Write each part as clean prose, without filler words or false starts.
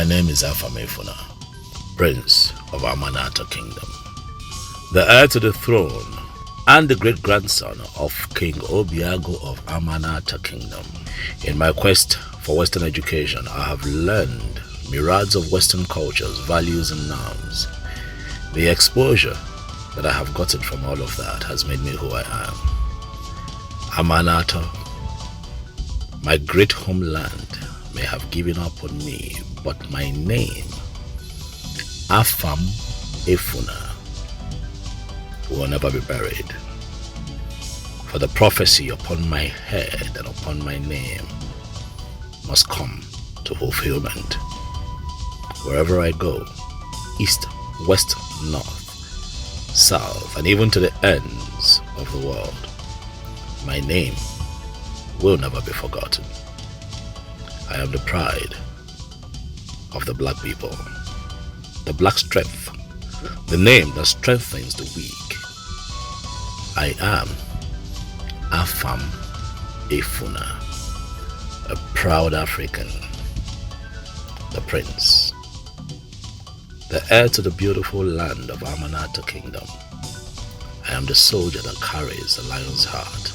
My name is Afamefuna, Prince of Amanata Kingdom, the heir to the throne and the great-grandson of King Obiago of Amanata Kingdom. In my quest for Western education, I have learned myriads of Western cultures, values and norms. The exposure that I have gotten from all of that has made me who I am. Amanata, my great homeland, may have given up on me, but my name, Afam Efuna, will never be buried. For the prophecy upon my head and upon my name must come to fulfillment. Wherever I go, east, west, north, south, and even to the ends of the world, my name will never be forgotten. I am the pride of the black people, the black strength, the name that strengthens the weak. I am Afam Efuna, a proud African, the prince, the heir to the beautiful land of Amanata Kingdom. I am the soldier that carries the lion's heart,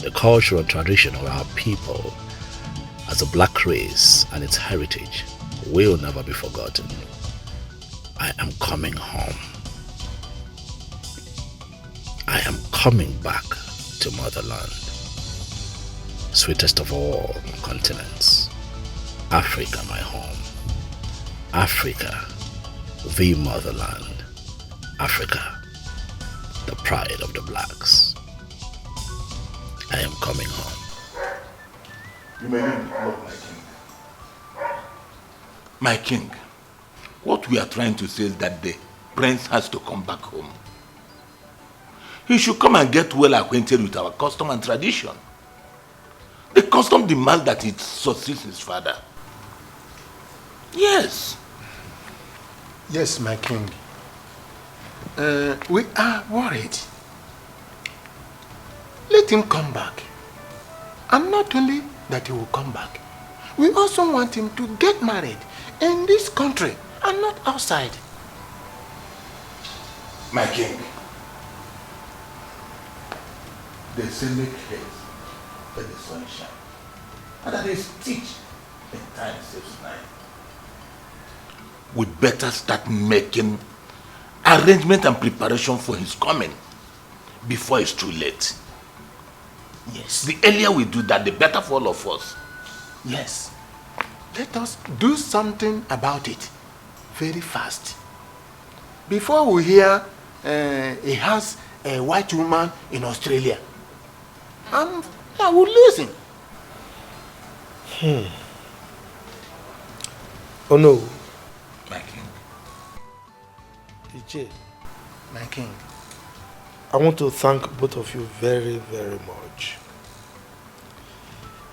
the culture and tradition of our people as a black race and its heritage will never be forgotten. I am coming home. I am coming back to motherland, sweetest of all continents, Africa my home, Africa the motherland, Africa the pride of the blacks. I am coming home. You may leave the clock, my king. My king, what we are trying to say is that the prince has to come back home. He should come and get well acquainted with our custom and tradition. The custom demands that he succeeds his father. Yes. Yes, my king. We are worried. Let him come back. And not only that he will come back, we also want him to get married in this country and not outside. My king, they say make haste when the sun shines, and that is teach in time saves nine. We better start making arrangement and preparation for his coming before it's too late. Yes. The earlier we do that, the better for all of us. Yes. Let us do something about it very fast. Before we hear he has a white woman in Australia, and I will lose him. Oh no. My king. DJ, My king. I want to thank both of you very, very much.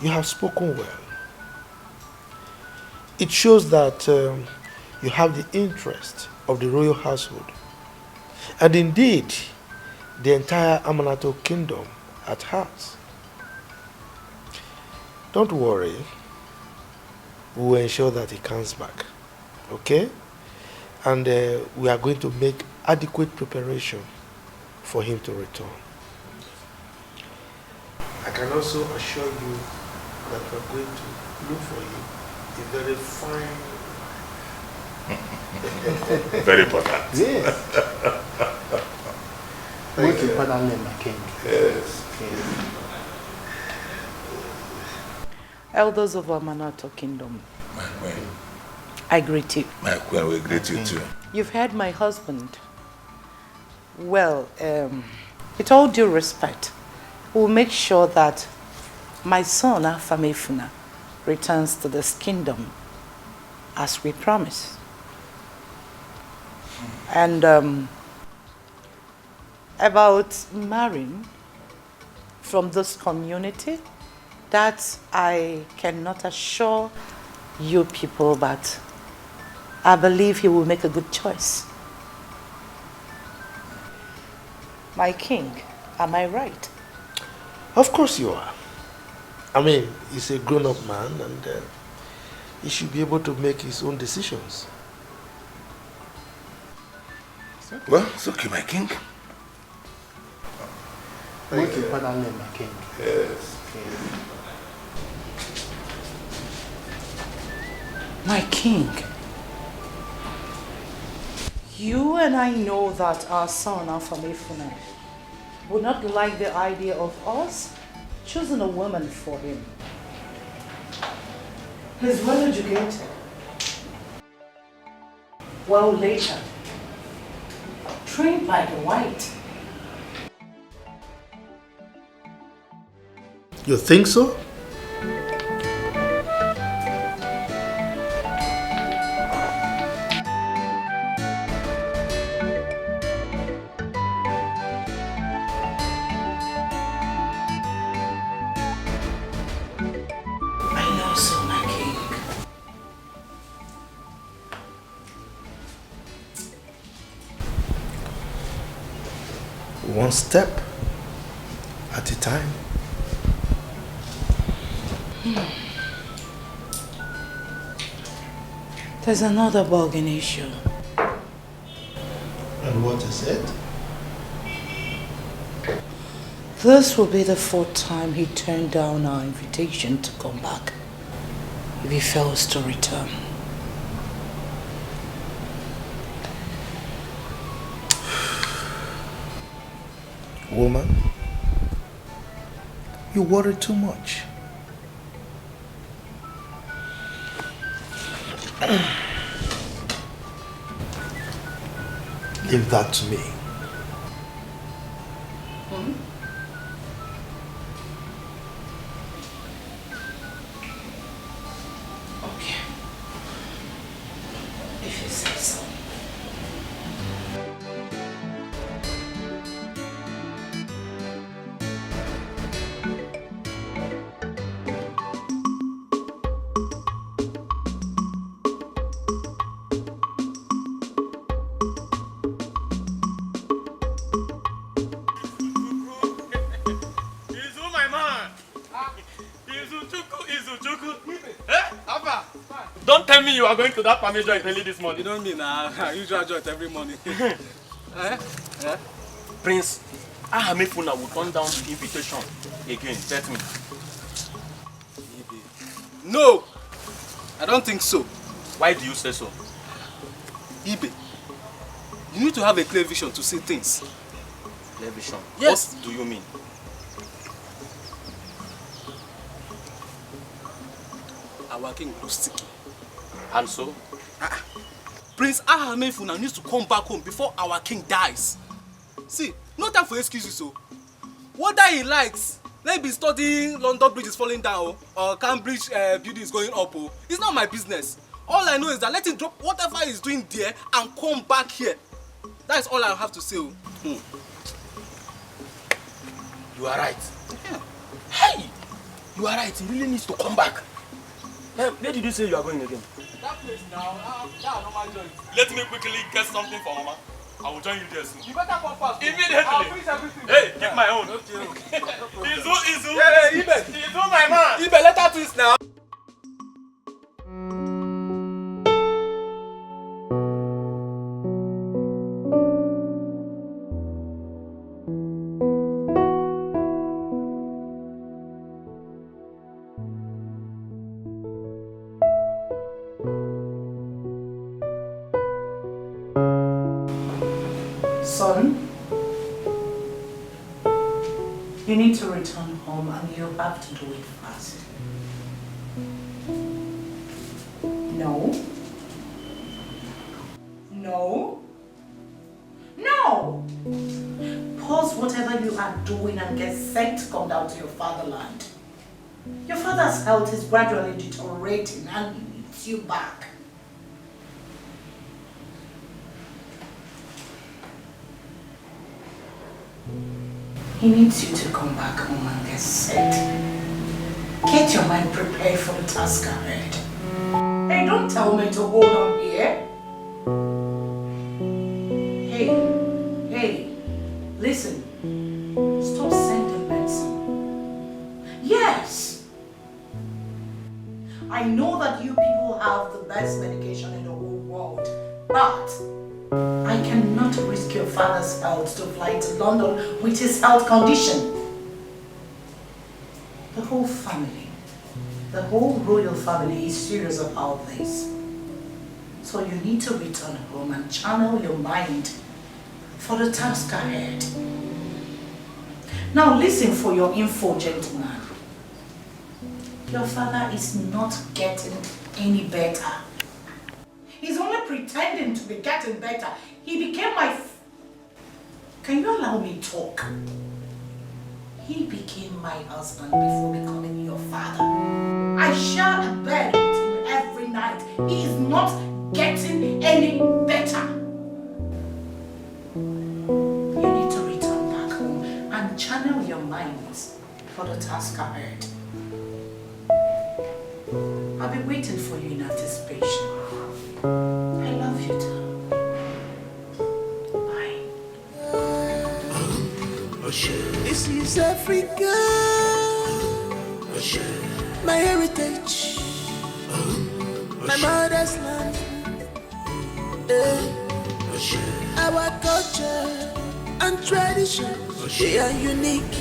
You have spoken well. It shows that you have the interest of the royal household, and indeed the entire Amanato kingdom at heart. Don't worry, we will ensure that he comes back, okay? And we are going to make adequate preparation for him to return. I can also assure you that we are going to look for you a very fine. Very important. Yes. Most importantly, my king. Yes. Elders of Amanato Kingdom, My queen. I greet you. My queen, we greet you too. You've heard my husband. Well, with all due respect, we'll make sure that my son, Afamefuna, returns to this kingdom as we promised. And about marrying from this community, that I cannot assure you people, but I believe he will make a good choice. My king, am I right? Of course you are. I mean, he's a grown-up man, and he should be able to make his own decisions. Well, it's okay, my king. Thank you, Father, my king. Yes. My king, you and I know that our son, Afamefuna, would not like the idea of us choosing a woman for him. He's well educated, well later, trained by the white. You think so? One step at a time. There's another bargain issue. And what is it? This will be the 4th time he turned down our invitation to come back if he fails to return. Woman, you worry too much. Leave that to me. Okay. If you say so. Don't tell me you are going to that family joint early this morning. You don't mean I usually joint every morning. Prince, Ahamefuna will turn down the invitation again. Bet me. No! I don't think so. Why do you say so? Ibe, you need to have a clear vision to see things. Clear vision? Yes. What do you mean? Our king looks sticky. And so? Prince Ahamefuna needs to come back home before our king dies. See, no time for excuses. So, whether he likes, maybe studying London Bridge is falling down or Cambridge building is going up, it's not my business. All I know is that let him drop whatever he's doing there and come back here. That is all I have to say. You are right. Yeah. Hey! You are right. He really needs to come back. Where did you say you are going again? That place now, that normal joint. Let me quickly get something for Mama. I will join you there soon. You better come fast. Immediately. I'll finish everything. Hey, keep my own. Okay. Izu. Hey, Ibe. Izu, my man. Ibe, let her twist now. Son, you need to return home and you have to do it fast. No. No. No! Pause whatever you are doing and get set to come down to your fatherland. Your father's health is gradually deteriorating and he needs you back. He needs you to come back home and get set. Get your mind prepared for the task ahead. Hey, don't tell me to hold on here. Hey, listen. Stop sending medicine. Yes. I know that you people have the best medication in the whole world, but I cannot risk your father's health to fly to London with his health condition. The whole family, the whole royal family is serious about this. So you need to return home and channel your mind for the task ahead. Now listen for your info, gentlemen. Your father is not getting any better. He's only pretending to be getting better. He became my... Can you allow me to talk? He became my husband before becoming your father. I share a bed with him every night. He is not getting any better. You need to return back home and channel your minds for the task ahead. I'll be waiting for you in anticipation. I love you too. Bye. This is Africa, my heritage, my mother's land. Our culture and tradition, they are unique.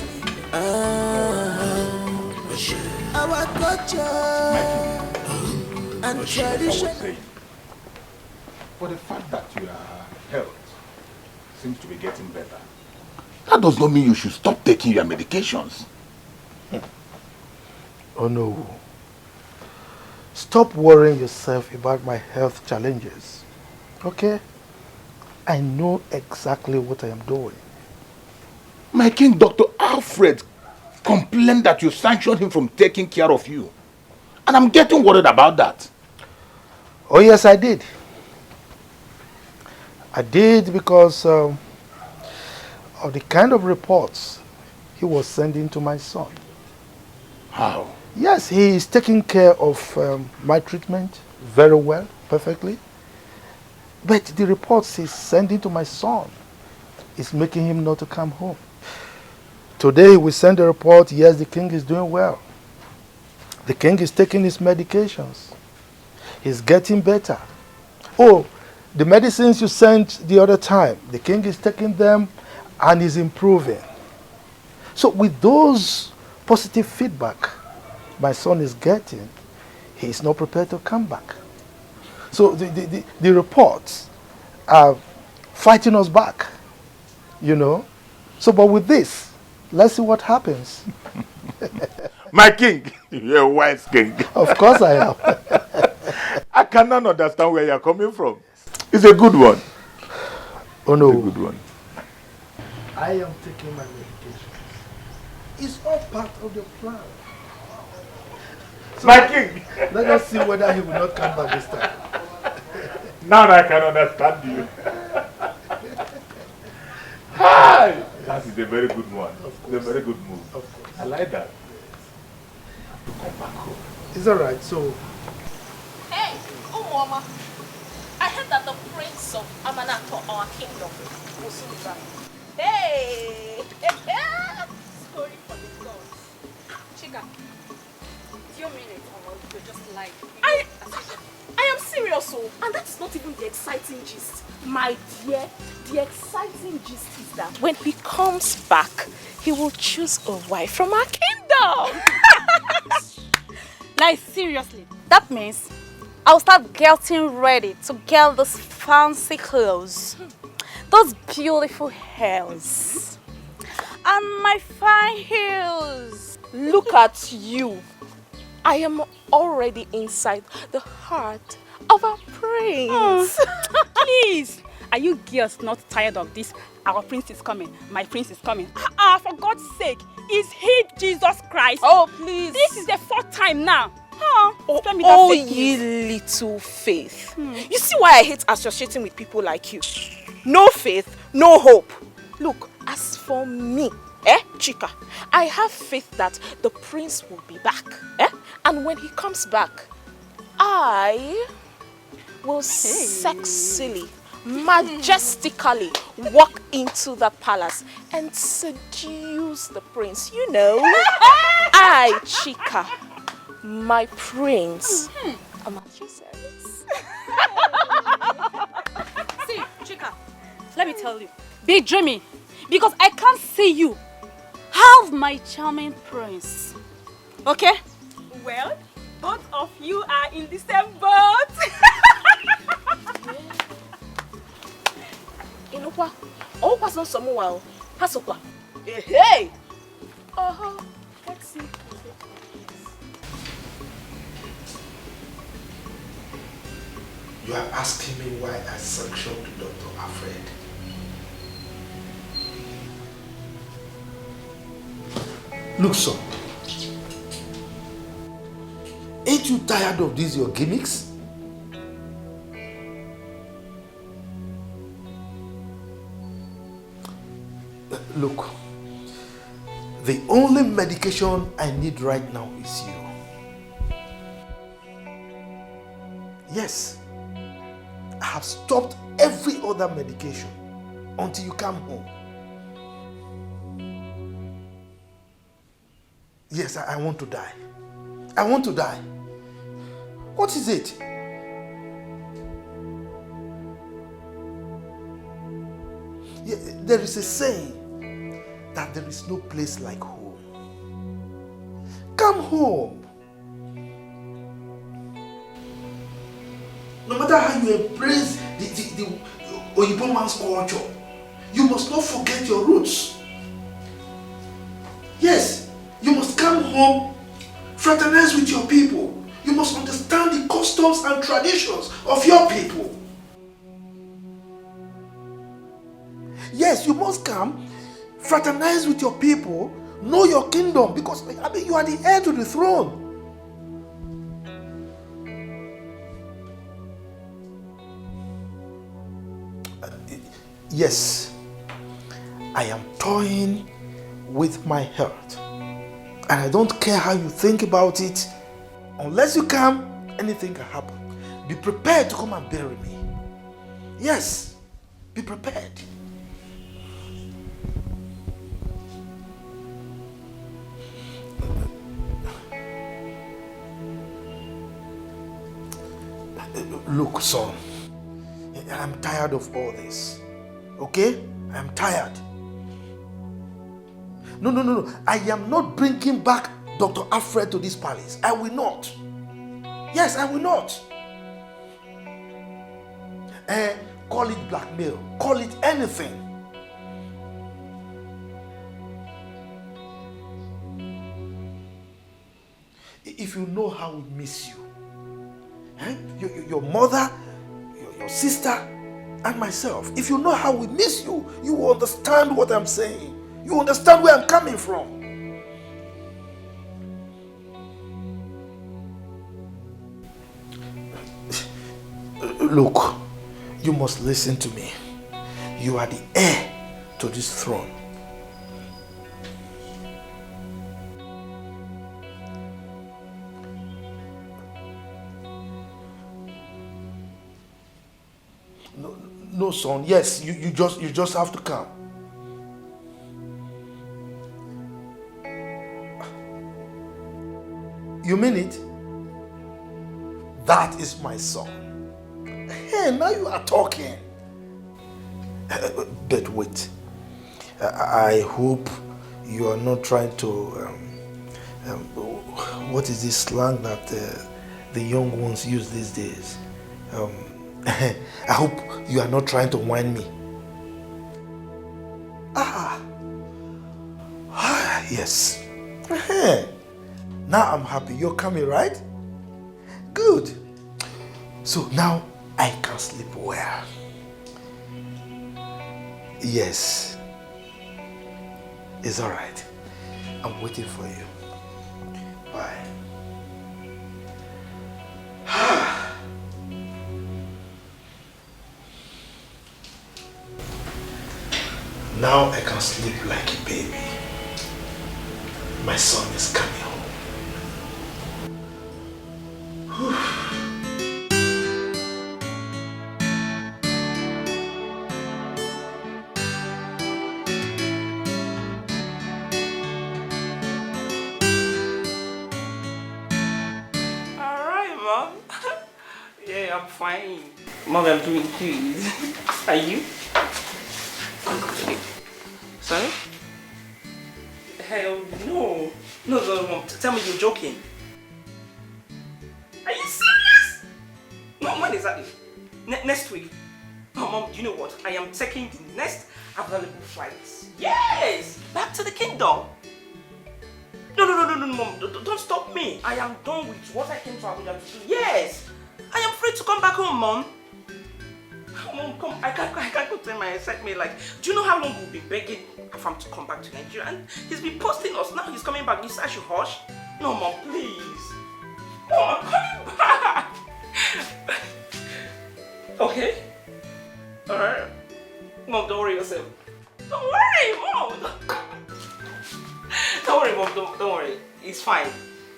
Our culture and tradition. For the fact that your health seems to be getting better, that does not mean you should stop taking your medications. Oh no. Stop worrying yourself about my health challenges. Okay? I know exactly what I am doing. My king, Dr. Alfred, complained that you sanctioned him from taking care of you. And I'm getting worried about that. Oh yes, I did. I did because of the kind of reports he was sending to my son. How? Yes, he is taking care of my treatment very well, perfectly. But the reports he's sending to my son is making him not to come home. Today we send a report, yes, the king is doing well. The king is taking his medications. He's getting better. Oh, the medicines you sent the other time, the king is taking them and is improving. So with those positive feedback my son is getting, he is not prepared to come back. So the reports are fighting us back, you know. So but with this, let's see what happens. My king, you're a wise king. Of course I am. I cannot understand where you're coming from. It's a good one. Oh no. It's a good one. I am taking my medication. It's all part of the plan. So My king! Let us see whether he will not come back this time. Now I can understand you. Hi! That is a very good one. It's a very good move. Of course. I like that. To come back home. It's alright, so... Hey, Mama. I heard that the prince of Amanato, our kingdom, will soon be back. Hey! Story for the gods. Chica, do you mean it or you're just lying? I am serious, and that's not even the exciting gist. My dear, the exciting gist is that when he comes back, he will choose a wife from our kingdom. Like seriously, that means I'll start getting ready to get those fancy clothes, those beautiful hairs, and my fine heels. Look at you. I am already inside the heart of a prince. Please, are you girls not tired of this? Our prince is coming. My prince is coming. For God's sake, is he Jesus Christ? Oh, please. This is the 4th time now. Oh, ye little faith. You see why I hate associating with people like you? No faith, no hope. Look, as for me, Chica, I have faith that the prince will be back. And when he comes back, I will sexily, majestically walk into the palace and seduce the prince. You know, I, Chica, My prince. I'm at your service. See, Chika, let me tell you, be dreamy, because I can't see you have my charming prince. Okay? Well, both of you are in the same boat. You know what? Oh, what's not someone? Hasokwa. Hey! Let's see. You are asking me why I sanctioned Dr. Alfred. Look, son. Ain't you tired of these your gimmicks? Look, the only medication I need right now is you. Yes, I have stopped every other medication until you come home. Yes, I want to die. I want to die. What is it? Yeah, there is a saying that there is no place like home. Come home. No matter how you embrace the Oyibo man's culture, you must not forget your roots. Yes, you must come home, fraternize with your people. You must understand the customs and traditions of your people. Yes, you must come, fraternize with your people, know your kingdom, because you are the heir to the throne. Yes, I am toying with my health, and I don't care how you think about it. Unless you come, anything can happen. Be prepared to come and bury me. Yes, be prepared. Look, son, I'm tired of all this. Okay? I'm tired. No. I am not bringing back Dr. Alfred to this palace. I will not. Yes, I will not. Call it blackmail. Call it anything. If you know how we miss you, your mother, your sister, and myself, if you know how we miss you, you will understand what I'm saying. You understand where I'm coming from. Look, you must listen to me. You are the heir to this throne. No, son. Yes, you just have to come. You mean it? That is my son. Hey, now you are talking. But wait. I hope you are not trying to what is this slang that the young ones use these days? I hope you are not trying to whine me. Yes. Now I'm happy. You're coming, right? Good. So now I can sleep well. Yes. It's all right. I'm waiting for you. Bye. Now I can sleep like a baby. My son is coming home. Mom. Yeah, I'm fine. Mom, I'm doing good. Are you? Sorry? Hell no. No, Mom. Tell me you're joking. Are you serious? Mom, when exactly? Next week? Oh, Mom, do you know what? I am taking the next available flights. Yes! Back to the kingdom. No, Mom. Don't stop me. I am done with what I came to Abuja to do. Yes! I am free to come back home, Mom. Mom, come. I can't go to my set me like, do you know how long we've been begging Afam to come back to Nigeria? And he's been posting us. Now he's coming back. You say I should hush? No, Mom, please. Mom, I'm coming back. Okay? Alright. Mom, don't worry yourself. Don't worry, Mom. Don't worry, Mom. Don't worry. It's fine.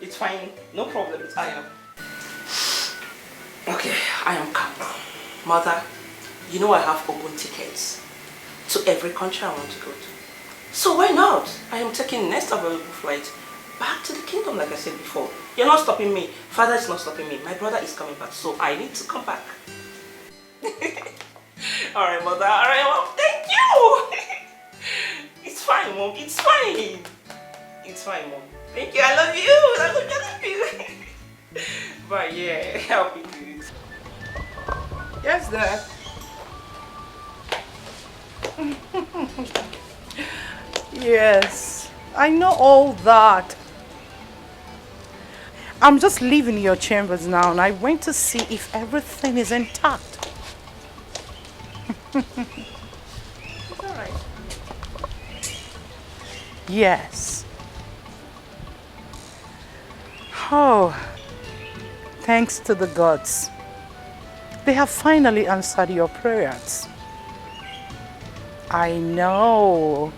It's fine. No problem. I am. Okay, I am calm. Mother, you know I have open tickets to every country I want to go to. So why not? I am taking next available flight back to the kingdom like I said before. You're not stopping me. Father is not stopping me. My brother is coming back, so I need to come back. Alright, Mother. Alright, Mom. Thank you. It's fine, Mom. It's fine. It's fine, Mom. Thank you. I love you. I love you. But yeah, I'll be good. Yes, Dad. Yes, I know all that. I'm just leaving your chambers now and I went to see if everything is intact. It's alright. Yes. Oh, thanks to the gods. They have finally answered your prayers. I know.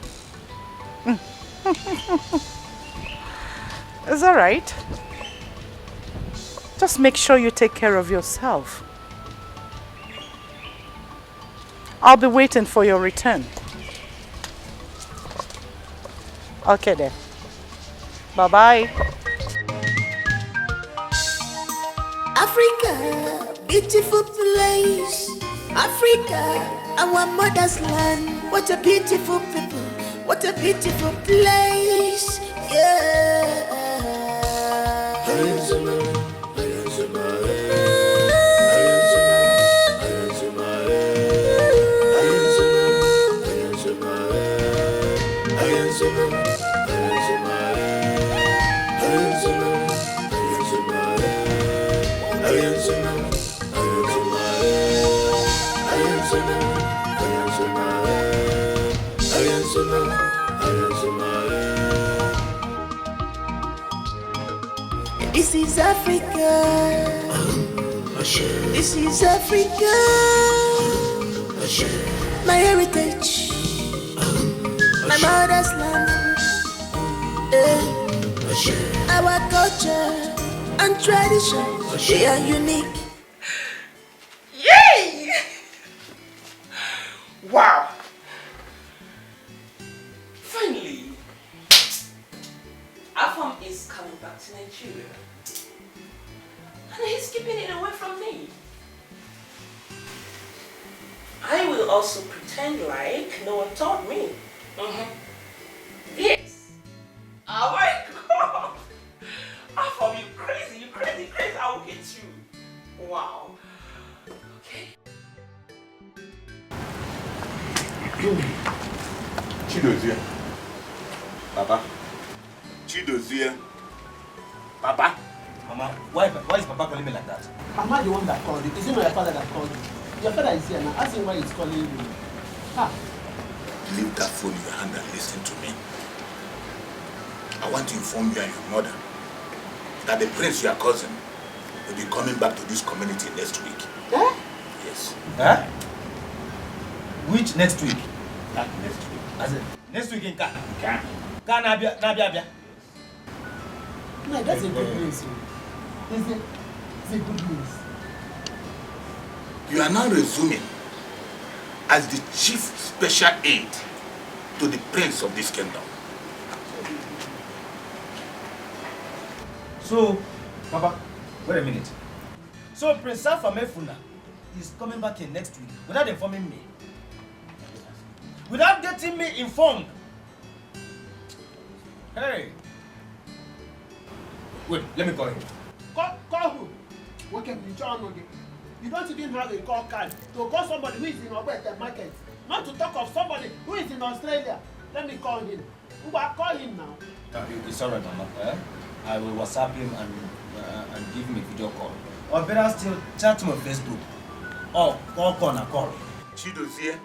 It's all right. Just make sure you take care of yourself. I'll be waiting for your return. Okay then. Bye-bye. Africa, beautiful place. Africa, our mother's land. What a beautiful people. What a beautiful place. Yeah. This is Africa. This is Africa. My heritage. My mother's land. Our culture and tradition, they are unique. Yay! Wow! Finally, Afam is coming back to Nigeria. And he's keeping it away from me. I will also pretend like no one told me. Yes. Oh my God. Afam, you crazy, I will get you. Wow. Okay. Chidozie. Papa. Chidozie. Papa. Mama, why is Papa calling me like that? I'm not the one that called you. Is it my father that called you? Your father is here now. Ask him why he's calling you. Ha. Leave that phone in your hand and listen to me. I want to inform you and your mother that the prince, your cousin, will be coming back to this community next week. Eh? Yes. Huh? Which next week? That next week. As in, next week in Ka? Ka. Nabia. No, that's a good news. It's a good news. You are now resuming as the chief special aide to the prince of this kingdom. So, Papa, wait a minute. So Prince Afamefuna is coming back here next week without informing me. Without getting me informed. Hey. Wait, let me call him. Call who? Okay, you don't even have a call card to call somebody who is in Obete market. Not to talk of somebody who is in Australia. Let me call him. Call him now. It's alright, Mama. I will WhatsApp him and give him a video call. Or better still, chat him on Facebook. Or call. Chidozie,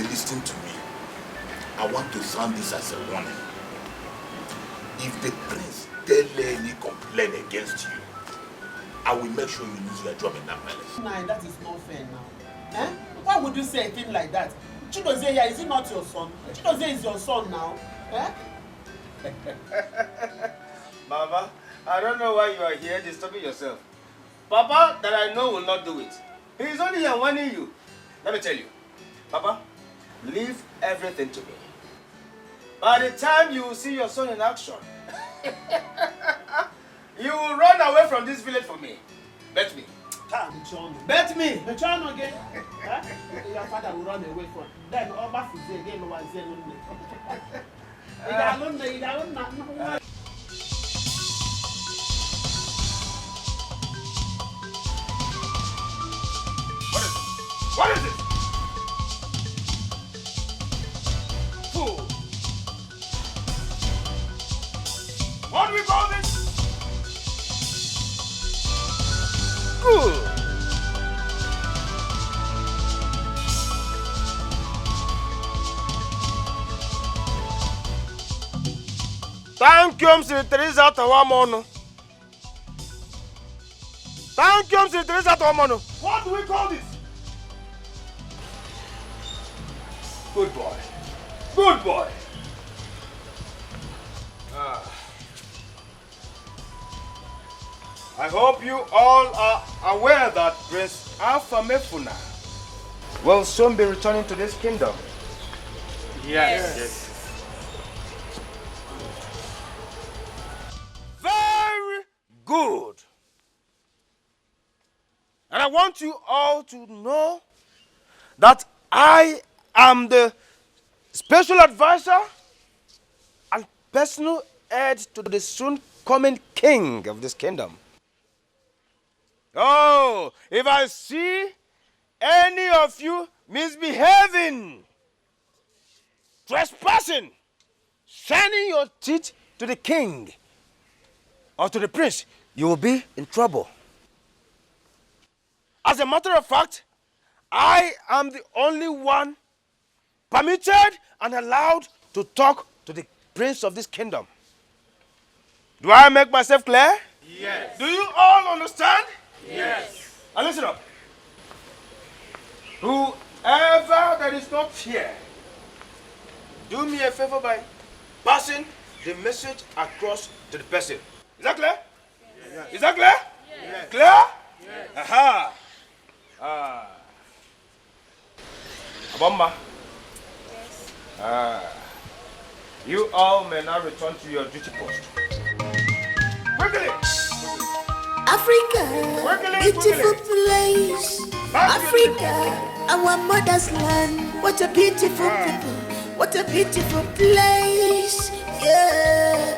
listen to me. I want to sound this as a warning. If the prince tell any complaint against you, I will make sure you lose your job in that palace. Nah, that is not fair now. Eh? Why would you say a thing like that? Chidozie here, is he not your son? Chidozie is your son now. Eh? Mama, I don't know why you are here disturbing yourself. Papa, that I know will not do it. He is only here warning you. Let me tell you. Papa, leave everything to me. By the time you will see your son in action, you will run away from this village for me. Bet me. Bet me. The child again. Your father will run away from. Then Oba Fize again was Zenunne. What is it? Fool. What do we call this? Good. Thank you, Mr. Teresa Tawamono. Thank you, Mr. Teresa Tawamono. What do we call this? Good boy. Good boy. I hope you all are aware that Prince Afamefuna will soon be returning to this kingdom. Yes. Very good. And I want you all to know that I am the special advisor and personal aide to the soon coming king of this kingdom. Oh, if I see any of you misbehaving, trespassing, shining your teeth to the king or to the prince, you will be in trouble. As a matter of fact, I am the only one permitted and allowed to talk to the prince of this kingdom. Do I make myself clear? Yes. Do you all understand? Yes. And listen up. Whoever that is not here, do me a favor by passing the message across to the person. Is that clear? Yes. Is that clear? Yes. Clear? Yes. Aha. Abomma. Yes. You all may now return to your duty post. Quickly! Africa, beautiful place. Africa, our mother's land. What a beautiful people. What a beautiful place. Yeah.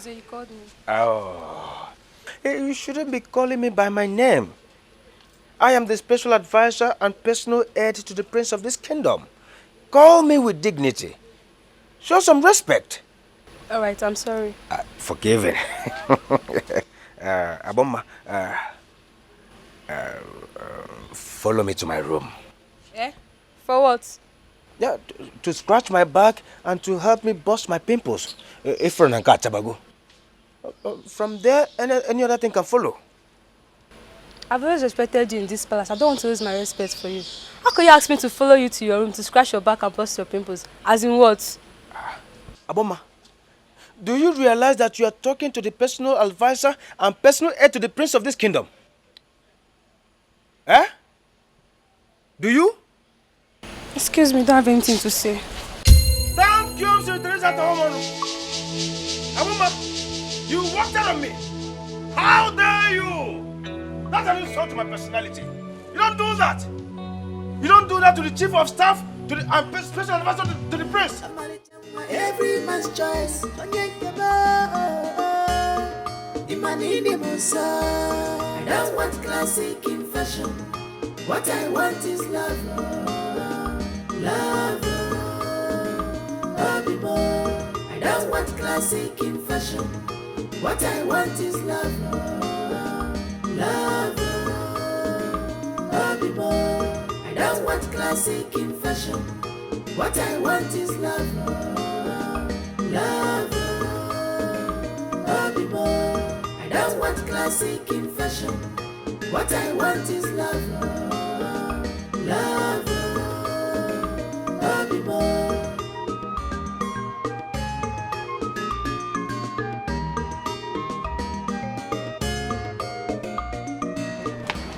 You called me. Oh. You shouldn't be calling me by my name. I am the special advisor and personal aide to the prince of this kingdom. Call me with dignity. Show some respect. All right, I'm sorry. Forgiven. Abomma, follow me to my room. Eh? For what? Yeah, to scratch my back and to help me bust my pimples. From there, any other thing can follow. I've always respected you in this palace. I don't want to lose my respect for you. How can you ask me to follow you to your room to scratch your back and bust your pimples? As in what? Aboma, do you realize that you are talking to the personal advisor and personal aide to the prince of this kingdom? Eh? Do you? Excuse me, don't have anything to say. Thank prince at home. Awuma, you walked out on me. How dare you? That's an insult to my personality. You don't do that. You don't do that to the chief of staff, to the special advisor to the prince. Every man's choice. I don't want classic in fashion. What I want is love. Love. I don't want classic in fashion. What I want is love. Love. I don't want classic in fashion. What I want is love. Love. I don't want classic in fashion. What I want is love. Love.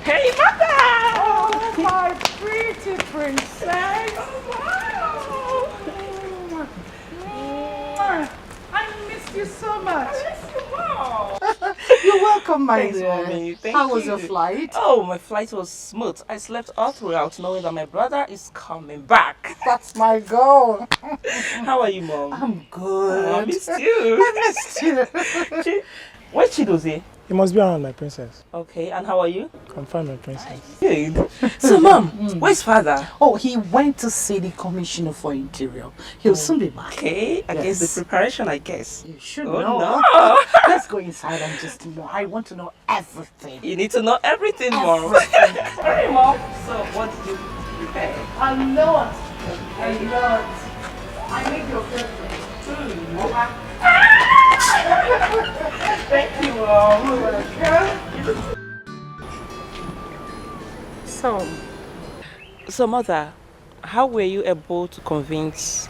Hey, mother! Oh, my pretty princess! Oh, wow! I missed you so much. I miss you more. You're welcome, my Thanks, dear. Mommy. Thank How was you. your flight? Oh, my flight was smooth. I slept all throughout knowing that my brother is coming back. That's my goal. How are you, Mom? I'm good. Oh, I missed you. I missed you. Where's Chidozie? You must be around, my princess. Okay, and how are you? I'm fine, my princess. Good. So, Mom, where's father? Oh, he went to see the commissioner for interior. He'll soon be back. Okay, I guess the preparation, I guess. You should Oh, know. no. Let's go inside and just know. I want to know everything. You need to know everything, Mom. Alright, Mom. So, what did you prepare? A lot. A lot. I made your favorite. Thank you, Mom. So, Mother, how were you able to convince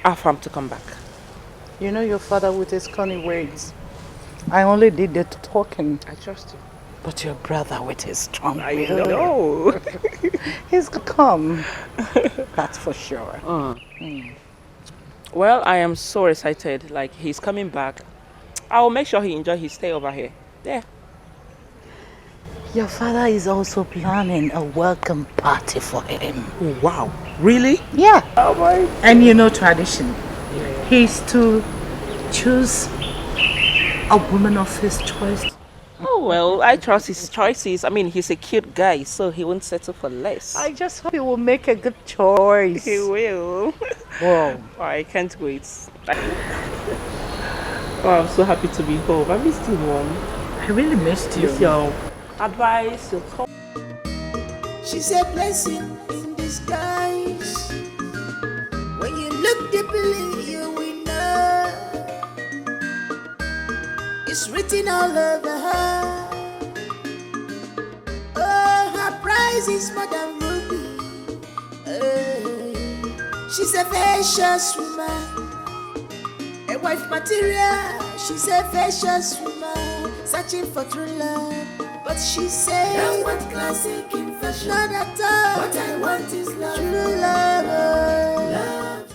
Afam to come back? You know your father with his cunning words. I only did the talking. I trust you. But your brother with his strong I will. know. He's gonna come. That's for sure. Well, I am so excited. Like, he's coming back. I will make sure he enjoys his stay over here. There. Your father is also planning a welcome party for him. Wow. Really? Yeah. Oh my. And you know tradition. He's to choose a woman of his choice. Oh, well, I trust his choices. I mean, he's a cute guy, so he won't settle for less. I just hope he will make a good choice. He will. Whoa. Oh, I can't wait. Oh, I'm so happy to be home. I missed you, Mom. I really missed you. With your advice, your talk. She's a blessing in disguise. When you look deeply, you will know. It's written all over her. Oh, her price is more than ruby. She's a vicious woman. A wife material. She's a vicious woman. Searching for true love. But she said, I don't want classic in fashion. Not at all. What I want is love. True love. Love.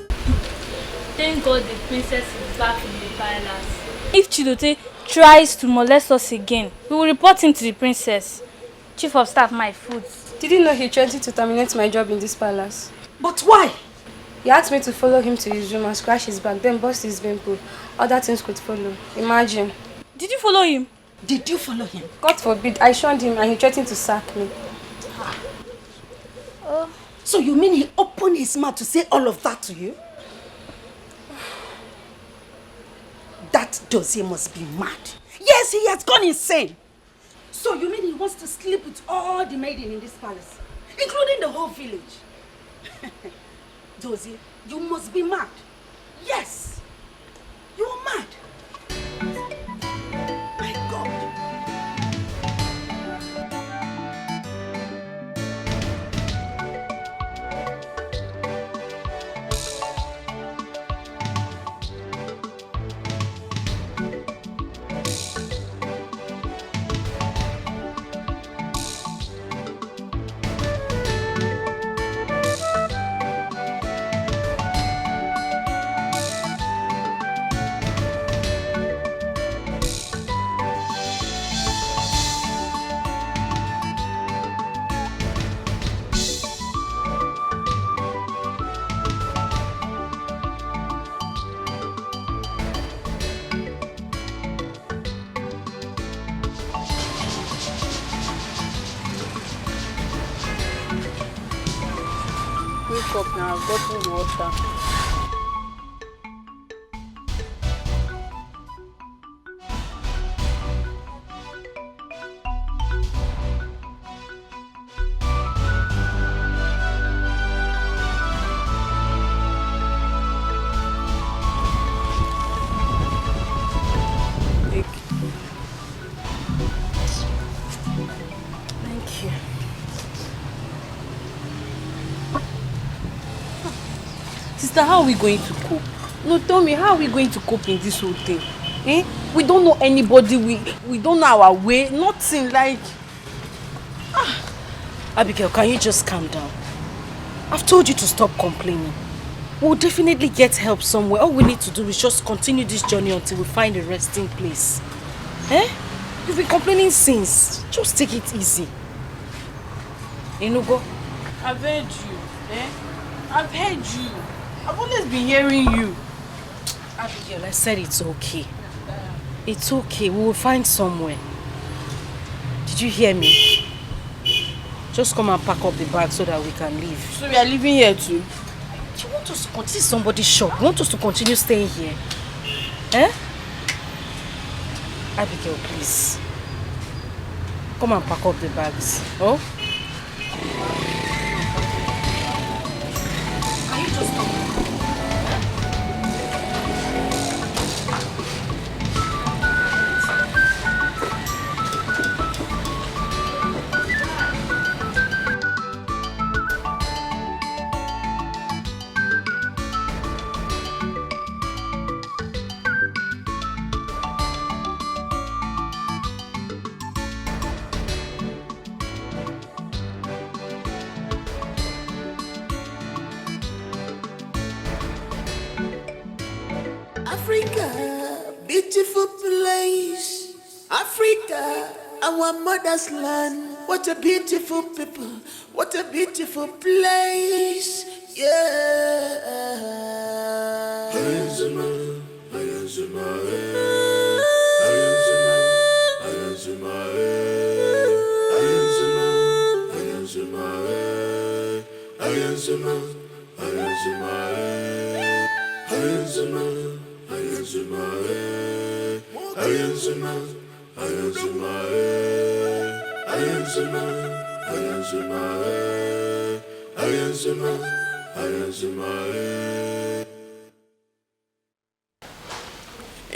Thank God the princess is back in the palace. If Chidote tries to molest us again, we will report him to the princess. Chief of staff, my food. Did you know he threatened to terminate my job in this palace? But why? He asked me to follow him to his room and scratch his back, then bust his bimple. Other things could follow. Imagine. Did you follow him? Did you follow him? God forbid. I shunned him and he threatened to sack me. So you mean he opened his mouth to say all of that to you? That dossier must be mad. Yes, he has gone insane. So you mean he wants to sleep with all the maidens in this palace, including the whole village? Dozie, you must be mad. Yes, you're mad. My God. cup now, bottled water. Thank you. Sister, how are we going to cope? No, tell me, how are we going to cope in this whole thing? Eh? We don't know anybody, we don't know our way, nothing like... Abigail, can you just calm down? I've told you to stop complaining. We'll definitely get help somewhere. All we need to do is just continue this journey until we find a resting place. Eh? You've been complaining since. Just take it easy. Inugo? I've heard you, eh? I've heard you. I've always been hearing you. Abigail, I said it's okay. It's okay. We will find somewhere. Did you hear me? Just come and pack up the bag so that we can leave. So we are leaving here too? Do you want us to continue somebody's shop? You want us to continue staying here? Eh? Abigail, please. Come and pack up the bags. Oh? Can you just come? Africa, beautiful place. Africa, our mother's land. What a beautiful people. What a beautiful place. Yeah.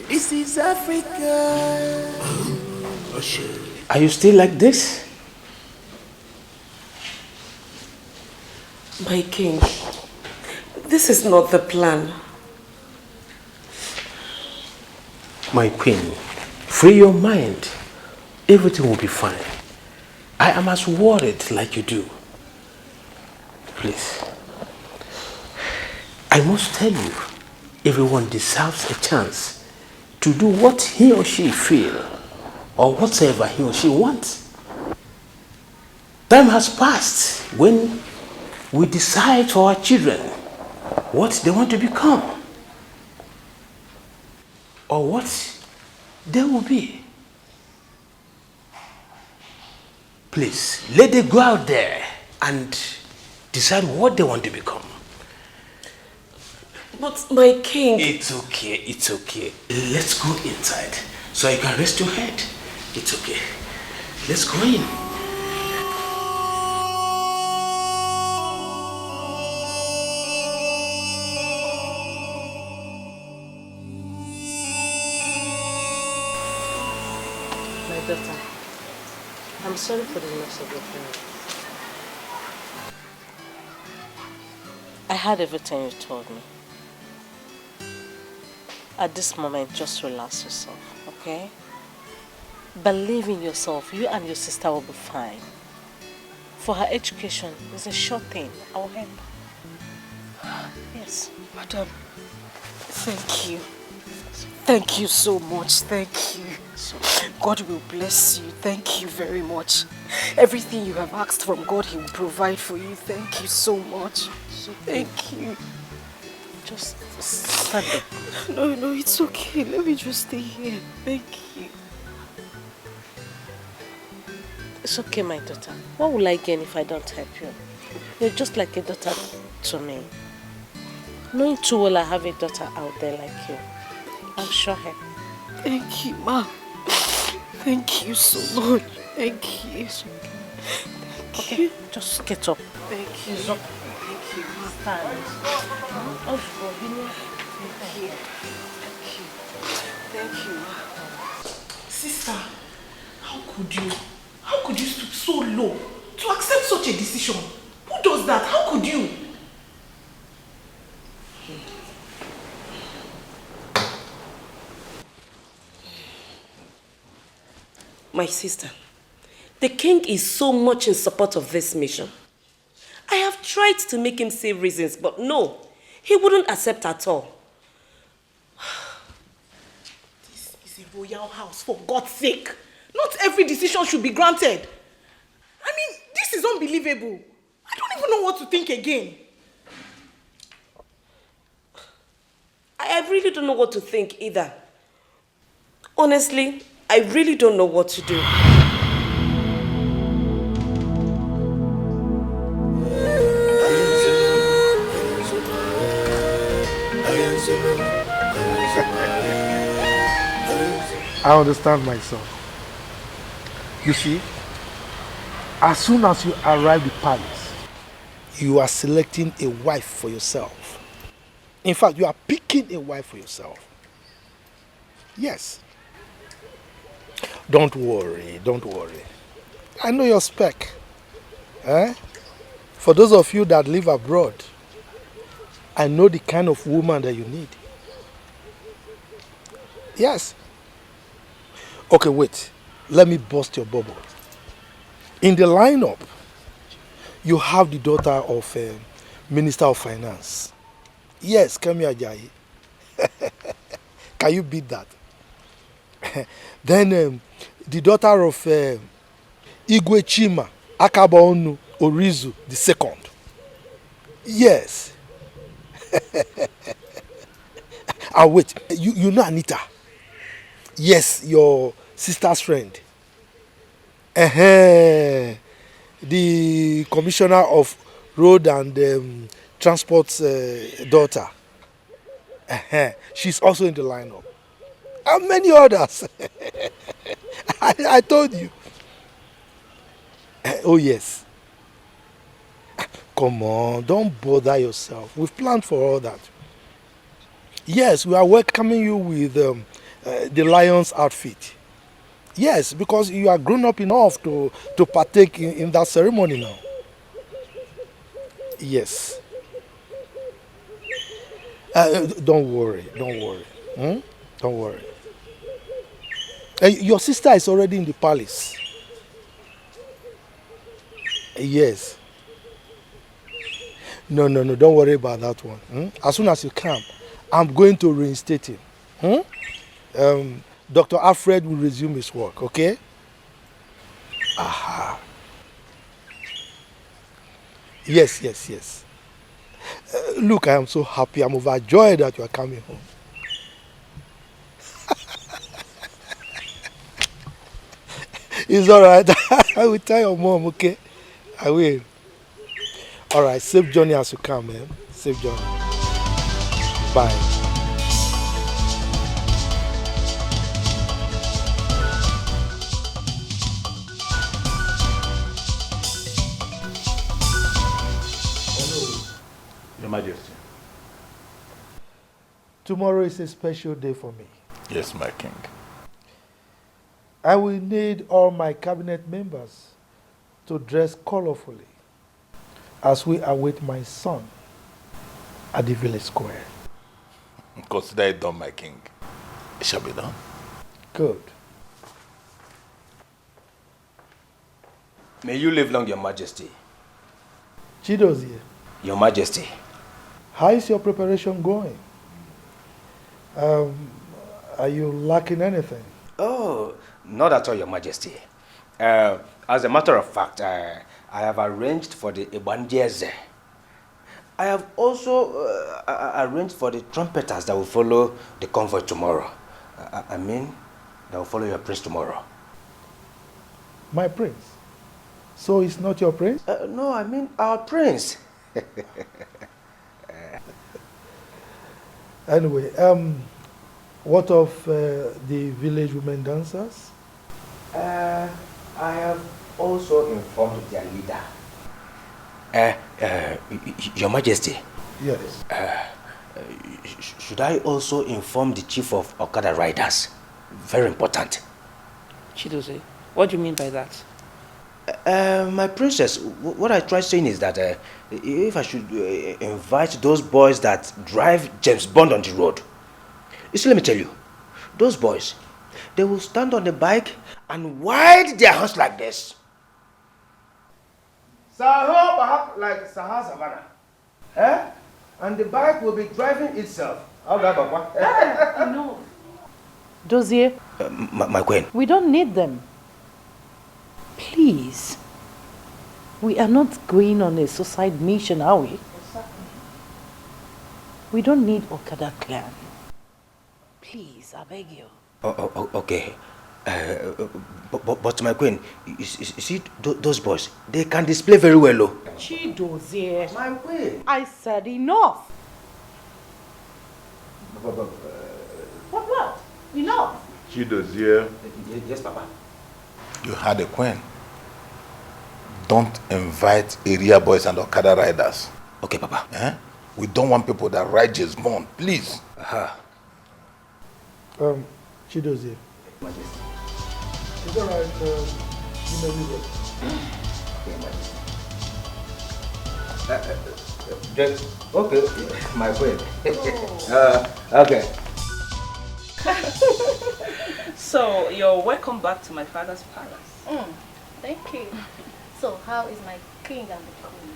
This is Africa. Are you still like this? My king, this is not the plan. My queen, free your mind. Everything will be fine. I am as worried like you do. Please. I must tell you, everyone deserves a chance to do what he or she feel or whatever he or she wants. Time has passed when we decide for our children what they want to become or what they will be. Please, let them go out there and decide what they want to become. But my king... It's okay, it's okay. Let's go inside so you can rest your head. It's okay. Let's go in. My daughter, I'm sorry for the loss of your parents. I heard everything you told me. At this moment, just relax yourself, okay? Believe in yourself. You and your sister will be fine. For her education, it's a sure thing. I will help. Yes. Madam, thank you. Thank you so much. Thank you. God will bless you. Thank you very much. Everything you have asked from God, He will provide for you. Thank you so much. Thank you. Just stand up. No, it's okay. Let me just stay here. Thank you. It's okay, my daughter. What will I gain if I don't help you? You're just like a daughter to me. Knowing too well I have a daughter out there like you, I'll show her. Thank you, Ma. Thank you so much. Thank you. Okay, just get up. Thank you. Thank you. Stand. Oh, Thank you. Thank you, Ma. Sister, how could you stoop so low to accept such a decision? Who does that? How could you? My sister, the king is so much in support of this mission. I have tried to make him say reasons, but no, he wouldn't accept at all. This is a royal house, for God's sake. Not every decision should be granted. I mean, this is unbelievable. I don't even know what to think again. I really don't know what to think either. Honestly, I really don't know what to do. I understand myself. You see, as soon as you arrive at the palace, you are selecting a wife for yourself. In fact, you are picking a wife for yourself. Yes. Don't worry, don't worry. I know your spec. Eh? For those of you that live abroad, I know the kind of woman that you need. Yes. Okay, wait. Let me bust your bubble. In the lineup, you have the daughter of Minister of Finance. Yes, Kemi Ajayi. Can you beat that? Then the daughter of Igwe Chima Akabaonu Orizu II. Yes. And wait, you know Anita? Yes, your sister's friend. The commissioner of road and transport's daughter. She's also in the lineup. And many others. I told you. Oh yes. Come on, don't bother yourself. We've planned for all that. Yes, we are welcoming you with the lion's outfit. Yes, because you are grown up enough to partake in that ceremony now. Yes. Don't worry, don't worry. Don't worry. Your sister is already in the palace. Yes. No, don't worry about that one. As soon as you come, I'm going to reinstate him. Dr. Alfred will resume his work, okay? Aha. Yes. Look, I am so happy. I'm overjoyed that you are coming home. It's all right. I will tell your mom, okay? I will. All right, safe journey as you come, man. Safe journey. Bye. Your Majesty. Tomorrow is a special day for me. Yes, my king. I will need all my cabinet members to dress colorfully as we await my son at the village square. Consider it done, my king. It shall be done. Good. May you live long, Your Majesty. Chidozie, Your Majesty. how is your preparation going? Are you lacking anything? Oh, not at all, Your Majesty. As a matter of fact, I have arranged for the Ibanjeze. I have also arranged for the trumpeters that will follow the convoy tomorrow. I mean, that will follow your prince tomorrow. My prince? So it's not your prince? No, I mean our prince. Anyway, what of the village women dancers? I have also informed their leader. Your Majesty. Yes. Should I also inform the chief of Okada riders? Very important. Chidozie, what do you mean by that? My princess, what I tried saying is that if I should invite those boys that drive James Bond on the road. You see, let me tell you, those boys, they will stand on the bike and wide their hands like this. Sahara, perhaps like Sahara Savannah. And the bike will be driving itself. How that, Papa? No. Dozier, my queen. we don't need them. Please. We are not going on a suicide mission, are we? We don't need Okada clan. Please, I beg you. Okay. But my queen, you see those boys, they can display very well, oh. Chidozie. My queen. I said enough. What? Enough. Chidozie. Yes, Papa. You had a queen. Don't invite area boys and Okada riders. Okay, Papa. We don't want people that ride James Bond, please. Chidozie. Majesty. It's all right. You may leave it. Okay, my queen. Okay. So, you're welcome back to my father's palace. Thank you. So, how is my king and the queen?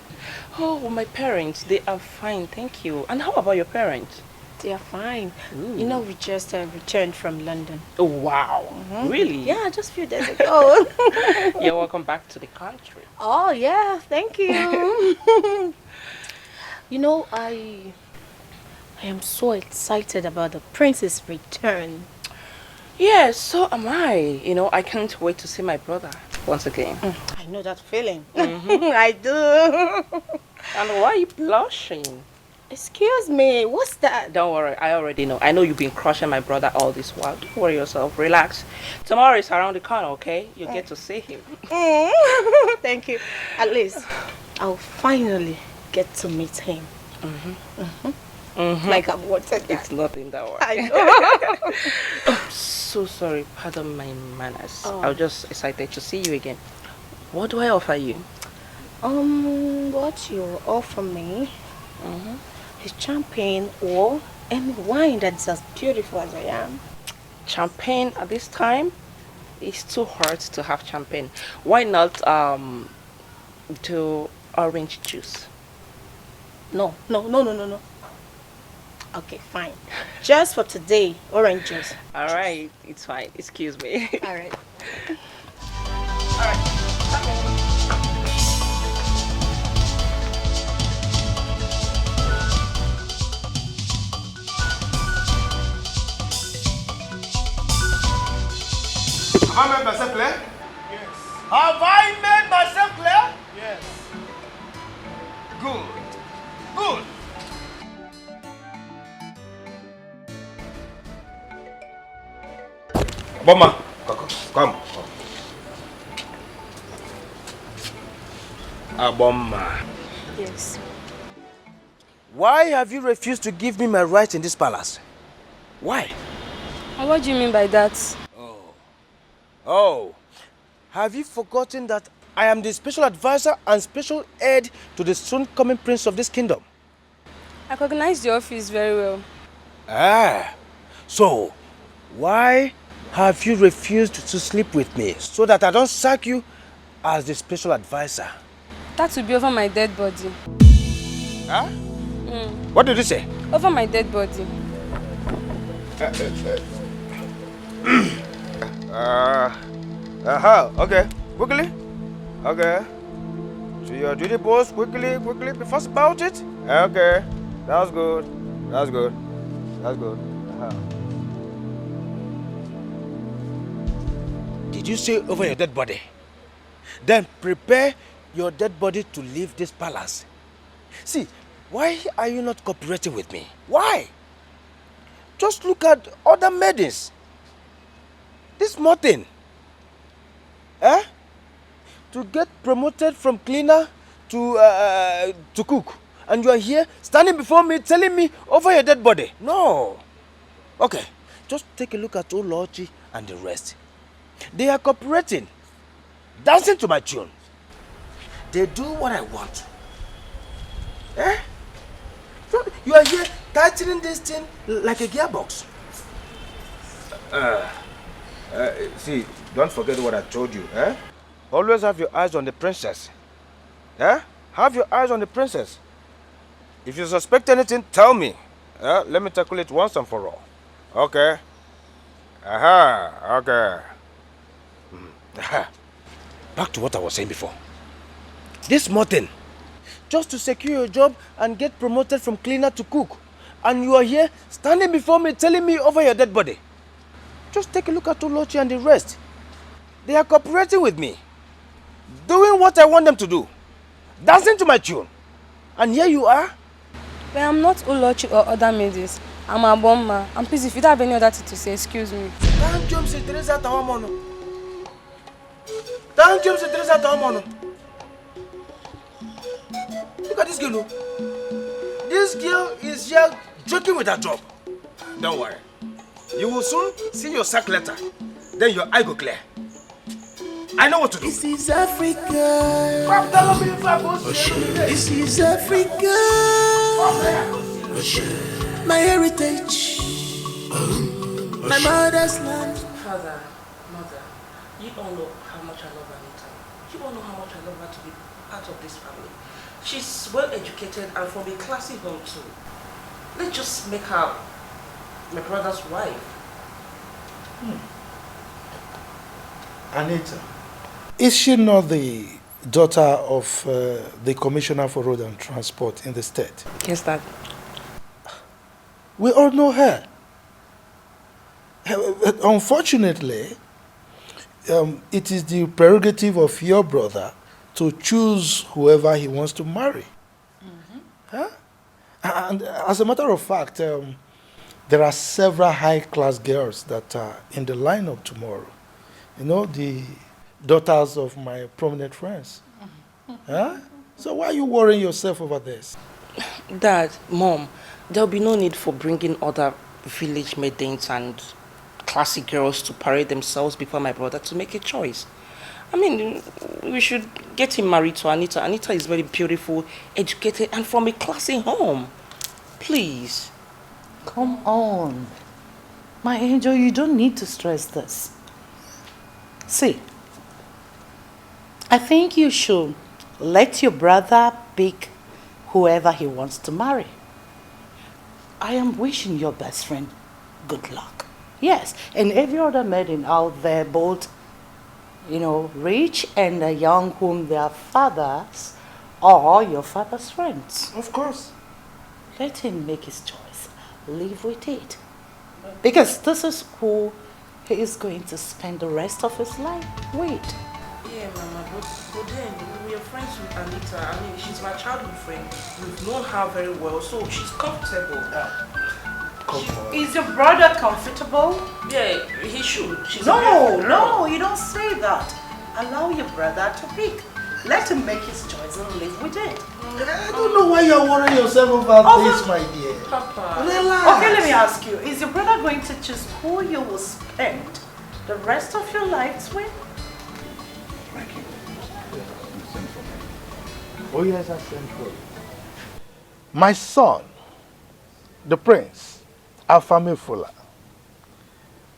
Oh, well, my parents, they are fine, thank you. And how about your parents? They are fine. Ooh. You know, we just returned from London. Oh, wow. Really? Yeah, just a few days ago. You're welcome back to the country. Oh, yeah, thank you. You know, I am so excited about the prince's return. Yes, so am I. You know, I can't wait to see my brother once again. I know that feeling. I do. And why are you blushing? Excuse me, what's that? Don't worry, I already know. I know you've been crushing my brother all this while. Don't worry yourself, relax. Tomorrow is around the corner, okay? You get to see him. Thank you. At least I'll finally get to meet him. Like I've wanted that. It's nothing that way. I know. I'm so sorry, pardon my manners. I was just excited to see you again. What do I offer you? What you offer me is champagne or any wine that's as beautiful as I am. Champagne at this time? It's too hard to have champagne. Why not do orange juice? No. Okay, fine. Just for today, orange juice. All right, it's fine. Excuse me. All right. Have I made myself clear? Yes. Have I made myself clear? Yes. Good. Bomma, come. Bomma. Yes. Why have you refused to give me my rights in this palace? Why? And what do you mean by that? Oh, have you forgotten that I am the special advisor and special aide to the soon coming prince of this kingdom? I recognize the office very well. So why have you refused to sleep with me so that I don't sack you as the special advisor? That will be over my dead body. What did you say? Over my dead body. Okay, quickly. Okay. To your duty post, quickly, be fast about it. Okay, that's good. Did you say over your dead body? Then prepare your dead body to leave this palace. See, why are you not cooperating with me? Why? Just look at other maidens. This small thing. Eh? To get promoted from cleaner to cook. And you are here standing before me telling me over your dead body. No. Okay. Just take a look at Olochi and the rest. They are cooperating. Dancing to my tune. They do what I want. Eh? So you are here tightening this thing like a gearbox. See, don't forget what I told you, eh? Always have your eyes on the princess. Eh? Have your eyes on the princess. If you suspect anything, tell me. Let me tackle it once and for all. Okay? Aha, okay. Back to what I was saying before. This small thing, just to secure your job and get promoted from cleaner to cook. And you are here standing before me telling me over your dead body. Just take a look at Olochi and the rest. They are cooperating with me. Doing what I want them to do. Dancing to my tune. And here you are. But I'm not Olochi or other maidens. I'm a bomber. And please, if you don't have any other thing to say, excuse me. Thank you, Mr. Teresa Tawamono. Thank you, Mr. Teresa Tawamono. Look at this girl. Look. This girl is here joking with her job. Don't worry. You will soon see your sack letter. Then your eye go clear. I know what to do. This is Africa. This is Africa. My heritage. My mother's land. Father, mother, you all know how much I love Anita. You all know how much I love her to be part of this family. She's well educated and from a classy home too. Let's just make her my brother's wife. Anita, is she not the daughter of the Commissioner for Road and Transport in the state? Yes, Dad. We all know her. Unfortunately, it is the prerogative of your brother to choose whoever he wants to marry. Huh? And as a matter of fact, there are several high-class girls that are in the lineup tomorrow. You know, the daughters of my prominent friends. Huh? So why are you worrying yourself over this? Dad, Mom, there'll be no need for bringing other village maidens and classy girls to parade themselves before my brother to make a choice. I mean, we should get him married to Anita. Anita is very beautiful, educated, and from a classy home. Please. Come on. My angel, you don't need to stress this. See, I think you should let your brother pick whoever he wants to marry. I am wishing your best friend good luck. Yes, and every other maiden out there, both, you know, rich and young, whom their fathers or your father's friends. Of course. Let him make his choice. Live with it. Because this is who he is going to spend the rest of his life with. Yeah, Mama, but then we are friends with Anita. I mean, she's my childhood friend. We've known her very well, so she's comfortable. Is your brother comfortable? Yeah, he should. She's No, you don't say that. Allow your brother to pick. Let him make his choice and live with it. I don't know why you're worrying yourself over this, my dear. Papa. Relax. Okay, let me ask you. Is your brother going to choose who you will spend the rest of your lives with? Oh yes, I sent for you. My son, the prince, Afame Fula,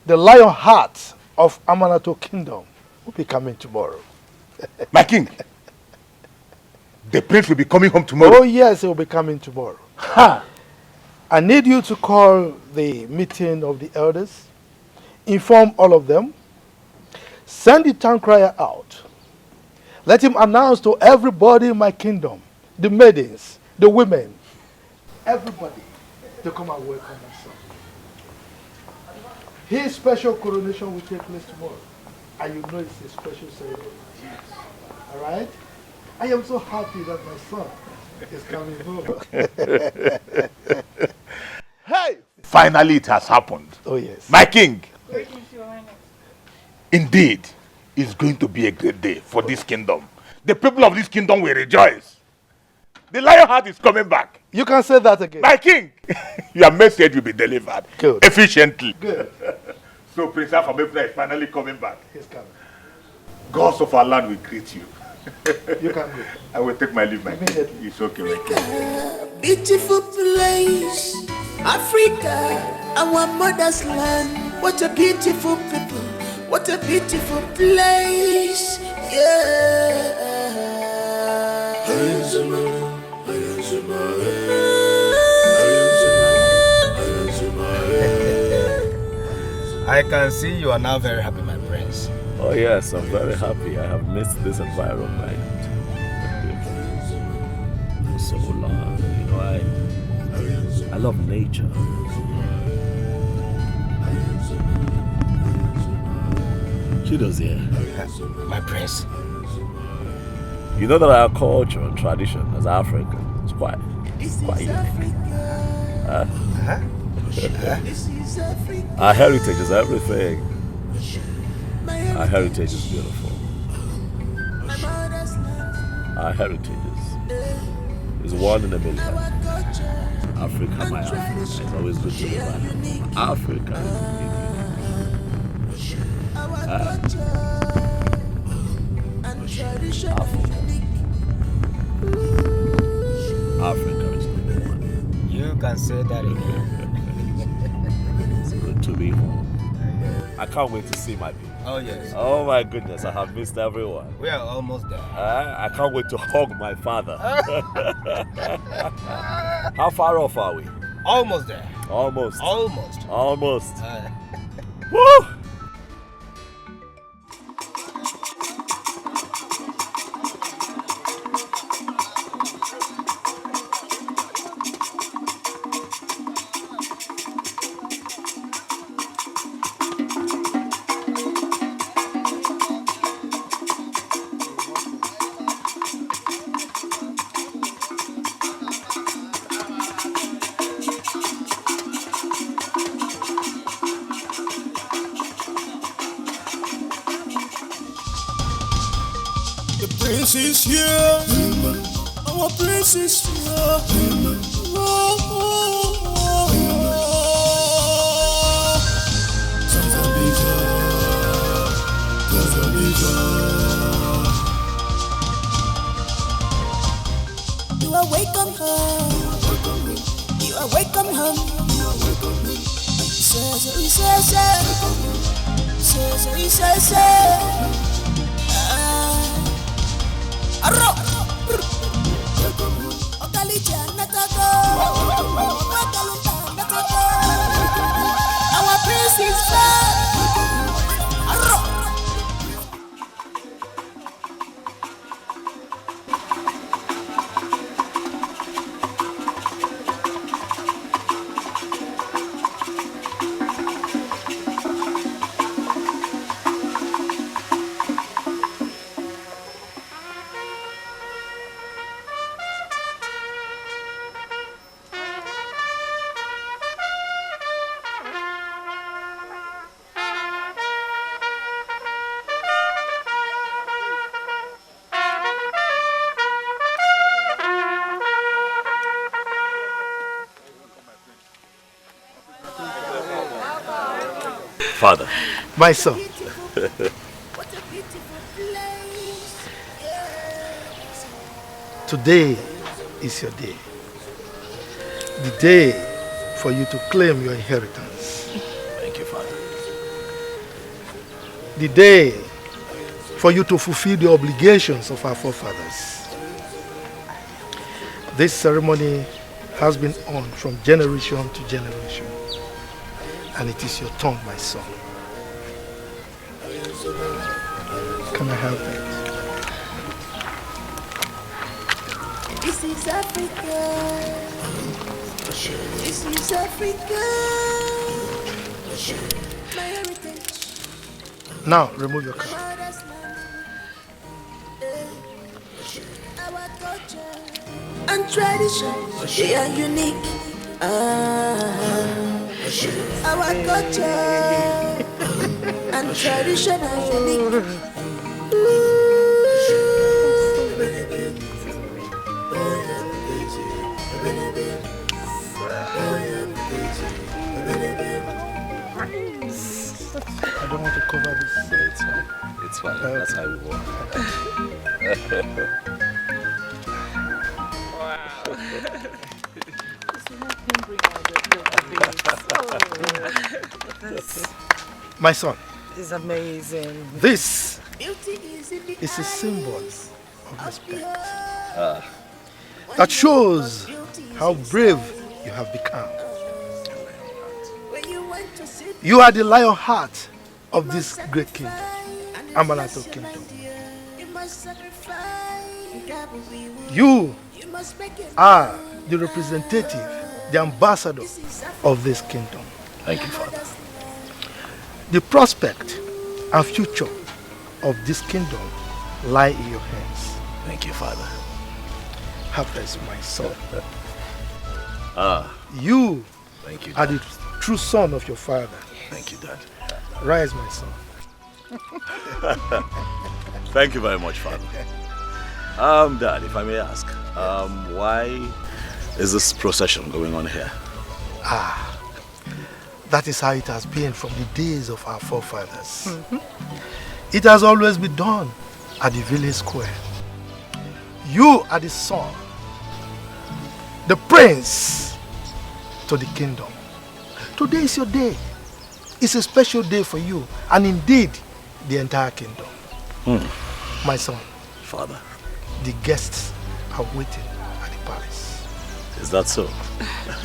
the lion heart of Amanato Kingdom, will be coming tomorrow. My king, the prince will be coming home tomorrow. Oh yes, he will be coming tomorrow. Ha! I need you to call the meeting of the elders, inform all of them, send the town crier out. Let him announce to everybody in my kingdom, the maidens, the women, everybody, to come and welcome my son. His special coronation will take place tomorrow. And you know it's a special ceremony. All right? I am so happy that my son is coming home. Hey! Finally, it has happened. Oh, yes. My king. Indeed, it's going to be a great day for this kingdom. The people of this kingdom will rejoice. The lion heart is coming back. You can say that again. My king, your message will be delivered efficiently. Good. So Prince Afamefuna is finally coming back. He's coming. Gods of our land will greet you. You can go. I will take my leave, my king. It's okay, my king. Beautiful place, Africa, our mother's land. What a beautiful people, what a beautiful place, yeah. I can see you are now very happy, my prince. Oh yes, I'm very happy. I have missed this environment for so long. You know, I love nature. Chido's here. My prince. You know that our culture and tradition as Africans is quite unique. Our heritage is everything. Our heritage is beautiful. Our heritage is one in a million. Africa, my Africa. It's always good to remember. Africa is unique. Africa is number one. You can say that again. It's good to be home. I can't wait to see my people. Oh yes. Oh my goodness, I have missed everyone. We are almost there. I can't wait to hug my father. How far off are we? Almost there. Almost. Almost. Almost. Woo! Prince is here. Our prince is here. You are welcome home. You are welcome home. Our prince is back. Father. My son. Today is your day. The day for you to claim your inheritance. Thank you, Father. The day for you to fulfill the obligations of our forefathers. This ceremony has been on from generation to generation. And it is your turn, my son. Can I have that? This is Africa. This is Africa. My heritage. Now, remove your cap. Our culture and tradition, they are unique. Our culture and tradition are unique. I don't want to cover this. It's fine. It's fine. That's how we work. My son. It's amazing. This is a symbol of respect that shows how brave you have become. You are the lion heart of this great kingdom, Amanato Kingdom. You are the representative, the ambassador of this kingdom. Thank you, Father. The prospect and future of this kingdom lie in your hands. Thank you, Father. Have rest, my son. You Thank you, are the true son of your father. Thank you, Dad. Rise, my son. Thank you very much, Father. Dad, if I may ask, why is this procession going on here? That is how it has been from the days of our forefathers. It has always been done at the village square. You are the son, the prince to the kingdom. Today is your day. It's a special day for you, and indeed, the entire kingdom. My son. Father. The guests are waiting at the palace. Is that so?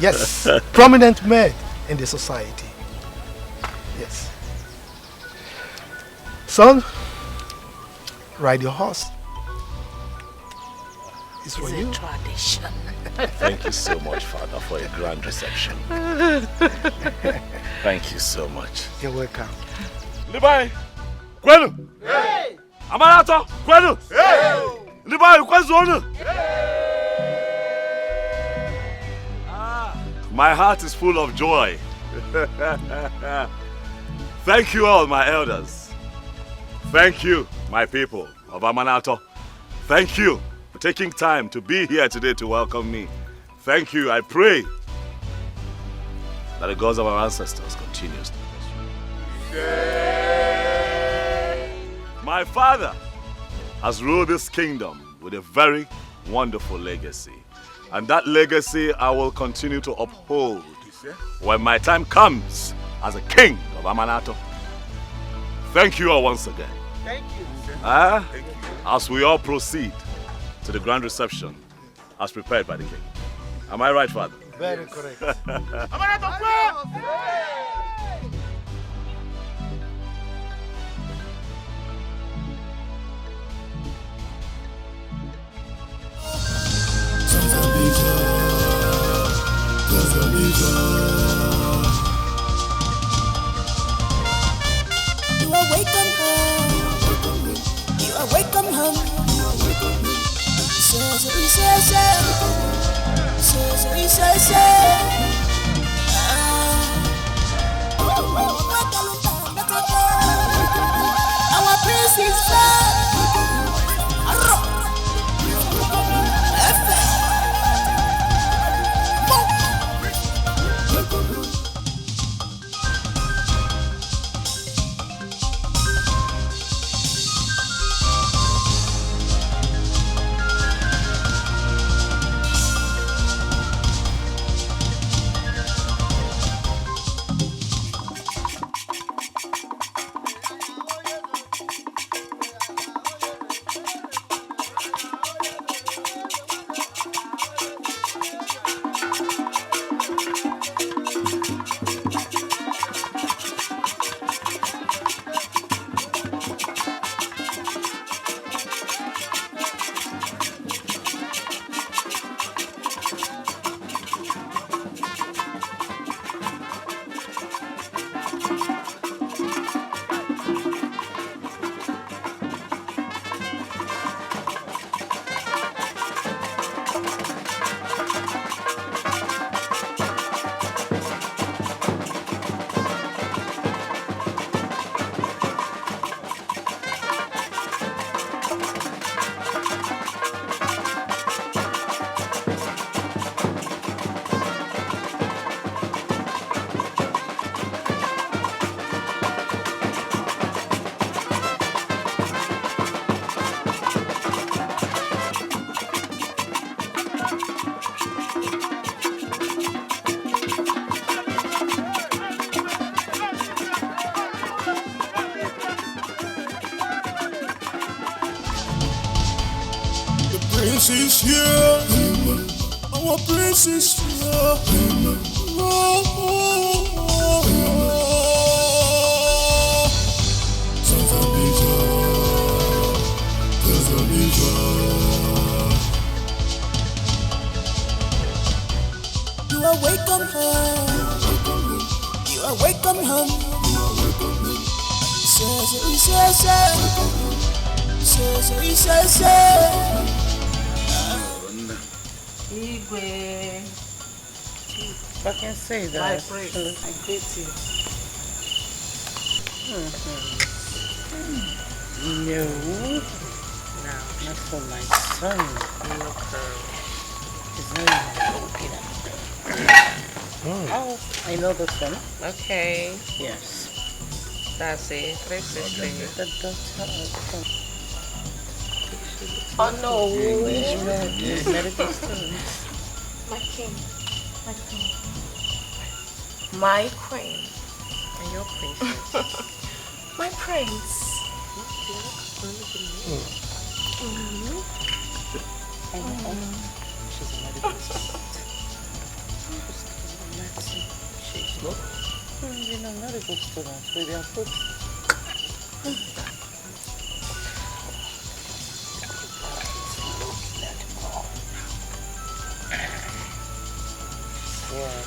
Yes. Prominent men in the society. Yes. Son, ride your horse. It's for you. Tradition. Thank you so much, Father, for a grand reception. Thank you so much. You're welcome. Libai, kwenu. Hey. Amanato, kwenu. Hey. Libai, kwenu. My heart is full of joy. Thank you all, my elders. Thank you, my people of Amanato. Thank you for taking time to be here today to welcome me. Thank you. I pray that the gods of our ancestors continues to bless you. My father has ruled this kingdom with a very wonderful legacy. And that legacy I will continue to uphold when my time comes as a king of Amanato. Thank you all once again. Thank you. Thank you. As we all proceed to the grand reception as prepared by the king. Am I right, Father? Very correct. You are welcome home. You are welcome home. Our prince is back. prince is here. Our prince is here. Sons of Anita, there's Anita. You are welcome home. You are welcome home. Igwe. If I can say that. My praise. I greet you. No. No, not for my son. He's not even looking at me. Oh, I know this one. Okay. Yes. That's it. 360. The daughter Oh no. medical students. My king. My queen. My queen. And your princess. My prince. She's a medical student. She's not. You know, medical students with their foot. Yeah,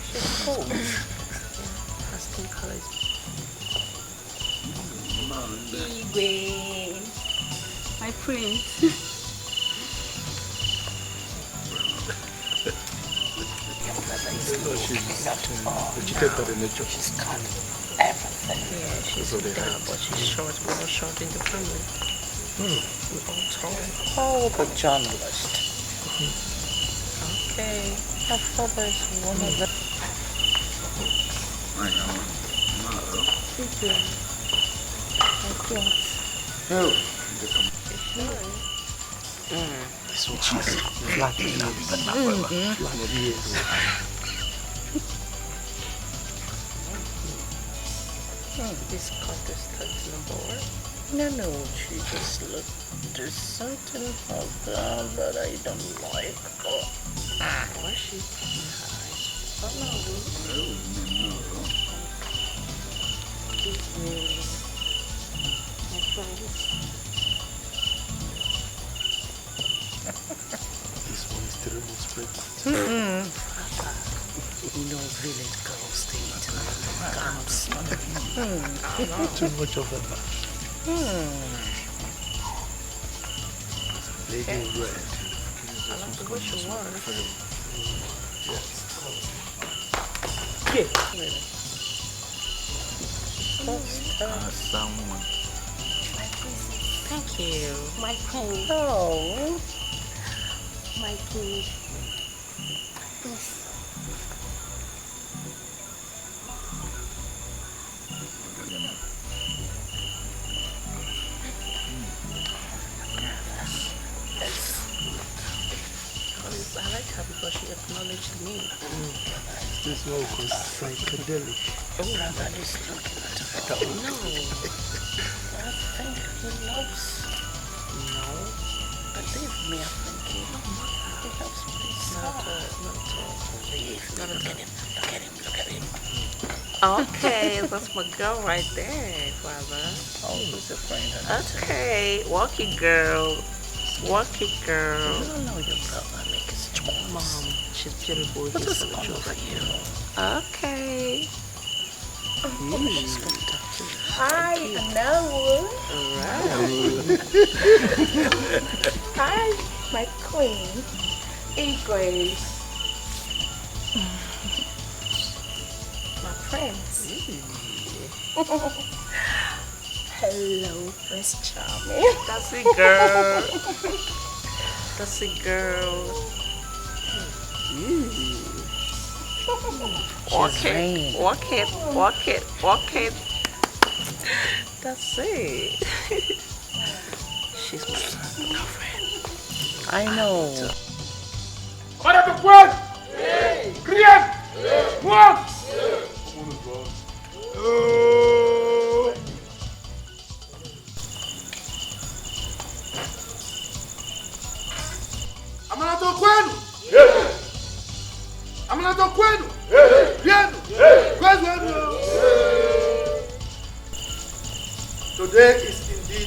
she's cold. Her skin color is Igwe. My prince. She's agitated in nature. She's cut everything. Yeah, she's down, but she's short. We're not short in the family. We're all tall. Oh, the journalist. Okay. Her father is one of them. This one she's flat enough. Yes. This cut is touch number one. No, she just looked. There's something about that that I don't like. Why is she putting her eyes? Oh no. Give me my promise. This one is terrible spread. You know, village girls stay eating out of camps. Too much of that. Lady in red. I like the way she works. Yes. Yeah. Someone. My princess. Thank you. My queen. Oh. My queen. Yes. I like her because she acknowledged me. This one was psychedelic. Oh, rather is looking at her. No. I think he loves. No. Believe me, I think he loves me. Not believe. Look at him. Okay, that's my girl right there, father. Always a friend. Okay, walk it, girl. Walk it, girl. You don't know your brother make his choice. Mom, she's beautiful. What is all over you? Okay. She's going to talk to you. Hi, Noah. Alright. Hi, my queen. Igwe. My prince. Hello, Prince Charming. That's it, girl. That's it, girl. Walk it. That's it. She's my girlfriend. I know. Para de cuál? Crier. Moi.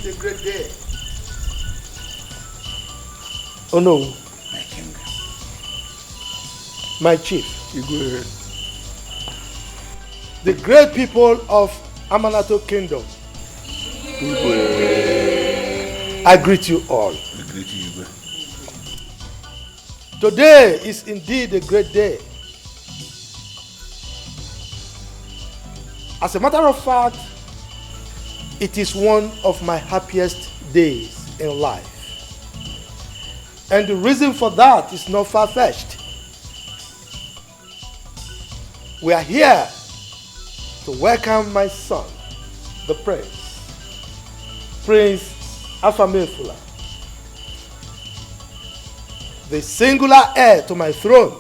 a great day. Oh no. My king. My chief. You go ahead. The great people of Amanato Kingdom. I greet you all. We greet you, Igwe. Today is indeed a great day. As a matter of fact, it is one of my happiest days in life. And the reason for that is not far-fetched. We are here to welcome my son, the Prince Afamefula, the singular heir to my throne,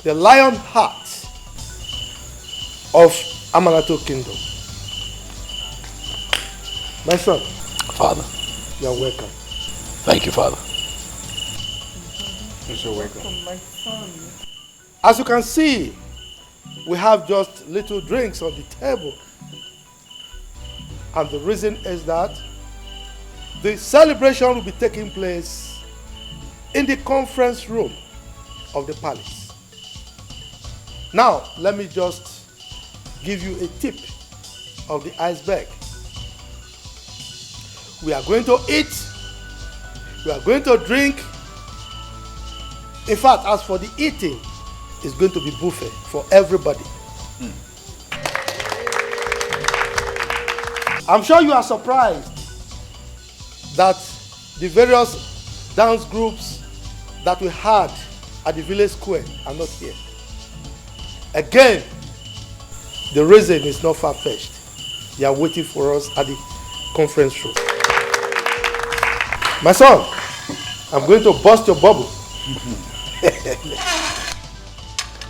the lion heart of Amanato Kingdom. My son. Father. You are welcome. Thank you, Father. You're so welcome. My son. As you can see, we have just little drinks on the table. And the reason is that the celebration will be taking place in the conference room of the palace. Now, let me just give you a tip of the iceberg. We are going to eat, we are going to drink. In fact, as for the eating, it's going to be buffet for everybody. I'm sure you are surprised that the various dance groups that we had at the village square are not here. Again, the reason is not far-fetched. They are waiting for us at the conference room. My son, I'm going to burst your bubble.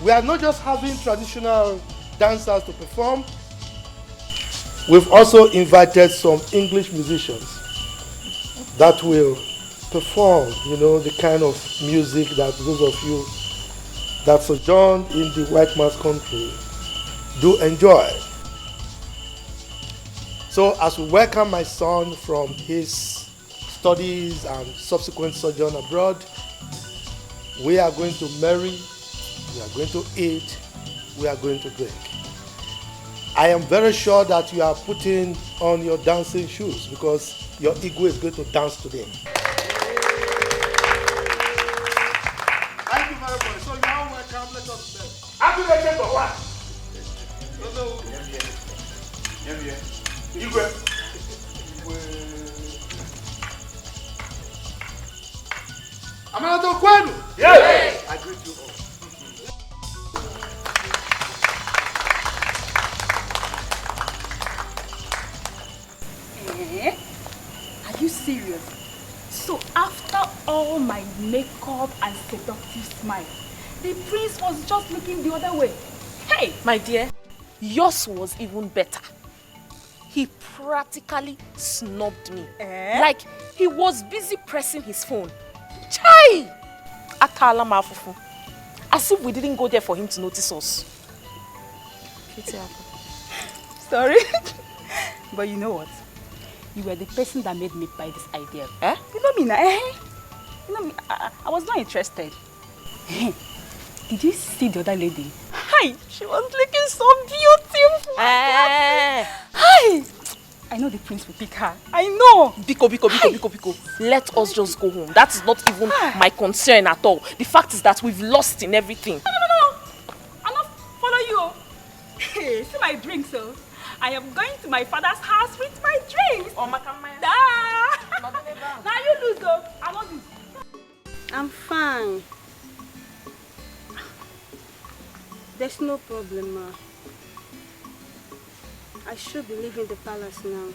We are not just having traditional dancers to perform. We've also invited some English musicians that will perform, the kind of music that those of you that sojourn in the white man's country do enjoy. So as we welcome my son from his studies and subsequent sojourn abroad, we are going to marry, we are going to eat, we are going to drink. I am very sure that you are putting on your dancing shoes because your ego is going to dance today. Thank you very much. So you are welcome. Let us bed. Happy birthday for what? Igwe. Amanato Kwenu. Yes. I greet you all. Are you serious? So after all my makeup and seductive smile, the prince was just looking the other way. Hey, my dear, yours was even better. He practically snubbed me. Like he was busy pressing his phone. Chai! Akala mafufu. As if we didn't go there for him to notice us. Sorry. But you know what? You were the person that made me buy this idea. You know me now, You know me, I was not interested. Did you see the other lady? Hi, she was looking so beautiful. Hi. I know the prince will pick her. I know. Biko. Let us just go home. That is not even my concern at all. The fact is that we've lost in everything. No. I'll not follow you. Hey, see my drink, so. I am going to my father's house with my drinks. Oh, Makamaya. Now you lose, though. I want this. I'm fine. There's no problem, ma. I should be leaving the palace now.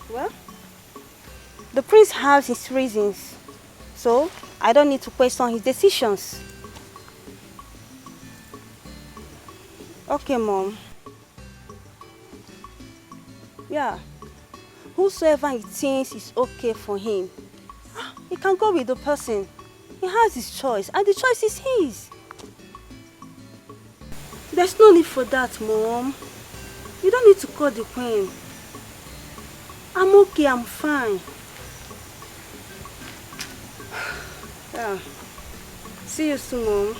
Well, the prince has his reasons, so I don't need to question his decisions. Okay, Mom. Yeah. Whosoever he thinks is okay for him, he can go with the person. He has his choice, and the choice is his. There's no need for that, Mom. You don't need to call the queen. I'm okay, I'm fine. Yeah. See you soon, Mom.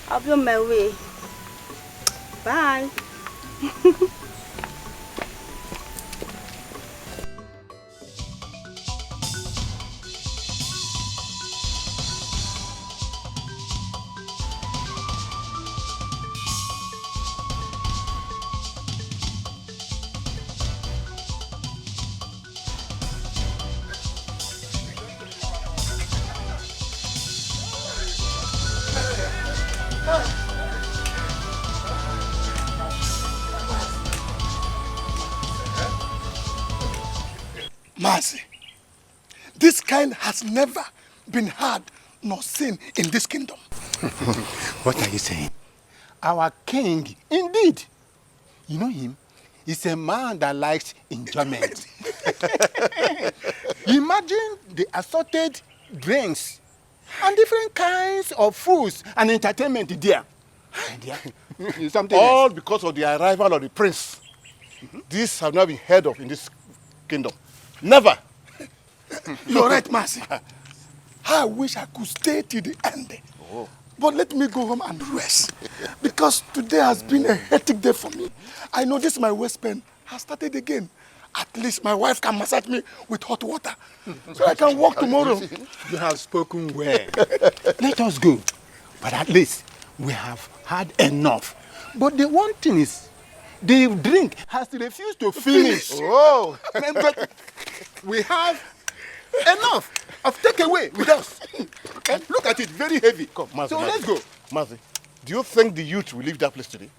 I'll be on my way. Bye. Mercy, this kind has never been heard nor seen in this kingdom. What are you saying? Our king, indeed. You know him? He's a man that likes enjoyment. Imagine the assorted drinks and different kinds of foods and entertainment there. Something All else. because of the arrival of the prince. These have not been heard of in this kingdom. Never. You're right, Mercy. I wish I could stay till the end. Oh. But let me go home and rest. Because today has been a hectic day for me. I know this my waist pain has started again. At least my wife can massage me with hot water. So I can walk tomorrow. You have spoken well. Let us go. But at least we have had enough. But the one thing is, the drink has refused to finish. Oh. But we have enough of takeaway with us. And look at it, very heavy. Come, Mazi, So Mazi. let's go. Mazi, do you think the youth will leave that place today?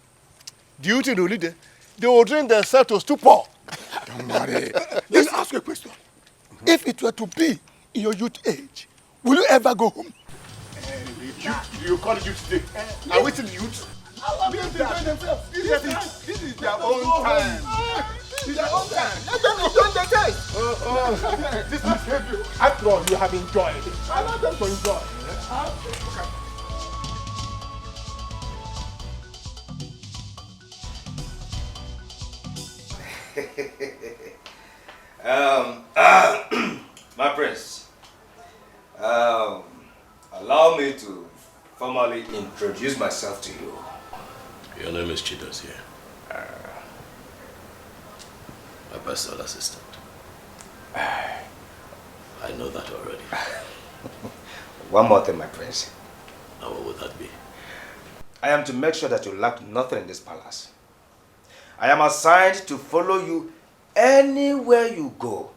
Do you think they will leave there? They will drink themselves to stupor. Don't worry. Let me ask you a question. If it were to be in your youth age, will you ever go home? You call it youth today? Are we still youth? This is their own time. It's their own time. Let them enjoy their time. This must help you. After all, you have enjoyed. I want them to enjoy. My prince, allow me to formally introduce myself to you. Your name is Chidozie. My personal assistant. I know that already. One more thing, my prince. Now what would that be? I am to make sure that you lack nothing in this palace. I am assigned to follow you anywhere you go.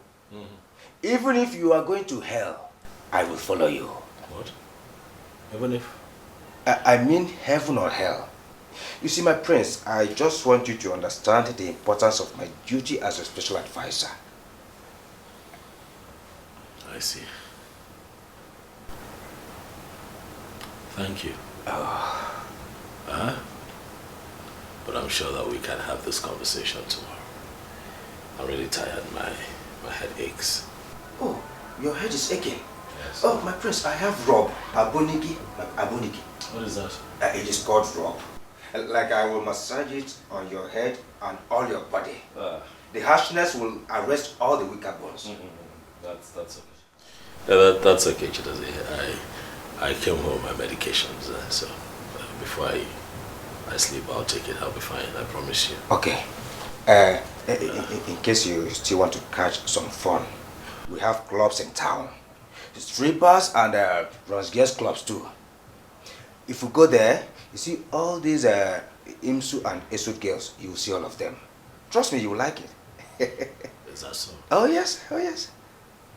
Even if you are going to hell, I will follow you. What? Even if? I mean heaven or hell. You see, my prince, I just want you to understand the importance of my duty as a special advisor. I see. Thank you. But I'm sure that we can have this conversation tomorrow. I'm really tired. My head aches. Oh, your head is aching? Yes. Oh, my prince, I have rub. Abonigi. What is that? It is called rub. Like I will massage it on your head and all your body. The harshness will arrest all the weaker bones. That's okay. Yeah, that's okay, Chidozie. I came home my medications, so before I sleep, I'll take it. I'll be fine. I promise you. Okay. In case you still want to catch some fun, we have clubs in town. Strippers and Ronsgears clubs too. If you go there, you see all these Imsu and Esud girls, you will see all of them. Trust me, you will like it. Is that so? Oh yes, oh yes.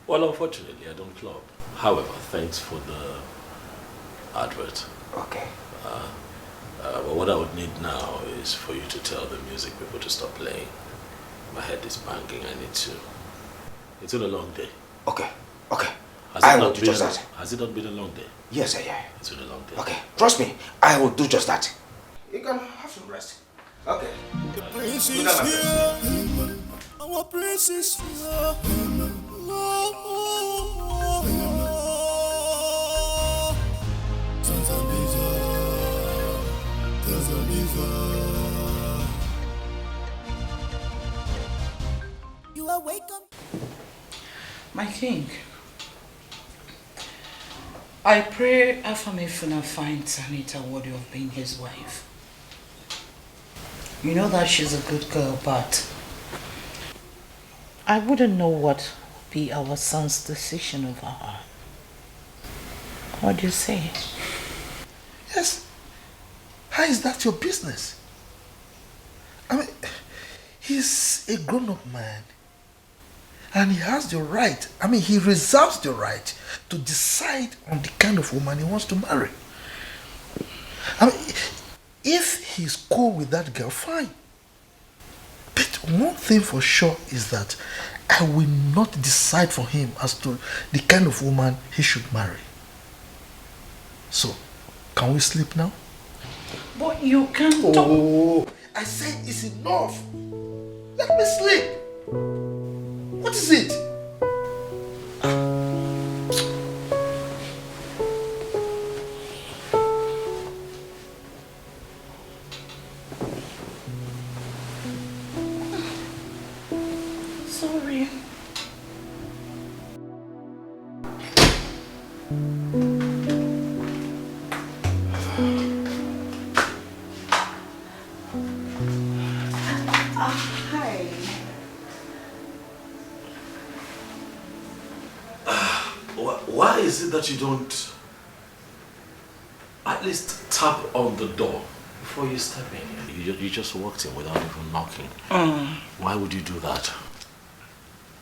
Well, unfortunately, I don't club. However, thanks for the advert. Okay. But what I would need now is for you to tell the music people to stop playing. My head is banging. I need to. It's been a long day. Okay. Okay. Has it not been a long day? Yes, yeah. It's been a long day. Okay. Trust me, I will do just that. You can have some rest. Okay. The prince is here. Our prince is here. Tanzania. My king, I pray Afamefuna finds Anita worthy of being his wife. You know that she's a good girl, but I wouldn't know what would be our son's decision over her. What do you say? Yes. How is that your business? I mean, he's a grown-up man. And he has the right, he reserves the right to decide on the kind of woman he wants to marry. If he's cool with that girl, fine. But one thing for sure is that I will not decide for him as to the kind of woman he should marry. So, can we sleep now? But you can't. Oh, I said it's enough. Let me sleep. What is it? Sorry. Hi. Why is it that you don't at least tap on the door before you step in? You just walked in without even knocking. Why would you do that?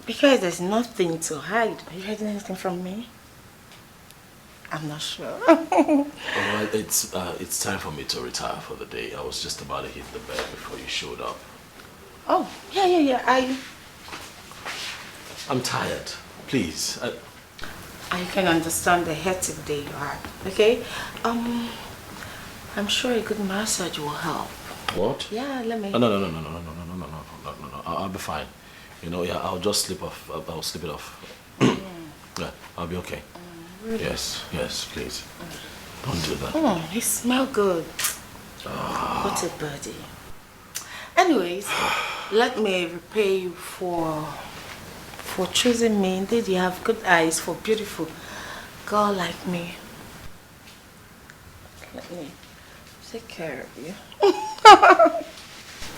Because there's nothing to hide. Are you hiding anything from me? I'm not sure. Alright, it's time for me to retire for the day. I was just about to hit the bed before you showed up. Oh, yeah. I'm tired. Please. I can understand the hectic day you had, okay? I'm sure a good massage will help. What? Yeah, let me... No. I'll be fine. I'll just sleep off. I'll sleep it off. Yeah, I'll be okay. Really? Yes, please. Don't do that. You smell good. What a birdie. Anyways, let me repay you for choosing me. Indeed, you have good eyes for a beautiful girl like me. Let me take care of you.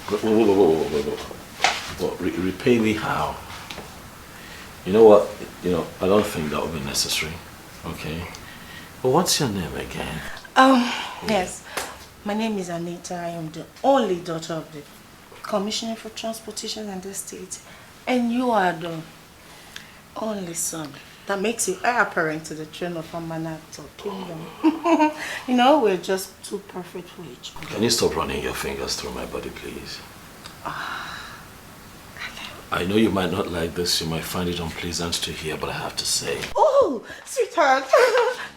Whoa. Repay me how? You know what? I don't think that would be necessary. Okay? But what's your name again? Yes. My name is Anita. I am the only daughter of the Commissioner for Transportation in this state. And you are the only son. That makes you heir apparent to the throne of Amanato Kingdom. We're just too perfect for each other. Can you stop running your fingers through my body, please? I know you might not like this, you might find it unpleasant to hear, but I have to say. Oh, sweetheart.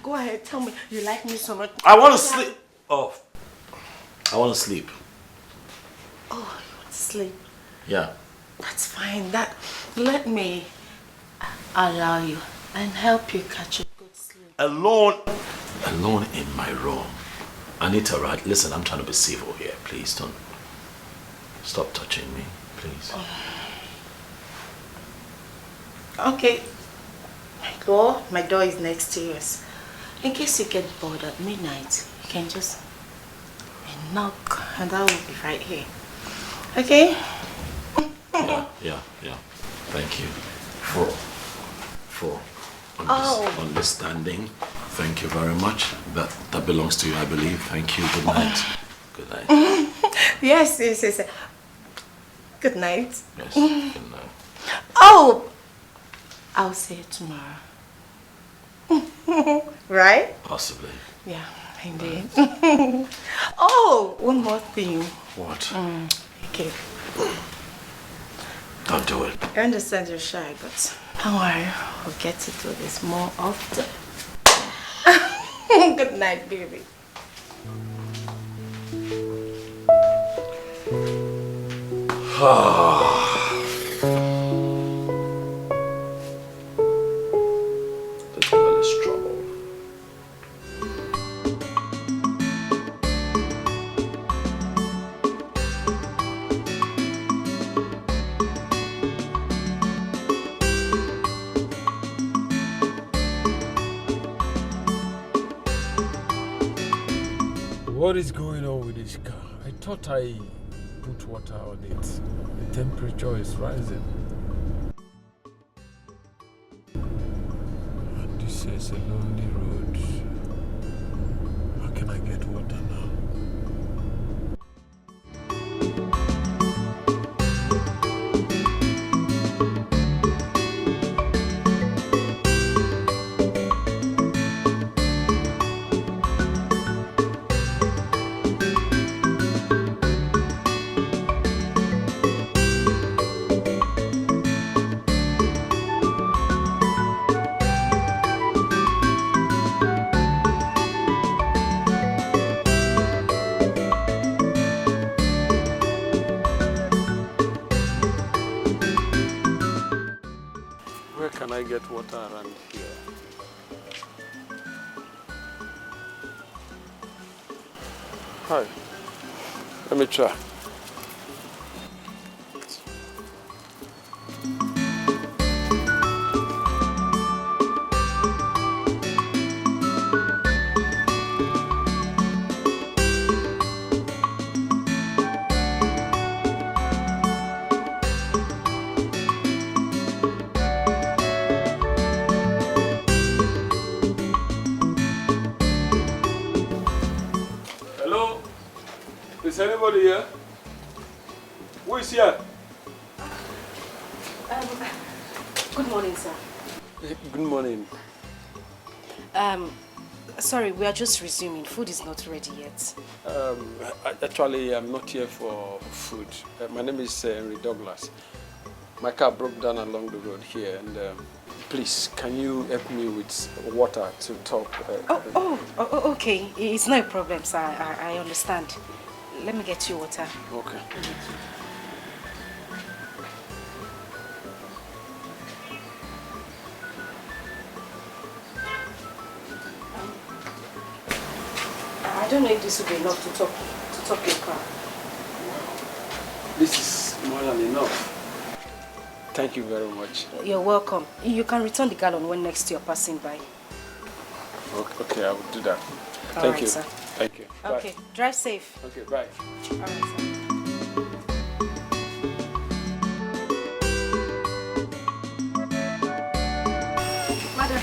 Go ahead, tell me. You like me so much. I want to sleep. Oh. I want to sleep. Oh, you want to sleep? Yeah. That's fine. Let me allow you and help you catch a good sleep. Alone in my room. Anita, right? Listen, I'm trying to be civil here. Please don't. Stop touching me, please. Okay. My door is next to yours. In case you get bored at midnight, you can just knock and I will be right here. Okay? Yeah. Thank you for understanding. Thank you very much. That belongs to you, I believe. Thank you. Good night. Good night. Yes. Good night. Yes, good night. Oh! I'll see you tomorrow. Right? Possibly. Yeah, indeed. Oh, one more thing. What? Okay. Don't do it. I understand you're shy, but don't worry. We'll get to do this more often. Good night, baby. This girl is trouble. What is going on with this car? I thought I put water on it. The temperature is rising. And this is a lonely road. How can I get water now? Can I get water around here? Hi. Let me try. Is anybody here? Who is here? Good morning, sir. Good morning. Sorry, we are just resuming. Food is not ready yet. Actually, I'm not here for food. My name is Henry Douglas. My car broke down along the road here, and please, can you help me with water to top? Okay. It's no problem, sir. I understand. Let me get you water. Okay. I don't know if this will be enough to top your car. This is more than enough. Thank you very much. You're welcome. You can return the gallon when next you're passing by. Okay, I will do that. All Thank right, you. Sir. Thank you. Okay, Bye. drive safe. Okay, bye. All right, sir. Madam,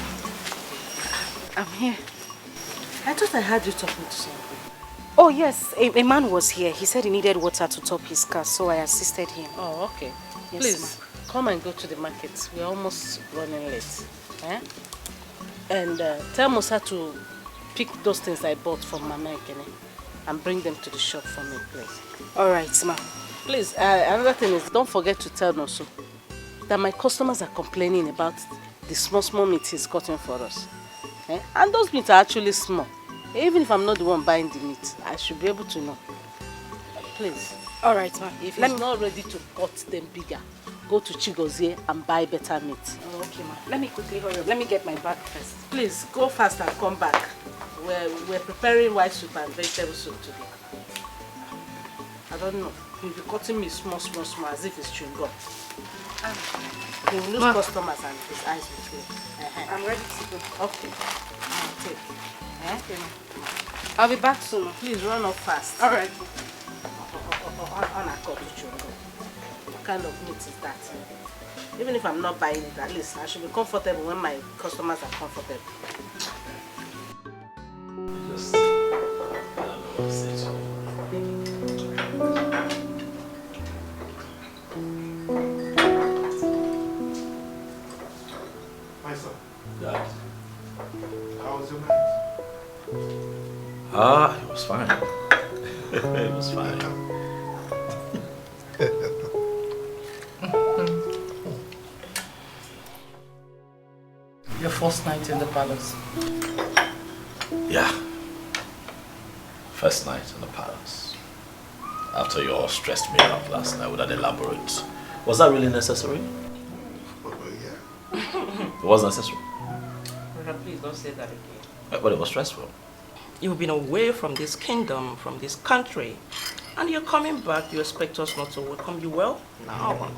I'm here. I thought I heard you talking to someone. Oh yes, a man was here. He said he needed water to top his car, so I assisted him. Oh, okay. Yes, Please, come and go to the market. We're almost running late. Eh? And tell Musa to pick those things I bought from Mama Ekene and bring them to the shop for me, please. All right, ma. Please, another thing is, don't forget to tell Nosu that my customers are complaining about the small meat he's cutting for us. Eh? And those meats are actually small. Even if I'm not the one buying the meat, I should be able to know. Please. All right, ma. If he's not ready to cut them bigger, go to Chigozie and buy better meat. Oh, okay, ma. Let me quickly hurry up. Let me get my bag first. Please, go fast and come back. We're preparing white soup and vegetable soup today. I don't know. He'll be cutting me small, as if it's chewing gum. He will lose customers and his eyes will fail. I'm ready to go. Okay. I'll take. Okay, ma. I'll be back soon. Please run up fast. All right. On a cut to chewing gum. What kind of meat is that? Even if I'm not buying it, at least I should be comfortable when my customers are comfortable. Just, I don't know what to say to you. My son. Dad. How was your night? It was fine. It was fine. Your first night in the palace. Yeah. First night in the palace. After you all stressed me out last night with an elaborate. Was that really necessary? It was necessary. Please don't say that again. But it was stressful. You've been away from this kingdom, from this country, and you're coming back. You expect us not to welcome you well? No.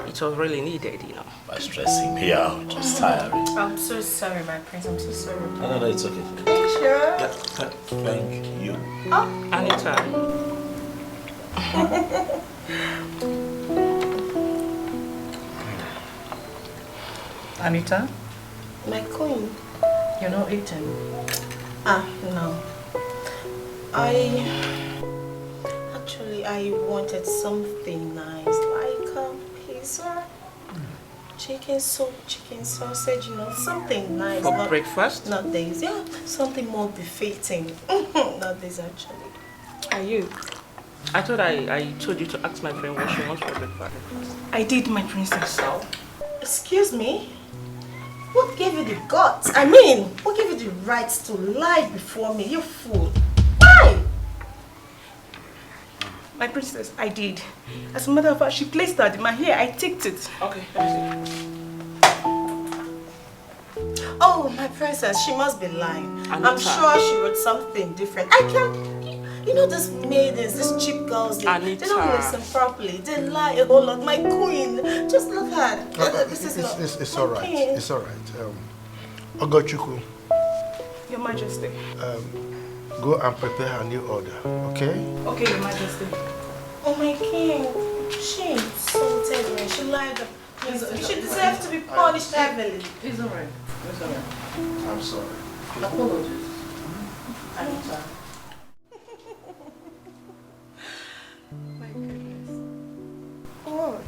It was really needed, you know. By stressing me out, just tiring. I'm so sorry, my prince. I'm so sorry. No, it's okay. you sure? Thank you. Oh, Anita. Anita? My queen. You're not eating? No. I wanted something nice, like pizza, chicken soup, chicken sausage, something nice. For breakfast? Not this, yeah, something more befitting. Not this, actually. Are you? I thought I told you to ask my friend what she wants for breakfast. I did, my princess. Excuse me? What gave you the guts? I mean, what gave you the rights to lie before me? You fool. Why? My princess, I did. As a matter of fact, she placed that in my hair. I ticked it. Okay, let me see. Oh, my princess, she must be lying. Anita. I'm sure she wrote something different. I can't... You know these maidens, these cheap girls, they don't listen properly. They lie a whole lot. My queen, just look at It's all right. It's all right. Ogochukwu. Your Majesty. Go and prepare her new order, okay? Okay, Your Majesty. Oh, my king. She insulted me. She lied. She deserves to be punished heavily. It's all right. It's all right. I'm sorry. Apologies. Anita. My goodness. What?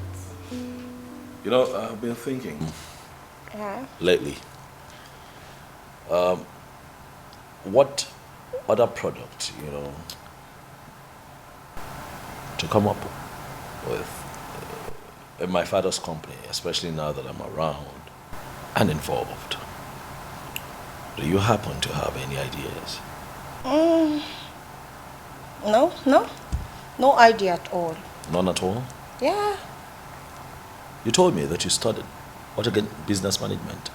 You know, I've been thinking Yeah? lately. What other product, to come up with in my father's company, especially now that I'm around and involved. Do you happen to have any ideas? No idea at all. None at all? Yeah. You told me that you studied, what again, business management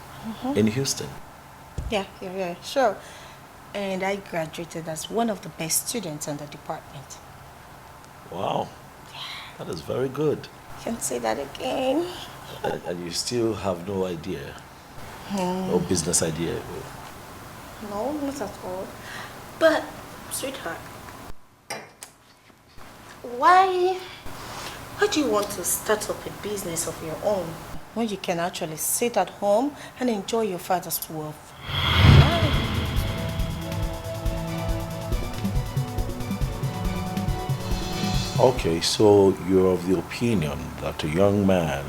in Houston. Yeah, sure. And I graduated as one of the best students in the department. Wow, that is very good. Can't say that again. And you still have no idea, no business idea? No, not at all. But, sweetheart, why do you want to start up a business of your own when you can actually sit at home and enjoy your father's wealth? Okay, so you're of the opinion that a young man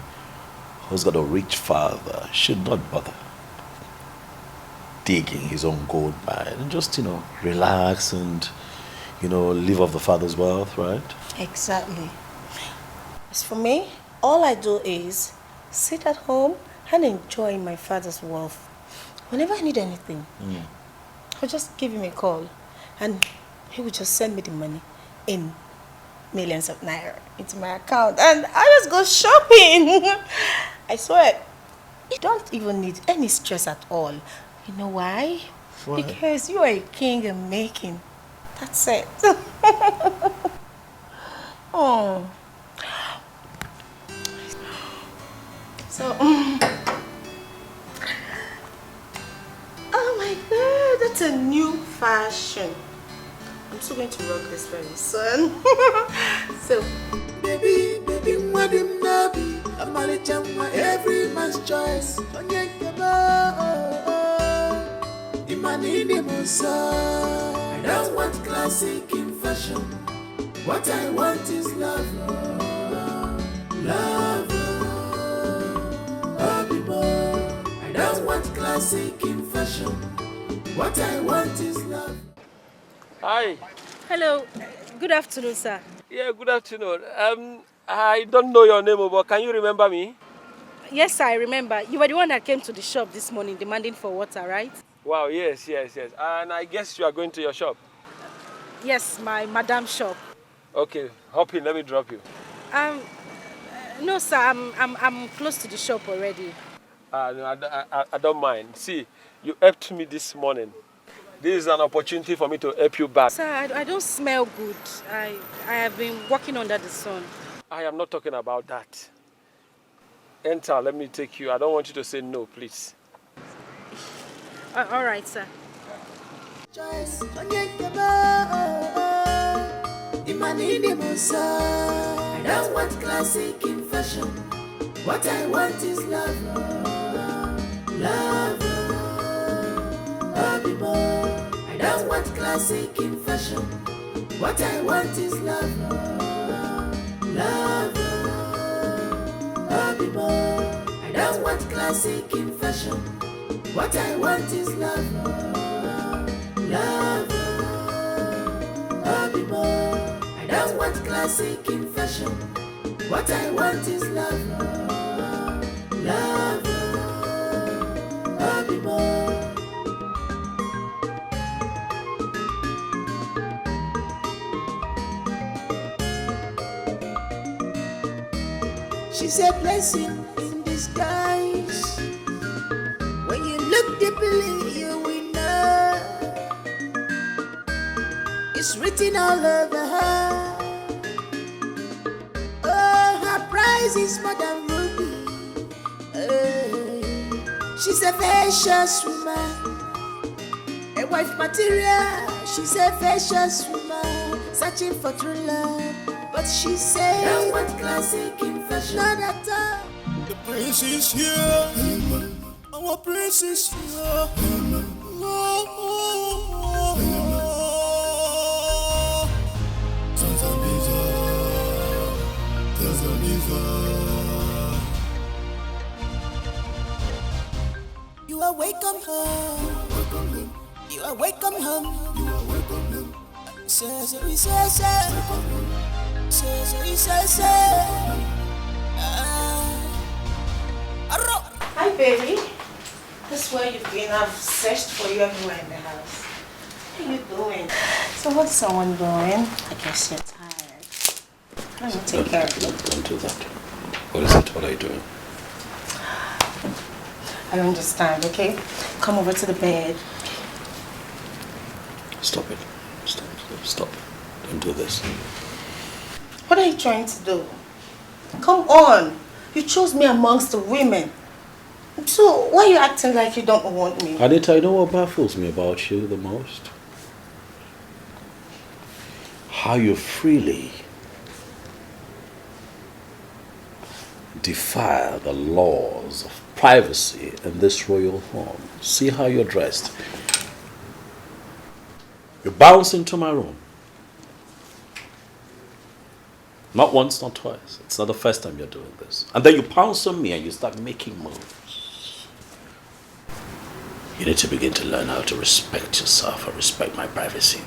who's got a rich father should not bother digging his own gold mine and just, relax and, live off the father's wealth, right? Exactly. As for me, all I do is sit at home and enjoy my father's wealth. Whenever I need anything, I'll just give him a call and he will just send me the money in millions of naira into my account and I just go shopping. I swear, you don't even need any stress at all. You know why? Why? Because you are a king in making. That's it. Oh. So, oh my God, that's a new fashion. I'm still going to rock this very soon. So, baby, madam nabi, amale chama, every man's choice. Imanini musa. I don't want classic in fashion. What I want is love, love, I don't want classic in fashion. What I want is love. Hi. Hello. Good afternoon, sir. Yeah, good afternoon. I don't know your name, but can you remember me? Yes, sir, I remember. You were the one that came to the shop this morning demanding for water, right? Wow, yes. And I guess you are going to your shop. Yes, my madam shop. Okay, hop in, let me drop you. No, sir, I'm close to the shop already. No, I don't mind. See, you helped me this morning. This is an opportunity for me to help you back. Sir, I don't smell good. I have been walking under the sun. I am not talking about that. Enter, let me take you. I don't want you to say no, please. All right, sir. Choice, I don't want classic in fashion. What I want is love, love, I don't want classic in fashion. What I want is love, love, I don't want classic in fashion. What I want is love, love, I don't want classic in fashion. What I want is love, love, she's a blessing in disguise. When you look deeply, you will know it's written all over her. Oh, her price is more than ruby. She's a vicious woman, a wife material. She's a vicious woman, searching for true love. But she said, I want classic in fashion. Not at all. The prince is here. Our prince is here. You are welcome home. You are welcome home. You are welcome home. Hi, baby. This is where you've been. I've searched for you everywhere in the house. What are you doing? So what's someone doing? I guess you're tired. Let me take care of you. Don't do that. What is it? What are you doing? I understand, okay? Come over to the bed. Stop it. Stop. Don't do this. What are you trying to do? Come on. You chose me amongst the women. So why are you acting like you don't want me? Anita, you know what baffles me about you the most? How you freely defy the laws of privacy in this royal home. See how you're dressed. You bounce into my room. Not once, not twice. It's not the first time you're doing this. And then you pounce on me and you start making moves. You need to begin to learn how to respect yourself and respect my privacy.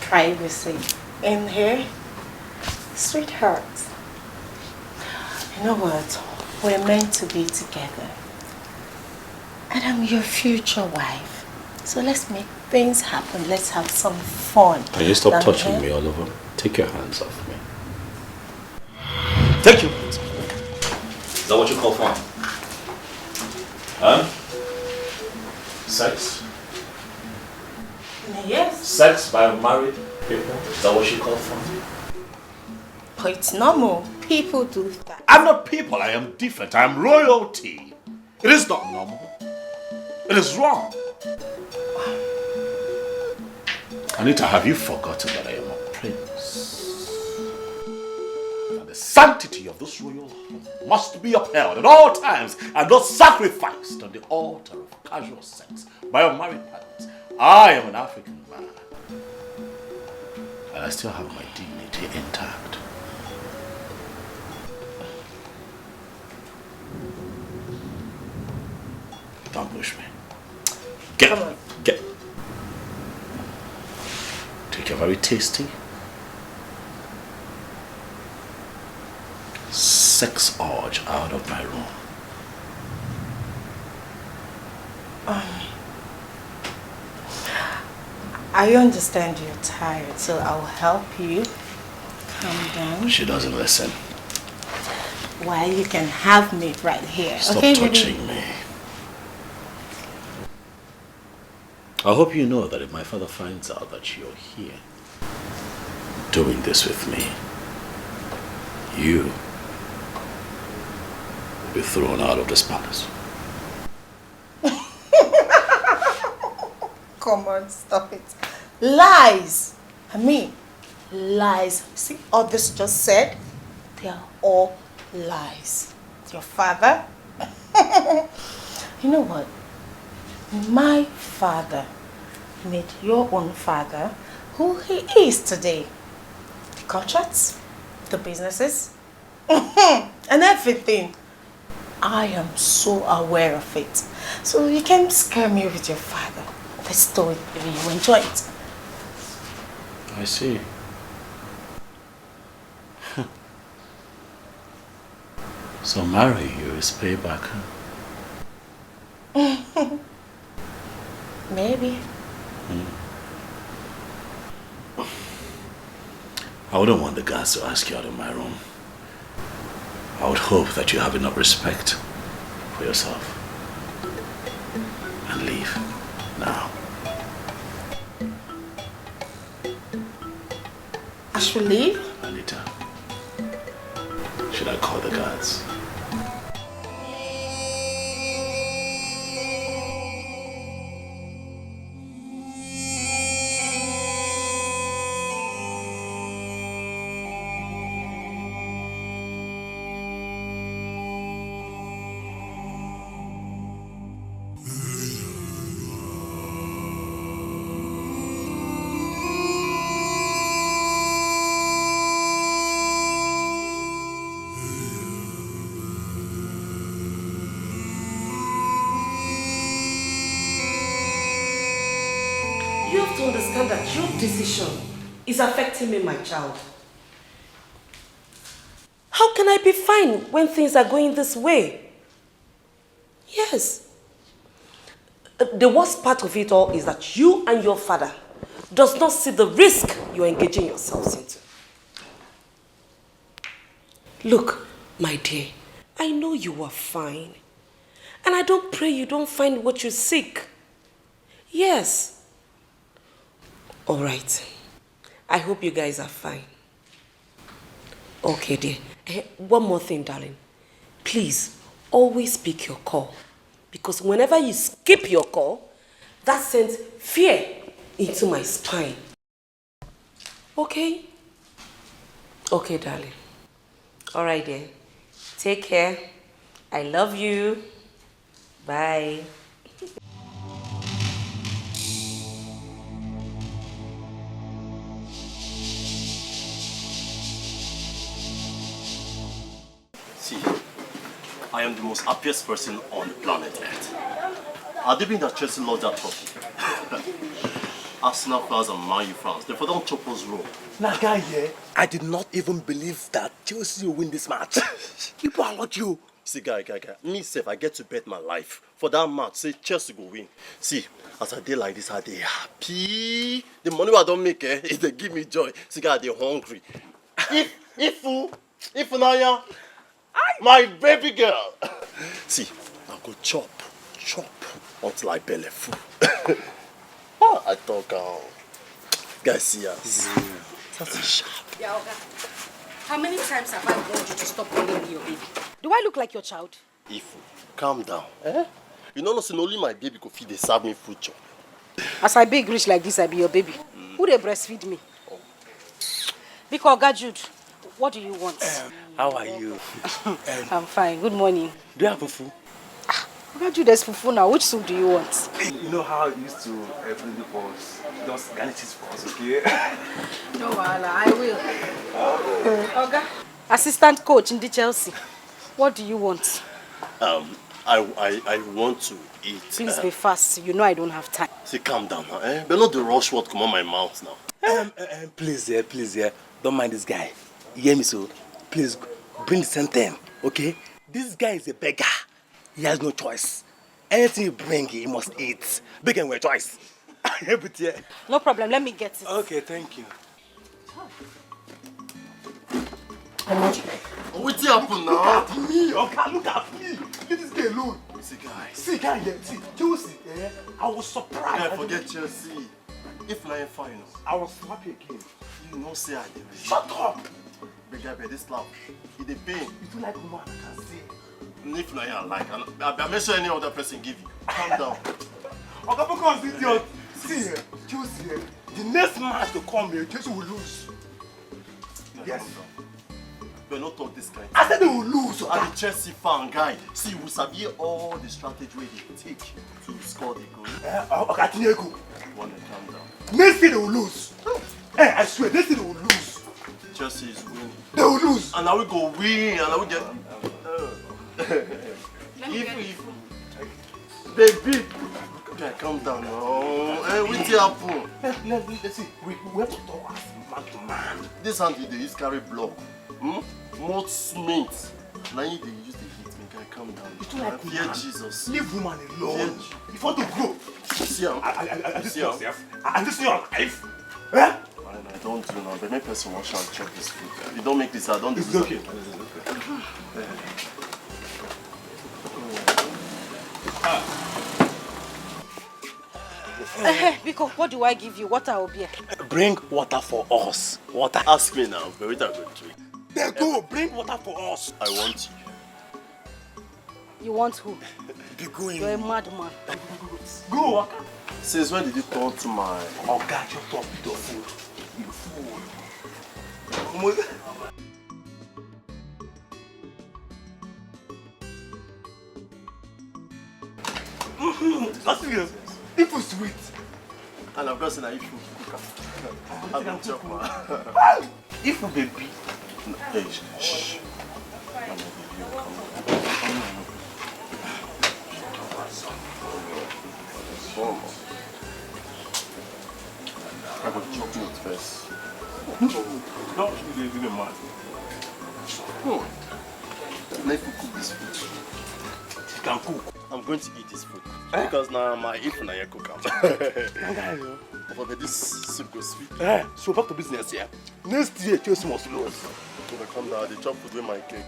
Privacy. In here? Sweetheart. You know what? We're meant to be together. And I'm your future wife. So let's make things happen. Let's have some fun. Can you stop touching me, Oliver? Take your hands off me. Take your hands off me. Is that what you call fun? Huh? Sex? Yes. Sex by married people? Is that what you call fun? But it's normal. People do that. I'm not people. I am different. I am royalty. It is not normal. It is wrong. Anita, have you forgotten that I am a prince? And the sanctity of this royal home must be upheld at all times and not sacrificed on the altar of casual sex by unmarried partners. I am an African man. And I still have my dignity intact. Don't push me. Get. Take a very tasty sex urge out of my room. I understand you're tired, so I'll help you. Calm down. She doesn't listen. Why, you can have me right here. Stop okay, touching baby? me. I hope you know that if my father finds out that you're here doing this with me, you will be thrown out of this palace. Come on, stop it. Lies. I mean, lies. See all this just said? They are all lies. Your father? You know what? My father made your own father who he is today. The contracts, the businesses, and everything. I am so aware of it. So you can't scare me with your father. Let's do it, baby. You enjoy it. I see. So marry you is payback, huh? Maybe. I wouldn't want the guards to ask you out of my room. I would hope that you have enough respect for yourself. And leave now. I should leave? Anita, should I call the guards? You have to understand that your decision is affecting me, my child. How can I be fine when things are going this way? Yes. The worst part of it all is that you and your father does not see the risk you're engaging yourselves into. Look, my dear, I know you are fine. And I don't pray you don't find what you seek. Yes. All right. I hope you guys are fine. Okay, dear. One more thing, darling. Please, always pick your call. Because whenever you skip your call, that sends fear into my spine. Okay? Okay, darling. All right, dear. Take care. I love you. Bye. See, I am the most happiest person on planet Earth. Had it been that Chelsea lost that trophy, Arsenal fans and Man U fans, they don't chop us raw. Now, guy, yeah, I did not even believe that Chelsea will win this match. People are like you. See, guy, me self, I get to bet my life for that match. Say Chelsea go win. See, as I dey like this, I dey happy. The money I don't make, they give me joy. See, guy, they hungry. If Naya, my baby girl. See, I go chop until I belly full. I talk, guys, see us. That's sharp. Yeah, okay. How many times have I warned you to stop calling me your baby? Do I look like your child? Ifu, calm down. You know, not only my baby could feed, they serve me food job. As I big rich like this, I be your baby. Who they breastfeed me? Because Jude, what do you want? How are you? I'm fine. Good morning. Do you have fufu? Jude, there's fufu now. Which soup do you want? You know how I used to bring the balls. Just garnish it for us, okay? No, I will. Oga, assistant coach in the Chelsea. What do you want? I want to eat. Please be fast. You know I don't have time. See, calm down now, But not the rush word come on my mouth now. Please, don't mind this guy. You hear me, so? Please, bring the sentence, okay? This guy is a beggar. He has no choice. Anything you bring, he must eat. Beg and wear choice. No problem, let me get it. Okay, thank you. What's happened now? Me, okay, look at me. Leave this guy alone. See, guy, see, Chelsea, I was surprised. I forget Chelsea. If I ain't fine, I was happy again. You know, say I did. Shut up. Beggar, this love, it a pain. You feel like woman, I can see. If not, I like, I'm not sure any other person give you. Calm down. Okay, because idiot. See, Chelsea, the next match to come here, Chelsea will lose. Yes. We're not talk this kind. I said they will lose. I'm a Chelsea fan, guy. See, we sabi all the strategy they take to score the goal. Okay, I think go. One that calm down. Next thing they will lose. Hey, I swear, next thing they will lose. Chelsea is winning. They will lose. And now we go win, and now we get. Baby, okay, calm down now. Hey, what's happen? Let's see. We have to talk as man to man. This hand they use carry block. More smith. Now you they use the heat. Guy, calm down. It's not like fear Jesus. Leave woman alone. If you want to grow. See him. I just your life. I don't do now. But make person wash and chop this food. You don't make this. I don't do this. It's okay. Because what do I give you? Water or beer? Bring water for us. Water. Ask me now. But we don't go drink. Then go. Bring water for us. I want you. You want who? Be going. You're a madman. Go. Since when did you turn to my... Oh God, you talk with your food. You fool. That's serious. It was sweet. And I've got to say if you cook I don't chop man. If you baby. Hey, shh. I'm a baby. Come on. I got chop meat first. No, you didn't man. Now if you cook this food. You can cook. I'm going to eat this food. Because now my if na cook am. But this soup goes sweet. So back to business here. Next year, Chelsea must lose. So they come down, they chop food with my cake.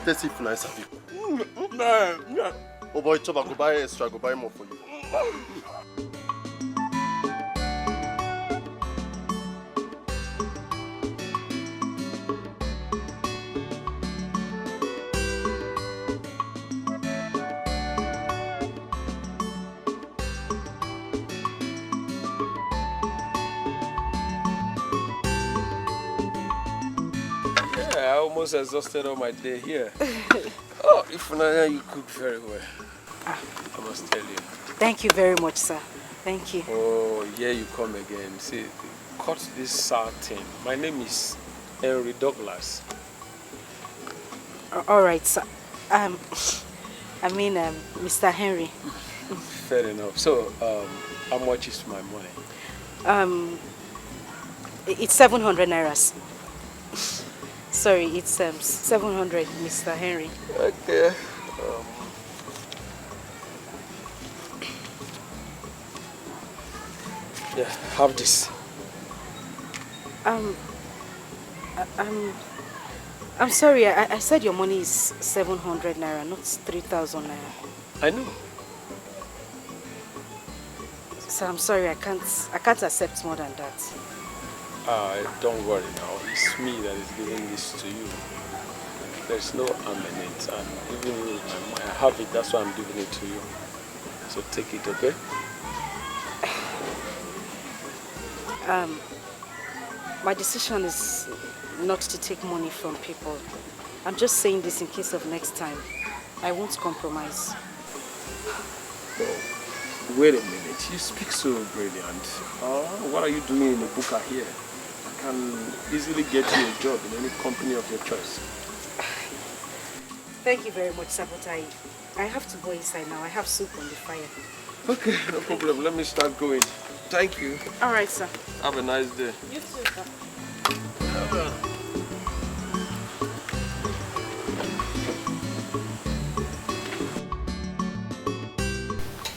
Let's see if nice of you. Oh boy, chop, I go buy extra, I go buy more for you. I almost exhausted all my day here. Oh, if you cook very well. I must tell you. Thank you very much, sir. Thank you. Oh, here you come again. See, cut this sour thing. My name is Henry Douglas. All right, sir. Mr. Henry. Fair enough. So, how much is my money? It's 700 nairas. Sorry, it's 700, Mr. Henry. Okay. Yeah, have this. I'm sorry. I said your money is 700 naira, not 3,000 naira. I know. So I'm sorry. I can't accept more than that. Don't worry now. It's me that is giving this to you. There's no harm in it, and even if I have it, that's why I'm giving it to you. So take it, okay? My decision is not to take money from people. I'm just saying this in case of next time. I won't compromise. Oh, wait a minute. You speak so brilliant. What are you doing in the Buka here? I can easily get you a job in any company of your choice. Thank you very much, Sabotai. I have to go inside now. I have soup on the fire. Okay, no problem. Let me start going. Thank you. All right, sir. Have a nice day. You too, sir.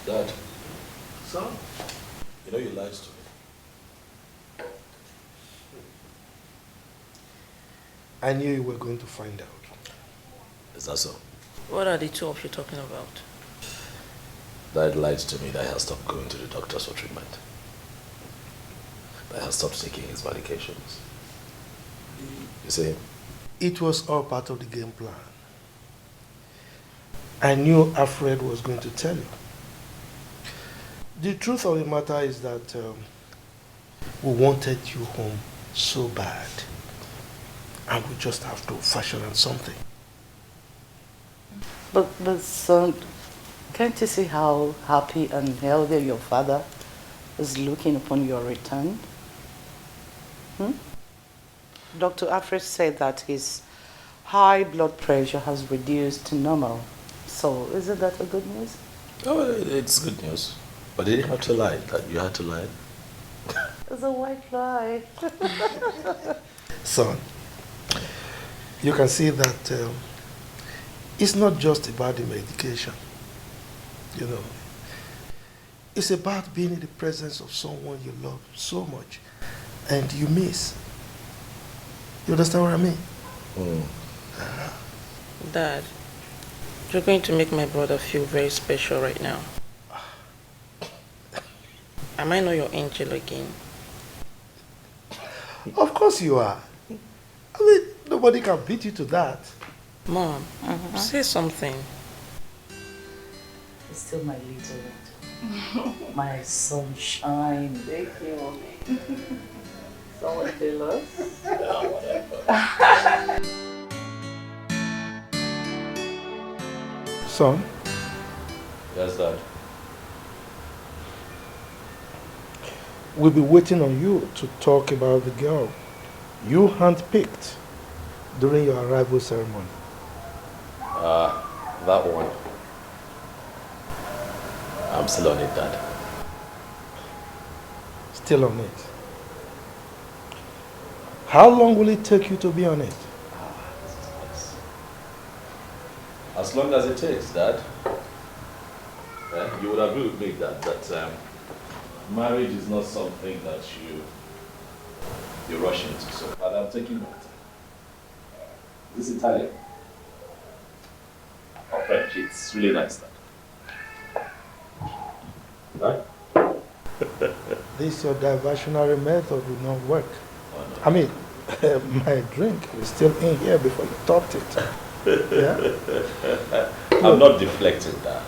Dad. Son? You know you lied to me. I knew you were going to find out. Is that so? What are the two of you talking about? Dad lied to me that he has stopped going to the doctors for treatment. That he has stopped taking his medications. You see? It was all part of the game plan. I knew Alfred was going to tell you. The truth of the matter is that we wanted you home so bad. And we just have to fashion on something. But son, can't you see how happy and healthy your father is looking upon your return? Dr. Alfred said that his high blood pressure has reduced to normal. So, isn't that a good news? Oh, it's good news. But did you have to lie? That you had to lie? It's a white lie. Son, you can see that it's not just about the medication. You know, it's about being in the presence of someone you love so much and you miss. You understand what I mean? Dad, you're going to make my brother feel very special right now. Am I not your angel again? Of course you are. I mean, nobody can beat you to that. Mom, say something. It's still my little one. My sunshine. Thank you, Mommy. Someone tell us. Son? Yes, Dad. We'll be waiting on you to talk about the girl you handpicked during your arrival ceremony. That one. I'm still on it, Dad. Still on it. How long will it take you to be on it? As long as it takes, Dad. You would agree with me that marriage is not something that you rush into. So, but I'm taking my time. This Italian. Oh, French. It's really nice, Dad. Right? This your diversionary method will not work. Oh, no. I mean, my drink is still in here before you topped it. Yeah? I'm not deflecting that.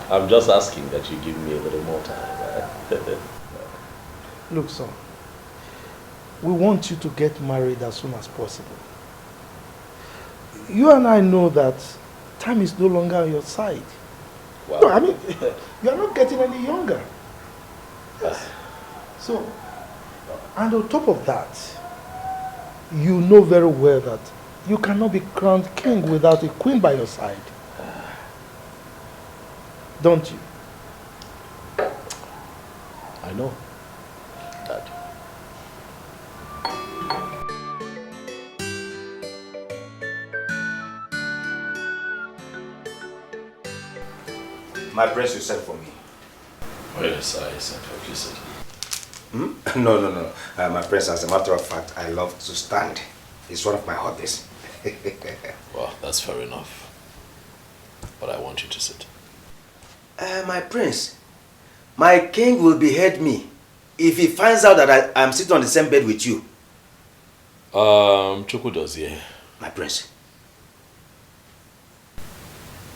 I'm just asking that you give me a little more time. Look, son, we want you to get married as soon as possible. You and I know that time is no longer on your side. Wow. No, I mean, you are not getting any younger. Yes. So, and on top of that, you know very well that you cannot be crowned king without a queen by your side. Don't you? I know, Dad. My prince, you sent for me. Oh, yes, I sent what you said. No. My prince, as a matter of fact, I love to stand. It's one of my hobbies. Well, that's fair enough. But I want you to sit. My prince, my king will behead me if he finds out that I'm sitting on the same bed with you. Chuku does, yeah. My prince.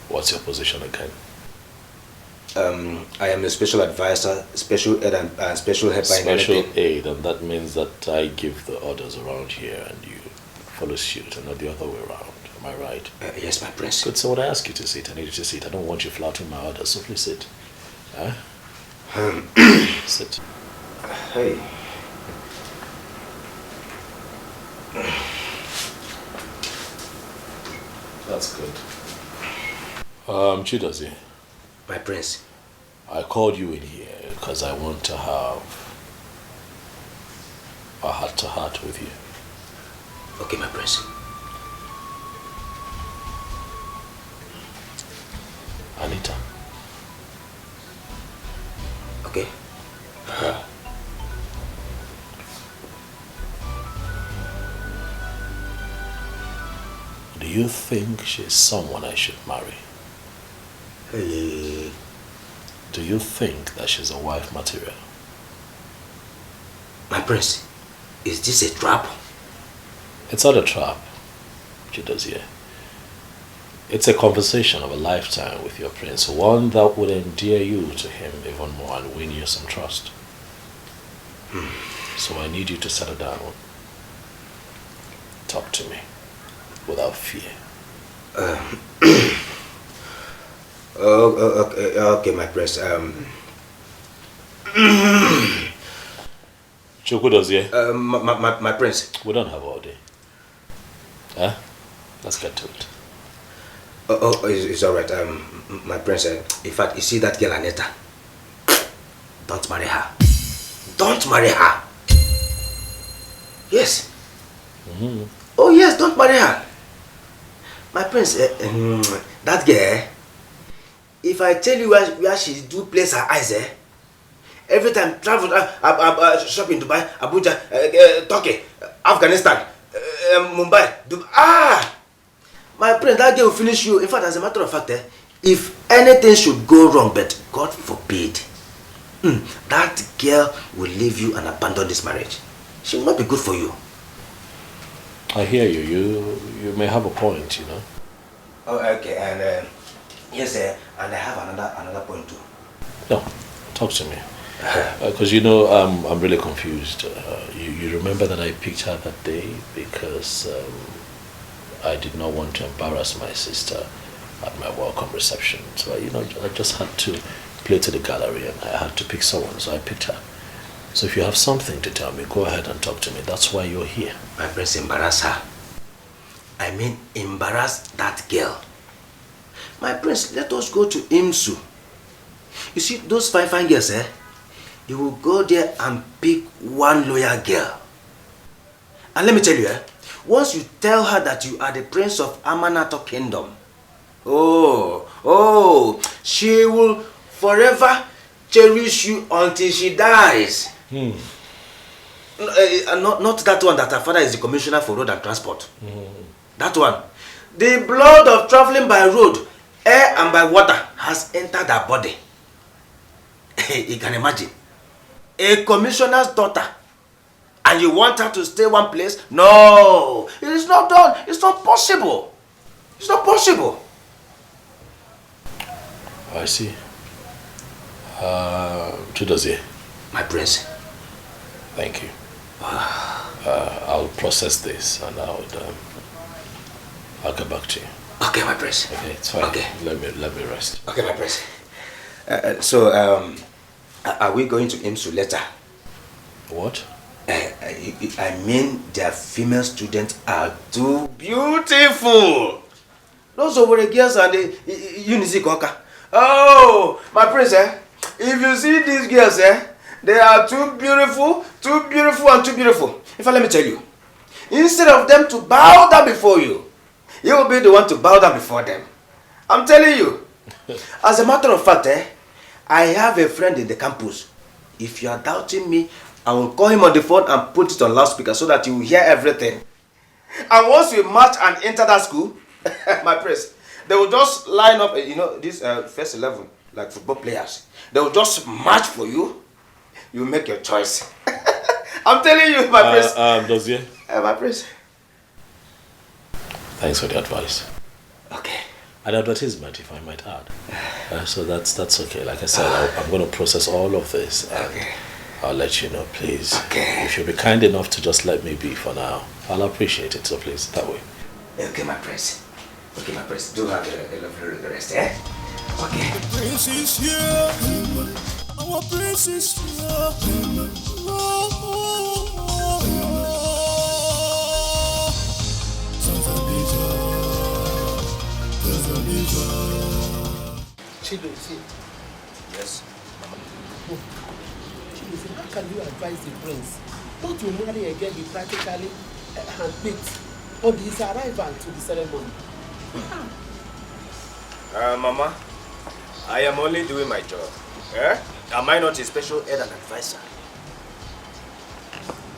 What's your position again? I am a special advisor, special aide and special helper in anything. Special aide, and that means that I give the orders around here and you follow suit and not the other way around. Am I right? Yes, my prince. Good, so when I ask you to sit, I need you to sit. I don't want you flouting my orders, so please sit. Huh? Sit. Hey. That's good. Chidozie. My prince. I called you in here because I want to have a heart-to-heart with you. Okay, my prince. Anita. Okay. Do you think she's someone I should marry? Do you think that she's a wife material? My prince, is this a trap? It's not a trap, Chidozie. It's a conversation of a lifetime with your prince, one that would endear you to him even more and win you some trust. So I need you to settle down. Talk to me without fear. Okay, my prince. Chukwudozie. My prince. We don't have all day. Huh? Let's get to it. It's all right. My prince. In fact, you see that girl Anita. Don't marry her. Don't marry her. Yes. Oh yes, don't marry her. My prince. That girl. If I tell you where she do place her eyes, every time travel, shop in Dubai, Abuja, Turkey, Afghanistan, Mumbai, Dubai. My prince, that girl will finish you. In fact, as a matter of fact, if anything should go wrong, but God forbid, that girl will leave you and abandon this marriage. She will not be good for you. I hear you. You may have a point, you know. Oh, okay, and yes, and I have another point too. No, talk to me. Because you know, I'm really confused. You remember that I picked her that day because I did not want to embarrass my sister at my welcome reception. So I just had to play to the gallery and I had to pick someone. So I picked her. So if you have something to tell me, go ahead and talk to me. That's why you're here. My prince, embarrass her. I mean, embarrass that girl. My prince, let us go to IMSU. You see, those fine girls, you will go there and pick one loyal girl. And let me tell you, once you tell her that you are the prince of Amanato Kingdom, she will forever cherish you until she dies. Not that one that her father is the commissioner for road and transport. That one. The blood of traveling by road, air and by water has entered her body. You can imagine. A commissioner's daughter. And you want her to stay one place? No. It is not done. It's not possible. It's not possible. I see. Chudozie. My prince. Thank you. I'll process this and I'll get back to you. Okay, my prince. Okay, it's fine. Okay. Let me rest. Okay, my prince. Are we going to IMSU later? What? I mean, their female students are too beautiful. Those over the girls and the Unizikoka. Oh, my prince, if you see these girls, they are too beautiful, and too beautiful. In fact, let me tell you, instead of them to bow down before you, you will be the one to bow down before them. I'm telling you. As a matter of fact, I have a friend in the campus. If you are doubting me, I will call him on the phone and put it on loudspeaker so that you will hear everything. And once we march and enter that school, my prince, they will just line up, this first 11, like football players. They will just march for you. You make your choice. I'm telling you, my prince. Dozier. My prince. Thanks for the advice. Okay. An advertisement, if I might add. So that's okay. Like I said, I'm going to process all of this. And I'll let you know, please. Okay. If you'll be kind enough to just let me be for now, I'll appreciate it. So please, that way. Okay, my prince. Okay, my prince. Do have a lovely rest, Okay. The prince is here. Our prince is here. Chidozie. Yes, Mama. Chidozie, how can you advise the prince not to marry again? He practically handpicked on his arrival to the ceremony. Mama, I am only doing my job. Am I not a special aide and advisor?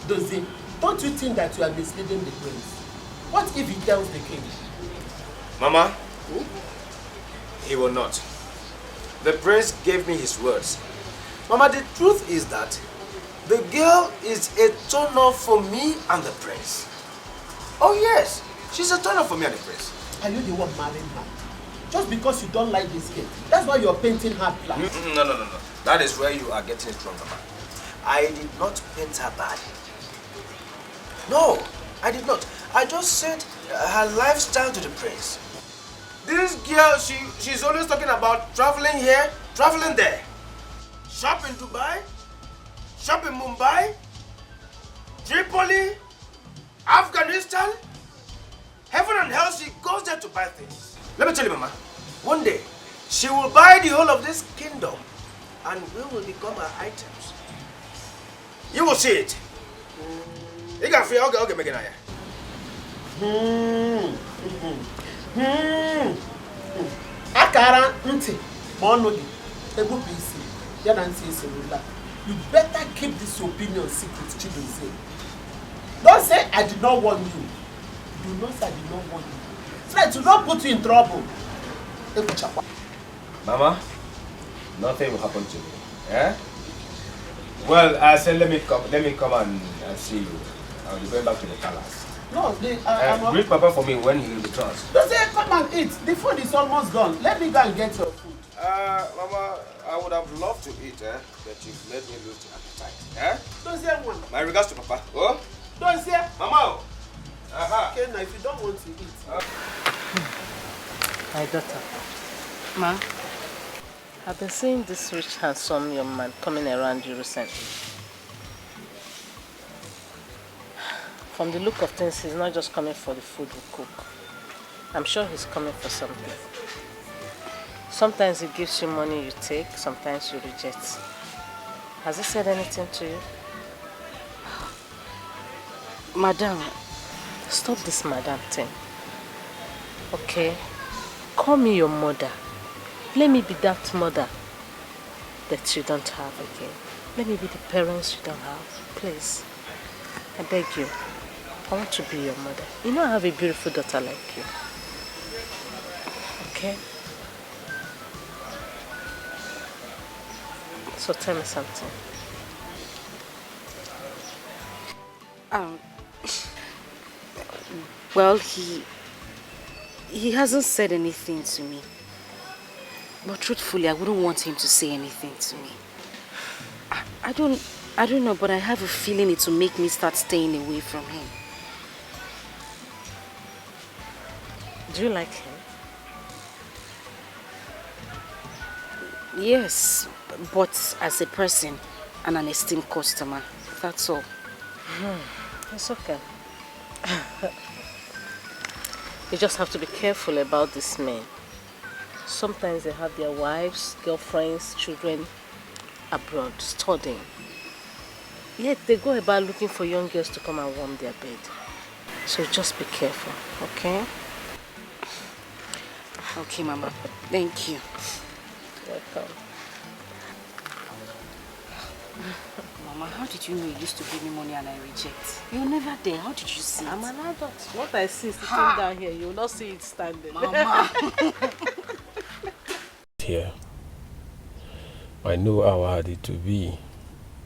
Dozie, don't you think that you are misleading the prince? What if he tells the king? Mama, he will not. The prince gave me his words. Mama, the truth is that the girl is a turn-off for me and the prince. Oh yes, she's a turn-off for me and the prince. Are you the one marrying her? Just because you don't like this girl. That's why you're painting her black. No. That is where you are getting it wrong, Mama. I did not paint her bad. No, I did not. I just said her lifestyle to the prince. This girl, she's always talking about traveling here, traveling there. Shop in Dubai, shop in Mumbai, Tripoli, Afghanistan. Heaven and hell, she goes there to buy things. Let me tell you, Mama, one day, she will buy the whole of this kingdom and we will become her items. You will see it. You can feel, okay, make it now. Akara nti, monodi, ego PC, ya na nti iselula. You better keep this opinion secret, Chidunse. Don't say I did not warn you. Do not say I did not warn you. Try to not put you in trouble. Mama, nothing will happen to me. Eh? Well, I said let me come and see you. I'll be going back to the palace. No, greet Papa for me when he returns. Don't say come and eat. The food is almost gone. Let me go and get your food. Mama, I would have loved to eat, but you've made me lose the appetite. Eh? Don't say one. My regards to Papa. Oh? Don't say. Mama. Aha. Okay, now if you don't want to eat. My daughter. Ma, I've been seeing this rich, handsome young man coming around you recently. From the look of things, he's not just coming for the food we cook. I'm sure he's coming for something. Sometimes he gives you money you take, sometimes you reject. Has he said anything to you? Madam. Stop this madam thing. Okay? Call me your mother. Let me be that mother that you don't have again. Let me be the parents you don't have. Please. I beg you. I want to be your mother. You know I have a beautiful daughter like you. Okay? So tell me something. Well, he hasn't said anything to me. But truthfully, I wouldn't want him to say anything to me. I don't know, but I have a feeling it will make me start staying away from him. Do you like him? Yes, but as a person and an esteemed customer, that's all. It's okay. You just have to be careful about these men. Sometimes they have their wives, girlfriends, children abroad studying. Yet they go about looking for young girls to come and warm their bed. So just be careful, okay? Okay, Mama. Thank you. Welcome. Mama, how did you know you used to give me money and I reject? You're never there. How did you see I'm it? an adult. What I see sitting down here, you will not see it standing. Mama. Here, I know how hard it will be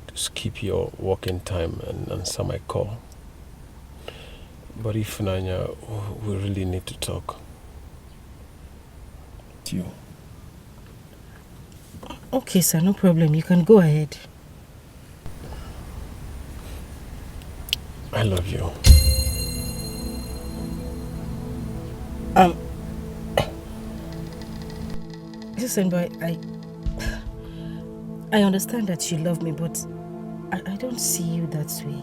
to skip your working time and answer my call. But if Nanya, we really need to talk. You. Okay, sir, no problem. You can go ahead. I love you. Listen, boy, I understand that you love me, but I don't see you that way.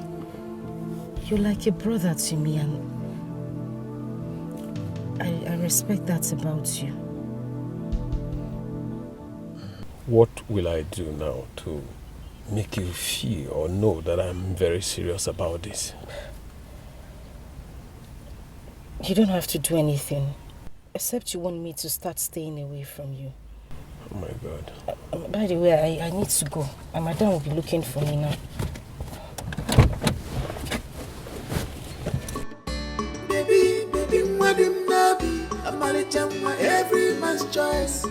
You're like a brother to me, and I respect that about you. What will I do now to make you feel or know that I'm very serious about this? You don't have to do anything, except you want me to start staying away from you. Oh my God. By the way, I need to go. My madam will be looking for me now. Baby, madam nabi, every man's choice.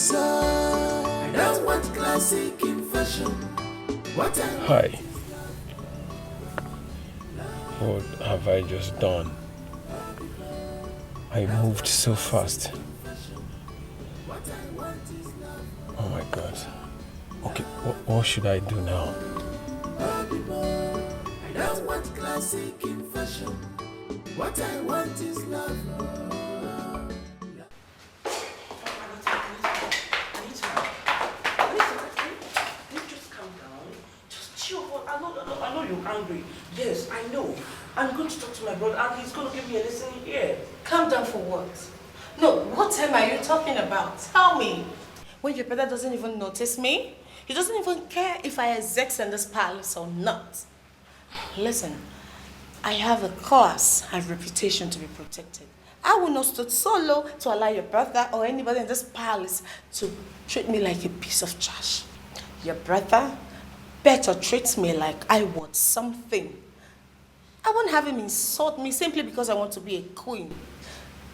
I don't want classic in fashion. What Hi. What have I just done? I moved so fast. Oh my God. Okay, what should I do now? I don't want classic in fashion. What I want is love. I know you're angry. Yes, I know. I'm going to talk to my brother and he's going to give me a lesson here. Calm down for what? No, what time are you talking about? Tell me. When your brother doesn't even notice me? He doesn't even care if I exist in this palace or not. Listen, I have a class and reputation to be protected. I will not stood so low to allow your brother or anybody in this palace to treat me like a piece of trash. Your brother better treat me like I want something. I won't have him insult me simply because I want to be a queen.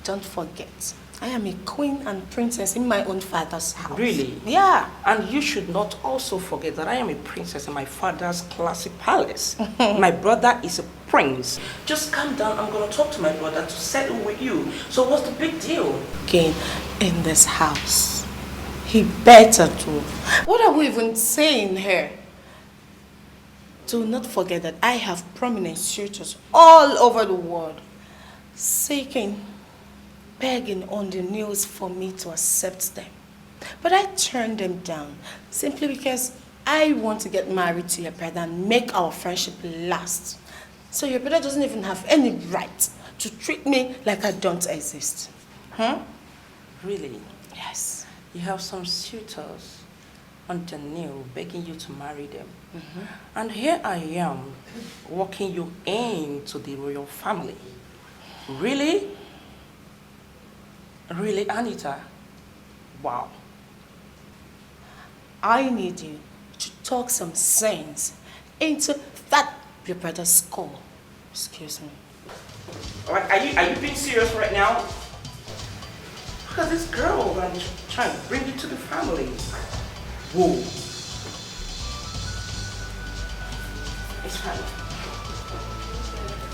Don't forget, I am a queen and princess in my own father's house. Really? Yeah. And you should not also forget that I am a princess in my father's classy palace. My brother is a prince. Just calm down. I'm going to talk to my brother to settle with you. So what's the big deal? Again, in this house, he better do. What are we even saying here? Do not forget that I have prominent suitors all over the world seeking, begging on the news for me to accept them. But I turned them down simply because I want to get married to your brother and make our friendship last. So your brother doesn't even have any right to treat me like I don't exist. Huh? Really? Yes. You have some suitors on the new begging you to marry them. And here I am, walking you into the royal family. Really? Really, Anita? Wow. I need you to talk some sense into that your brother's skull. Excuse me. Like, are you being serious right now? Look at this girl and trying to bring you to the family. Whoa. It's fine.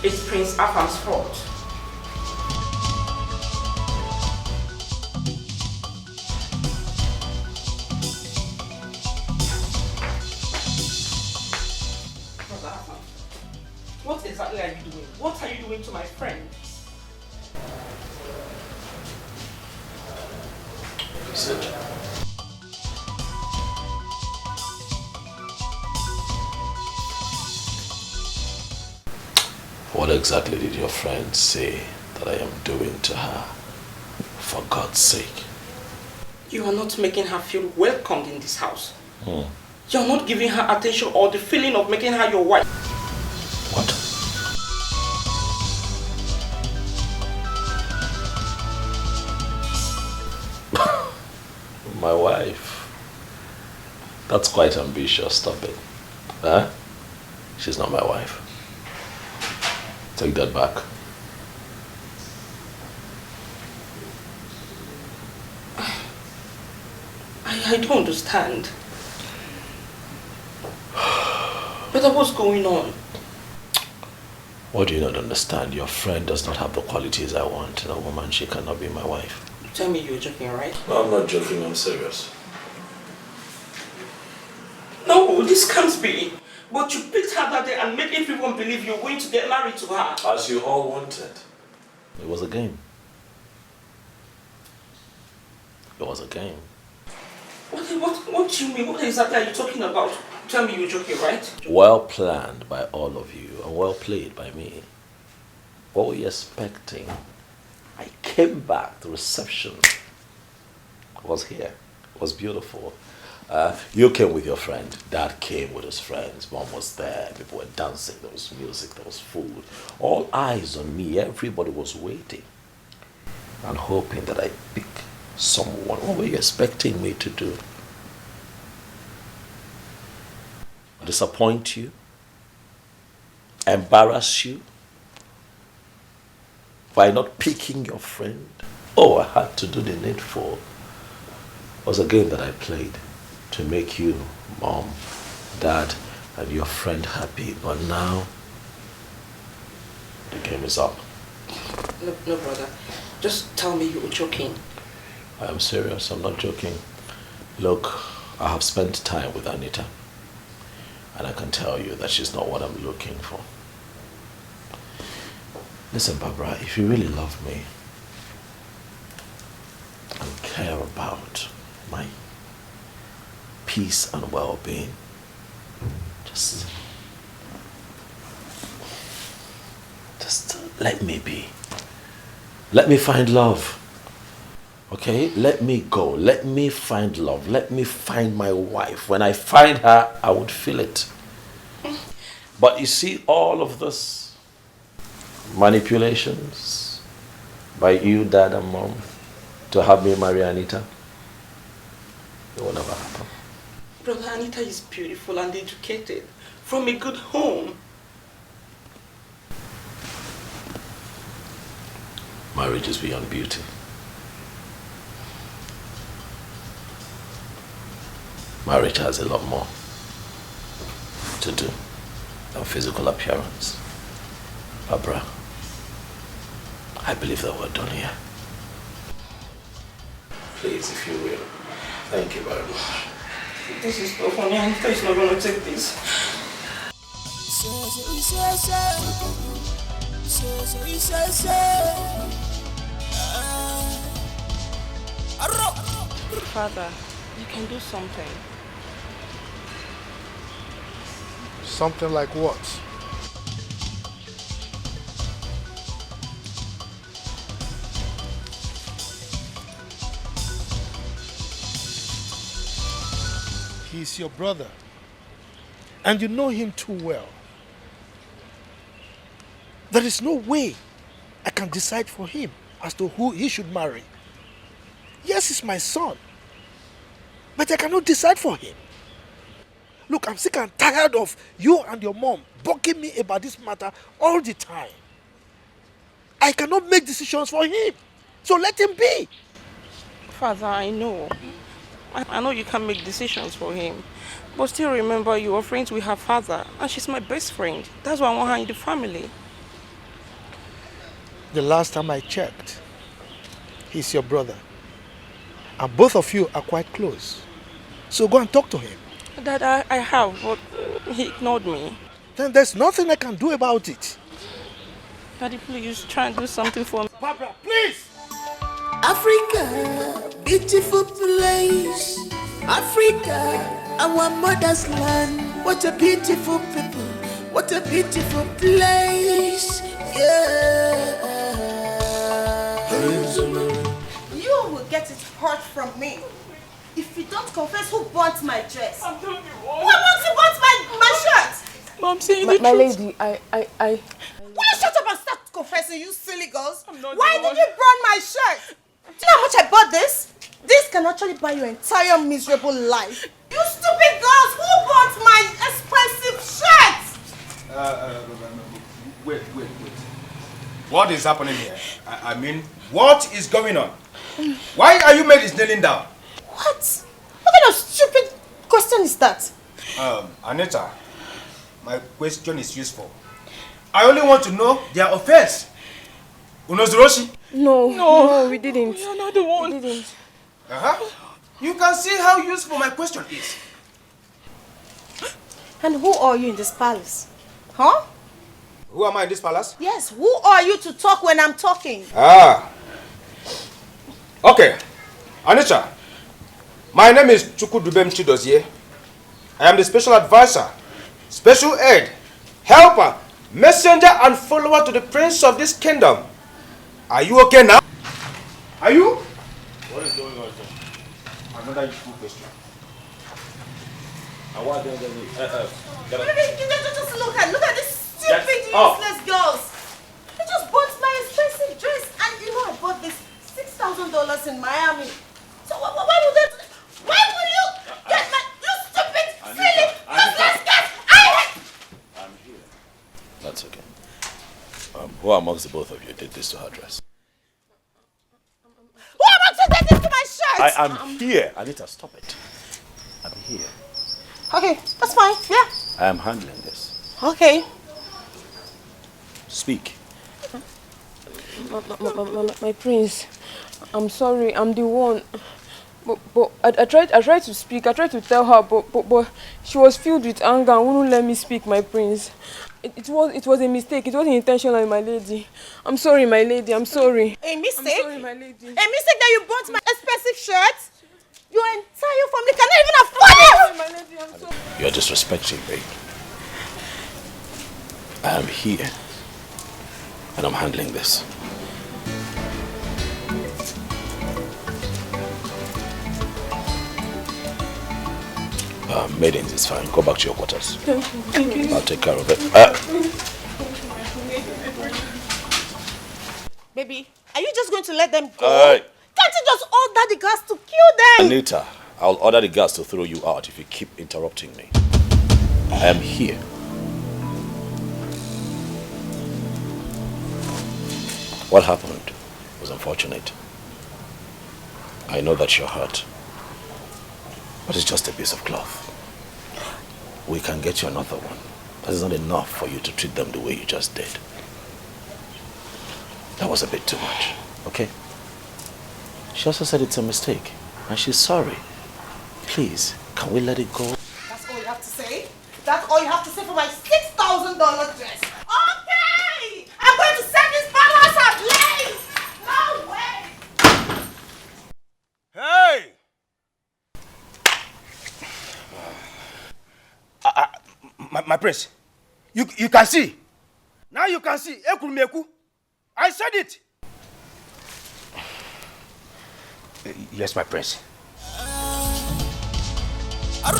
It's Prince Afam's fault. What exactly are you doing? What are you doing to my friend? Sit. What exactly did your friend say that I am doing to her? For God's sake. You are not making her feel welcomed in this house. You're not giving her attention or the feeling of making her your wife. What? My wife? That's quite ambitious, stop it. Huh? She's not my wife. Take that back. I don't understand. But what's going on? What do you not understand? Your friend does not have the qualities I want in a woman. She cannot be my wife. Tell me you're joking, right? No, I'm not joking. I'm serious. No, this can't be. But you picked her that day and made everyone believe you're going to get married to her. As you all wanted. It was a game. It was a game. What do you mean? What exactly are you talking about? Tell me you're joking, right? Well planned by all of you and well played by me. What were you expecting? I came back, the reception was here. It was beautiful. You came with your friend. Dad came with his friends. Mom was there. People were dancing. There was music. There was food. All eyes on me. Everybody was waiting and hoping that I'd pick someone. What were you expecting me to do? Disappoint you? Embarrass you? By not picking your friend? Oh, I had to do the needful. It was a game that I played to make you, Mom, Dad, and your friend happy. But now, the game is up. No, brother. Just tell me you were joking. I am serious, I'm not joking. Look, I have spent time with Anita, and I can tell you that she's not what I'm looking for. Listen, Barbara, if you really love me and care about my peace and well-being, just let me be. Let me find love. Okay? Let me go. Let me find love. Let me find my wife. When I find her, I would feel it. But you see, all of this manipulations by you, Dad and Mom, to have me marry Anita, it will never happen. Brother, Anita is beautiful and educated, from a good home. Marriage is beyond beauty. Marriage has a lot more to do than physical appearance. Barbara, I believe that we're done here. Please, if you will. Thank you very much. This is so funny. Anita is not going to take this. Father, you can do something. Something like what? He's your brother, and you know him too well. There is no way I can decide for him as to who he should marry. Yes, he's my son, but I cannot decide for him. Look, I'm sick and tired of you and your mom bugging me about this matter all the time. I cannot make decisions for him, so let him be. Father, I know. I know you can't make decisions for him. But still remember, you are friends with her father, and she's my best friend. That's why I want her in the family. The last time I checked, he's your brother. And both of you are quite close. So go and talk to him. Dad, I have, but he ignored me. Then there's nothing I can do about it. Daddy, please try and do something for me. Papa, please! Africa, beautiful place. Africa, our mother's land. What a beautiful people. What a beautiful place. Yeah. You will get it hurt from me. If you don't confess who burnt my dress. I'm telling you what. Who wants to burn my shirt? Mom, saying the truth. My lady, I... Will you shut up and start confessing, you silly girls? Why did you burn my shirt? Do you know how much I bought this? This can actually buy your entire miserable life. You stupid girls, who bought my expensive shirt? Wait. What is happening here? I mean, what is going on? Why are you ladies kneeling down? What? What kind of stupid question is that? Anita, my question is useful. I only want to know their offense. Unozoroshi? No, we didn't. You're not the one. We didn't. You can see how useful my question is. And who are you in this palace? Huh? Who am I in this palace? Yes, who are you to talk when I'm talking? Okay. Anita, my name is Chukudubem Chidozie. I am the special advisor, special aide, helper, messenger and follower to the prince of this kingdom. Are you okay now? Are you? What is going on, sir? Another useful question. And what just look at this stupid, useless girls. They just bought my expensive dress, and you know I bought this $6,000 in Miami. So why would they? Why will you get my you stupid, silly, useless girls? I'm here. That's okay. Who amongst the both of you did this to her dress? Who amongst you did this to my shirt? I am here. Anita, stop it. I'm here. Okay, that's fine. Yeah. I am handling this. Okay. Speak. My prince, I'm sorry, I'm the one. But I tried to speak, I tried to tell her, but she was filled with anger and wouldn't let me speak, my prince. It was a mistake, it wasn't intentional, my lady. I'm sorry, my lady, I'm sorry. A mistake? I'm sorry, my lady. A mistake that you bought my expensive shirt? Your entire family cannot even afford it! My lady, I'm sorry. You're disrespecting me. I am here, and I'm handling this. Maidens, it's fine. Go back to your quarters. Thank you. I'll take care of it. Baby, are you just going to let them go? Can't you just order the guards to kill them? Anita, I'll order the guards to throw you out if you keep interrupting me. I am here. What happened was unfortunate. I know that you're hurt, but it's just a piece of cloth. We can get you another one. That is not enough for you to treat them the way you just did. That was a bit too much, okay? She also said it's a mistake, and she's sorry. Please, can we let it go? That's all you have to say? That's all you have to say for my $6,000 dress? Okay! I'm going to set this palace ablaze! No way! Hey! My prince, you can see. Now you can see. I said it. Yes, my prince. Our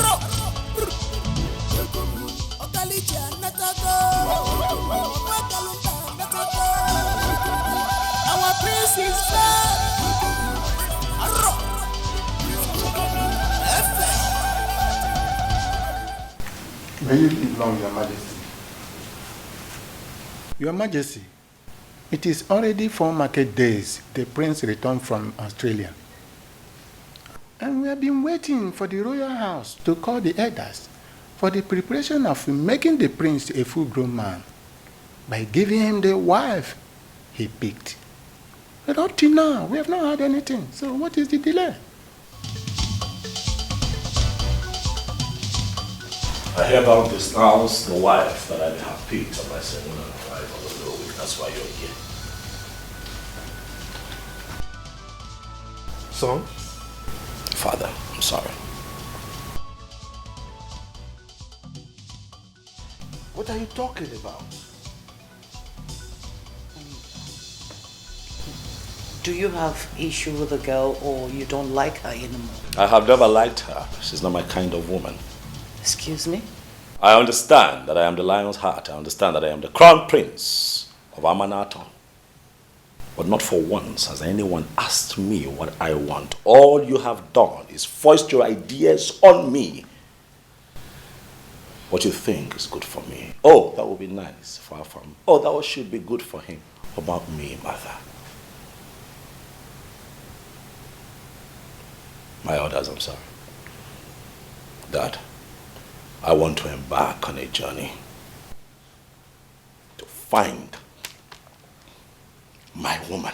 prince is back. May you live long, Your Majesty. Your Majesty, it is already 4 market days the prince returned from Australia. And we have been waiting for the royal house to call the elders for the preparation of making the prince a full-grown man by giving him the wife he picked. But up till now, we have not heard anything. So what is the delay? I hereby denounce the wife that I have picked on my ceremonial arrival of the week. That's why you're here. Son? Father, I'm sorry. What are you talking about? Do you have issue with the girl or you don't like her anymore? I have never liked her. She's not my kind of woman. Excuse me? I understand that I am the lion's heart. I understand that I am the crown prince of Amanato. But not for once has anyone asked me what I want. All you have done is foist your ideas on me. What you think is good for me. Oh, that would be nice for our family. Oh, that should be good for him. What about me, mother? My orders, I'm sorry. Dad, I want to embark on a journey to find my woman,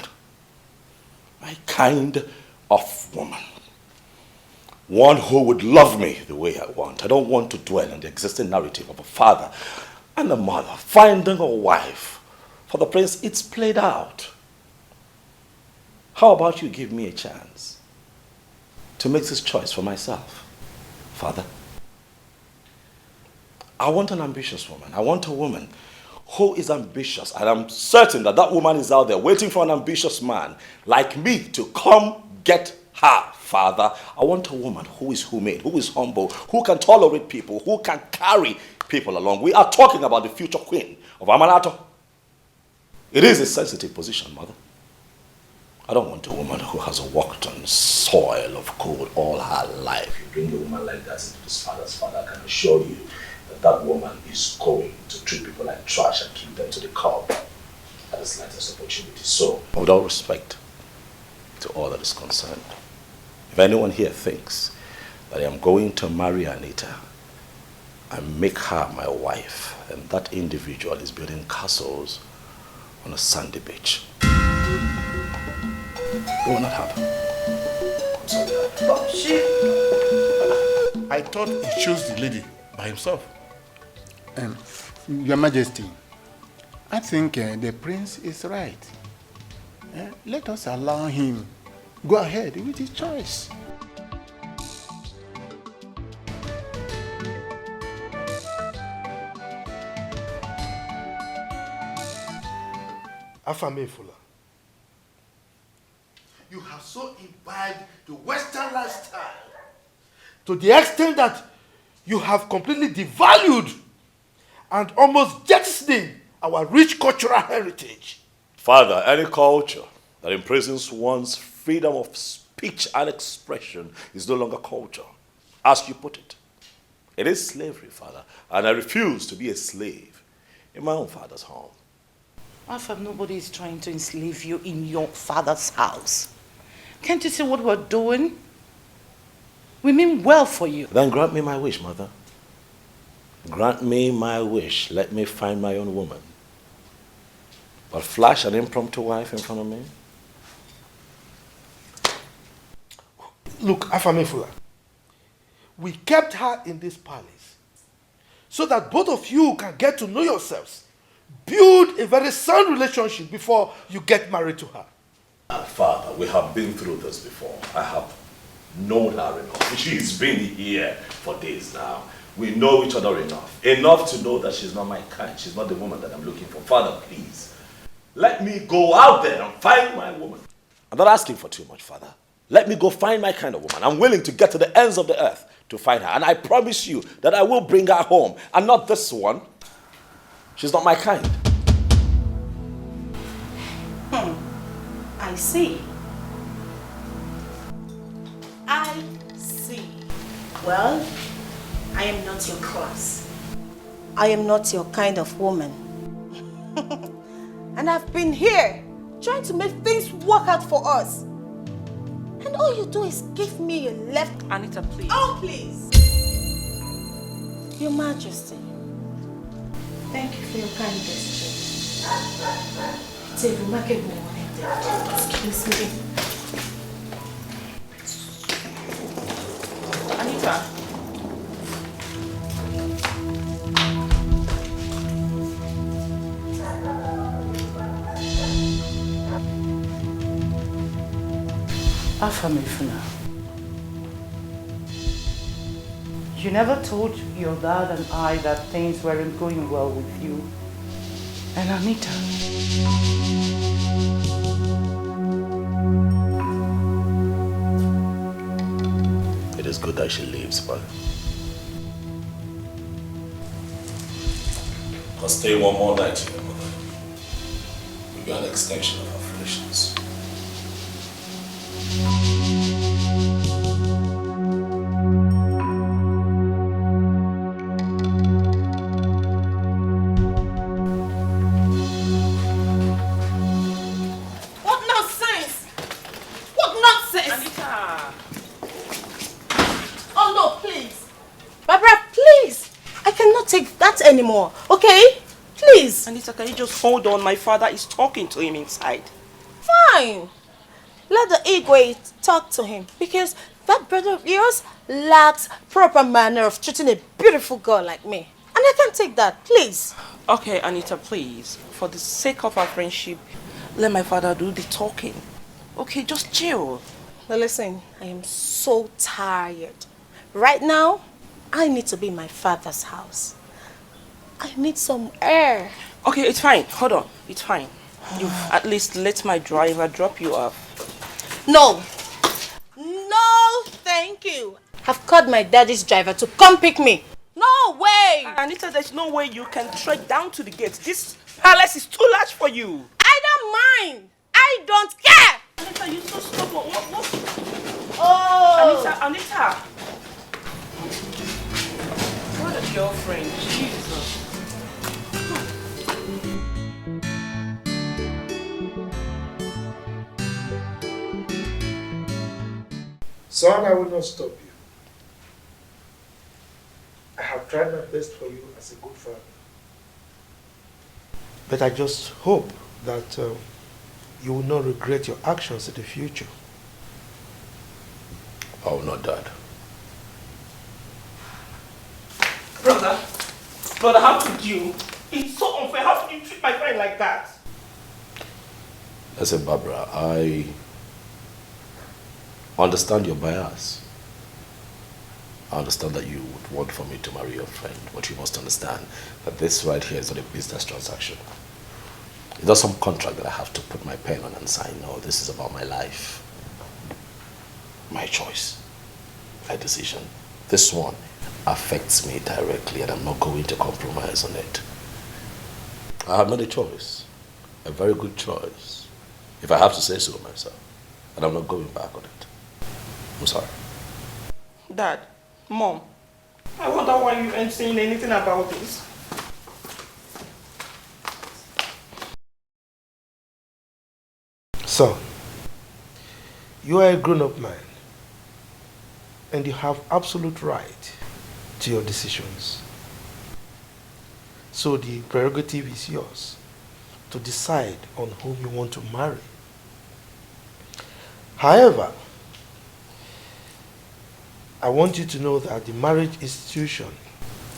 my kind of woman. One who would love me the way I want. I don't want to dwell on the existing narrative of a father and a mother finding a wife. For the prince, it's played out. How about you give me a chance to make this choice for myself, Father? I want an ambitious woman. I want a woman who is ambitious. And I'm certain that that woman is out there waiting for an ambitious man like me to come get her, Father. I want a woman who is humane, who is humble, who can tolerate people, who can carry people along. We are talking about the future queen of Amanato. It is a sensitive position, Mother. I don't want a woman who has walked on soil of cold all her life. You bring a woman like that into this father's father, I can assure you that that woman is going to treat people like trash and keep them to the curb at the slightest opportunity. So, with all respect to all that is concerned, if anyone here thinks that I am going to marry Anita and make her my wife, then that individual is building castles on a sandy beach. It will not happen. But she... I thought he chose the lady by himself. Your Majesty, I think the prince is right. Let us allow him go ahead with his choice. Afamefula, you have so imbibed the Western lifestyle to the extent that you have completely devalued and almost jettisoning our rich cultural heritage. Father, any culture that imprisons one's freedom of speech and expression is no longer culture, as you put it. It is slavery, Father, and I refuse to be a slave in my own father's home. Afam, nobody is trying to enslave you in your father's house. Can't you see what we're doing? We mean well for you. Then grant me my wish, Mother. Grant me my wish. Let me find my own woman. But flash an impromptu wife in front of me? Look, Afamefula, we kept her in this palace so that both of you can get to know yourselves. Build a very sound relationship before you get married to her. Father, we have been through this before. I have known her enough. She's been here for days now. We know each other enough. Enough to know that she's not my kind. She's not the woman that I'm looking for. Father, please, let me go out there and find my woman. I'm not asking for too much, Father. Let me go find my kind of woman. I'm willing to get to the ends of the earth to find her. And I promise you that I will bring her home. And not this one. She's not my kind. I see. I see. Well, I am not your class. I am not your kind of woman. And I've been here trying to make things work out for us. And all you do is give me a left. Anita, please. Oh, please. Your Majesty. Thank you for your kind gesture. It's a remarkable one. Excuse me. Anita. Afamefuna, you never told your dad and I that things weren't going well with you and Anita. It is good that she leaves, but I'll stay one more night here, Mother. We'll be an extension of our relations. What nonsense! What nonsense! Anita! Oh no, please! Barbara, please! I cannot take that anymore, okay? Please! Anita, can you just hold on? My father is talking to him inside. Fine! Let the Igwe talk to him, because that brother of yours lacks proper manner of treating a beautiful girl like me. And I can't take that, please. Okay, Anita, please. For the sake of our friendship, let my father do the talking. Okay, just chill. Now listen, I am so tired. Right now, I need to be in my father's house. I need some air. Okay, it's fine. Hold on. It's fine. You at least let my driver drop you off. No. No, thank you. I've called my daddy's driver to come pick me. No way. Anita, there's no way you can trek down to the gate. This palace is too large for you. I don't mind. I don't care. Anita, you're so stubborn. What? Oh. Anita. What a girlfriend. Jesus. Son, I will not stop you. I have tried my best for you as a good father. But I just hope that you will not regret your actions in the future. I will not, Dad. Brother, how could you? It's so unfair. How could you treat my friend like that? Listen, Barbara, I understand your bias. I understand that you would want for me to marry your friend, but you must understand that this right here is not a business transaction. It's not some contract that I have to put my pen on and sign. No, this is about my life. My choice. My decision. This one affects me directly and I'm not going to compromise on it. I have made a choice. A very good choice. If I have to say so myself. And I'm not going back on it. I'm sorry. Dad, Mom, I wonder why you ain't saying anything about this. Son, you are a grown-up man and you have absolute right to your decisions. So the prerogative is yours to decide on whom you want to marry. However, I want you to know that the marriage institution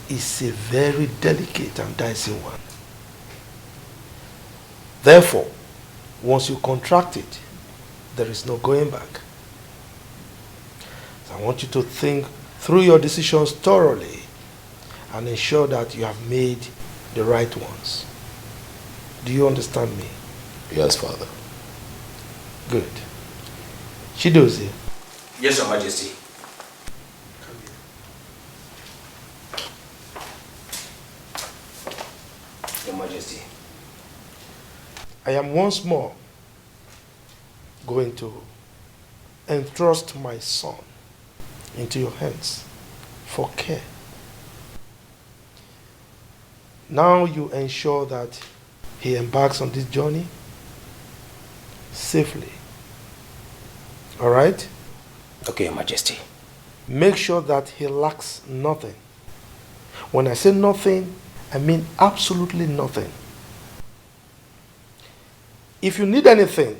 is a very delicate and dicey one. Therefore, once you contract it, there is no going back. So I want you to think through your decisions thoroughly and ensure that you have made the right ones. Do you understand me? Yes, Father. Good. Chidozie. Yes, Your Majesty. Your Majesty. I am once more going to entrust my son into your hands for care. Now you ensure that he embarks on this journey safely. All right? Okay, Your Majesty. Make sure that he lacks nothing. When I say nothing, I mean absolutely nothing. If you need anything,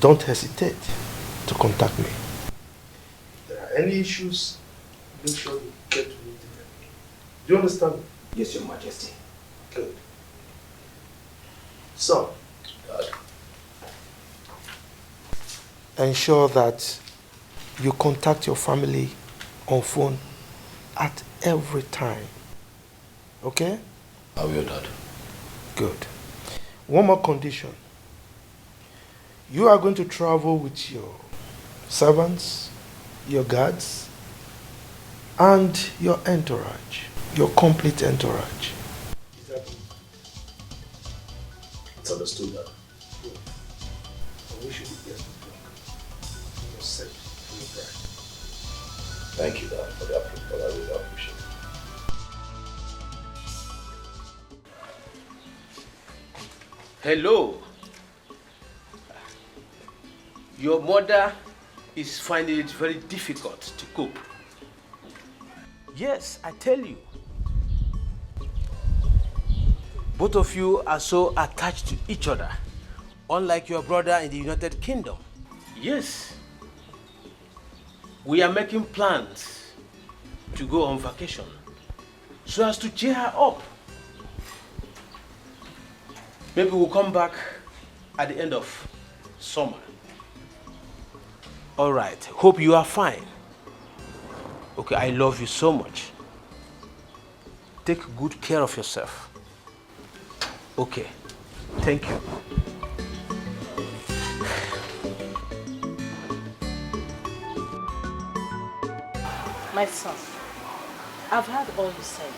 don't hesitate to contact me. If there are any issues, make sure you get to me directly. Do you understand me? Yes, Your Majesty. Good. So, ensure that you contact your family on phone at every time. Okay? I will, Dad. Good. One more condition. You are going to travel with your servants, your guards, and your entourage, your complete entourage. It's understood, Dad. Good. I wish you the best of luck. You're safe for your bride. Thank you, Dad, for the approval. I really appreciate it. Hello. Your mother is finding it very difficult to cope. Yes, I tell you. Both of you are so attached to each other, unlike your brother in the United Kingdom. Yes. We are making plans to go on vacation so as to cheer her up. Maybe we'll come back at the end of summer. All right. Hope you are fine. Okay, I love you so much. Take good care of yourself. Okay. Thank you. My son, I've heard all you said.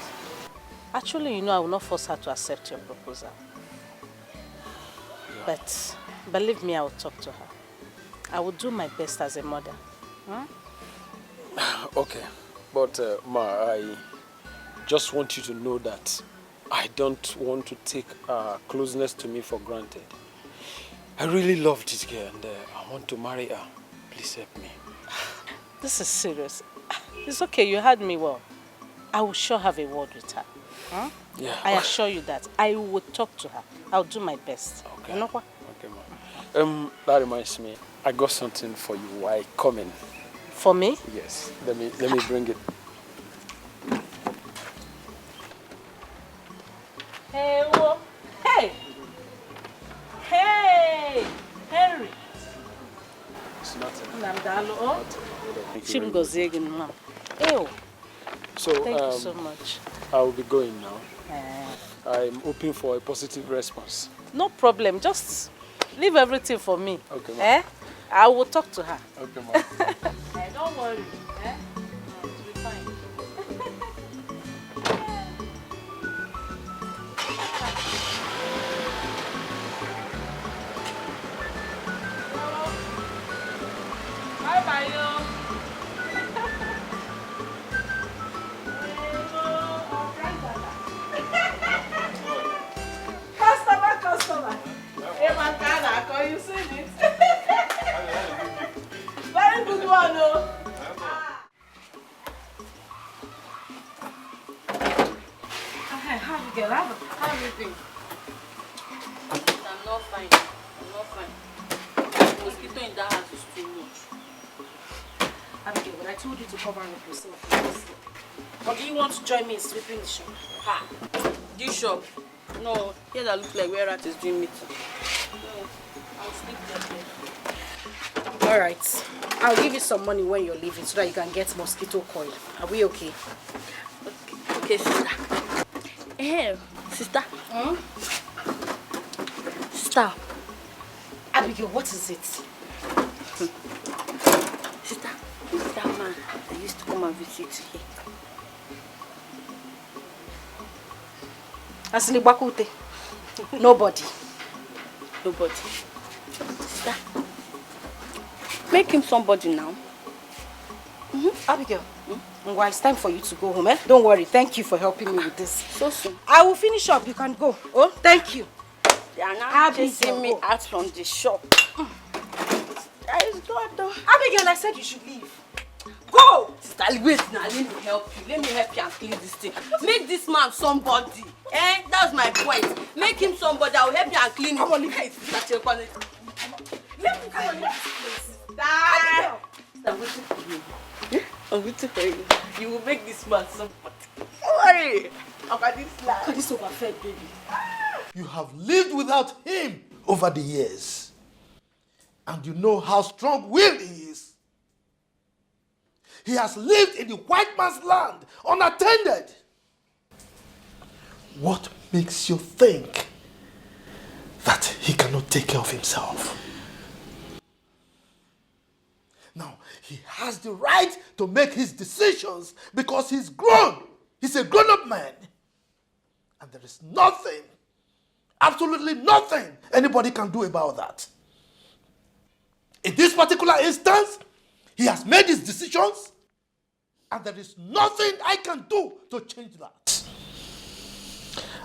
Actually, you know I will not force her to accept your proposal. But believe me, I will talk to her. I will do my best as a mother. Huh? Okay, but Ma, I just want you to know that I don't want to take closeness to me for granted. I really love this girl and I want to marry her. Please help me. This is serious. It's okay, you heard me well. I will sure have a word with her. Huh? Yeah. I assure you that I will talk to her. I'll do my best. Okay. You know what? Okay, Ma. That reminds me. I got something for you while coming. For me? Yes. Let me bring it. Hey, whoa. Hey! Hey! Henry! It's nothing. Ew. So, Thank you so much. I will be going now. I'm hoping for a positive response. No problem. Just leave everything for me. Okay, ma'am. I will talk to her. Okay, ma'am. Don't worry. It will be fine. Bye-bye, yo. Customer. Hey, man, can you see it? Very good one, oh. Hey, how you get? How you doing? I'm not fine. The mosquito in that house is too much. Abigail, but I told you to cover up yourself. Or do you want to join me in sweeping the shop? Ha! This shop? No, here that looks like where rat is doing meeting. No, I'll sleep there. Alright. I'll give you some money when you're leaving so that you can get mosquito coil. Are we okay? Okay, sister. Hey, sister. Sister. Abigail, what is it? Sister, who's that man that used to come and visit here? Asili Nobody. Sister, make him somebody now. Abigail, well, it's time for you to go home, eh? Don't worry. Thank you for helping me with this. So soon. I will finish up. You can go. Oh, thank you. They are now chasing me out from the shop. That is God, though. Abigail, I said you should leave. Go! Sister, wait now. Let me help you. Let me help you and clean this thing. Make this man somebody. That's my point. Make him somebody. I will help you and clean him. Come on, leave it. Let me come on, leave this place. Abigail! I'm waiting for you. I'm waiting for you. You will make this man somebody. Don't worry. About this life. This overfed baby. You have lived without him over the years. And you know how strong-willed he is. He has lived in the white man's land unattended. What makes you think that he cannot take care of himself? Now, he has the right to make his decisions because he's grown. He's a grown-up man. And there is nothing, absolutely nothing anybody can do about that. In this particular instance, he has made his decisions, and there is nothing I can do to change that.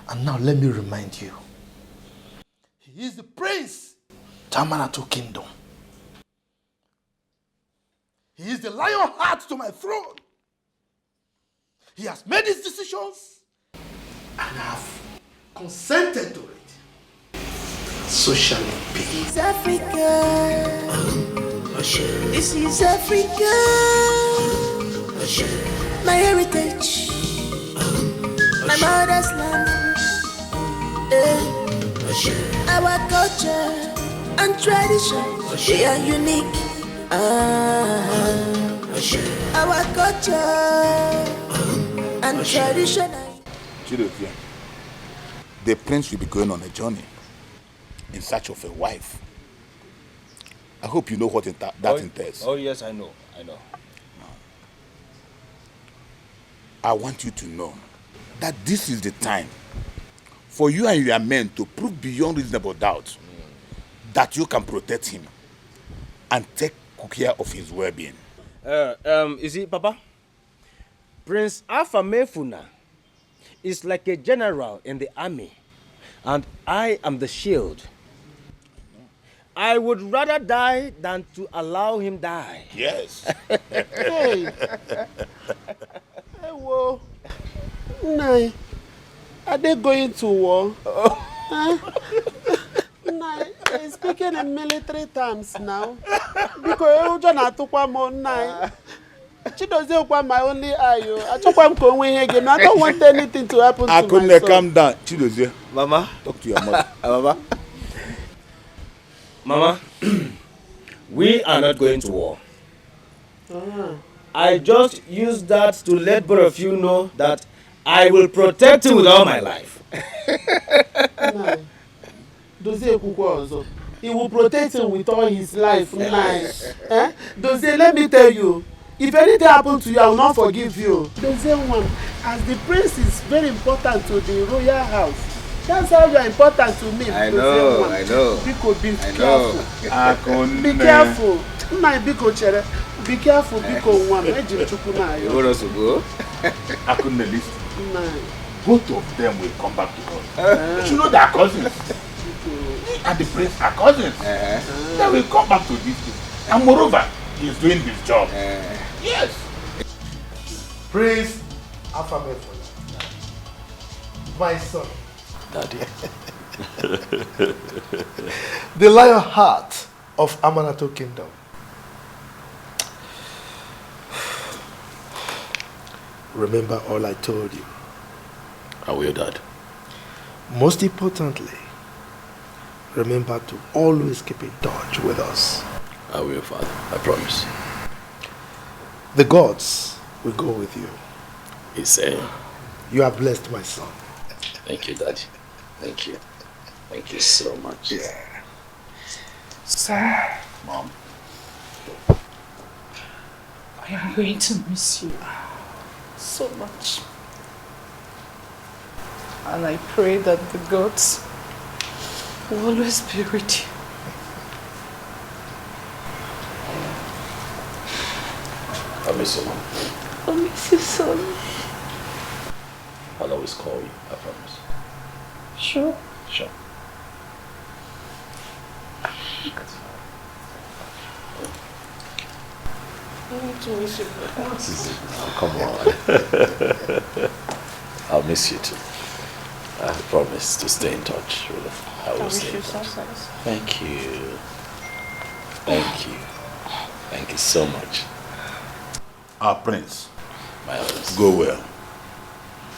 And now let me remind you, he is the prince, Tamanatu Kingdom. He is the lion heart to my throne. He has made his decisions, and I have consented to it. So shall it be. This is Africa. This is Africa. My heritage. My mother's land. Our culture and tradition, they are unique. Our culture and tradition. Chidokwe, the prince will be going on a journey in search of a wife. I hope you know what that entails. Oh yes, I know. I want you to know that this is the time for you and your men to prove beyond reasonable doubt that you can protect him and take care of his well-being. You see, Papa, Prince Alpha Mefuna is like a general in the army, and I am the shield. I would rather die than to allow him die. Yes. Hey, whoa. Nai, are they going to war? Huh? Nai, speaking gonna military terms now. Because you're not to come on night. She doesn't want my only eye. I took one going again. I don't want anything to happen to my son. I couldn't calm down. Chidozie. Mama. Talk to your mother. Mama. Mama. We are not going to war. I just use that to let both of you know that I will protect you with all my life. He will protect him with all his life. Eh? Dozie, let me tell you, if anything happens to you, I will not forgive you. Dozie, as the prince is very important to the royal house, that's how you are important to me. I know, I know. Biko, be careful. Be careful. My Biko chere. Be careful, Biko one. You want us to go? I couldn't listen. Both of them will come back to us. You know they are cousins. He and the prince are cousins. They will come back to this thing. And moreover, he is doing his job. Yes. Prince Afamefuna, my son. Daddy. The lion heart of Amanato Kingdom. Remember all I told you. I will, Dad. Most importantly, remember to always keep in touch with us. I will, Father. I promise. The gods will go with you. You are blessed, my son. Thank you, Daddy. Thank you. Thank you so much. Yeah. Sir. Mom. I am going to miss you so much. And I pray that the gods will always be with you. I miss you, Mom. I miss you, son. I'll always call you, I promise. Sure. Sure. I want to miss you. What is it now? Come on. I'll miss you too. I promise to stay in touch with you. I will stay in touch. Thank you. Thank you. Thank you so much. Our prince. My honors. Go well.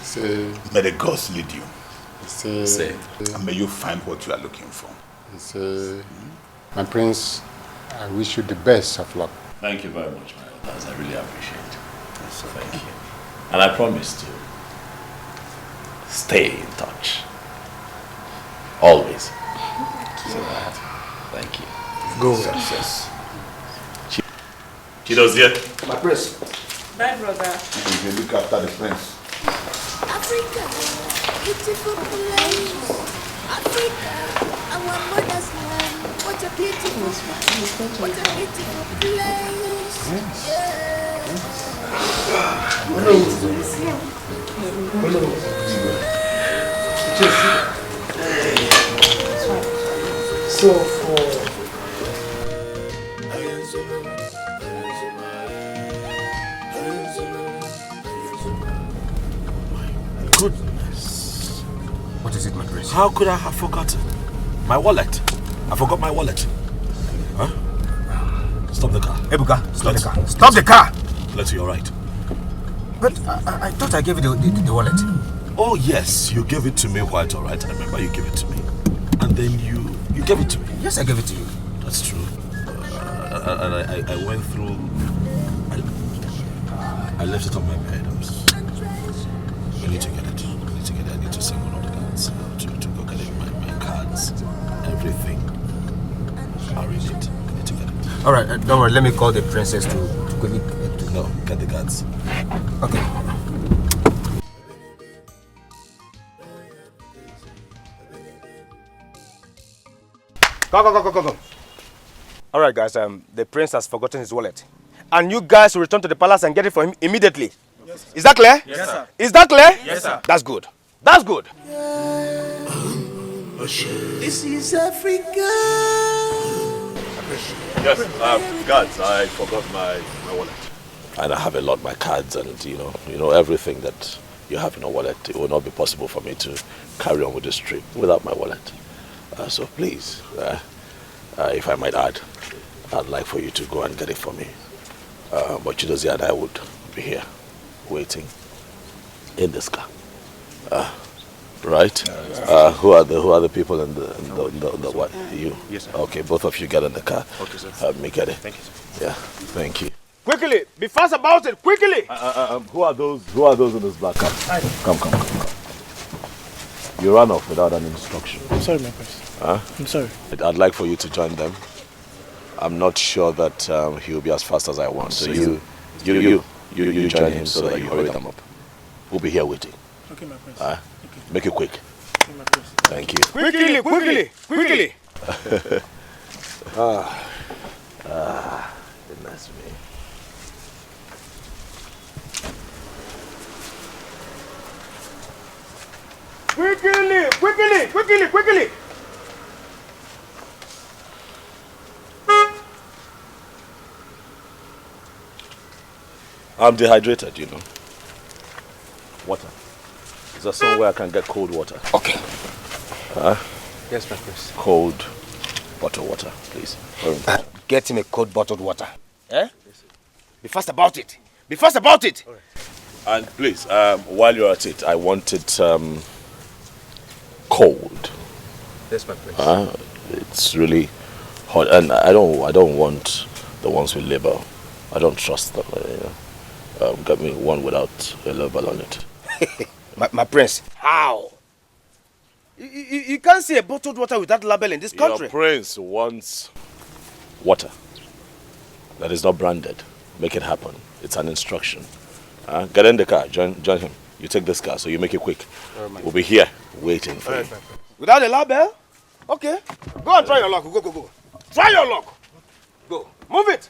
Say. May the gods lead you. Say. And may you find what you are looking for. Say. My prince, I wish you the best of luck. Thank you very much, my elders. I really appreciate it. So thank you. And I promise to stay in touch. Always. So thank you. Go well. Success. Chido's here. My prince. Bye, brother. You look after the prince. Africa, beautiful place. Africa, our mother's land. What a beautiful place. What a beautiful place. So for Goodness. What is it, my prince? How could I have forgotten? My wallet. I forgot my wallet. Huh? Stop the car. Ebuka, stop the car. Stop the car! Let's you're right. But I thought I gave you the wallet. Oh yes, you gave it to me quite alright. I remember you gave it to me. And then you gave it to me. Yes, I gave it to you. That's true. And I went through. I left it on my bed. I need to get it. I need to send one of the guards to go get it. My cards, everything are in it. I need to get it. Alright, don't worry. Let me call the princess to give it. No, get the guards. Okay. Go. Alright, guys, the prince has forgotten his wallet. And you guys will return to the palace and get it for him immediately. Yes, is that clear? Yes, sir. Is that clear? Yes, sir. That's good. That's good. This is Africa. Yes, guards, I forgot my wallet. And I have a lot, my cards and you know everything that you have in a wallet. It will not be possible for me to carry on with this trip without my wallet. So please, if I might add. I'd like for you to go and get it for me. But Chidozie and I would be here, waiting in this car. Right? Who are the people in the what? You? Yes, sir. Okay, both of you get in the car. Okay, sir. Me get it. Thank you, sir. Yeah, thank you. Quickly, be fast about it, quickly! Who are those in this black car? Come. You ran off without an instruction. I'm sorry, my prince. I'm sorry. I'd like for you to join them. I'm not sure that he'll be as fast as I want. So you join him so that you hurry them up. We'll be here waiting. Okay, my prince. Make it quick. Okay, my prince. Thank you. Quickly! Goodness me. Quickly! I'm dehydrated, you know. Water. Is there somewhere I can get cold water? Okay. Yes, my prince. Cold bottled water, please. Get him a cold bottled water. Eh? Be fast about it. Be fast about it. Right. And please, while you're at it, I want it cold. Yes, my prince. It's really hot, and I don't want the ones with label. I don't trust them. Get me one without a label on it. my prince, how? You can't see a bottled water without label in this country. Your prince wants water that is not branded. Make it happen. It's an instruction. Get in the car. Join him. You take this car, so you make it quick. We'll be here waiting for you. Without a label? Okay. Go and try your luck. Go. Try your luck. Go. Move it.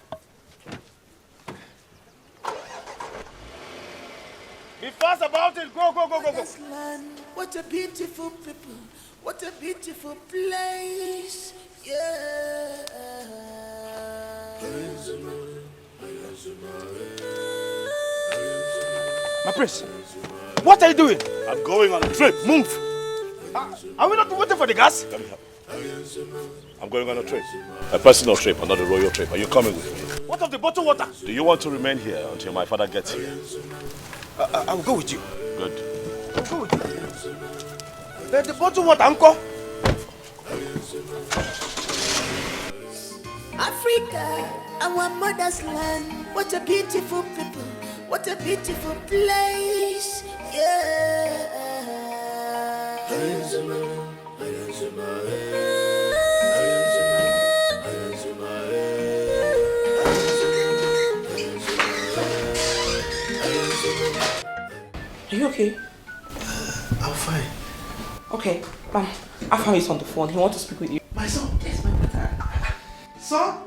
Be fast about it. Go. What a beautiful people. What a beautiful place. Yeah. My prince, what are you doing? I'm going on a trip. Move. Are we not waiting for the gas? Let me help. I'm going on a trip. A personal trip, not a royal trip. Are you coming with me? What of the bottled water? Do you want to remain here until my father gets here? I will go with you. Good. I'll go with you. The bottled water, uncle. Africa, our mother's land. What a beautiful people. What a beautiful place. Yeah. Are you okay? I'm fine. Okay, Afam is on the phone. He wants to speak with you. My son? Yes, my brother. Son?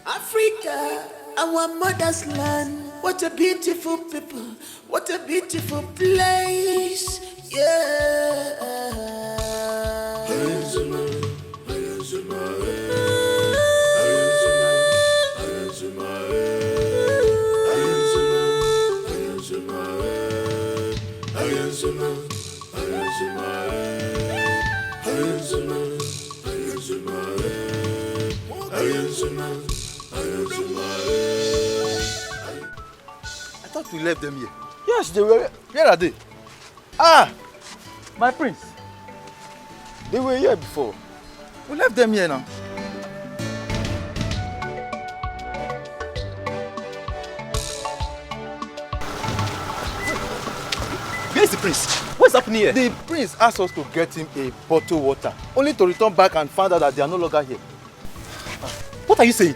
Africa, our mother's land. What a beautiful people. What a beautiful place. Yeah. I thought we left them here. Yes, they were. Where are they? My prince. They were here before. We left them here now. Where's the prince? What's happening here? The prince asked us to get him a bottle of water, only to return back and find out that they are no longer here. What are you saying?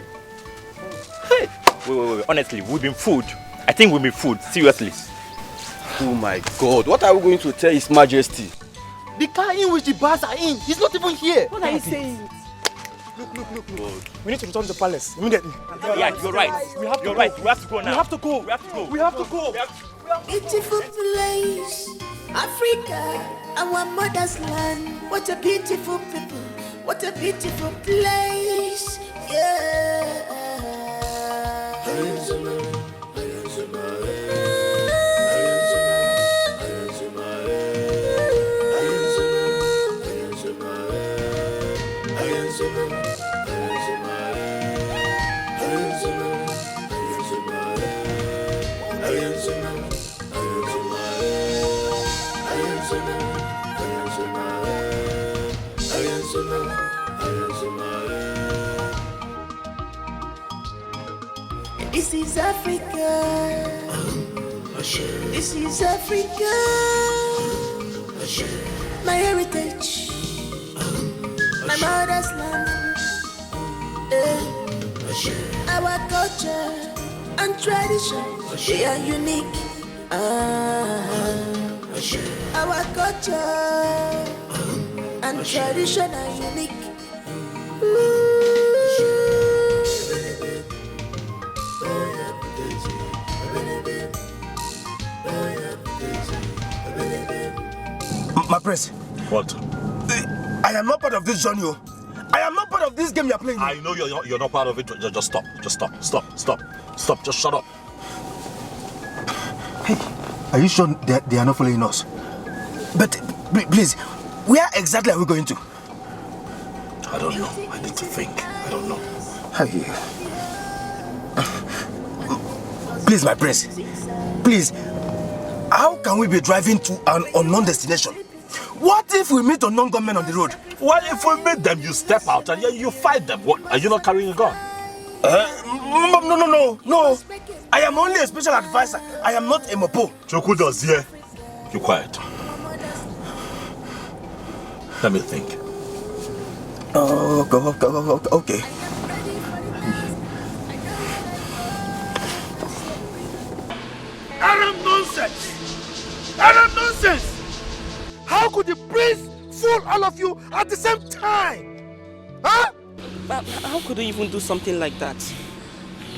Hey! Wait. Honestly, we've been fooled. I think we've been fooled. Seriously. Oh my God! What are we going to tell His Majesty? The car in which the bars are in, he's not even here. What are you saying? Look. We need to return to the palace immediately. Yeah, you're right. We have to go now. We have to go. Beautiful place, Africa, our mother's land. What a beautiful people. What a beautiful place. Yeah. is Africa. This is Africa. My heritage. My mother's land. Our culture and tradition, they are unique. Our culture and tradition are unique. My prince. What? I am not part of this journey. I am not part of this game you are playing. I know you're not part of it. Just stop. Just stop. Just shut up. Hey, are you sure they are not following us? But please, where exactly are we going to? I don't know. I need to think. I don't know. Please, my prince. Please, how can we be driving to an unknown destination? What if we meet unknown gunmen on the road? Well, if we meet them, you step out and you fight them. What? Are you not carrying a gun? No. I am only a special advisor. I am not a mopo. Choku does here. You quiet. Let me think. Okay. Arab nonsense! How could the prince fool all of you at the same time? Huh? How could they even do something like that?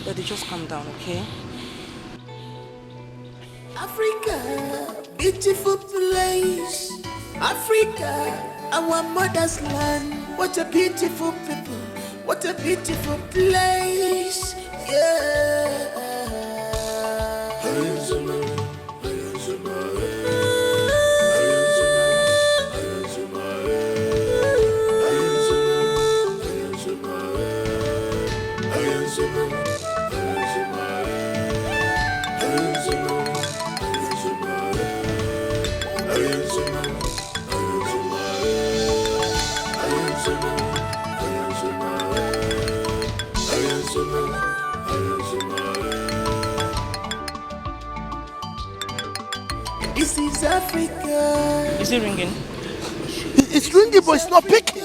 Daddy, just calm down, okay? Africa, beautiful place. Africa, our mother's land. What a beautiful people. What a beautiful place. Yeah. This is Africa. Is it ringing? It's ringing, but it's not picking.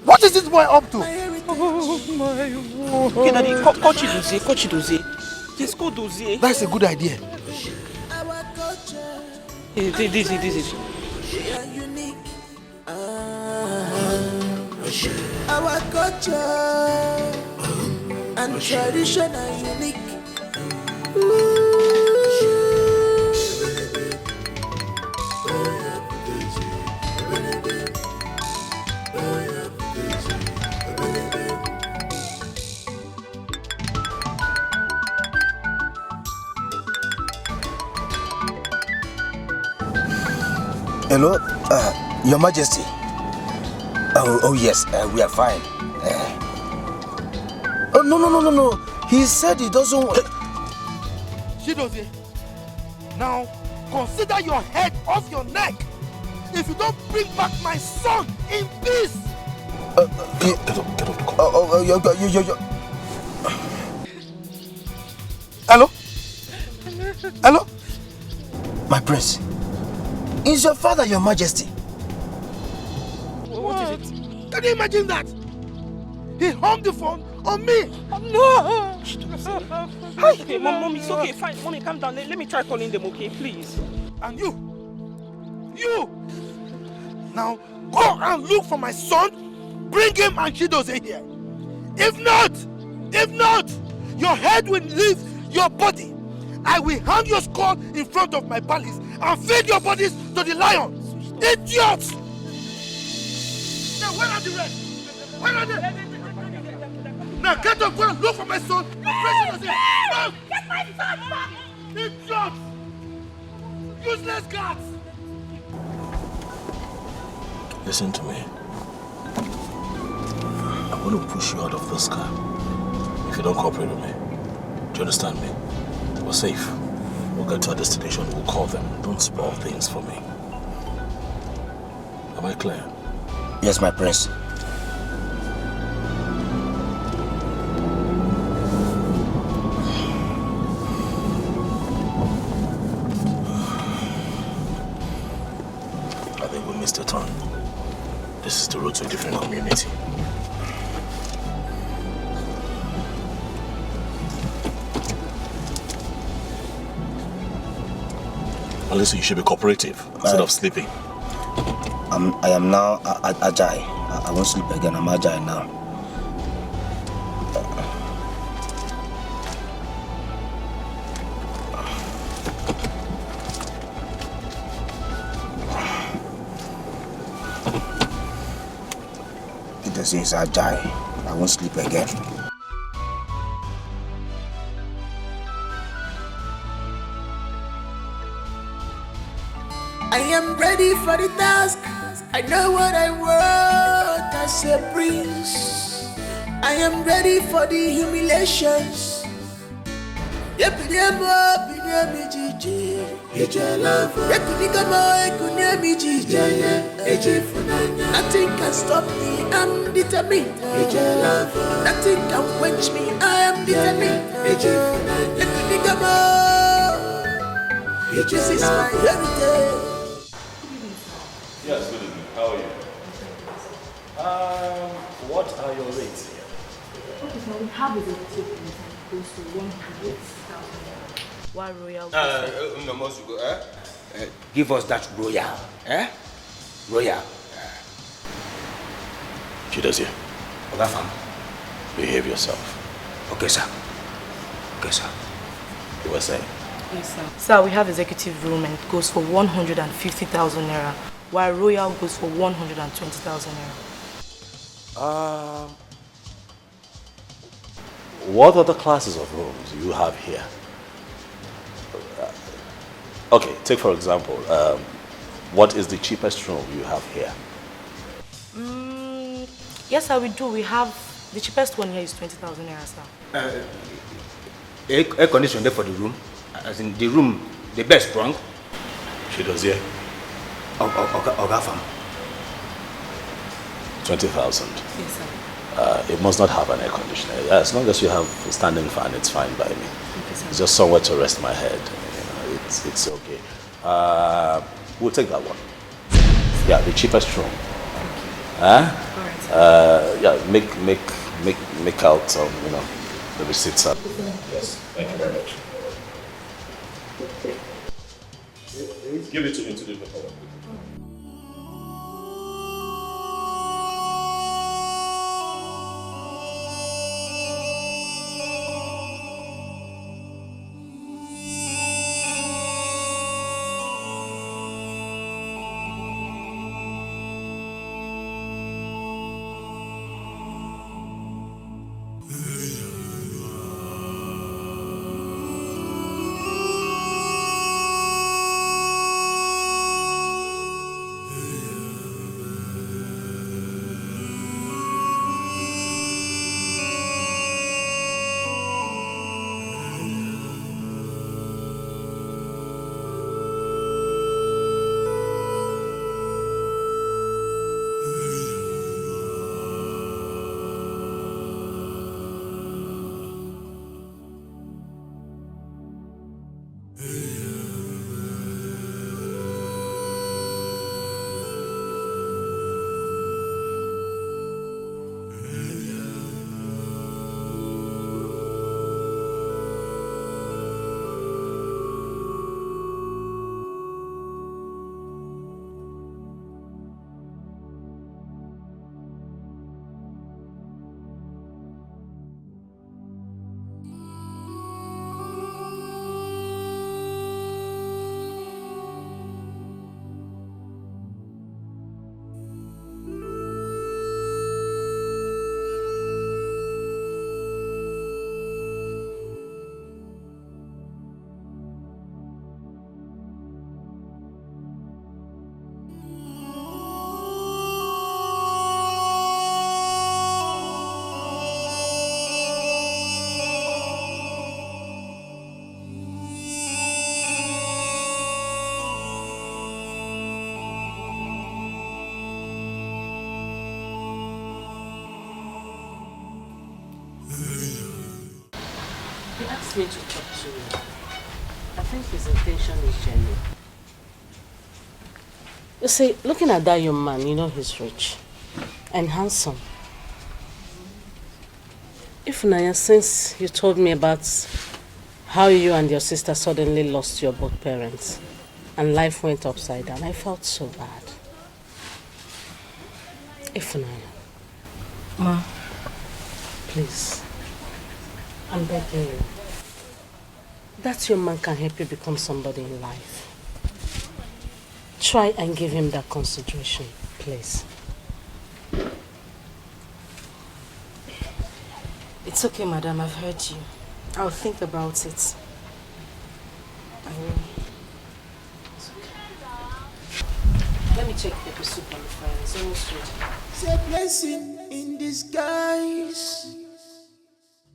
What is this boy up to? Okay, Daddy, call Chidozie. Just call Dozie. That's a good idea. This. Our culture and tradition are unique. Hello, Your Majesty. Oh yes, we are fine. Oh no. He said he doesn't want... Chidozie, now consider your head off your neck. If you don't bring back my son in peace. Get up. Hello? My prince. Is your father Your Majesty? What is it? Can you imagine that? He hung the phone on me. No! Okay, Mom, it's okay, fine. Mommy, calm down. Let me try calling them, okay? Please. And you! Now, go and look for my son. Bring him and Chidozie here. If not, your head will leave your body. I will hang your skull in front of my palace and feed your bodies to the lions. Idiots! Now, where are the rest? Where are they? Now, get up, go and look for my son. No! Get my son back! Idiots! Useless guards! Listen to me. I'm going to push you out of this car if you don't cooperate with me. Do you understand me? We're safe. We'll get to our destination. We'll call them. Don't spoil things for me. Am I clear? Yes, my prince. missed a turn. This is the road to a different community. Listen, you should be cooperative instead of sleeping. I am now agile. I won't sleep again. I'm agile now. Peter says agile. I won't sleep again. I am ready for the task. I know what I want as a prince. I am ready for the humiliations. Nothing can stop me, I'm determined. Nothing can quench me, I am determined. This is my heritage. Yes, good evening. How are you? What are your rates here? Okay, so we have executive goes to 100,000. One royal. No, most go. Give us that royal. Royal. Chidozie. Okay, fam. Behave yourself. Okay, sir. Okay, sir. You were saying? Yes, sir. Sir, we have executive room and it goes for 150,000 naira, while royal goes for 120,000 naira. What other classes of rooms do you have here? Okay, take for example, what is the cheapest room you have here? Yes, sir, we do. We have the cheapest one here is 20,000 naira, sir. Air condition there for the room. As in the room, the best sprung. She does, yeah. Okay, fam. 20,000. Yes, sir. It must not have an air conditioner. As long as you have a standing fan, it's fine by me. Okay, sir. It's just somewhere to rest my head. You know, it's okay. We'll take that one. Yeah, the cheapest room. All right. Yeah, make out some, you know, the receipts up. Yes, thank you very much. Give it to me to do the paperwork. He asked me to talk to you. I think his intention is genuine. You see, looking at that young man, you know he's rich and handsome. If Naya, since you told me about how you and your sister suddenly lost your both parents and life went upside down, I felt so bad. If Naya, Ma, please, I'm begging you. That young man can help you become somebody in life. Try and give him that consideration, please. it's okay, madam. I've heard you. I'll think about it. I will. It's okay. Let me check the soup on the fire. It's almost ready. It's a blessing in disguise.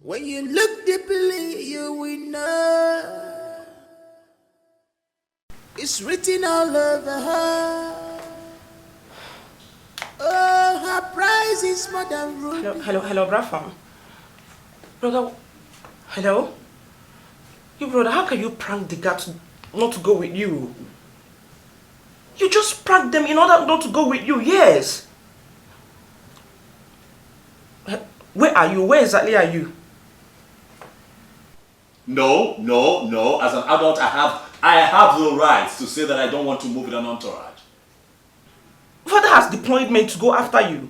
When you look deeply, you will know. It's written all over her. Oh, her price is more than ruby. Hello, Brafam. Brother, hello? You brother, how can you prank the guy not to go with you? You just pranked them in order not to go with you, yes. Where are you? Where exactly are you? No. As an adult, I have the right to say that I don't want to move with an entourage. Father has deployed men to go after you.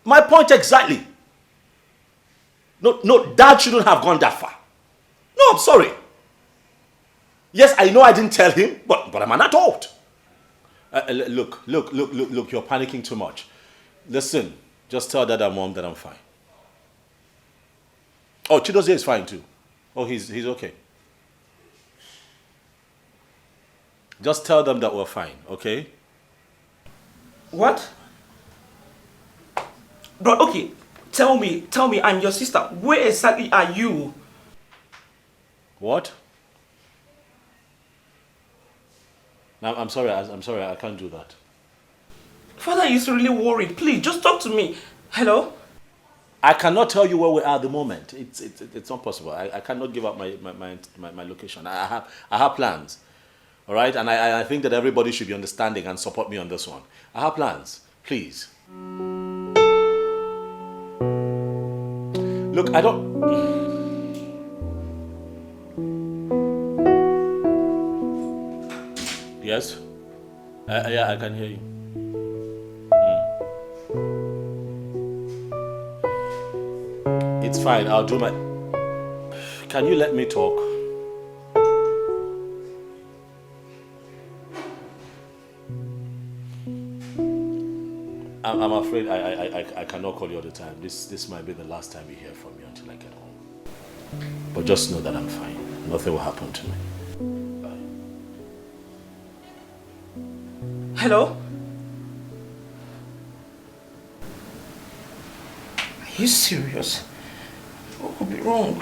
My point exactly. No, Dad shouldn't have gone that far. No, I'm sorry. Yes, I know I didn't tell him, but I'm an adult. Look, you're panicking too much. Listen, just tell Dad and Mom that I'm fine. Oh, Chidozie is fine too. Oh, he's okay. Just tell them that we're fine, okay? What? Bro, okay. Tell me, I'm your sister. Where exactly are you? What? No, I'm sorry, I can't do that. Father is really worried. Please, just talk to me. Hello? I cannot tell you where we are at the moment. It's not possible. I cannot give up my location. I have plans. All right? And I think that everybody should be understanding and support me on this one. I have plans. Please. Look, I don't... Yes? Yeah, I can hear you. It's fine, I'll do my... Can you let me talk? I'm afraid I cannot call you all the time. This might be the last time you hear from me until I get home. But just know that I'm fine. Nothing will happen to me. Hello? Are you serious? What could be wrong?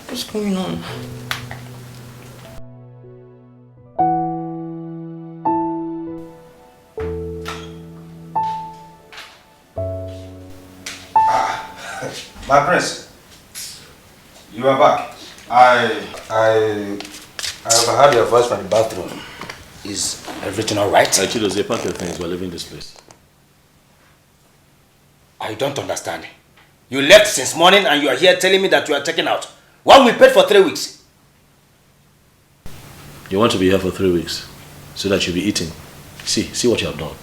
What's going on? My prince, you are back. I overheard your voice from the bathroom. Is everything all right? Actually, there's a pack of things. We're leaving this place. I don't understand. You left since morning and you are here telling me that you are checking out. While we paid for 3 weeks. You want to be here for 3 weeks so that you'll be eating. See what you have done.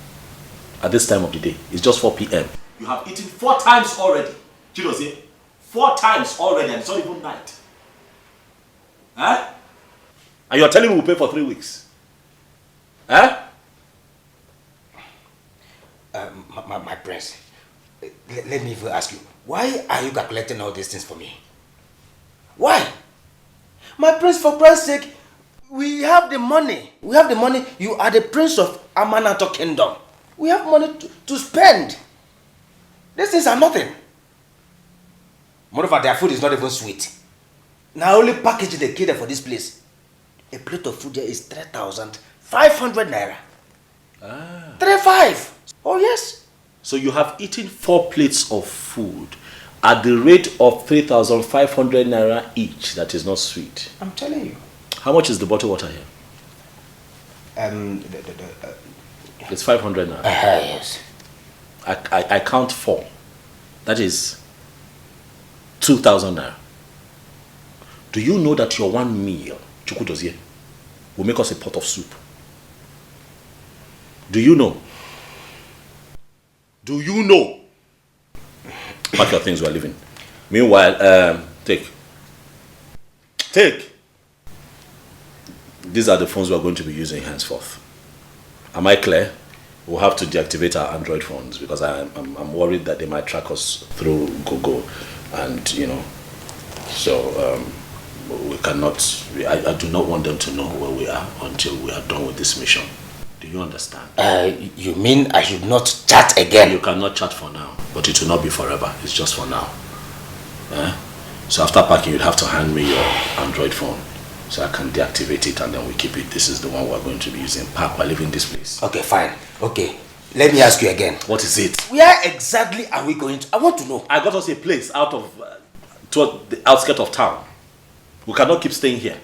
At this time of the day, it's just 4 p.m. You have eaten 4 times already. Chidozie, 4 times already, and it's not even night. Huh? And you're telling me we'll pay for 3 weeks. Huh? My prince, let me even ask you, why are you calculating all these things for me? Why? My prince, for Christ's sake, we have the money. We have the money. You are the prince of Amanato Kingdom. We have money to spend. These things are nothing. Moreover, their food is not even sweet. Now, only packaging they cater for this place. A plate of food there is 3,500 naira. 3,500. Oh, yes. So you have eaten 4 plates of food at the rate of 3,500 naira each that is not sweet. I'm telling you. How much is the bottled water here? It's 500 now. Yes. I count 4. That is 2,000 naira. Do you know that your one meal, chukudozie, will make us a pot of soup? Do you know? Do you know? Pack your things, we are leaving. Meanwhile, take. These are the phones we are going to be using henceforth. Am I clear? We'll have to deactivate our Android phones because I'm worried that they might track us through Google, and you know, so we cannot. I do not want them to know where we are until we are done with this mission. Do you understand? You mean I should not chat again? You cannot chat for now, but it will not be forever. It's just for now. So after packing, you'd have to hand me your Android phone so I can deactivate it and then we keep it. This is the one we're going to be using. Pack while leaving this place. Okay, fine. Okay. Let me ask you again. What is it? Where exactly are we going to? I want to know. I got us a place out of toward the outskirts of town. We cannot keep staying here.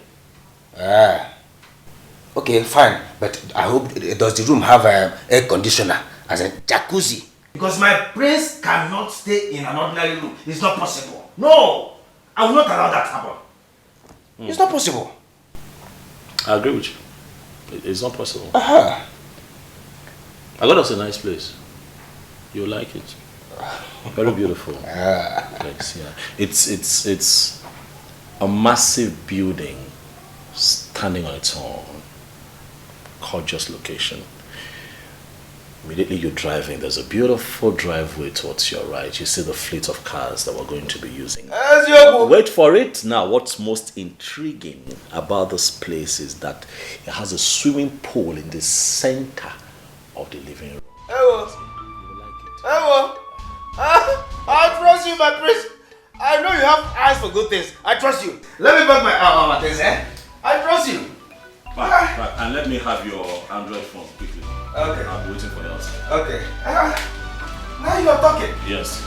Okay, fine. But I hope, does the room have an air conditioner as a jacuzzi? Because my prince cannot stay in an ordinary room. It's not possible. No! I will not allow that to happen. It's not possible. I agree with you. It's not possible. I got us a nice place. You'll like it. Very beautiful. Thanks, yeah. It's a massive building standing on its own. Gorgeous location. Immediately you're driving, there's a beautiful driveway towards your right. You see the fleet of cars that we're going to be using. Wait for it. Now, what's most intriguing about this place is that it has a swimming pool in the center of the living room. I trust you, my prince. I know you have eyes for good things. I trust you. Let me back my things, I trust you. Right. And let me have your Android phone quickly. Okay. I'll be waiting for yours. Okay. Now you are talking. Yes.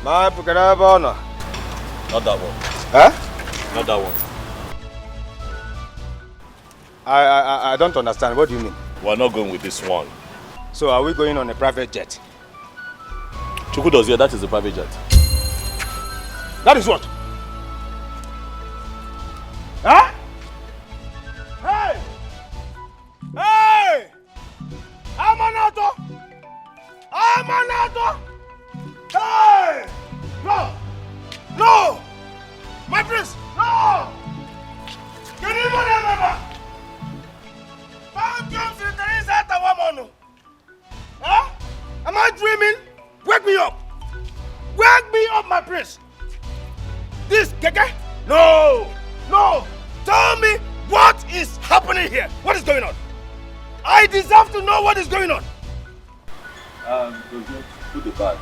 My Pukadabana. Not that one. Huh? Not that one. I don't understand. What do you mean? We're not going with this one. So are we going on a private jet? Chukudo's here, that is a private jet. That is what? Huh? Hey! Hey! Amanato! Amanato! Hey! No! No! My prince! No! Can you remember? Huh? Am I dreaming? Wake me up! Wake me up, my prince! This keke? No! No! Tell me what is happening here? What is going on? I deserve to know what is going on. Put the bag.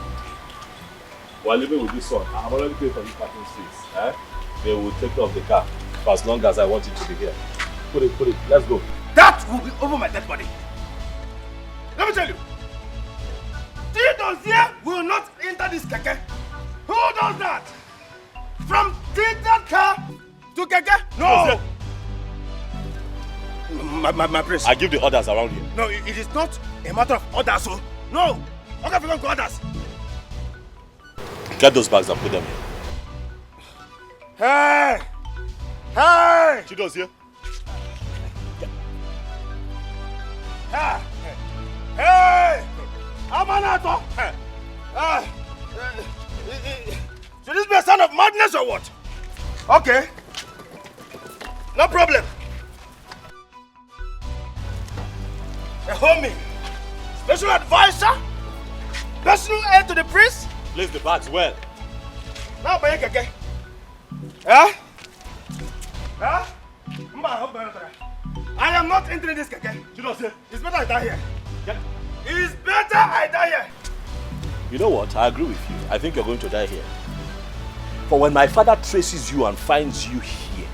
We're living with this one. I've already paid for the parking space. They will take care of the car for as long as I want it to be here. Put it. Let's go. That will be over my dead body. Let me tell you. Tito's here will not enter this keke. Who does that? From Tito's car to keke? No. My prince. I give the orders around here. No, it is not a matter of orders, so. No. Okay, we don't go orders. Get those bags and put them here. Hey! Hey! Chido's here. Hey! Hey! Amanato! Should this be a sign of madness or what? Okay. No problem. A homie, special advisor, personal aide to the priest. Place the bags well. Now, okay. Huh? I am not entering this keke. You don't say. It's better I die here. Yeah. It's better I die here. You know what? I agree with you. I think you're going to die here. For when my father traces you and finds you here,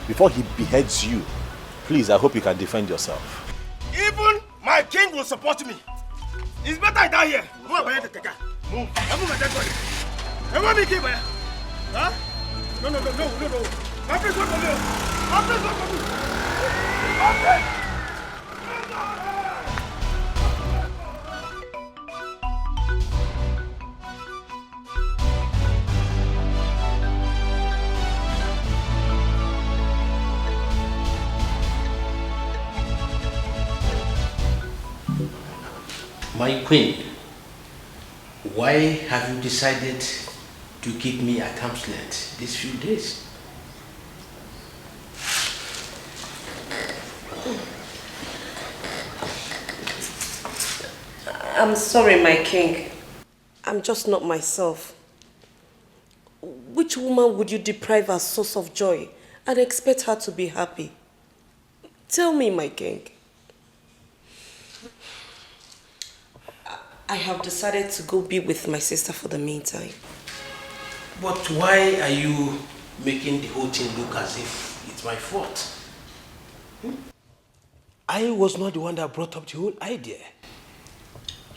before he beheads you, please, I hope you can defend yourself. Even my king will support me. It's better I die here. Move. I'm moving my dead body. I want me to keep. Huh? No. My friends work for me. My friends work for me. My friends. My queen, why have you decided to keep me at arm's length these few days? I'm sorry, my king. I'm just not myself. Which woman would you deprive her source of joy and expect her to be happy? Tell me, my king. I have decided to go be with my sister for the meantime. But why are you making the whole thing look as if it's my fault? I was not the one that brought up the whole idea.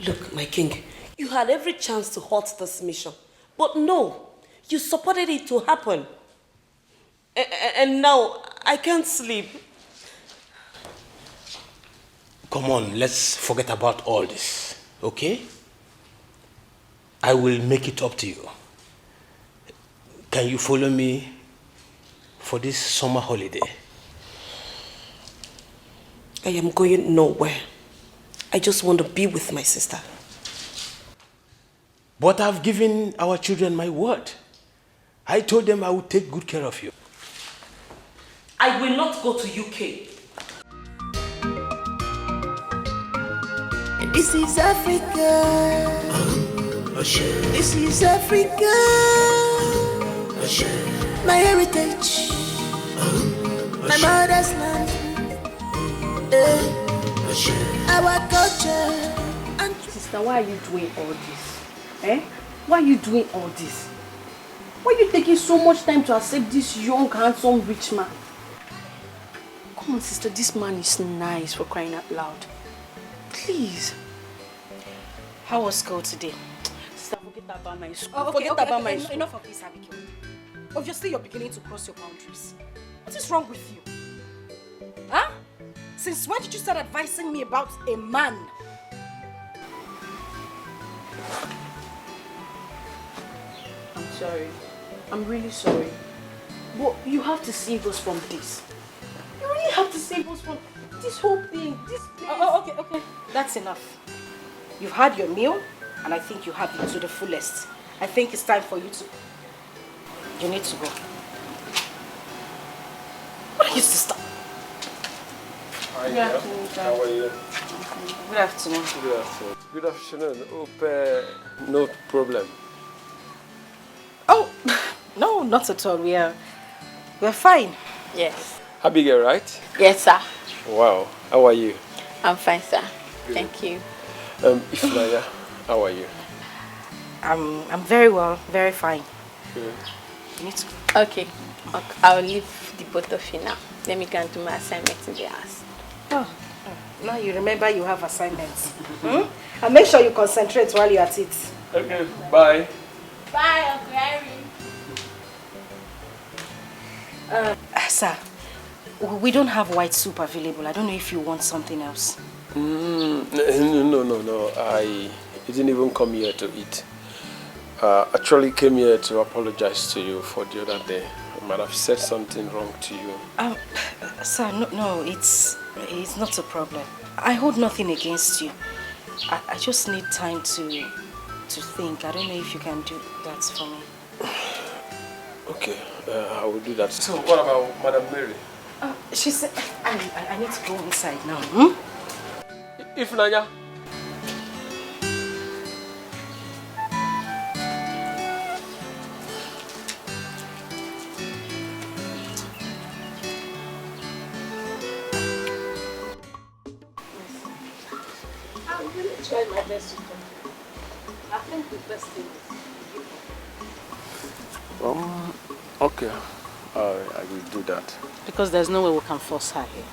Look, my king, you had every chance to halt this mission. But no, you supported it to happen. And now, I can't sleep. Come on, let's forget about all this, okay? I will make it up to you. Can you follow me for this summer holiday? I am going nowhere. I just want to be with my sister. But I've given our children my word. I told them I would take good care of you. I will not go to UK. This is Africa. This is Africa. My heritage. My mother's land. Our culture. And sister, why are you doing all this? Eh? Why are you doing all this? Why are you taking so much time to accept this young, handsome, rich man? Come on, sister, this man is nice, for crying out loud. Please. How was school today? Sister, forget about my school. Forget about my school. Enough of this, Abigail. Obviously, you're beginning to cross your boundaries. What is wrong with you? Huh? Since when did you start advising me about a man? I'm sorry. I'm really sorry. But you have to save us from this. You really have to save us from this whole thing. This place. Okay. That's enough. You've had your meal, and I think you had it to the fullest. I think it's time for you to... You need to go. What are you, sister? Hi, Good afternoon, sir. How are you? Good afternoon. Good afternoon. Good afternoon. Hope no problem. Oh, no, not at all. We're fine. Yes. Abigail, right? Yes, sir. Wow. How are you? I'm fine, sir. Thank you. Ifnaya, how are you? I'm very well, very fine. Good. You need to go. Okay. I'll leave the both of you now. Let me go and do my assignment in the house. Oh, now you remember you have assignments. And make sure you concentrate while you're at it. Okay, bye. Bye, Uncle Irene. Sir, we don't have white soup available. I don't know if you want something else. No. I didn't even come here to eat. Actually came here to apologize to you for the other day. I might have said something wrong to you. Sir, no, it's not a problem. I hold nothing against you. I just need time to think. I don't know if you can do that for me. Okay, I will do that. So what about Madam Mary? She said I need to go inside now. Ifnanya. I'm really trying my best to come. I think the best thing is Okay. I will do that. because there's no way we can force her here.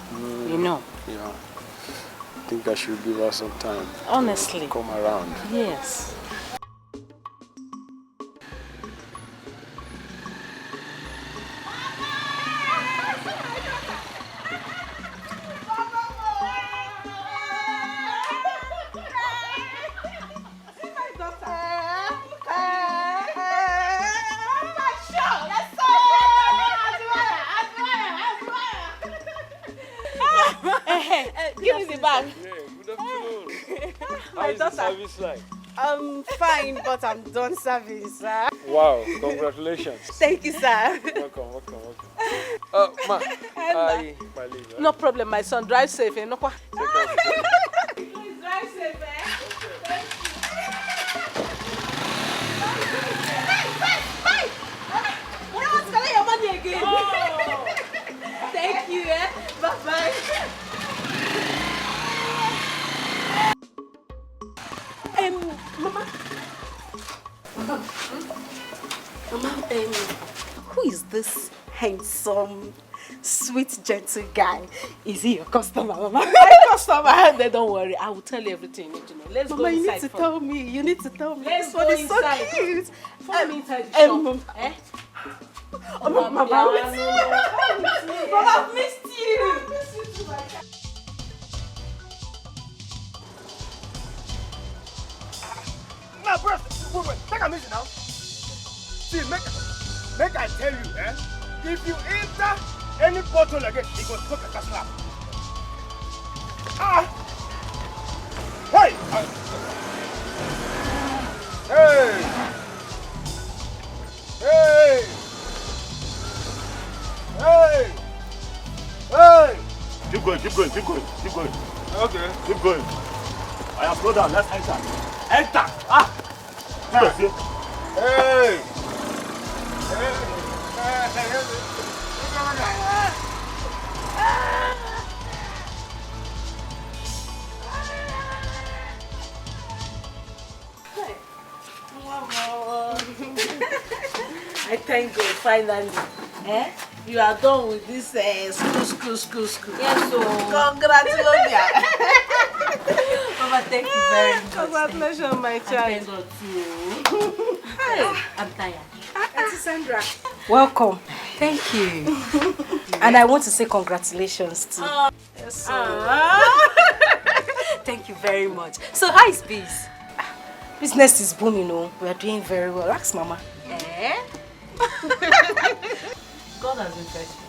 You know. Yeah. I think I should give her some time. Honestly. To come around. Yes. Give me the bag. Good afternoon. My daughter. Service like? I'm fine, but I'm done serving, sir. Wow, congratulations. Thank you, sir. Welcome. Ma, my leave. No problem, my son. Drive safe. No. Please drive safe, your money again. Thank you, Bye-bye. Mama, who is this handsome, sweet, gentle guy? Is he your customer, Mama? My customer. Then don't worry. I will tell you everything you need to know. Let's Mama, go you inside. need to tell me. You need to tell me. Let's This one go is so inside. cute. Follow me inside the shop. Oh, Mama, Mama, I've missed you. I miss you too, my child. Now, bro, wait, take a minute now. See, make I tell you, if you enter any bottle again, it goes to a slap. Hey! Hey! Keep going. Okay. Keep going. I have slowed down. Let's enter. Enter! Hey! I thank God finally. You are done with this school. Yes, so Congratulations. Mama, thank you very much. Congratulations, my child. Thank God too. I'm tired. Auntie Sandra. Welcome. Thank you. And I want to say congratulations too. Yes, Thank you very much. So how is biz? Business is booming, we are doing very well. Ask Mama. God has been faithful.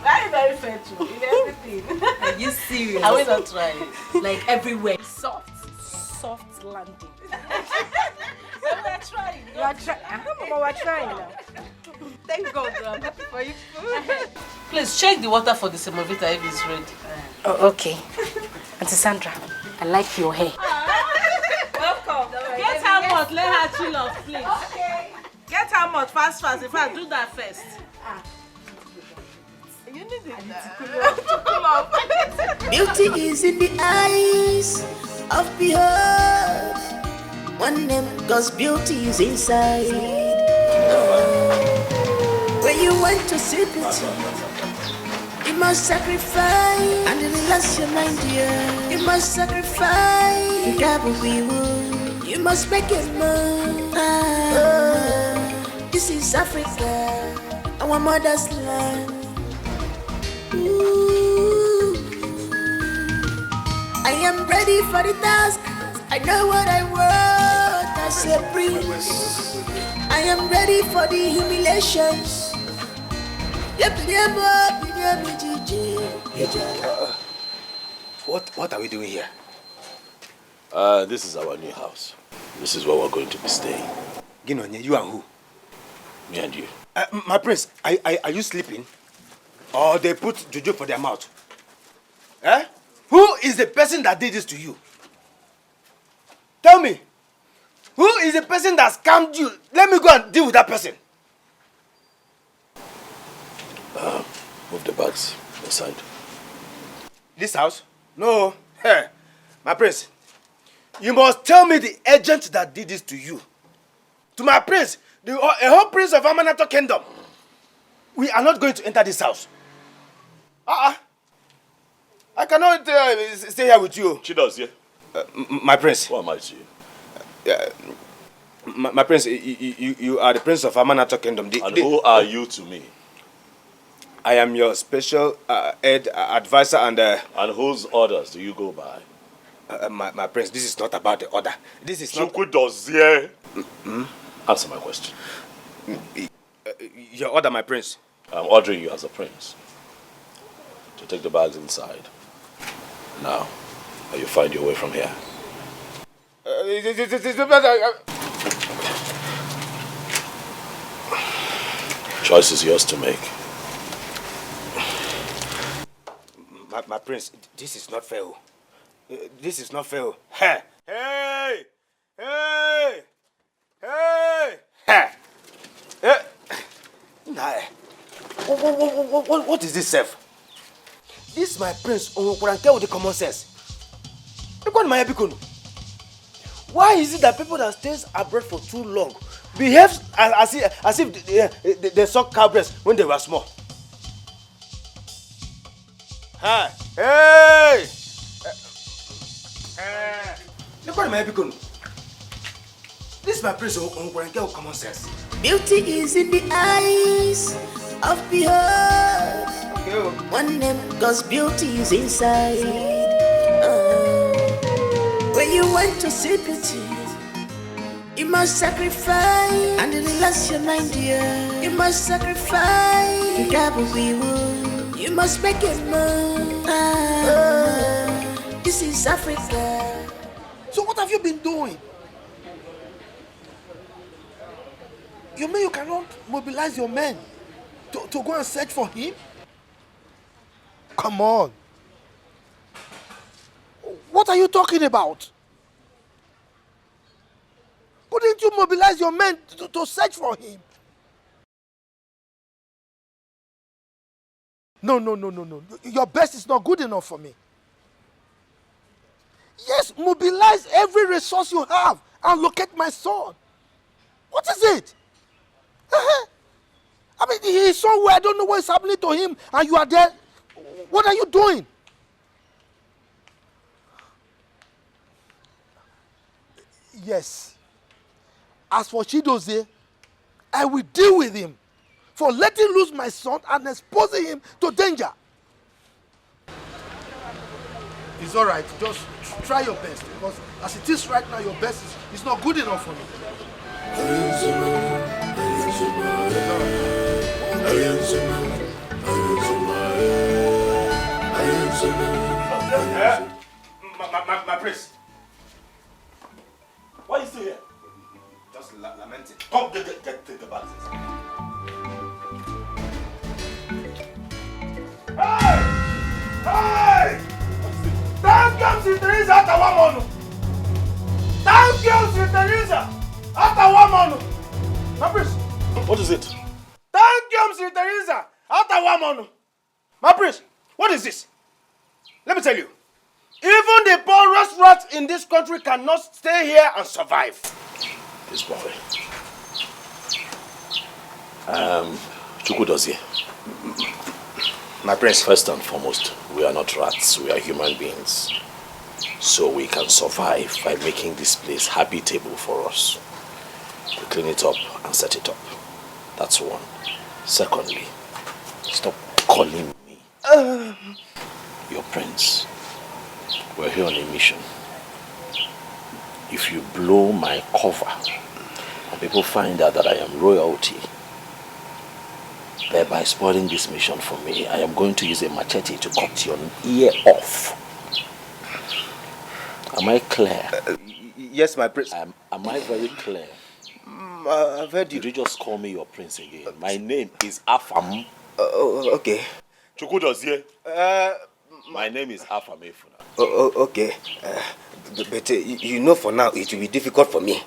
Very, very faithful in everything. Are you serious? I will not try it. Like everywhere. Soft landing. We are trying. You are trying. Mama, we're trying now. Thank God, I'm happy for you. Please check the water for the semovita if it's ready. Oh, okay. Auntie Sandra, I like your hair. Welcome. Get her mouth, let her chill off, please. Okay. Get her mouth fast. In fact, do that first. You need it to cool off. Beauty is in the eyes of behold. One name, cause beauty is inside. When you want to see beauty, you must sacrifice and relax your mind, dear. You must sacrifice. You got what we want. You must make it move. This is Africa, our mother's land. Ooh. I am ready for the task. I know what I want as a prince. I am ready for the humiliations. What are we doing here? This is our new house. This is where we're going to be staying. Ginonye, you and who? Me and you. My prince, are you sleeping? Or they put juju for their mouth? Who is the person that did this to you? Tell me. Who is the person that scammed you? Let me go and deal with that person. Move the bags aside. This house? No. Hey, my prince. You must tell me the agent that did this to you. To my prince, a whole prince of Amanato Kingdom. We are not going to enter this house. I cannot stay here with you. Chidozie. My prince. Who am I to you? My prince, you are the prince of Amanato Kingdom. Who are you to me? I am your special aide, advisor, and... And whose orders do you go by? My prince, this is not about the order. This is not... Chukwudozie. Answer my question. Your order, my prince. I'm ordering you as a prince to take the bags inside. Now, you find your way from here. Choice is yours to make. My prince, this is not fair. This is not fair. Hey! Hey! Hey! Hey! Hey! What is this, self? This is my prince, Onwokuranke with the common sense. Why is it that people that stays abroad for too long behave as if they suck cow breast when they were small? Hi. Hey! Look at my beacon. This is my prince Onwokuranke with common sense. Beauty is in the eyes of behold. One name, cause beauty is inside. When you want to see beauty, you must sacrifice and relax your mind, dear. You must sacrifice. You must make it move. This is Africa. So what have you been doing? You mean you cannot mobilize your men to go and search for him? Come on. What are you talking about? Couldn't you mobilize your men to search for him? No. Your best is not good enough for me. Yes, mobilize every resource you have and locate my son. What is it? I mean, he is somewhere, I don't know what is happening to him, and you are there. What are you doing? Yes. As for Chidozie, I will deal with him for letting loose my son and exposing him to danger. It's all right. Just try your best, because as it is right now, your best is not good enough for me. My prince. Why are you still here? Just lamenting. Come, get the bags. Hey! Hey! Thank you, Sister Teresa, after one month. Thank you, Sister Teresa, after one month. My prince. What is it? Thank you, Sister Teresa, after one month. My prince, what is this? Let me tell you. Even the poorest rats in this country cannot stay here and survive. This boy. Chukwudozie. My prince. First and foremost, we are not rats, we are human beings. So we can survive by making this place habitable for us. We clean it up and set it up. That's one. Secondly, stop calling me your prince. We're here on a mission. If you blow my cover and people find out that I am royalty, thereby spoiling this mission for me, I am going to use a machete to cut your ear off. Am I clear? Yes, my prince. Am I very clear? I've heard you. Did you just call me your prince again? My name is Afam. Okay. Chukwudozie. My name is Afam Efuna. Okay. But you know for now it will be difficult for me.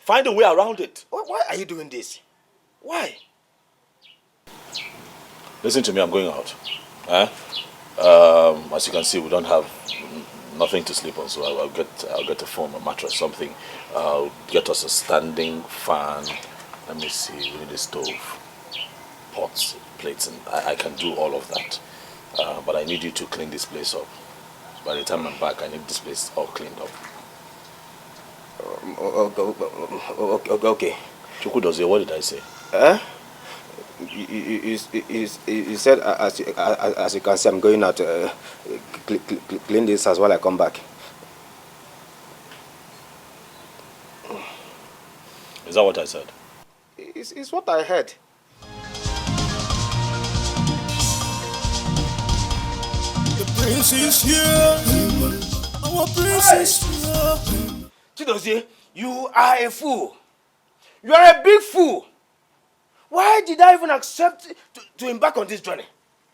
Find a way around it. Why are you doing this? Why? Listen to me, I'm going out. As you can see, we don't have nothing to sleep on, so I'll get a foam, a mattress, something. I'll get us a standing fan. Let me see, we need a stove, pots, plates, and I can do all of that. But I need you to clean this place up. By the time I'm back, I need this place all cleaned up. Okay. Chukwudozie, what did I say? You said, as you can see, I'm going out to clean this house while I come back. Is that what I said? It's what I heard. The prince is here. Our prince is here. Chidozie, you are a fool. You are a big fool. Why did I even accept to embark on this journey?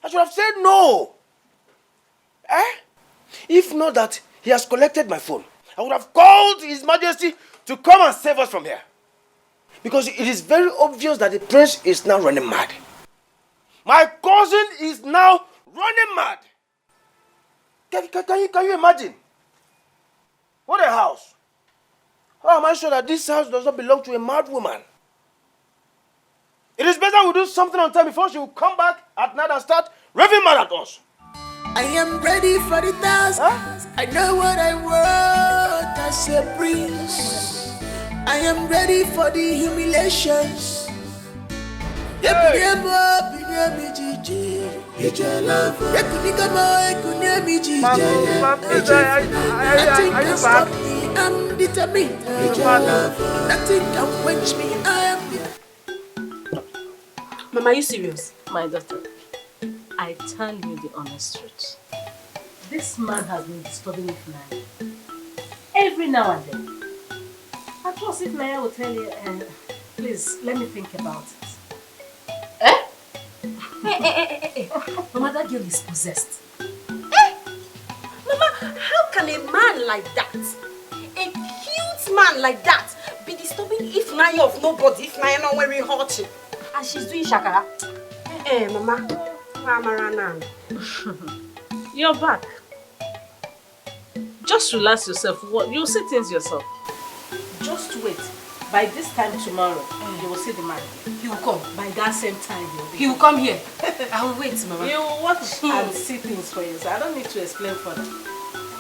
I should have said no. If not that he has collected my phone, I would have called His Majesty to come and save us from here. Because it is very obvious that the prince is now running mad. My cousin is now running mad. Can you imagine? What a house. How am I sure that this house does not belong to a mad woman? It is better we do something on time before she will come back at night and start raving mad at us. I am ready for the task. I know what I want as a prince. I am ready for the humiliations. I'm determined. Nothing can quench me. I am. Mama, are you serious? My daughter, I tell you the honest truth. This man has been disturbing me tonight. Every now and then. I thought if Naya will tell you, please, let me think about it. Hey. Mama, that girl is possessed. Mama, how can a man like that, a cute man like that, be disturbing if Naya of nobody, if Naya not wearing hot? And she's doing shakara. Mama, You're back. Just relax yourself. You'll see things yourself. Just wait. By this time tomorrow, you will see the man. He will come. By that same time, he will come here. I will wait, Mama. You will watch and see things for yourself. I don't need to explain further.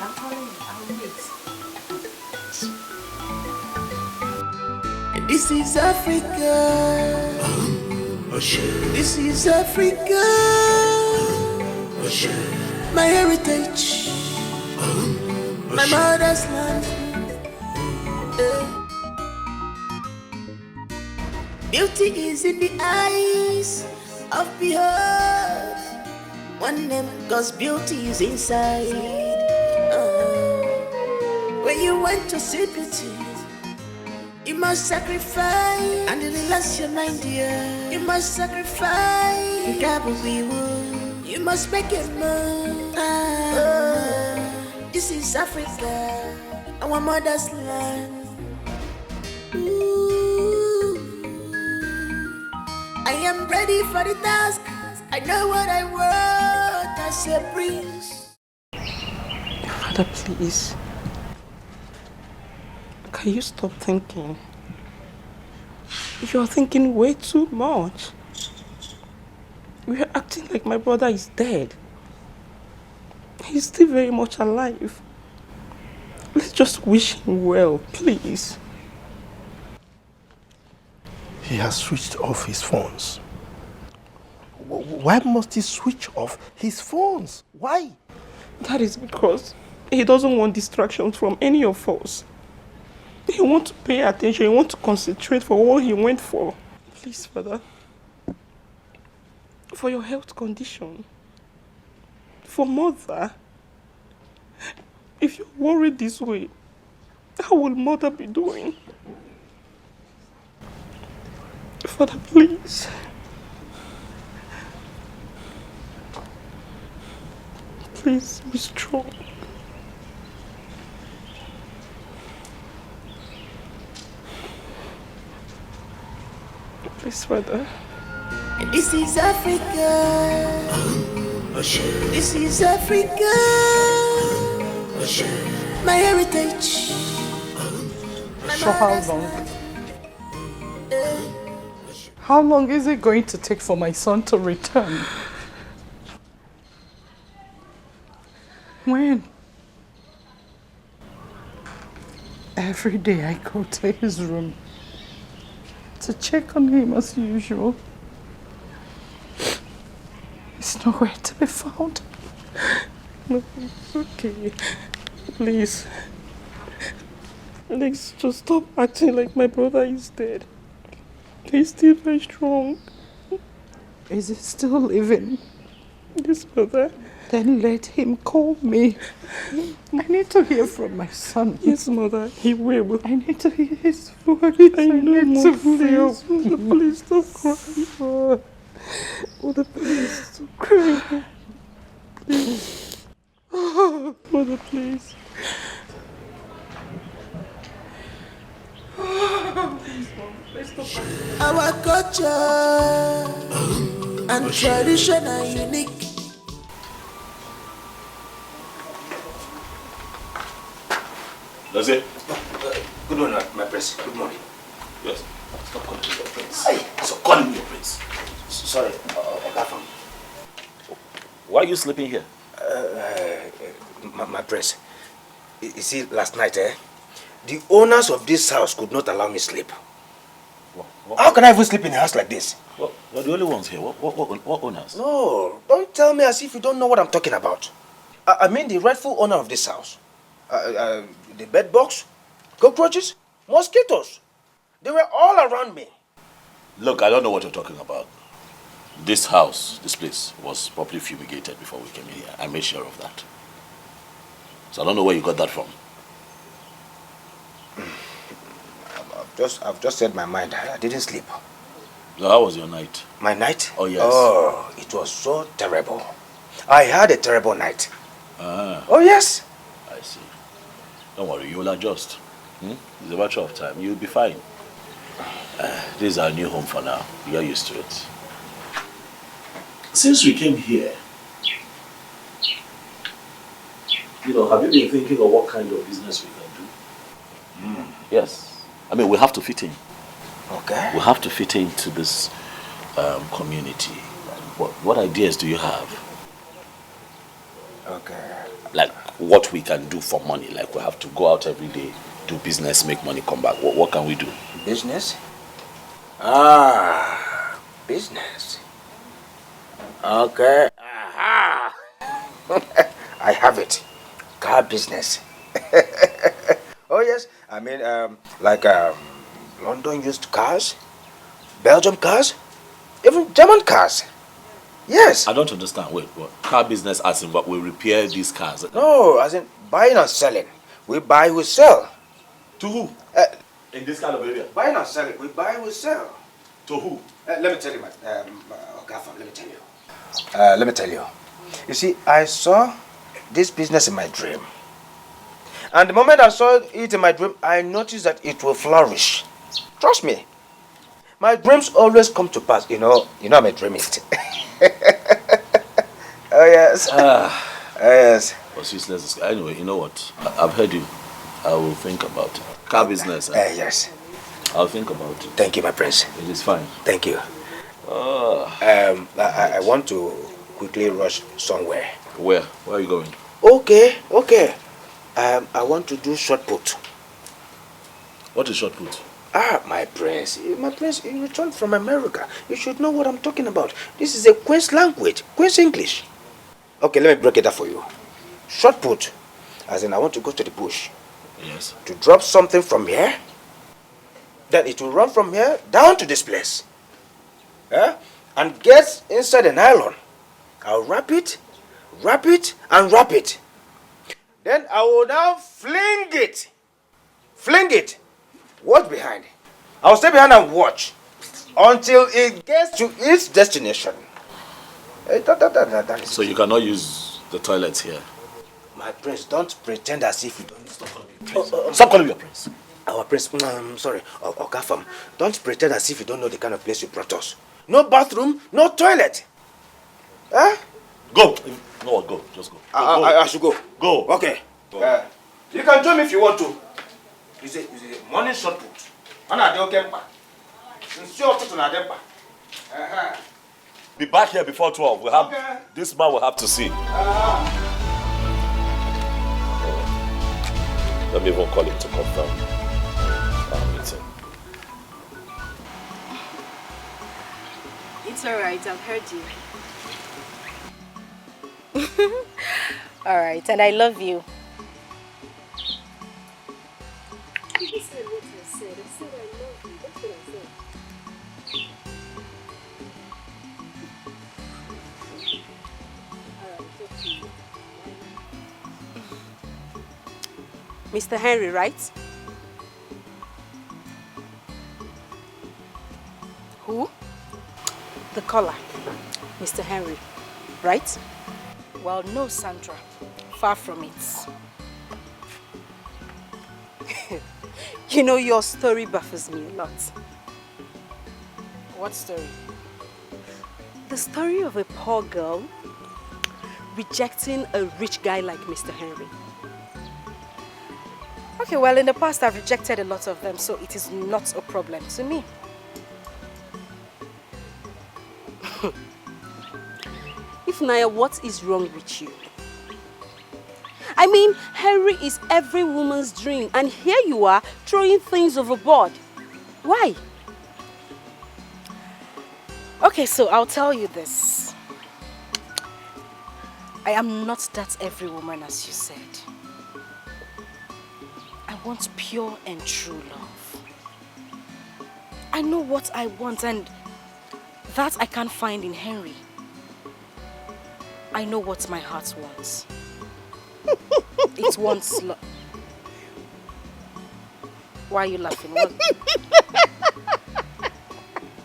I'm telling you, I will wait. This is Africa. This is Africa. My heritage. My mother's land. Beauty is in the eyes of behold. One name, cause beauty is inside. When you want to see beauty, you must sacrifice and relax your mind, dear. You must sacrifice. You must make it move. This is Africa, our mother's land. I am ready for the task. I know what I want as a prince. Father, please. Can you stop thinking? You're thinking way too much. You're acting like my brother is dead. He's still very much alive. Let's just wish him well, please. He has switched off his phones. Why must he switch off his phones? Why? That is because he doesn't want distractions from any of us. He wants to pay attention, he wants to concentrate for what he went for. Please, Father. For your health condition. For Mother. If you're worried this way, how will Mother be doing? Father, please. Please be strong. Please, Father. This is Africa. This is Africa. my heritage. For how long? How long is it going to take for my son to return? When? Every day I go to his room to check on him as usual. He's nowhere to be found. No, it's okay. Please. Please, just stop acting like my brother is dead. He's still very strong. Is he still living? Yes, mother. Then let him call me. I need to hear from my son. Yes, mother, he will. I need to hear his voice. I know, Mother, please. Mother, please stop crying. Mother, please stop crying. Please. Mother, please. Our culture and tradition are unique. Does it? Good morning, my prince. Good morning. Yes. Stop calling me your prince. Stop calling me your prince. Sorry, Ogafam. Why are you sleeping here? My prince. You see, last night, the owners of this house could not allow me sleep. What? How can I even sleep in a house like this? Well, we're the only ones here. What owners? No, don't tell me as if you don't know what I'm talking about. I mean the rightful owner of this house. The bed box, cockroaches, mosquitoes. They were all around me. Look, I don't know what you're talking about. This house, this place, was properly fumigated before we came in here. I made sure of that. So I don't know where you got that from. I've just said my mind. I didn't sleep. So how was your night? My night? Oh, yes. Oh, it was so terrible. I had a terrible night. Ah. Oh, yes. I see. Don't worry, you will adjust. It's a matter of time. You'll be fine. This is our new home for now. You're used to it. Since we came here, have you been thinking of what kind of business we can do? Yes. I mean, we have to fit in. Okay. We have to fit into this community. What ideas do you have? Okay. Like what we can do for money. Like we have to go out every day, do business, make money, come back. What can we do? Business? Business. Okay. Aha. I have it. Car business. Oh yes. I mean, London used cars, Belgium cars, even German cars. Yes. I don't understand. Wait, what? Car business as in what we repair these cars? No, as in buying and selling. We buy, we sell. To who? In this kind of area? Buying and selling. We buy, we sell. To who? Let me tell you, Ogafam, let me tell you. Let me tell you. You see, I saw this business in my dream. And the moment I saw it in my dream, I noticed that it will flourish. Trust me. My dreams always come to pass. You know I'm a dreamist. Oh, yes. Yes. What's useless? Anyway, you know what? I've heard you. I will think about it. Car business. Yes. I'll think about it. Thank you, my prince. It is fine. Thank you. I want to quickly rush somewhere. Where? Where are you going? Okay. I want to do shot put. What is shot put? My prince, you returned from America. You should know what I'm talking about. This is a Queen's language, Queen's English. Okay, let me break it up for you. Shot put, as in I want to go to the bush. Yes. To drop something from here, then it will run from here down to this place. And get inside the nylon. I'll wrap it, and wrap it. Then I will now fling it. Watch behind. I'll stay behind and watch until it gets to its destination. That is so you cannot use the toilets here? My prince, don't pretend as if you don't. Stop calling me your prince. Our prince, I'm sorry, Ogafam. Don't pretend as if you don't know the kind of place you brought us. No bathroom, no toilet. Go. No, go. Just go. I should go. Go. Okay. You can join me if you want to. It's a morning shot put. Be back here before 12. We'll have this man will have to see. Let me even call him to confirm our meeting. It's alright, I've heard you. Alright, and I love you. You said what I said. I said I love you. That's what I said. Mr. Henry, right? Who? The caller, Mr. Henry, right? Well, no, Sandra. Far from it. You know, your story baffles me a lot. What story? The story of a poor girl rejecting a rich guy like Mr. Henry. Okay, well, in the past I've rejected a lot of them, so it is not a problem to me. If Naya, what is wrong with you? I mean, Henry is every woman's dream, and here you are throwing things overboard. Why? Okay, so I'll tell you this. I am not that every woman, as you said. I want pure and true love. I know what I want, and that I can't find in Henry. I know what my heart wants. It wants love. Why are you laughing?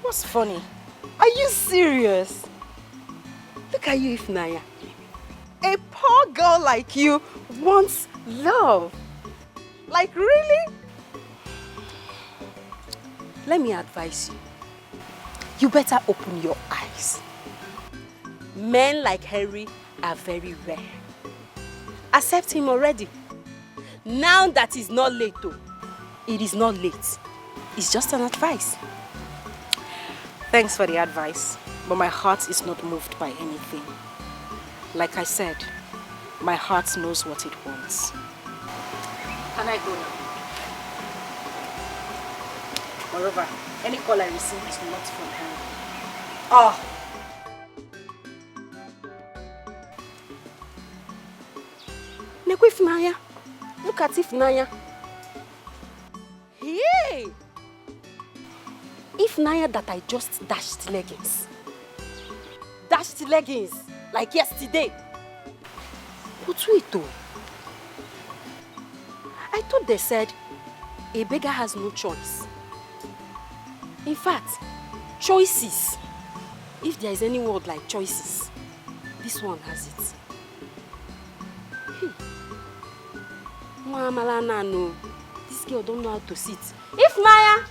What's funny? Are you serious? Look at you, Ifnaya. A poor girl like you wants love. Like, really? Let me advise you. You better open your eyes. Men like Henry are very rare. Accept him already. Now that it's not late though. It is not late. It's just an advice. Thanks for the advice, but my heart is not moved by anything. Like I said, my heart knows what it wants. Can I go now? Moreover, any call I receive is not from Henry. Oh! Ifnaya. Look at Ifnaya. Hey! Ifnaya that I just dashed leggings. Dashed leggings like yesterday. But wait though. I thought they said a beggar has no choice. In fact, choices. If there is any word like choices, this one has it. No. This girl don't know how to sit. Ifnaya!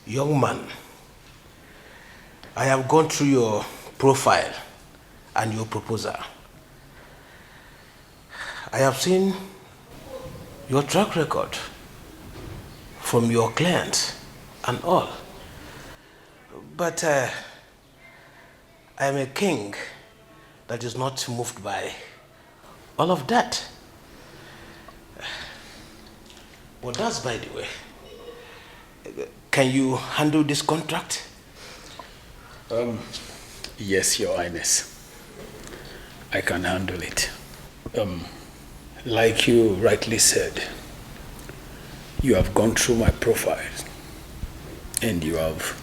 Young man, I have gone through your profile and your proposal. I have seen your track record from your clients and all. But I am a king that is not moved by all of that. Well, that's by the way. Can you handle this contract? Yes, Your Highness. I can handle it. Like you rightly said, you have gone through my profile and you have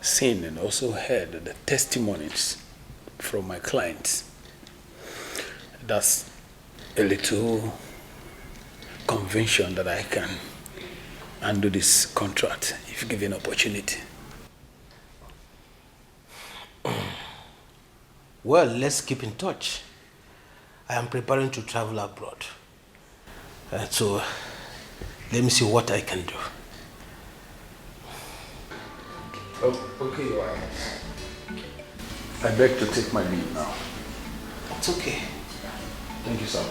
seen and also heard the testimonies from my clients. That's a little conviction that I can handle this contract if given opportunity. Well, let's keep in touch. I am preparing to travel abroad. So, let me see what I can do. Oh, okay, Your Highness. I beg to take my leave now. It's okay. Thank you, sir.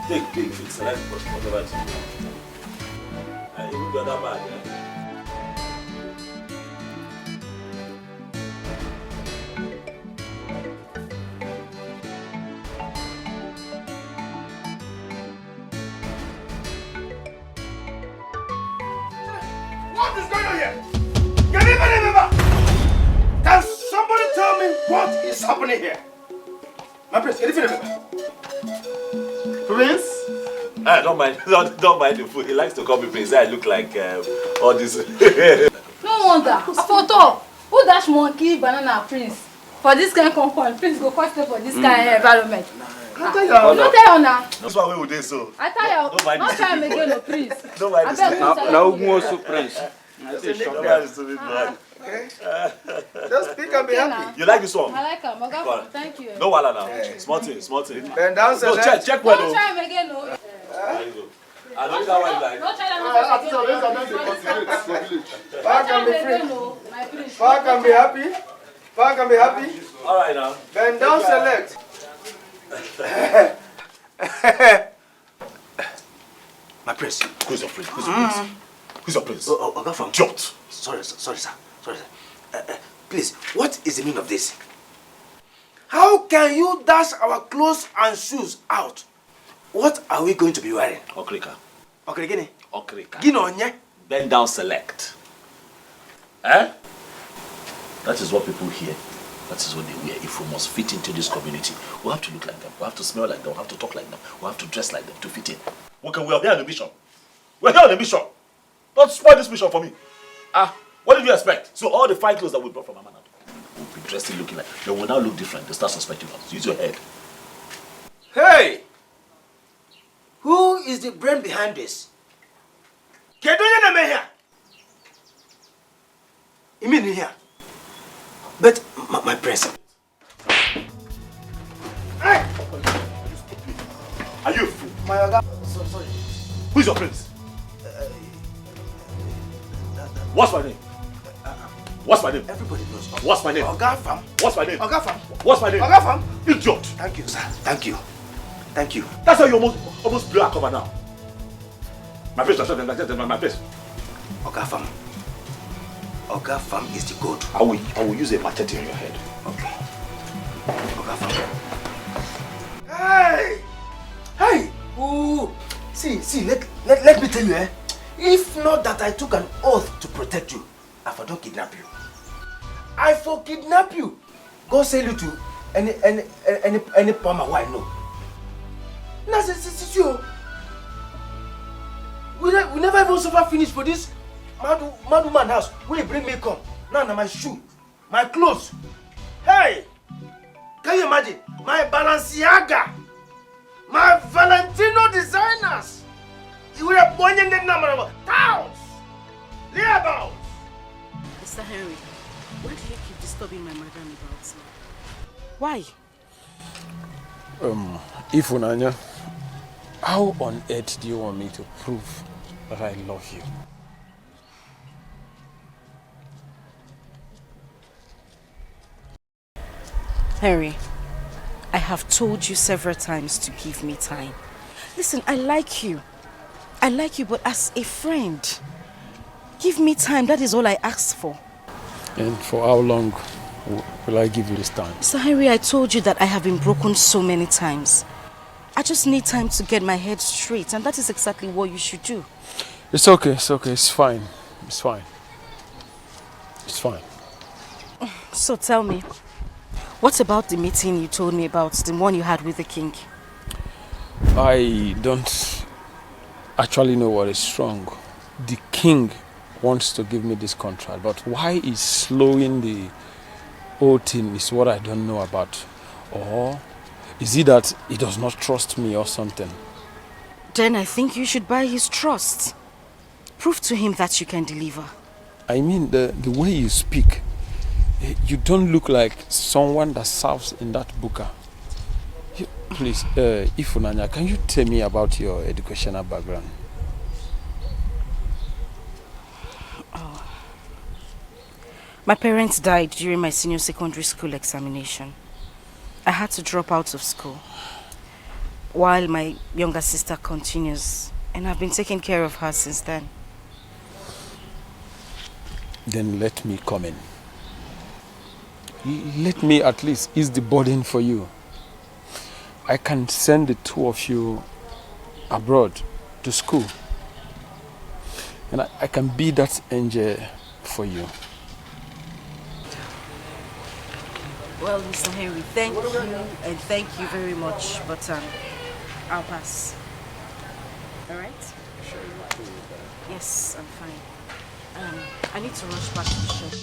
Take, select whatever it is. And even the other bag, yeah? What is going on here? Can anybody remember? Can somebody tell me what is happening here? My prince, can you remember? Prince? Don't mind the food. He likes to call me Prince. I look like all this. No wonder. Photo. Who dash monkey banana Prince? For this kind of compound, Prince go first for this kind of environment. I tell you. No tell you now. That's why we would do so. I tell you. Don't mind Not the try stupid again, boy. no Prince. Don't mind the stupid boy. Now who wants to Prince? Don't mind the stupid boy. Just speak and be happy. You like this one? I like him. Go Oga, on. thank you. No wala now. Small thing, small thing. Bend down, No, select. check well. Don't try him again, no. There you go. I don't know that one like. Don't try that again. Park and be free. Park and be happy. Park and be happy. All right now. Bend down, select. My prince. Who's your prince? Who's your prince? Who's your prince? Oga from Jot. Sorry, sir. Please, what is the meaning of this? How can you dash our clothes and shoes out? What are we going to be wearing? Okrika. Okrika. Okrika. Gino onye? Bend down, select. Eh? That is what people hear. That is what they wear. If we must fit into this community, we have to look like them. We have to smell like them. We have to talk like them. We have to dress like them to fit in. Okay, we are here on a mission. We're here on a mission. Don't spoil this mission for me. What did you expect? So all the fine clothes that we brought from Amana will be dressed in looking like. They will now look different. They start suspecting us. Use your head. Hey! Who is the brain behind this? Kedonya na me here. You mean here? But my prince. Hey! Are you a fool? My Oga. Sorry. Who's your prince? What's my name? What's my name? Everybody knows. What's my name? Oga Fam. What's my name? Oga Fam. What's my name? Oga Fam. Idiot. Thank you, sir. Thank you. Thank you. That's how you almost blew our cover now. My face, my face. Oga Fam. Oga Fam is the goat. I will use a machete on your head. Okay. Oga Fam. Hey! Hey! Ooh! See, let me tell you, if not that I took an oath to protect you, I for don't kidnap you. I for kidnap you. Go sell you to any palmer who I know. Now, see you. We never even suffer finish for this mad woman house. When you bring me come, now my shoe, my clothes. Hey! Can you imagine? My Balenciaga, my Valentino designers. You will have pointed the number of towns. Leabouts. Mr. Henry, why do you keep disturbing my madam about me? Why? Ifunanya, how on earth do you want me to prove that I love you? Henry, I have told you several times to give me time. Listen, I like you. I like you, but as a friend, give me time. That is all I asked for. And for how long will I give you this time? Mr. Henry, I told you that I have been broken so many times. I just need time to get my head straight, and that is exactly what you should do. It's okay, it's fine. It's fine. It's fine. So tell me, what about the meeting you told me about, the one you had with the king? I don't actually know what is wrong. The king wants to give me this contract, but why he's slowing the whole thing is what I don't know about. Or is it that he does not trust me or something? Then I think you should buy his trust. Prove to him that you can deliver. I mean, the way you speak, you don't look like someone that serves in that buka. Please, Ifunanya, can you tell me about your educational background? Oh. My parents died during my senior secondary school examination. I had to drop out of school while my younger sister continues, and I've been taking care of her since then. Then let me come in. Let me at least ease the burden for you. I can send the two of you abroad to school. And I can be that angel for you. Well, Mr. Henry, thank you, and thank you very much, but I'll pass. All right? Sure, you're cool with that. Yes, I'm fine. I need to rush back to the shop.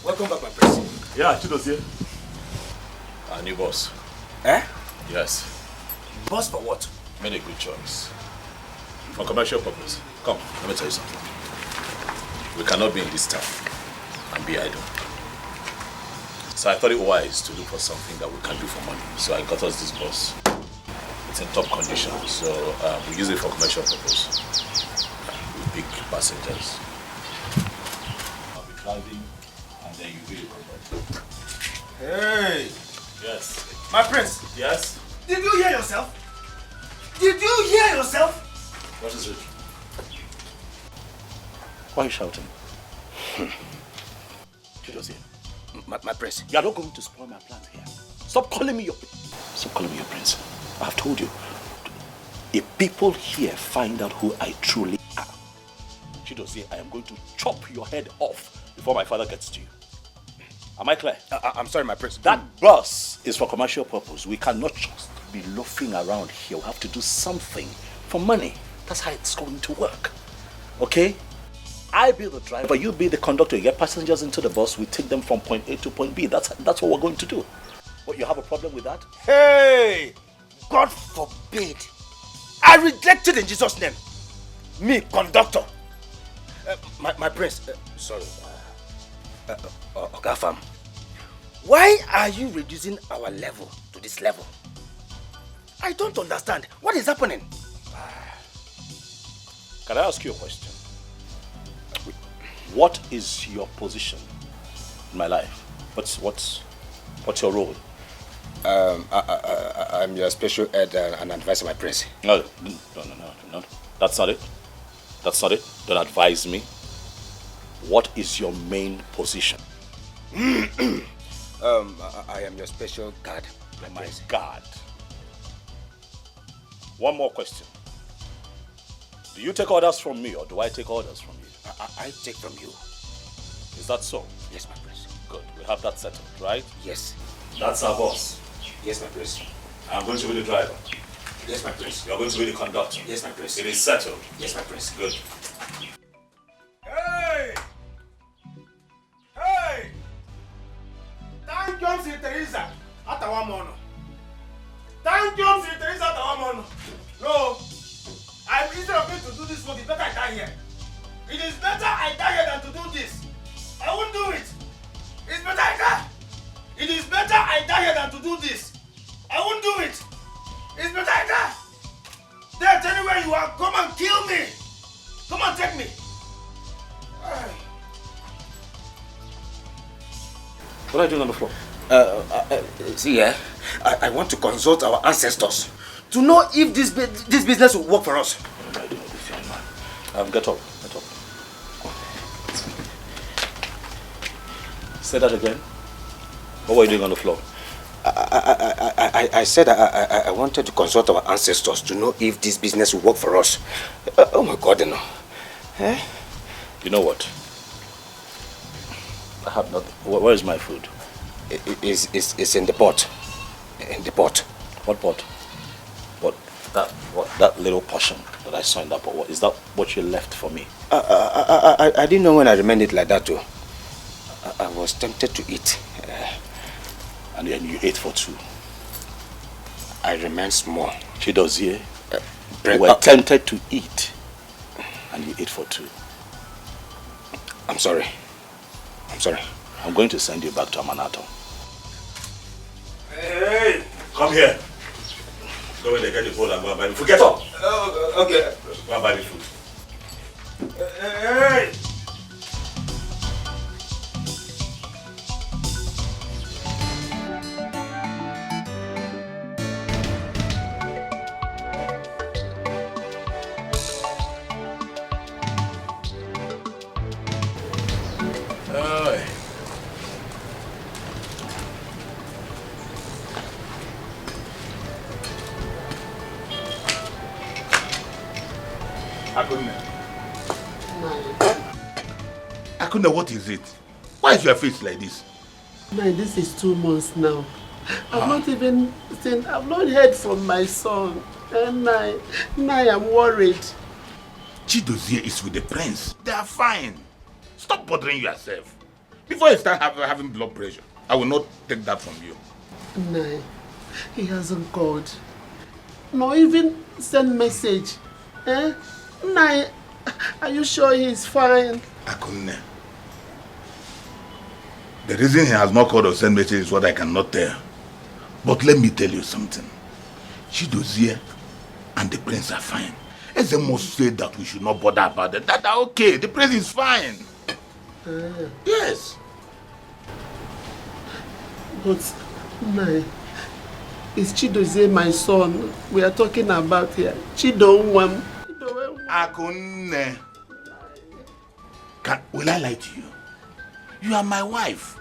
Welcome back, my prince. Yeah, Chido's here. Our new boss. Eh? Yes. Boss for what? Made a good choice. For commercial purpose. Come, let me tell you something. We cannot be in this town and be idle. So I thought it wise to look for something that we can do for money. So I got us this bus. It's in top condition, so we use it for commercial purpose. With big passengers. I'll be driving, and then you will conduct. Hey! Yes. My prince! Yes? Did you hear yourself? Did you hear yourself? What is it? Why are you shouting? Chido's here. My prince. You are not going to spoil my plans here. Stop calling me your prince. I have told you. If people here find out who I truly am, Chido's here, I am going to chop your head off before my father gets to you. Am I clear? I'm sorry, my prince. That bus is for commercial purpose. We cannot just be loafing around here. We have to do something for money. That's how it's going to work. Okay? I be the driver, you be the conductor. You get passengers into the bus, we take them from point A to point B. That's what we're going to do. What, you have a problem with that? Hey! God forbid. I reject it in Jesus' name. Me, conductor. My prince. Sorry. Ogafam. Why are you reducing our level to this level? I don't understand. What is happening? Can I ask you a question? What is your position in my life? What's your role? I'm your special aide and advisor, my prince. No. That's not it. That's not it. Don't advise me. What is your main position? I am your special guard. My guard. One more question. Do you take orders from me or do I take orders from you? I take from you. Is that so? Yes, my prince. Good. We have that settled, right? Yes. That's our boss. Yes, my prince. I'm going to be the driver. Yes, my prince. You're going to be the conductor. Yes, my prince. It is settled. Yes, my prince. Good. Hey! Hey! Thank you, Sir Teresa. Atawamono. Thank you, Sir Teresa. Atawamono. No. Instead of me to do here. It is better I die here than to do this. I won't do it. It's better I die. It is better I die here than to do this. I won't do it. It's better I die. There, tell me where you are. Come and kill me. Come and take me. What are you doing on the floor? See here, I want to consult our ancestors to know if this business will work for us. What am I doing with this young man? Get up. Get up. Say that again. What were you doing on the floor? I said I wanted to consult our ancestors to know if this business will work for us. Oh my God, no. Eh? You know what? I have nothing. Where is my food? It's in the pot. In the pot. What pot? That little portion that I saw in that pot. Is that what you left for me? I didn't know when I remained it like that too. I was tempted to eat. And then you ate for two. I remained small. Chidozie, you were tempted to eat and you ate for two. I'm sorry. I'm sorry. I'm going to send you back to Amanato. Hey! Come here. Go in there, get the food and go and buy the food. Get up! Okay. Go and buy the food. Hey! Akuna, what is it? Why is your face like this? Man, this is 2 months now. I've not even seen, I've not heard from my son. And now I'm worried. Chidozie is with the prince. They are fine. Stop bothering yourself. Before you start having blood pressure, I will not take that from you. Nai, he hasn't called. Nor even send message. Eh? Nai, are you sure he's fine? Akunne. The reason he has not called or sent message is what I cannot tell. But let me tell you something. Chidozie and the prince are fine. Eze must say that we should not bother about it. That are okay. The prince is fine. Yes. But, Nai, is Chidozie my son we are talking about here? Chidonwam. Akunne. Will I lie to you? You are my wife.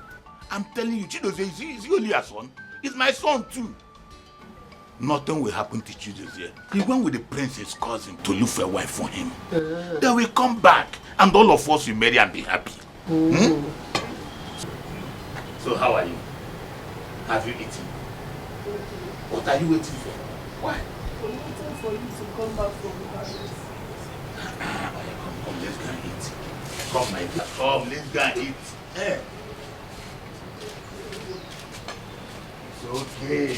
I'm telling you, Chidozie, is he only a son? He's my son too. Nothing will happen to Chidozie. He went with the prince's cousin to look for a wife for him. They will come back and all of us will marry and be happy. So how are you? Have you eaten? What are you waiting for? Why? I'm waiting for you to come back from Paris. Come, let's go and eat. Come, my dear. Come, let's go and eat. Eh? It's okay.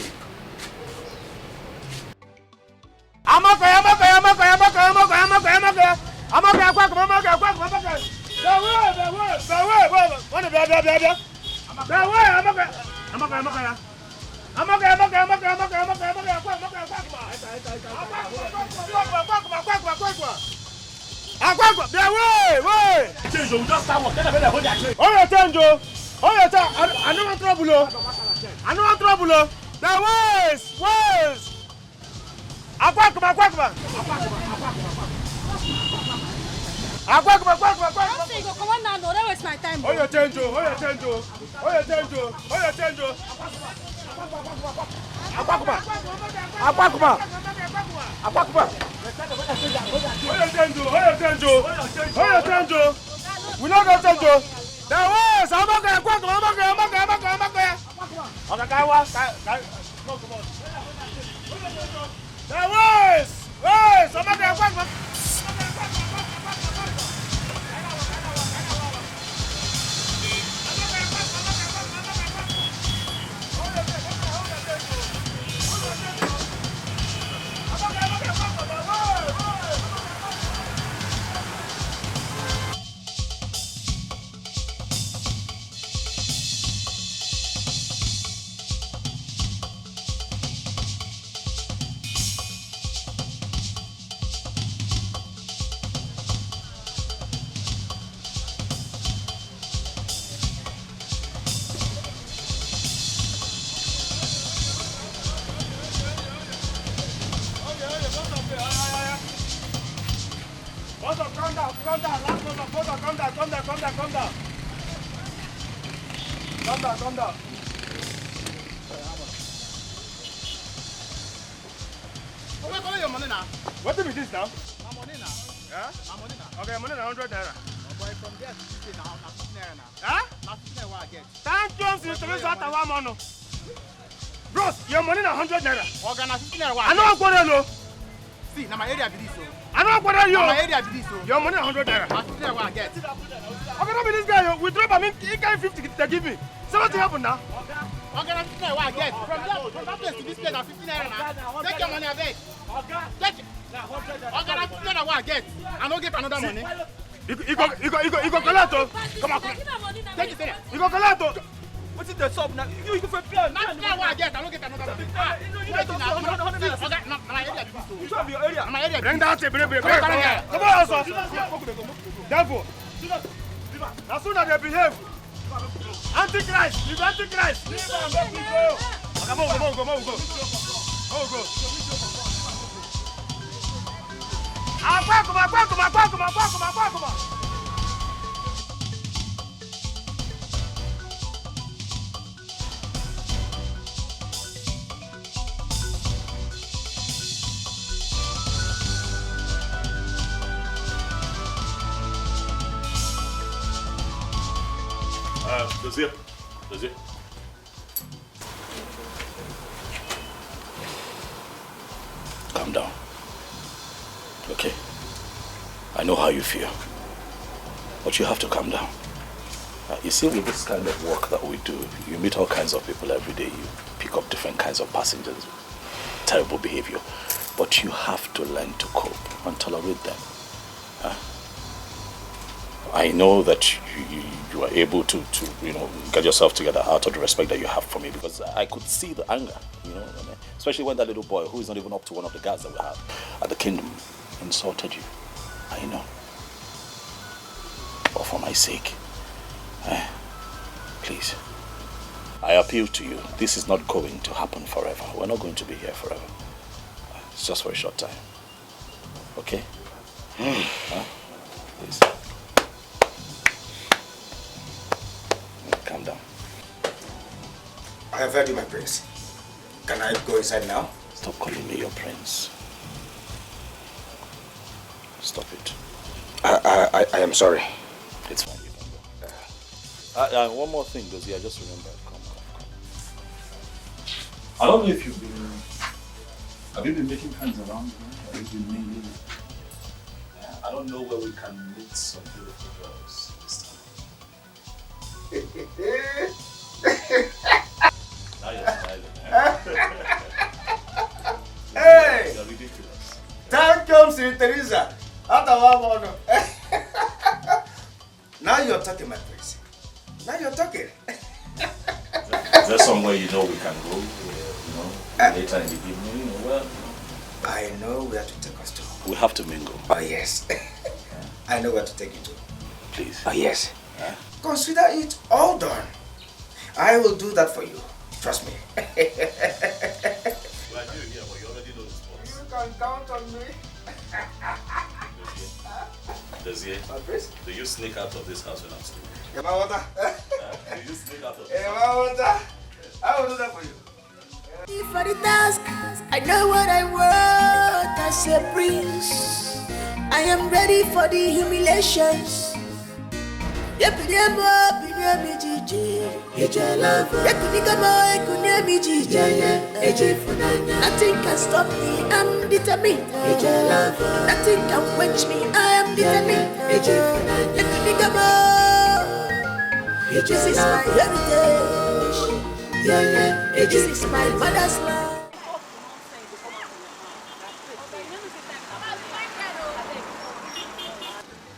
Calm down. Calm down. Calm down. Where are your money now? What is this now? My money now. Yeah? My money now. Okay, money now 100 naira. Oh boy, from there to 50 now, na 50 naira now. Huh? Na 50 naira what I get. Thank you, Mr. Teresa Tawamano. Bros, your money now 100 naira. Okay, na 50 naira what I get. I know what I know. See, now my area be this so. I know what I know. My area be this so. Your money 100 naira. Na 50 naira what I get. Okay, not be this guy. We drop I mean, he carry 50 to give me. So what happen now? Okay, na 50 naira what I get. From that place to this place na 50 naira now. Take your money away. Take it. Okay, na 50 naira what I get. I don't get another money. You go collect. Come on. Take it there. You go collect. What is the sub now? You go for plan. Not what I get. I don't get another money. My area. Bring that table. Come on, sir. Therefore, as soon as they behave, Antichrist. You Antichrist. Come on. Go. Come. Dozie. Calm down. Okay. I know how you feel. But you have to calm down. You see, with this kind of work that we do, you meet all kinds of people every day. You pick up different kinds of passengers. Terrible behavior. But you have to learn to cope and tolerate them. I know that you are able to get yourself together out of the respect that you have for me, because I could see the anger, especially when that little boy, who is not even up to one of the guards that we have at the kingdom, insulted you. I know. But for my sake, please, I appeal to you. This is not going to happen forever. We're not going to be here forever. It's just for a short time. Okay? Please. Calm down. I have heard you, my prince. Can I go inside now? Stop calling me your prince. Stop it. I am sorry. It's fine, you can go. One more thing, Dozie, I just remembered. Come. I don't know if have you been making plans around here? Have you been mingling? I don't know where we can meet some beautiful girls this time. Now you're smiling, Hey! You're ridiculous. Time comes in Teresa. Now you're talking, my prince. Now you're talking. Is there somewhere we can go? Later in the evening? I know where to take us to. We have to mingle. Oh, yes. I know where to take you to. Please. Oh, yes. Consider it all done. I will do that for you. Trust me. You can count on me. Dozie, do you sneak out of this house when I'm sleeping? Do you sneak out of this house? I will do that for you. For the task, I know what I want as a prince. I am ready for the humiliations. Nothing can stop me, I'm determined. Nothing can quench me, I am determined. This is my heritage. This is my mother's land.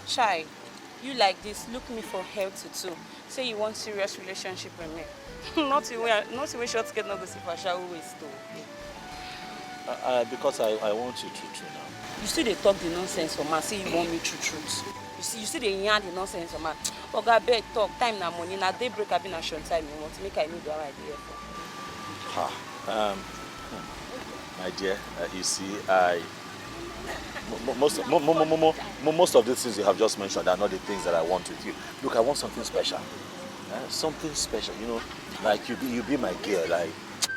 Chai, you like this, look me for help too. Say you want serious relationship with me. not even short skirt, not go see for shall waste though. Because I want you to now. You still they talk the nonsense for man, say you want me truth. You see they yarn the nonsense for man. Oga beg talk, time na money, na daybreak I been a short time you want to make I know the right idea for. My dear, you see, I Most of these things you have just mentioned are not the things that I want with you. Look, I want something special. Something special, you know, like you be my girl, like.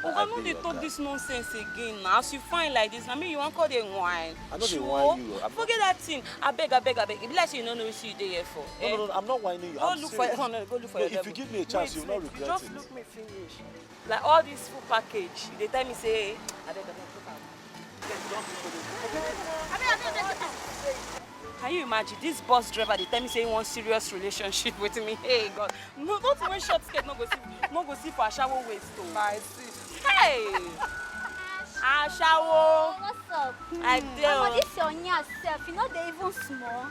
I know they talk this nonsense again now. As you find like this, I mean you want call them wine. I know they whine you. Forget that thing. I beg. If you like you don't know what you there for. No, I'm not whining you. Go look for your If you give me a chance, you'll not regret it. Just look me finish. Like all this full package, they tell me say, I beg. Can you imagine this bus driver? They tell me say he wants serious relationship with me. Hey God, no, not even short skirt. No go see for a shower waist. I see. Hey, a shower. What's up? I do. This your yourself. You know they even small.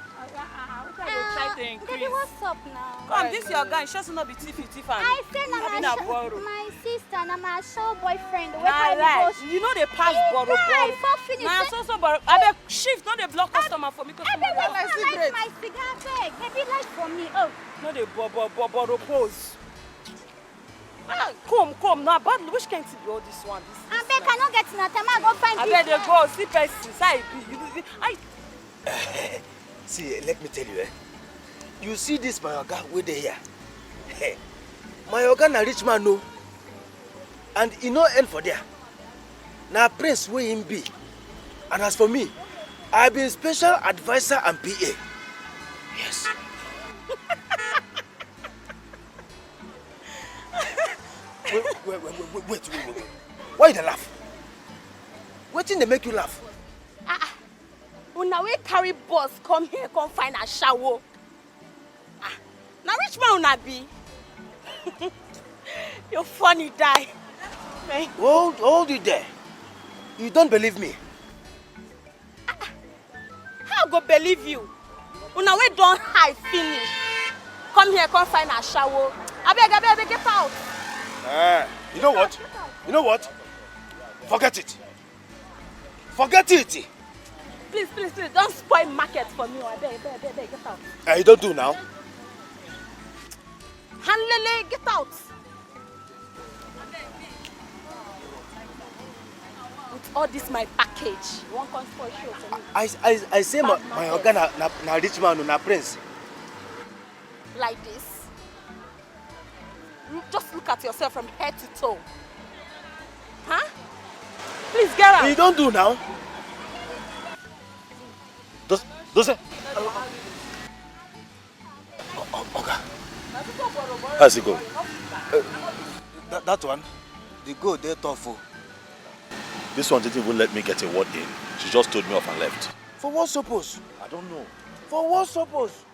Try to increase. Baby, what's up now? Come, this your guy. Sure, not be thief. I said my sister, and my show boyfriend. You know they pass borrow. Nah, so borrow. I beg shift. Not they block customer for me. I beg light my cigar. Beg, maybe light for me. Oh. No, they borrow pose. Come now, but which can't be all this one? I beg, I not get in a time. I go find. I beg they go see person. See, let me tell you, you see this my oga with the here. My oga na rich man no, and he no end for there. Na prince wey him be, and as for me, I been special advisor and PA. Yes. Wait. Why you dey laugh? Wetin dey make you laugh? Una we carry bus come here, come find a shower. Now rich man una be. You're funny, die. Hold it there. You don't believe me? How go believe you? Una we don't hide finish. Come here, come find a shower. I beg, get out. You know what? Forget it. Please, don't spoil market for me. I beg, get out. You don't do now. Hanlele, get out. With all this my package, you won't come spoil show for me. I say my oga na rich man, na prince. Like this. Just look at yourself from head to toe. Huh? Please get out. You don't do now. Does it? Okay. How's it going? That one, the go there tough. This one didn't even let me get a word in. She just told me off and left. For what suppose? I don't know. For what suppose?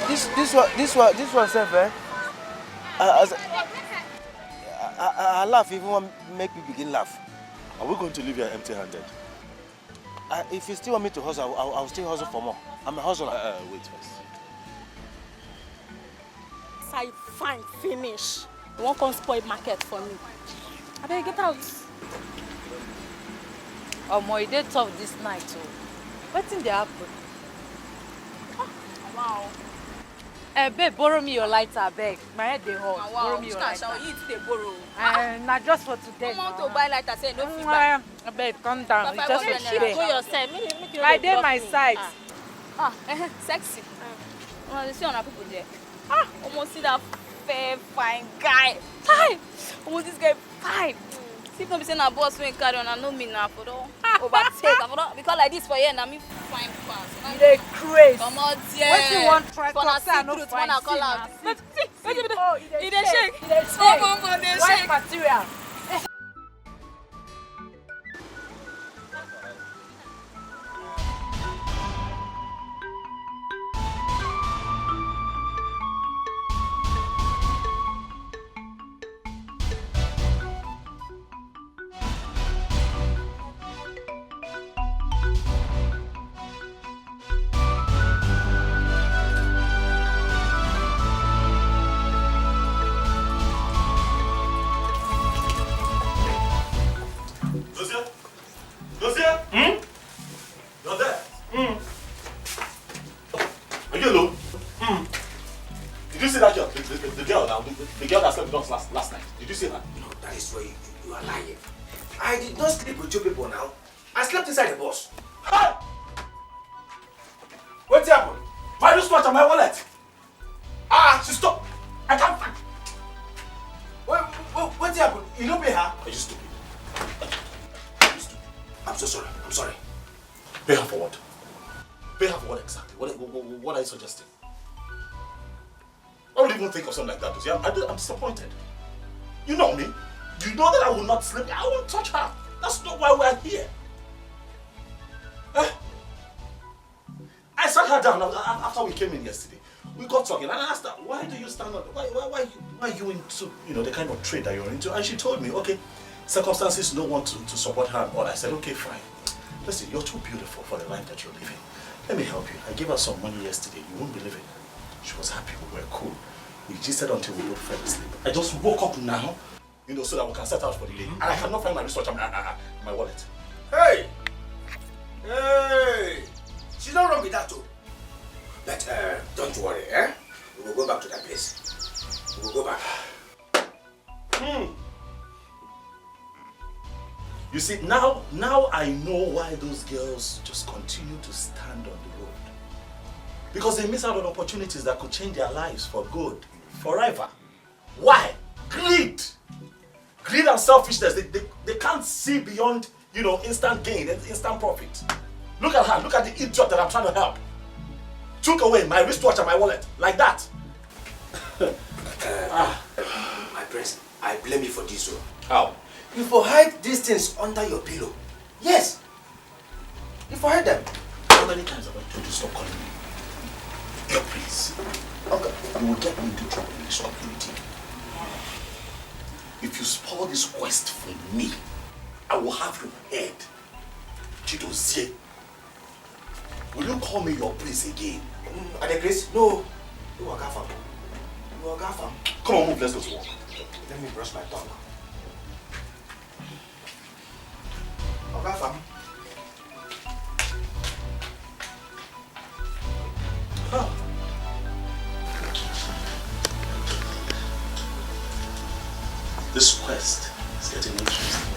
This one self, I laugh even when make me begin laugh. Are we going to leave here empty-handed? If you still want me to hustle, I'll still hustle for more. I'm a hustler. Wait first. I find finish. You won't come spoil market for me. I better get out. Omo, it dey tough this night too. Wetin dey happen? Wow. Babe, borrow me your lighter, beg. My head dey hot. Wow. Borrow me your lighter. You dey borrow. Na just for today. I want to buy lighter, say no feedback. Babe, calm down. It's just for today. Go yourself. Make you I dey my side. Sexy. You see on people there. Almost see that fair, fine guy. Hi. Almost this guy fine. See if no be say na boss wey carry on, I know me now for don overtake. Because like this for here, na me fine pass. You dey craze. Come out there. Wetin you want try for talk say I no truth, fine. wanna call out. He dey shake. He dey shake. White material. The girl that slept with us last night. Did you see her? No, that is why you are lying. I did not sleep with you people now. I slept inside the bus. Hey! What happened? My wristwatch and my wallet. She stopped. I can't find. What happened? You don't pay her? Are you stupid? I'm so sorry. I'm sorry. Pay her for what? Pay her for what exactly? What are you suggesting? I don't even think of something like that. See, I'm disappointed. You know me. You know that I will not sleep. I won't touch her. That's not why we're here. I sat her down after we came in yesterday. We got talking and I asked her, why do you stand up? Why are you into, the kind of trade that you're into? And she told me, okay, circumstances don't want to support her and all. I said, okay, fine. Listen, you're too beautiful for the life that you're living. Let me help you. I gave her some money yesterday. You won't believe it. She was happy. We were cool. We gisted until we both fell asleep. I just woke up now, so that we can set out for the day. And I cannot find my wristwatch and my wallet. Hey! Hey! She's not wrong with that too. But don't worry, eh? We will go back to that place. We will go back. You see, now I know why those girls just continue to stand on the road. Because they miss out on opportunities that could change their lives for good, forever. Why? Greed! Greed and selfishness, they can't see beyond, instant gain and instant profit. Look at her, look at the idiot that I'm trying to help. Took away my wristwatch and my wallet, like that. My prince, I blame you for this one. How? You for hide these things under your pillow. Yes. You for hide them. How many times have I told you stop calling me? Your prince. Okay, you will get me into trouble in this community. If you spoil this quest for me, I will have your head. Chidozie. Will you call me your prince again? Ade Chris? No. You are Gafam. You are Gafam. Come on, move, let's go to work. Let me brush my tongue. Gafam. This quest is getting interesting.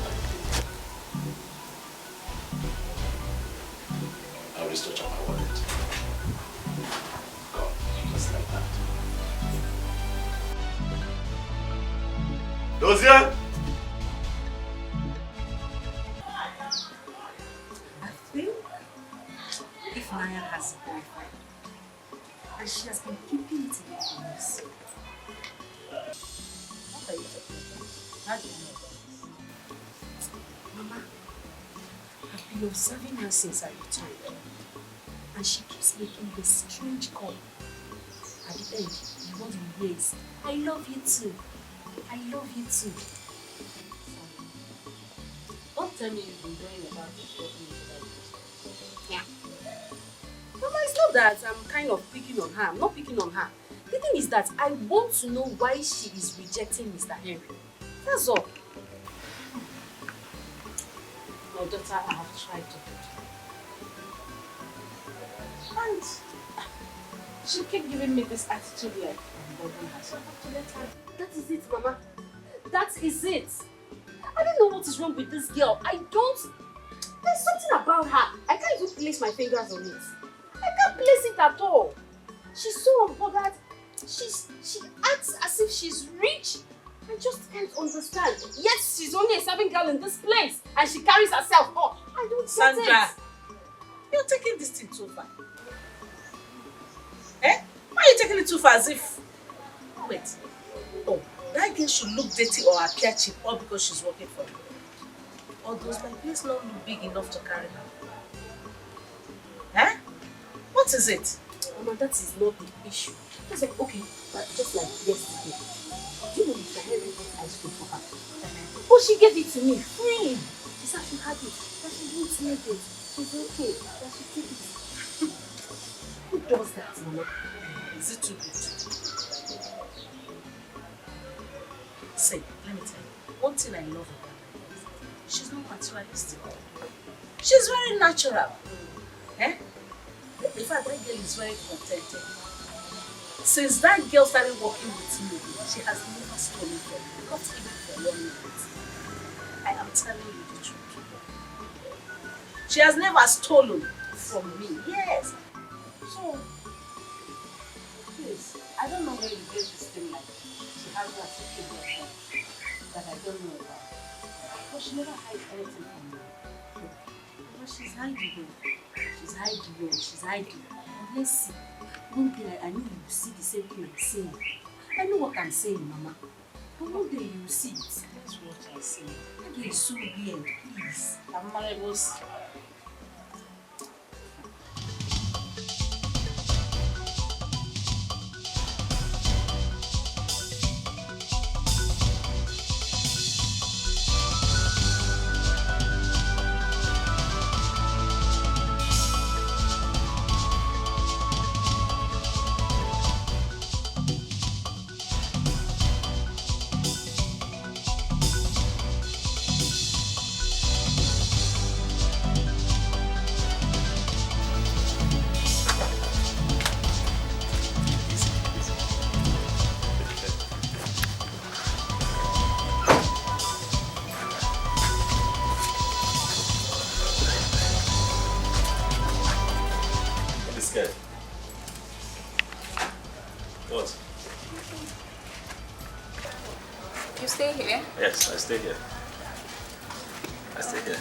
I'll restore my wallet. God, just like that. Dozier! I think if Maya has a boyfriend, and she has been keeping it in the house. What are you talking about? How do you know about this? Mama, I've been observing her since I returned, and she keeps making this strange call. At the end, you want to raise, I love you too. I love you too. Don't tell me you've been doing about this talking about this. Yeah. Mama, it's not that I'm kind of picking on her. I'm not picking on her. The thing is that I want to know why she is rejecting Mr. Henry. That's all. My daughter, I have tried to do. And she kept giving me this attitude like I'm bothering her. So I have to let her. That is it, Mama. That is it. I don't know what is wrong with this girl. There's something about her. I can't even place my fingers on it. I can't place it at all. She's so unbothered. She acts as if she's rich. I just can't understand. Yes, she's only a serving girl in this place and she carries herself up. I don't get it. Sandra, you're taking this thing too far. Eh? Why are you taking it too far as if... Wait. Oh, that girl should look dirty or appear cheap all because she's working for you. Or does my place not look big enough to carry her? Eh? What is it? Mama, that is not the issue. Just like, okay, just like yesterday. You know Mr. Henry bought ice cream for her. But she gave it to me freely. She said she had it, that she didn't need it. She's okay, that she take it. Who does that, Mama? Is it too good? Say, let me tell you, one thing I love about her is she's not materialistic. She's very natural. Eh? In fact, that girl is very contented. Since that girl started working with me, she has never stolen from me, not even for 1 minute. I am telling you the truth. She has never stolen from me. Yes. So, please, I don't know where you get this thing like she has a secret boyfriend that I don't know about. But she never hides anything from me. But she's hiding. She's hiding. She's hiding. And let's see. One day I know you will see the same thing I'm saying. I know what I'm saying, Mama. But one day you will see it. That's what I say. That is so weird, please. I'm marvelous. What? You stay here? Yes, I stay here. I stay here.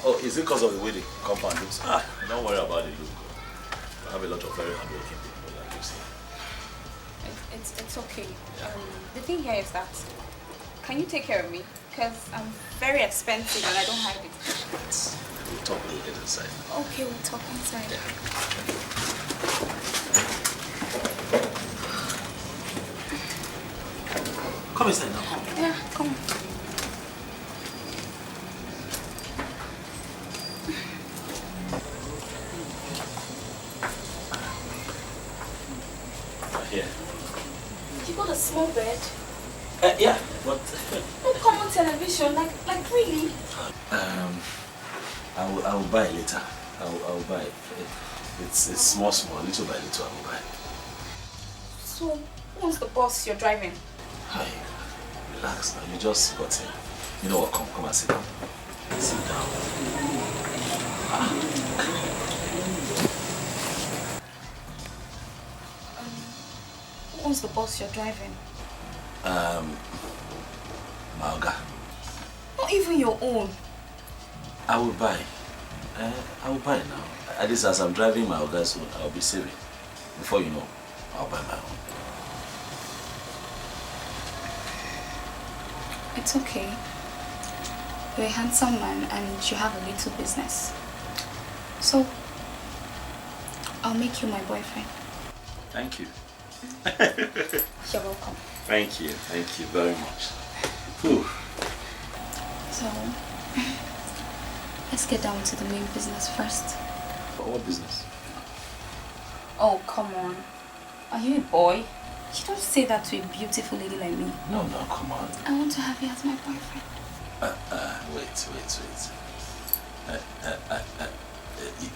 Oh, is it because of the way the compound looks? Don't worry about the look. I have a lot of very hardworking people that live here. It's okay. The thing here is that, can you take care of me? Because I'm very expensive and I don't have it. We'll talk when we get inside. Okay, we'll talk inside. Come inside now. Yeah, come. Here. You got a small bed? Yeah, but No common television, like really? I will buy later. I will buy it. It's small, little by little I will buy. So, who's the boss you're driving? Hi, relax now. You just got in. You know what? Come and sit down. Sit down. Who's the boss you're driving? Malga. Not even your own. I will buy. I will buy now. At least as I'm driving my Oga's own, I'll be saving. Before you know, I'll buy my own. It's okay. You're a handsome man and you have a little business. So, I'll make you my boyfriend. Thank you. You're welcome. Thank you very much. Whew. So, let's get down to the main business first. What business? Oh, come on. Are you a boy? You don't say that to a beautiful lady like me. No, come on. I want to have you as my boyfriend. Wait.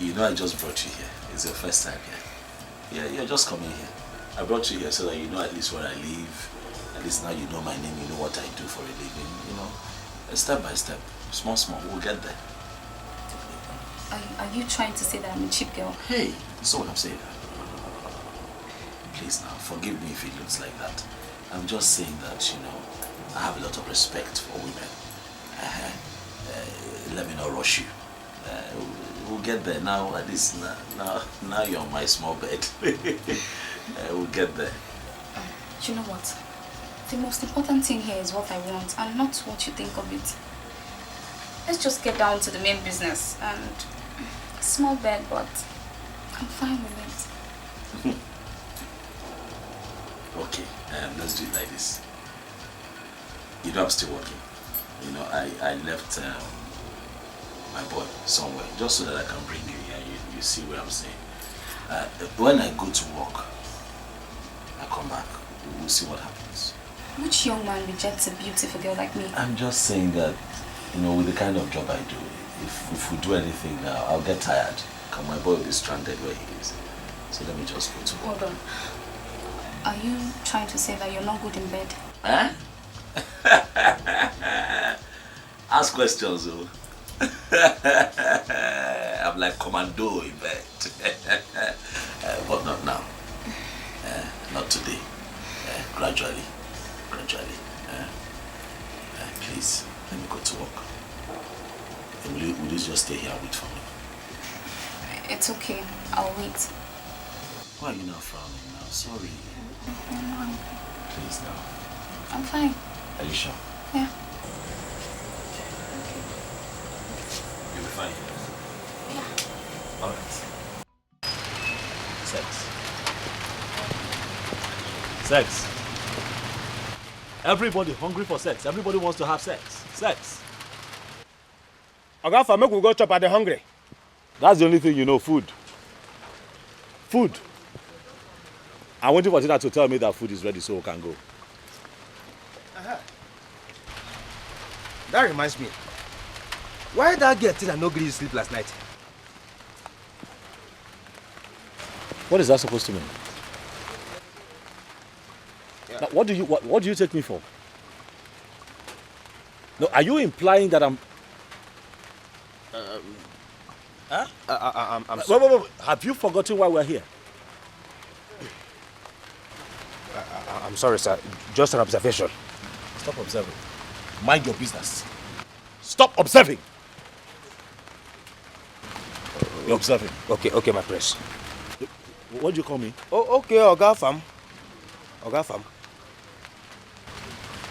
You know I just brought you here. It's your first time here. Yeah, you're just coming here. I brought you here so that you know at least where I live. At least now you know my name, you know what I do for a living, you know. Step by step, small, we'll get there. Are you trying to say that I'm a cheap girl? Hey, that's what I'm saying. Please now, forgive me if it looks like that. I'm just saying that, you know, I have a lot of respect for women. Let me not rush you. We'll get there now. At least now you're on my small bed. We'll get there. You know what? The most important thing here is what I want and not what you think of it. Let's just get down to the main business. And small bed, but I'm fine with it. Okay, let's do it like this. You know I'm still working. You know, I left my boy somewhere just so that I can bring you here. You see what I'm saying. When I go to work, I come back. We'll see what happens. Which young man rejects a beautiful girl like me? I'm just saying that, you know, with the kind of job I do, if we do anything now, I'll get tired. And my boy will be stranded where he is. So let me just go to work. Hold on. Are you trying to say that you're not good in bed? Huh? Ask questions, oh. I'm like commando in bed. But not now. Not today. Gradually. Please, let me go to work. Will you just stay here and wait for me? It's okay. I'll wait. Why are you not frowning now? Sorry. Please now. I'm fine. Are you sure? Yeah. You'll be fine. Yeah. Alright. Sex. Everybody hungry for sex. Everybody wants to have sex. Sex. Oga, make we go chop at the hungry. That's the only thing you know, food. Food. I'm waiting for Tina to tell me that food is ready so we can go. That reminds me. Why that girl Tina no gree you sleep last night? What is that supposed to mean? Yeah. Now, what do you take me for? No, are you implying that I'm... Huh? I'm sorry. Wait. Have you forgotten why we're here? I'm sorry, sir. Just an observation. Stop observing. Mind your business. Stop observing. You're observing. Okay, my prince. What do you call me? Oh, okay, Oga Fam.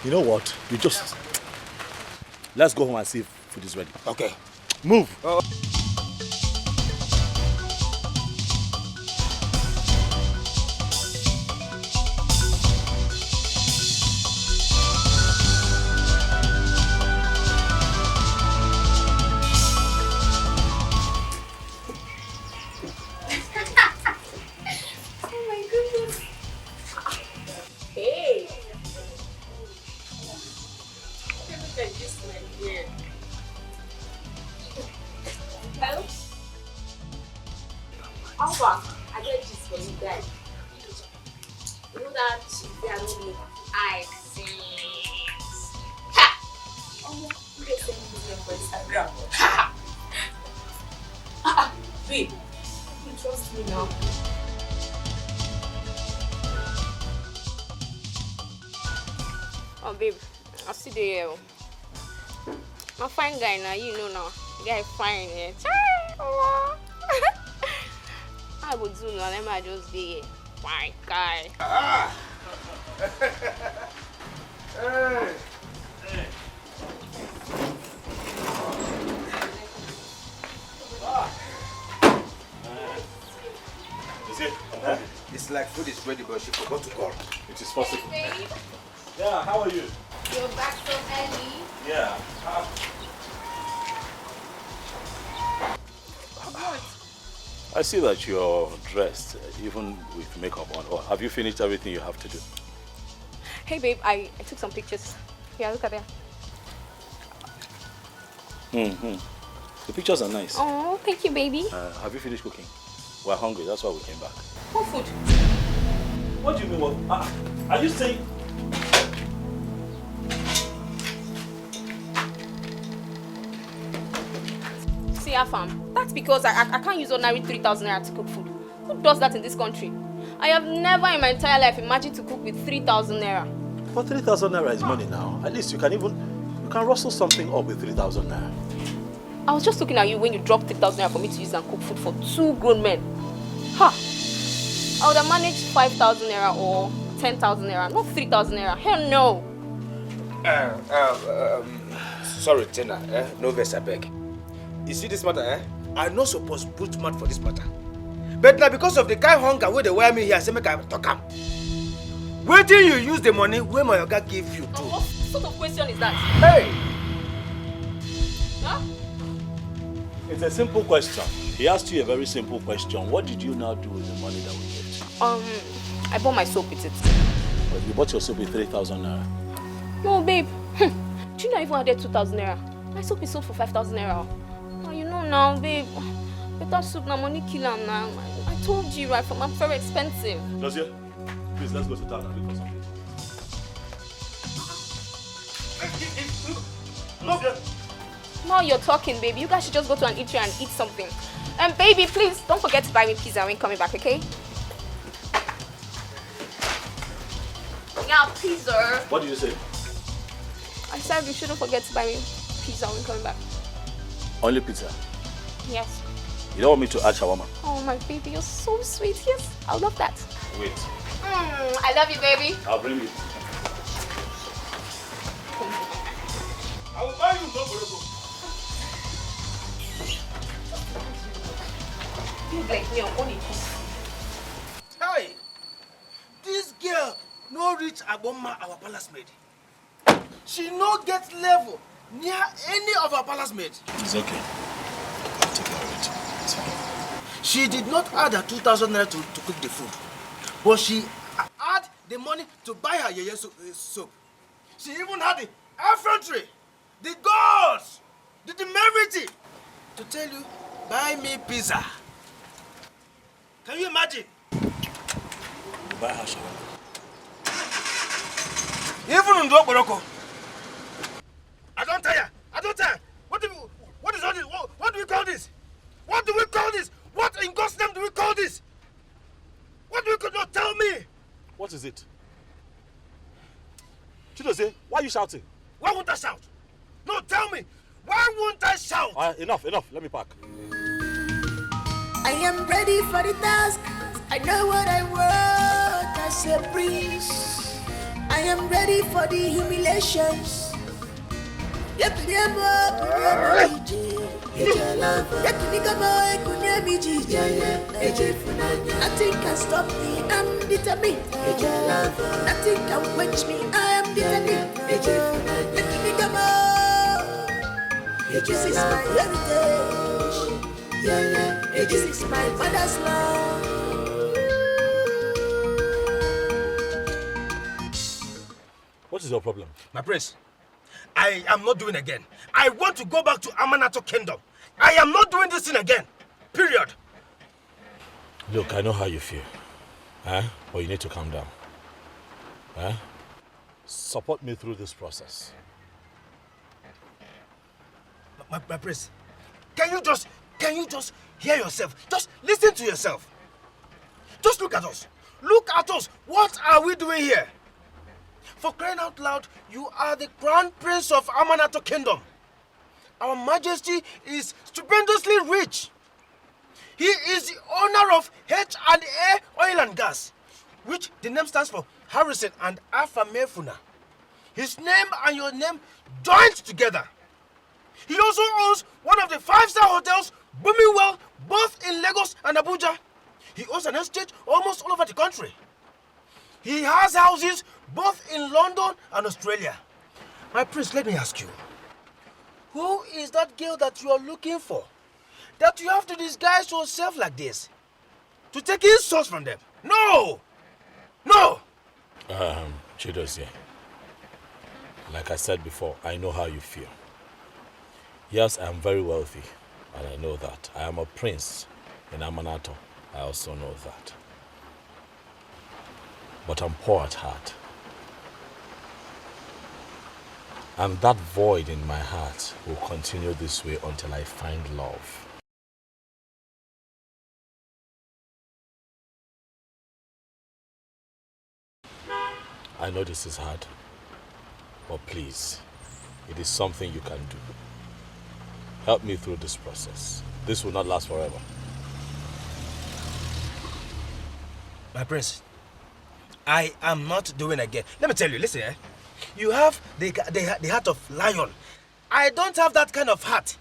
You know what? Let's go home and see if food is ready. Okay. Move. Oh, babe, I see the my fine guy now, you know now. Guy fine, eh? I would do now, let me just be fine guy. Hey. Is it? It's like food is ready, but she forgot to call. It is possible. Babe, Yeah, how are you? you're back so early. Yeah. What? I see that you're dressed, even with makeup on. Or have you finished everything you have to do? Hey babe, I took some pictures. Yeah, look at them. The pictures are nice. Oh, thank you, baby. Have you finished cooking? We're hungry, that's why we came back. What food? What do you mean? What? Are you saying... See, Afam, that's because I can't use ordinary 3,000 naira to cook food. Who does that in this country? I have never in my entire life imagined to cook with 3,000 naira. But 3,000 naira is money now. At least you can rustle something up with 3,000 naira. I was just looking at you when you dropped 3,000 naira for me to use and cook food for 2 grown men. Ha! I would have managed 5,000 naira or 10,000 naira, not 3,000 naira. Hell no! Sorry, Tina. No verse, I beg. You see this matter, I'm not supposed to put mouth for this matter. But now because of the kind of hunger where they wear me here, I say make I talk am. Where do you use the money where my oga gave you to? What sort of question is that? Hey! Huh? It's a simple question. He asked you a very simple question. What did you now do with the money that we gave you? I bought my soap with it. But you bought your soap with 3,000 naira. No, babe. Do you know I even added 2,000 naira? My soap is sold for 5,000 naira. Oh, you know now, babe. Better soup now, money kill am now. I told you, right? I'm very expensive. Dosia, please, let's go to town and look for something. Dosia! Now you're talking, baby. You guys should just go to an eatery and eat something. And baby, please don't forget to buy me pizza when coming back, okay? Yeah, pizza. What did you say? I said you shouldn't forget to buy me pizza when coming back. Only pizza? Yes. You don't want me to add shawarma? Oh, my baby, you're so sweet. Yes, I love that. Wait. I love you, baby. I'll bring it. I will buy you no burger. Hey, this girl no reach Aboma, our palace maid. She no get level near any of our palace maids. It's okay. I'll take care of it. It's fine. She did not add her 2,000 naira to cook the food, but she had the money to buy her yeye soap. She even had the effrontery, the guts, the temerity to tell you, buy me pizza. Can you imagine? You buy her shawarma. Even in Dwaboroko. I don't tire. What is all this? What do we call this? What do we call this? What in God's name do we call this? What do we call? No, tell me. What is it? Chidose, why are you shouting? Why won't I shout? No, tell me. Why won't I shout? Enough. Let me pack. I am ready for the task. I know what I want as a prince. I am ready for the humiliations. Nothing can stop me, I'm determined. Nothing can quench me, I am determined. This is my heritage. This is my father's love. What is your problem? My prince, I am not doing again. I want to go back to Amanato Kingdom. I am not doing this thing again. Period. Look, I know how you feel. But you need to calm down. Support me through this process. My prince, can you just hear yourself? Just listen to yourself. Just look at us. Look at us. What are we doing here? For crying out loud, you are the crown prince of Amanato Kingdom. Our majesty is stupendously rich. He is the owner of H&A Oil and Gas, which the name stands for Harrison and Afamefuna. His name and your name joined together. He also owns one of the 5-star hotels booming well both in Lagos and Abuja. He owns an estate almost all over the country. He has houses both in London and Australia. My prince, let me ask you. Who is that girl that you are looking for? That you have to disguise yourself like this? To take insults from them? No! No! Chidose, like I said before, I know how you feel. Yes, I am very wealthy, and I know that. I am a prince in Amanato. I also know that. But I'm poor at heart. And that void in my heart will continue this way until I find love. I know this is hard, but please, it is something you can do. Help me through this process. This will not last forever. My prince, I am not doing again. Let me tell you, listen, you have the heart of lion. I don't have that kind of heart.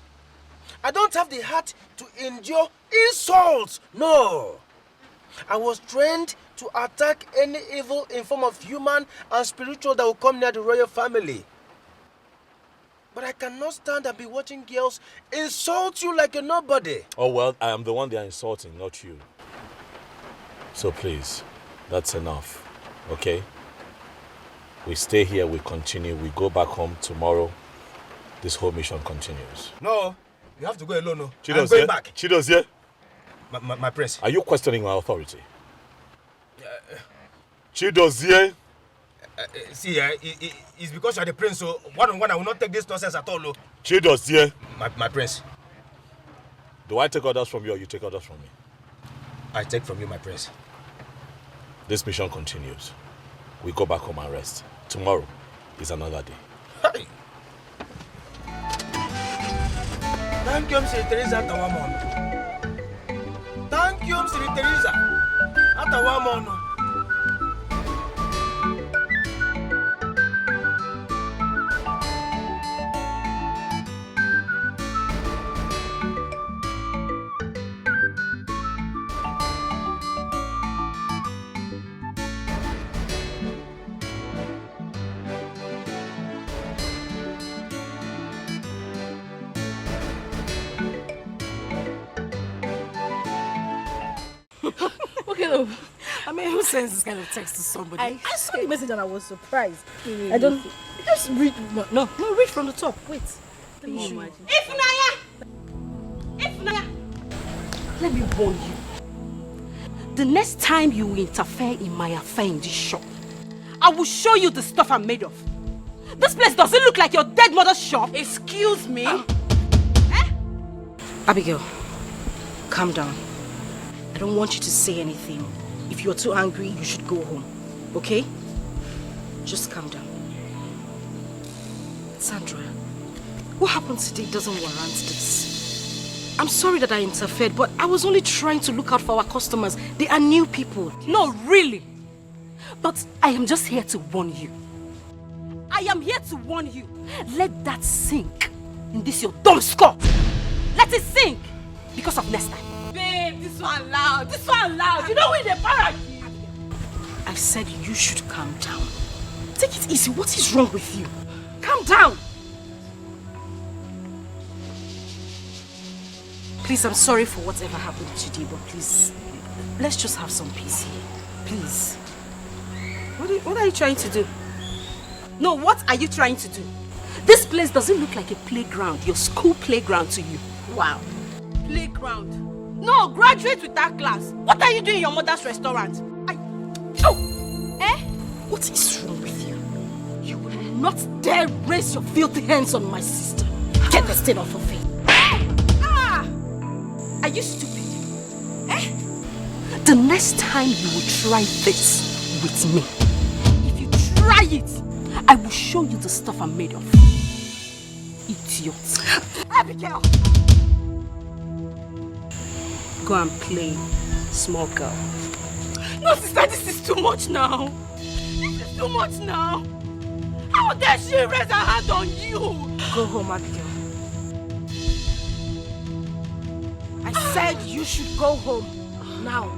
I don't have the heart to endure insults. No. I was trained to attack any evil in form of human and spiritual that will come near the royal family. But I cannot stand and be watching girls insult you like a nobody. Oh, well, I am the one they are insulting, not you. So please, that's enough, okay? We stay here, we continue, we go back home tomorrow. This whole mission continues. No, you have to go alone. No. Chidozie, I'm going back. Chidozie. My prince. Are you questioning my authority? Chidozie. See, it's because you're the prince, so one-on-one I will not take this nonsense at all. Chidos, yeah. My prince. Do I take orders from you or you take orders from me? I take from you, my prince. This mission continues. We go back home and rest. Tomorrow is another day. Hey. Thank you, Mr. Teresa Tawamon. Thank you, Mr. Teresa Tawamon. I mean, who sends this kind of text to somebody? I saw the message and I was surprised. I don't... Just read... No, read from the top. Wait. Let me imagine. Ifnaya! Let me warn you. The next time you interfere in my affair in this shop, I will show you the stuff I'm made of. This place doesn't look like your dead mother's shop. Excuse me? Abigail, calm down. I don't want you to say anything. If you're too angry, you should go home. Okay? Just calm down. Sandra, what happened today doesn't warrant this. I'm sorry that I interfered, but I was only trying to look out for our customers. They are new people. No, really. But I am just here to warn you. I am here to warn you. Let that sink in this your dumb skull. Let it sink because of next time. Babe, this one loud. This one loud. You know we the parrot. I said you should calm down. Take it easy. What is wrong with you? Calm down. Please, I'm sorry for whatever happened today, but please, let's just have some peace here. Please. What are you trying to do? No, what are you trying to do? This place doesn't look like a playground, your school playground to you. Wow. Playground. No, graduate with that class. What are you doing in your mother's restaurant? What is wrong with you? You will not dare raise your filthy hands on my sister. Get the stain off her face. Are you stupid? The next time you will try this with me, if you try it, I will show you the stuff I'm made of. Idiot. Abigail! Go and play, small girl. No, sister, this is too much now. This is too much now. How dare she raise her hand on you? Go home, Abigail. I said you should go home now.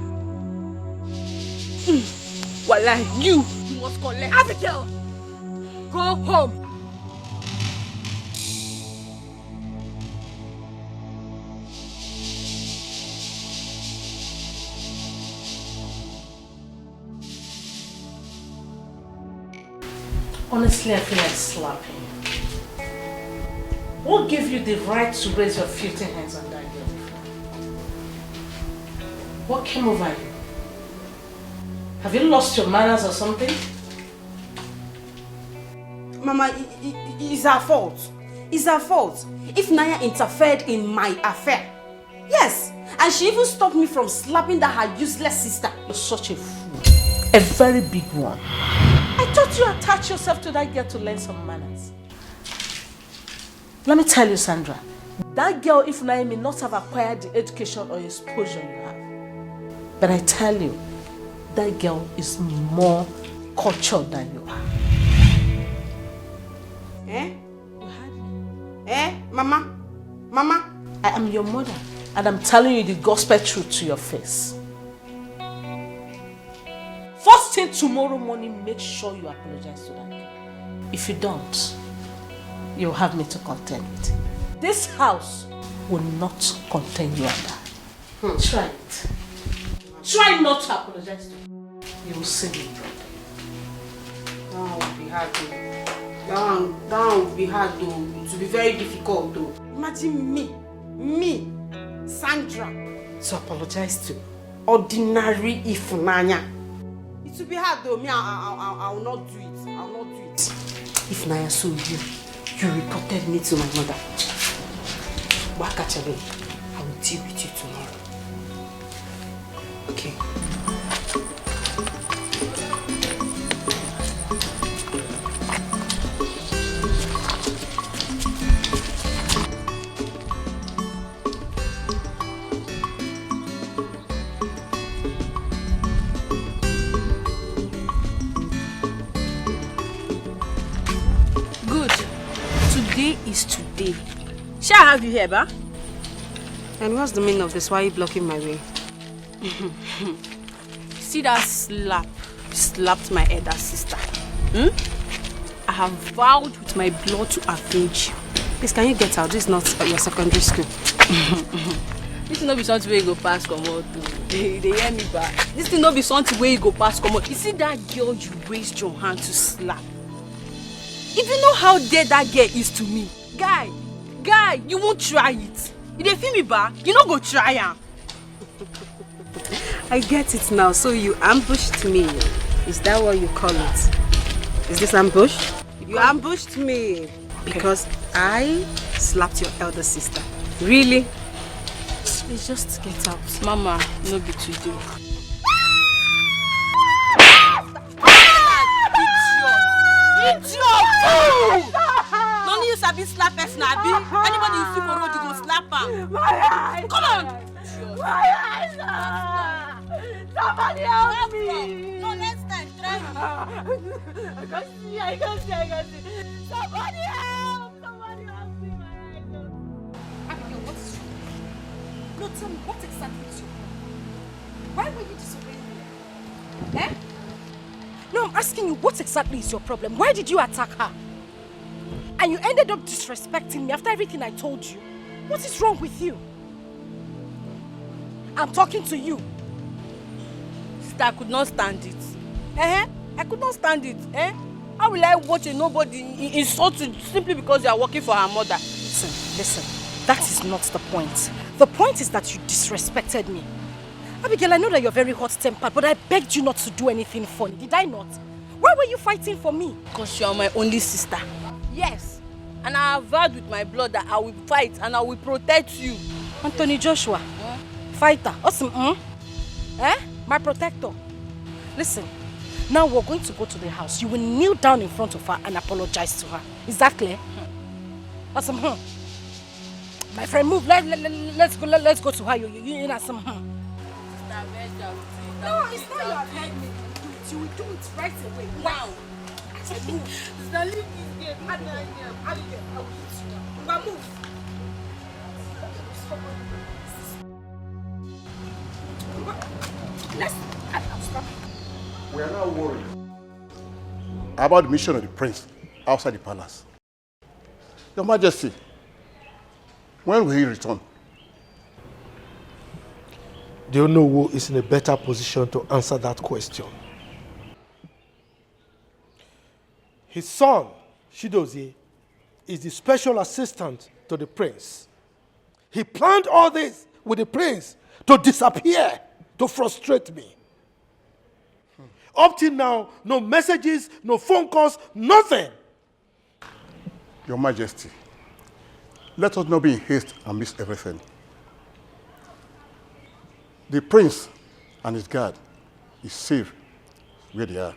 Wallah, you must collect. Abigail! Go home. Honestly, I feel like slapping you. What gave you the right to raise your filthy hands on that girl? What came over you? Have you lost your manners or something? Mama, it's her fault. It's her fault. If Naya interfered in my affair. Yes, and she even stopped me from slapping that her useless sister. You're such a fool. A very big one. I thought you attached yourself to that girl to learn some manners. Let me tell you, Sandra, that girl, if Naya, may not have acquired the education or exposure you have. But I tell you, that girl is more cultured than you are. Mama? Mama? I am your mother, and I'm telling you the gospel truth to your face. First thing tomorrow morning, make sure you apologize to that girl. If you don't, you'll have me to contend with. This house will not contain you and I. Try it. Try not to apologize to me. You will see me. That will be hard though. That will be hard though. It will be very difficult though. Imagine me, Sandra, to apologize to ordinary Ifunanya. It will be hard though. Me, I will not do it. I will not do it. If Naya saw you reported me to my mother. Wakachabe, I will deal with you tomorrow. Okay. Is today. Shall I have you here, ba? And what's the meaning of this? Why are you blocking my way? See that slap? You slapped my elder sister. I have vowed with my blood to avenge you. Please, can you get out? This is not your secondary school. This will not be something where you go past commode. They hear me back. This will not be something where you go past commode. You see that girl you raised your hand to slap? If you know how dear that girl is to me, guy, you won't try it. You dey feel me back? You no go try am. I get it now. So you ambushed me. Is that what you call it? Is this ambush? You ambushed me because I slapped your elder sister. Really? Please just get out. Mama, no be today. Idiot! Don't you sabi slap person, abi? Anybody you see for road, you go slap am. Come on! My eyes! Somebody help me! No, next time, try me. I can see. Somebody help! Somebody help me, my eyes! Abigail, what is wrong? No, tell me, what exactly is your problem? Why were you disobeying me? Eh? No, I'm asking you, what exactly is your problem? Why did you attack her? And you ended up disrespecting me after everything I told you. What is wrong with you? I'm talking to you. Sister, I could not stand it. I could not stand it. How will I watch a nobody insult you simply because you are working for her mother? Listen. That is not the point. The point is that you disrespected me. Abigail, I know that you're very hot-tempered, but I begged you not to do anything funny. Did I not? Why were you fighting for me? Because you are my only sister. Yes. And I have vowed with my blood that I will fight and I will protect you. Anthony Joshua, fighter. Awesome. My protector. Listen, now we're going to go to the house. You will kneel down in front of her and apologize to her. Is that clear? Awesome. My friend, move. Let's go to her. You know some. No, it's not your head. You will do it right away. Wow. Sister, leave this game. Abigail, I will hit you. But move. Stop. We are now worried about the mission of the prince outside the palace. Your Majesty, when will he return? Do you know who is in a better position to answer that question? His son, Chidozie, is the special assistant to the prince. He planned all this with the prince to disappear, to frustrate me. Up till now, no messages, no phone calls, nothing. Your Majesty, let us not be in haste and miss everything. The prince and his guard is safe where they are.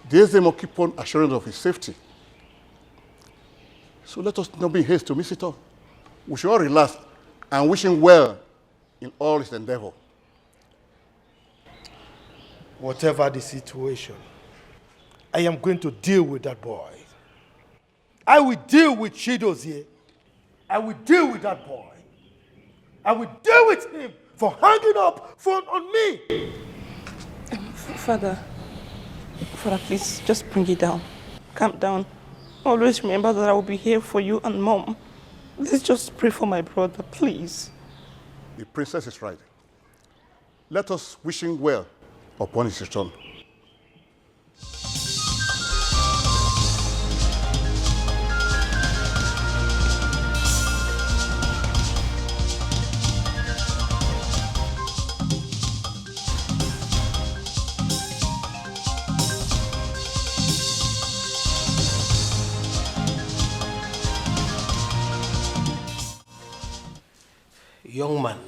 They must keep on assurance of his safety. So let us not be in haste to miss it all. We should all relax and wish him well in all his endeavor. Whatever the situation, I am going to deal with that boy. I will deal with Chidozie. I will deal with that boy. I will deal with him for hanging up phone on me. Father, please just bring it down. Calm down. Always remember that I will be here for you and Mom. Let's just pray for my brother, please. The princess is right. Let us wish him well upon his return. young man,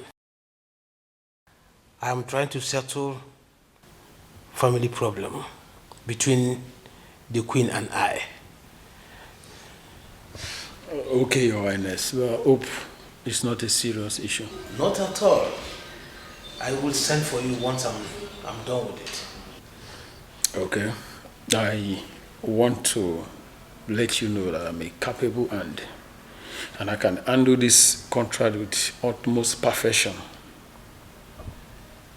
I am trying to settle family problem between the Queen and I. Okay, Your Highness. Well, I hope it's not a serious issue. Not at all. I will send for you once I'm done with it. Okay. I want to let you know that I'm a capable hand and I can handle this contract with utmost perfection.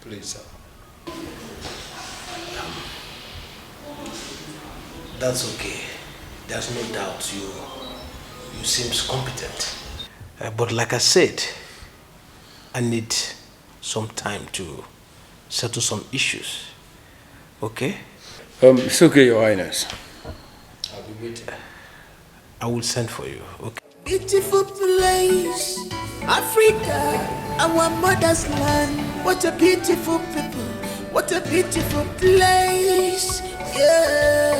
Please, sir. That's okay. There's no doubt you seem competent. But like I said, I need some time to settle some issues. Okay? It's okay, Your Highness. I'll be waiting. I will send for you. Okay? Beautiful place, Africa, our mother's land. What a beautiful people, what a beautiful place. Yeah.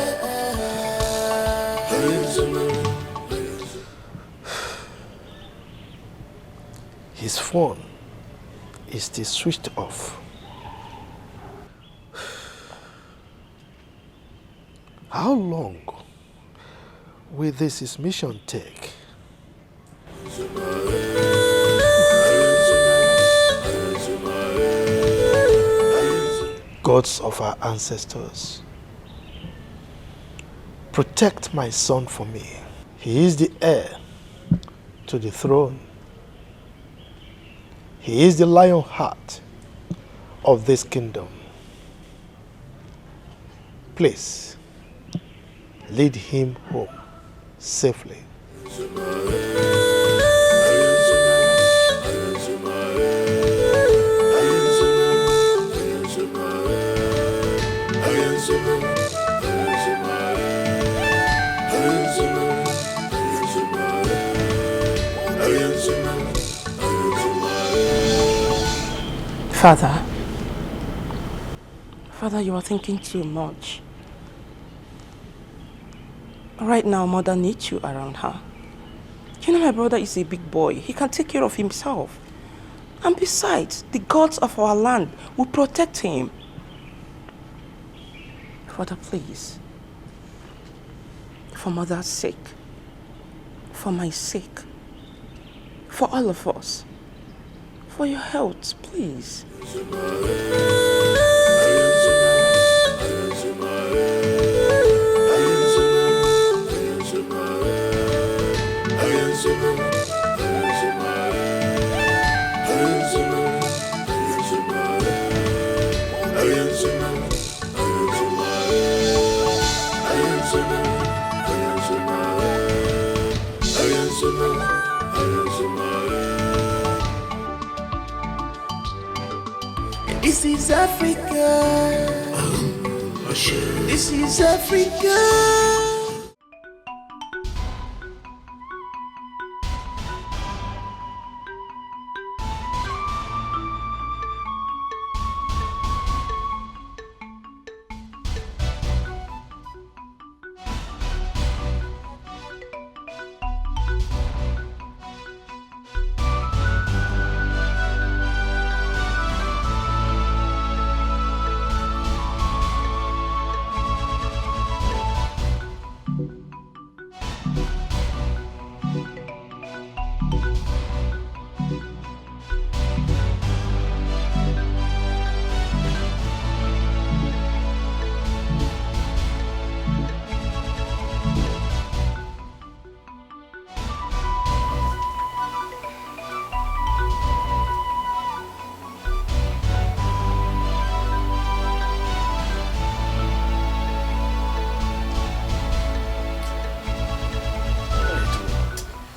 His phone is still switched off. How long will this mission take? Gods of our ancestors, protect my son for me. He is the heir to the throne. He is the lion heart of this kingdom. Please, lead him home safely. Father, you are thinking too much. Right now, Mother needs you around her. You know my brother is a big boy. He can take care of himself. And besides, the gods of our land will protect him. Father, please. For Mother's sake. For my sake. For all of us. For your health, please. This is Africa. This is Africa.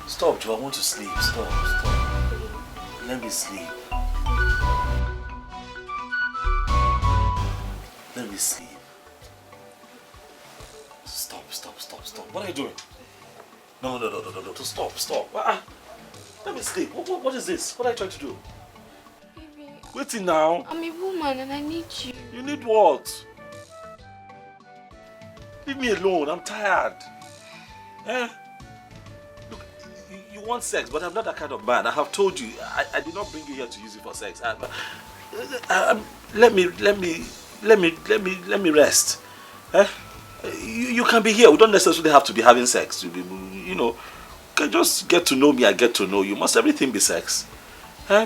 Stop, Joe. I want to sleep. Stop. Let me sleep. Let me sleep. Stop. What are you doing? No. Stop. Let me sleep. What is this? What are you trying to do? Baby. Waiting now. I'm a woman and I need you. You need what? Leave me alone. I'm tired. Look, you want sex, but I'm not that kind of man. I have told you, I did not bring you here to use it for sex. Let me rest. Eh? You can be here. We don't necessarily have to be having sex. You know, can just get to know me. I get to know you. Must everything be sex?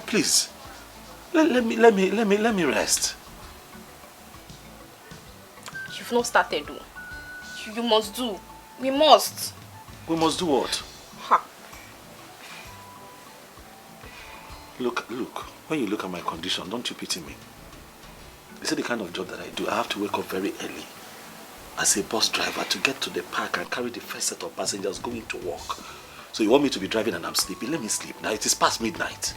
Please, let me rest. You've not started, though. You must do. We must. We must do what? Ha. Look. When you look at my condition, don't you pity me? You see the kind of job that I do. I have to wake up very early as a bus driver to get to the park and carry the first set of passengers going to work. So you want me to be driving and I'm sleeping? Let me sleep now. It is past midnight.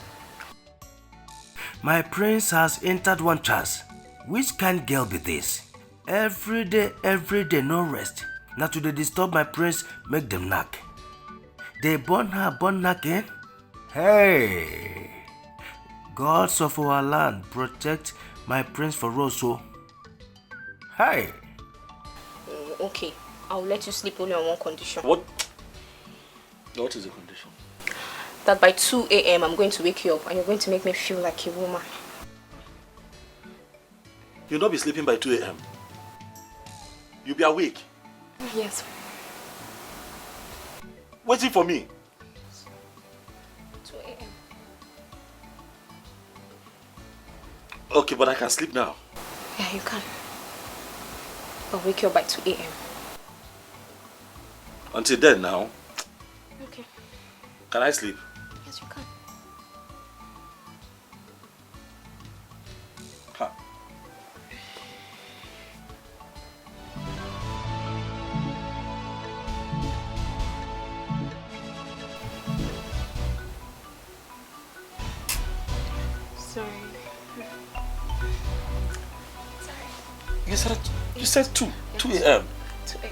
My prince has entered one chance. Which kind girl be this? Every day, no rest. Now to they disturb my prince, make them knock. They burn knocking. Hey! Gods of our land, protect my prince for Rosso. Hey! Okay, I'll let you sleep only on one condition. What is the condition? That by 2 a.m. I'm going to wake you up and you're going to make me feel like a woman. You'll not be sleeping by 2 a.m. You'll be awake. Yes. Waiting for me. 2 a.m. Okay, but I can sleep now. Yeah, you can. I'll wake you up by 2 a.m. Until then now. Okay. Can I sleep? Yes, you can. Ha. Sorry. You said 2 a.m. 2 a.m. Sorry.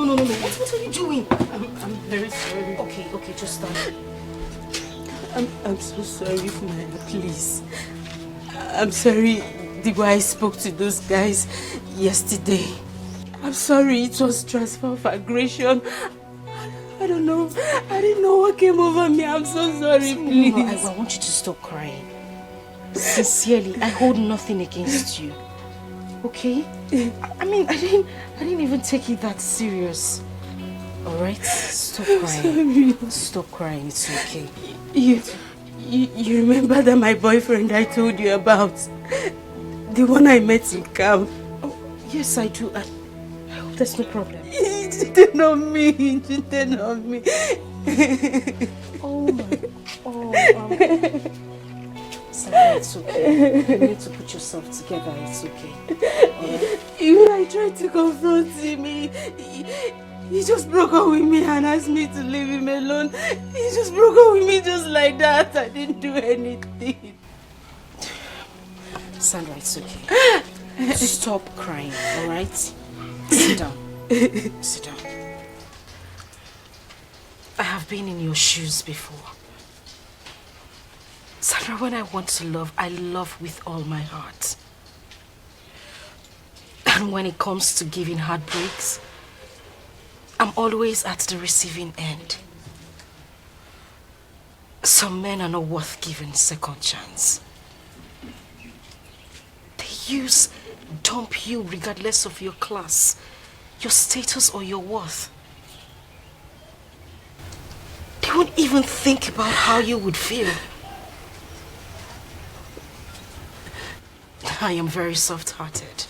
No. What are you doing? I'm very sorry. Okay, just stop. I'm so sorry, Funaya, please. I'm sorry the way I spoke to those guys yesterday. I'm sorry, it was transfer of aggression. I don't know. I didn't know what came over me. I'm so sorry, please. No, I want you to stop crying. Sincerely, I hold nothing against you. Okay? I mean, I didn't even take it that serious. Alright? Stop crying. Sorry. Stop crying, it's okay. You remember that my boyfriend I told you about? The one I met in camp? Oh, yes, I do. I hope there's no problem. He cheated on me. He cheated on me. Oh my... Oh, Sandra, it's okay. You need to put yourself together. It's okay. Right? Even I tried to confront him. He just broke up with me and asked me to leave him alone. He just broke up with me just like that. I didn't do anything. Sandra, it's okay. Stop crying, alright? Sit down. Sit down. I have been in your shoes before. Sandra, when I want to love, I love with all my heart. And when it comes to giving heartbreaks, I'm always at the receiving end. Some men are not worth giving second chance. They dump you regardless of your class, your status or your worth. They won't even think about how you would feel. I am very soft-hearted.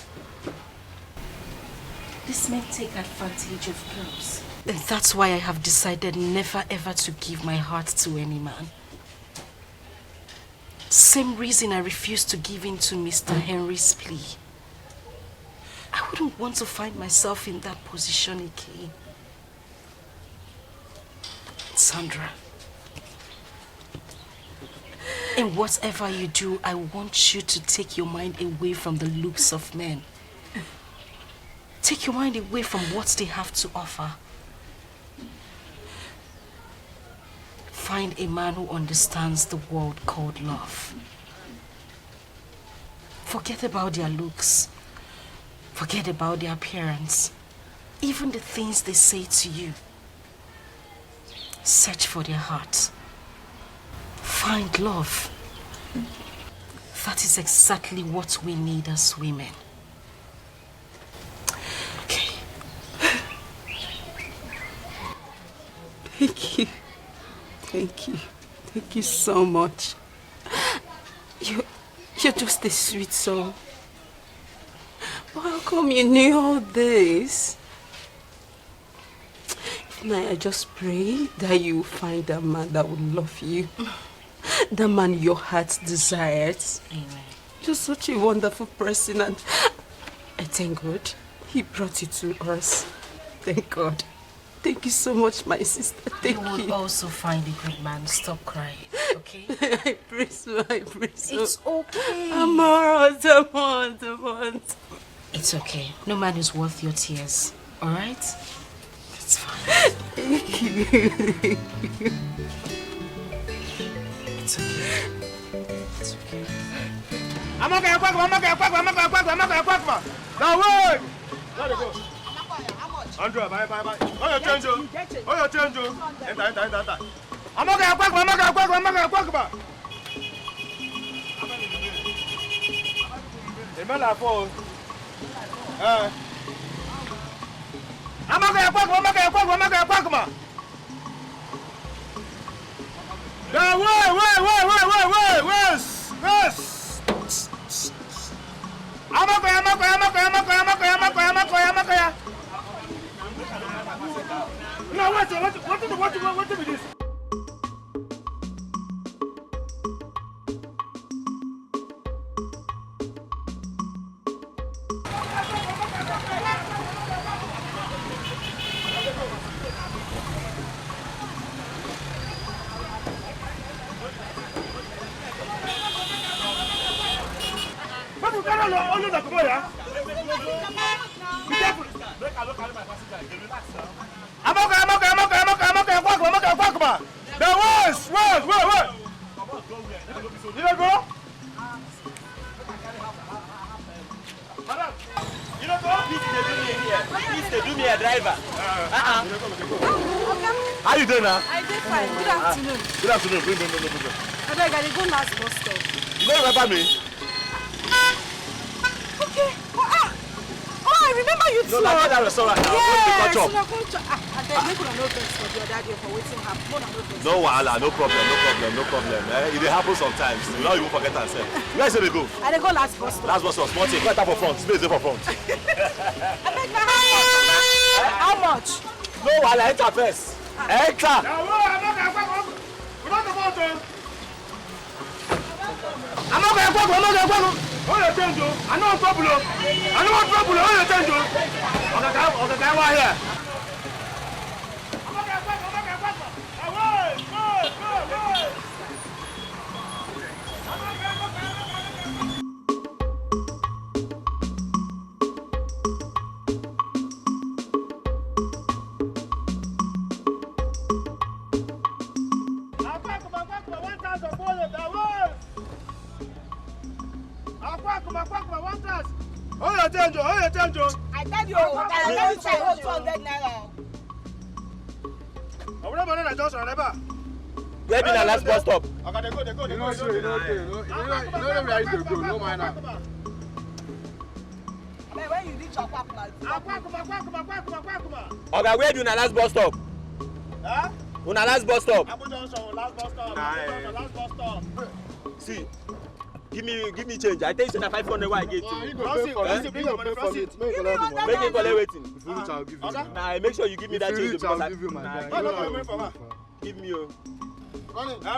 These men take advantage of girls. And that's why I have decided never ever to give my heart to any man. Same reason I refused to give in to Mr. Henry's plea. I wouldn't want to find myself in that position again. Sandra, in whatever you do, I want you to take your mind away from the looks of men. Take your mind away from what they have to offer. Find a man who understands the world called love. Forget about their looks. Forget about their appearance. Even the things they say to you. Search for their heart. Find love. That is exactly what we need as women. Okay. Thank you. Thank you. Thank you so much. You're just a sweet soul. But how come you knew all this? Now I just pray that you find a man that will love you. The man your heart desires. Amen. You're such a wonderful person, and I thank God He brought you to us. Thank God. Thank you so much, my sister. Thank you. You will also find a good man. Stop crying, okay? I pray so, I pray so. It's okay. I'm alright, I'm alright. It's okay. No man is worth your tears. Alright? It's fine. Thank you. It's okay. It's okay. I'm okay, now wait! Let it go. 100, bye. Oh, your change, oh, your change, enter. I'm okay, Remember that phone? I'm okay, now wait! No, what is this? How you doing now? I did fine. Good afternoon. Good afternoon. Bring. I beg, I go last bus stop. You don't remember me? Okay. Oh, I remember you too. No, like that restaurant now. Yes. Go I beg, make una no vex for the other day for waiting happen. no wahala, no problem. It happens sometimes. You know you won't forget yourself. Where say they go? I dey go last bus stop. Last bus stop. Small thing. Go enter for front. Space dey for front. I beg, how much? No wahala, enter first. Enter. I'm okay. Oh, you change, I know trouble. Oh, you change. Okay, why here? Oh, you change. I tell you, I tell you, 200 naira. I will never just remember. Where be the last bus stop? Okay, they go. You know where I used to go. No mind now. When you reach Akwakuma. Okay, where do una last bus stop? Huh? Una last bus stop. Last bus stop. See, Give me change. I tell you that 500 why I get you. Francis, bring your money, Francis. Make it collect waiting. If you reach, I'll give you. Nah, make sure you give me that change. I'll give you my guy. No, no, money for her. Give me your.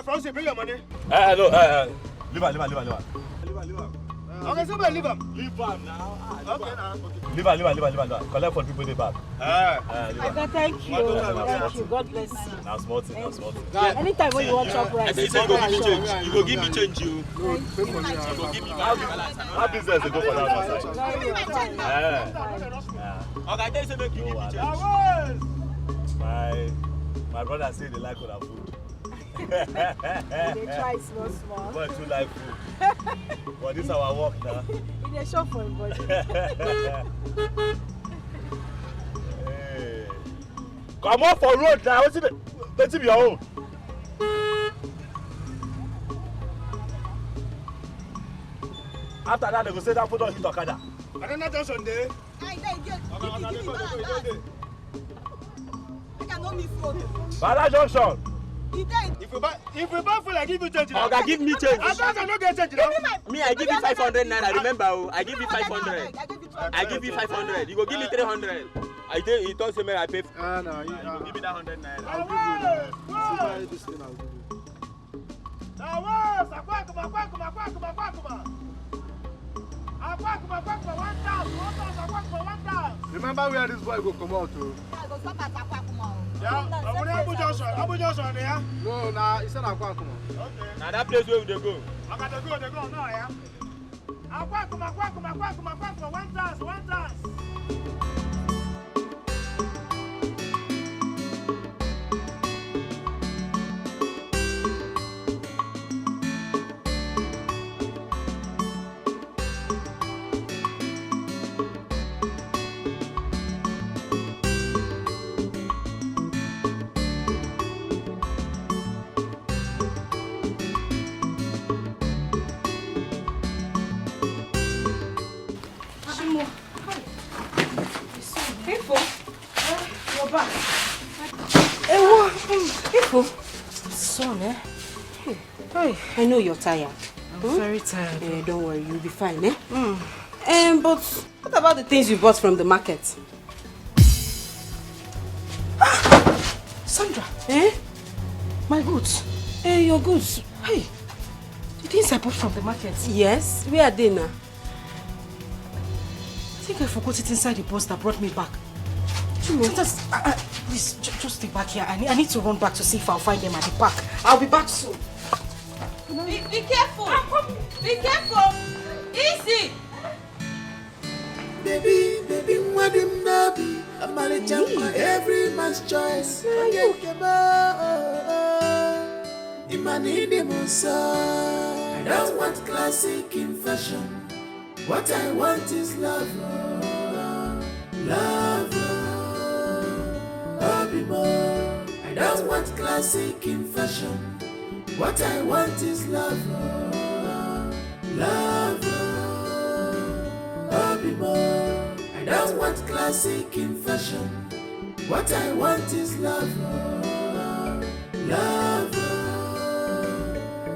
Francis, bring your money. No, leave her. Okay, somebody leave him. Leave him now. Okay, now. Leave her. Collect for people in the back. Thank you. God bless you. Now small thing. Anytime when you want chop rice. I say go give me change. You go give me change, you. How business they go for that one side? Okay, I tell you say make you give me change. My brother say they like our food. They try small. But too like food. But this is our work now. In a shop for everybody. Hey. Come on for road now. What's it your own? After that, they go say that food don't hit Okada. I don't know just on there. Bala Junction. If you buy food, I give you change. Okay, give me change. I don't get change now. Me, I give you 500 naira. Remember, I give you 500. I give you 500. You go give me 300. I tell you, don't say me I pay. No, you give me that 100 naira. I'll give you now. This thing I'll give you. Remember where this boy go come out to? Yeah, Abu Joshua, yeah? No, nah, he said I'll come. Okay. Now that place where they go. I got to go now, yeah? One dance. Son, eh? Hey, I know you're tired. I'm very tired. Don't worry, you'll be fine, eh? But what about the things you bought from the market? Sandra! Eh? My goods. Your goods. Hey, the things I bought from the market. Yes, where are they now? I think I forgot it inside the bus that brought me back. Please, just stay back here. I need to run back to see if I'll find them at the park. I'll be back soon. Be careful. Be careful. Easy. Baby, what him nabi? I'm a jump every man's choice. I don't want classic in fashion. What I want is love. I don't want classic in fashion. What I want is love. I don't want classic in fashion. What I want is love.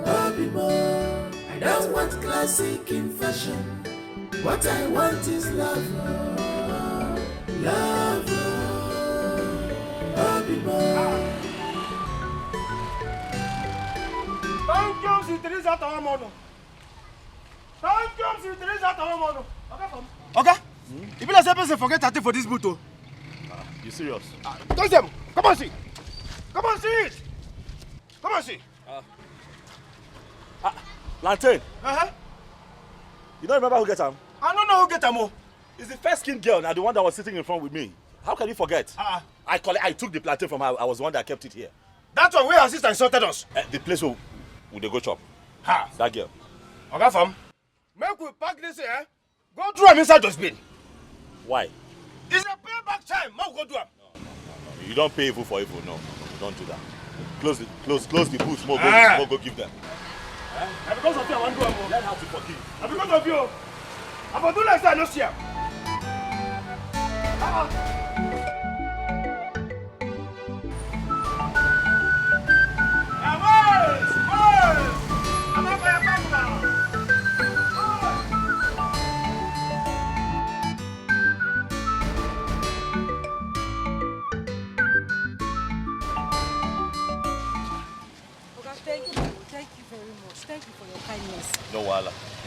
I don't want classic in fashion. What I want is love. Okay? If you like say forget that for this boot. You serious? Touch them. Come on, see. Come on, see it. Come on, see. Lantern. You don't remember who get him? I don't know who get him. It's the first skin girl now, the one that was sitting in front with me. How can you forget? I took the plantain from her. I was the one that kept it here. That's one where our sister insulted us. The place where they go chop. That girl. Okay, fam. Make we pack this here. Go through him inside dustbin. Why? It's a payback time. Make we go do him. No. You don't pay evil for evil. No. Don't do that. Close the booth. More go give them. And because of you, I want to do him. Learn how to forgive. And because of you, I'm going to do like that. No see him.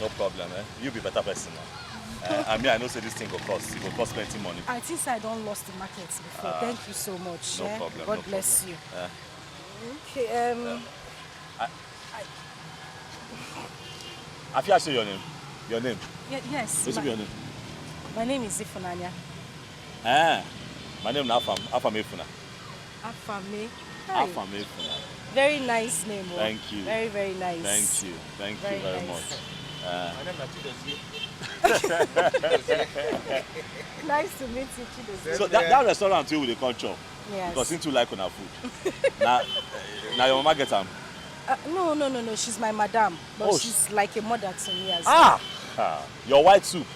No problem, eh? You be better person now. I mean, I know say this thing will cost. It will cost plenty money. I think I don't lost the market before. Thank you so much. No problem. God bless you. Okay. I feel I say your name. Your name? Yes. What's your name? My name is Ifunanya. My name is Afam. Afam Efuna. Afame. Afam Efuna. Very nice name. Thank you. Very, very nice. Thank you. Thank you very much. My name is Chidozie. Nice to meet you, Chidozie. So that restaurant too with the culture. Yes. Because him too like on her food. now your mama get him. No. She's my madam. But she's like a mother to me as well. Your white soup,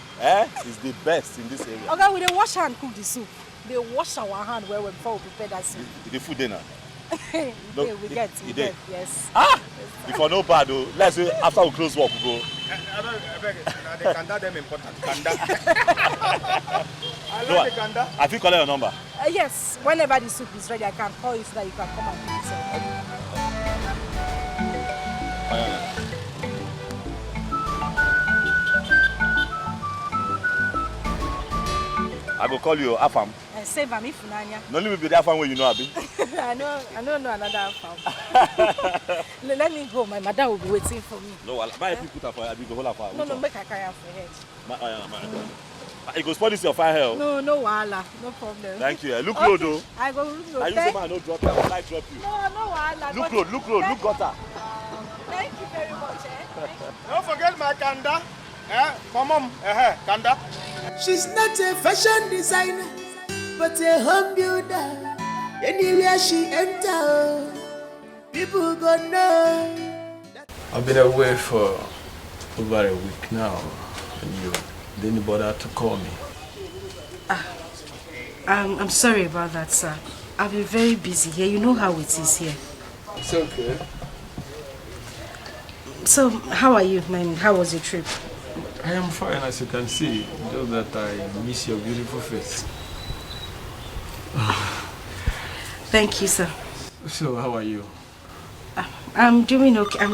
is the best in this area. Okay, we dey wash hand cook the soup. They wash our hand well before we prepare that soup. The food dinner. We get, yes. Before no bad though. Let's say after we close work we go. I beg it. The kanda them important. Kanda. I like the kanda. I think collect your number. Yes, whenever the soup is ready, I can call you so that you can come and pick it up. I go call you Afam. Save am Ifunanya. No only be the Afam where you know Abi. I don't know another Afam. Let me go. My madam will be waiting for me. No, why you put her for Abi go hold her for? No, make her carry her for head. You go spoil this your fire hell. No wahala, no problem. Thank you. Look low though. I go look low. I use the man no drop you. I will drop you. No wahala. Look gutter. Thank you very much. Don't forget my kanda. Mom, kanda. She's not a fashion designer, but a home builder. Anywhere she enter, people go know. I've been away for over a week now, and you didn't bother to call me. I'm sorry about that, sir. I've been very busy here. You know how it is here. It's okay. So, how are you, man? How was your trip? I am fine, as you can see. Just that I miss your beautiful face. Thank you, sir. So, how are you? I'm doing okay.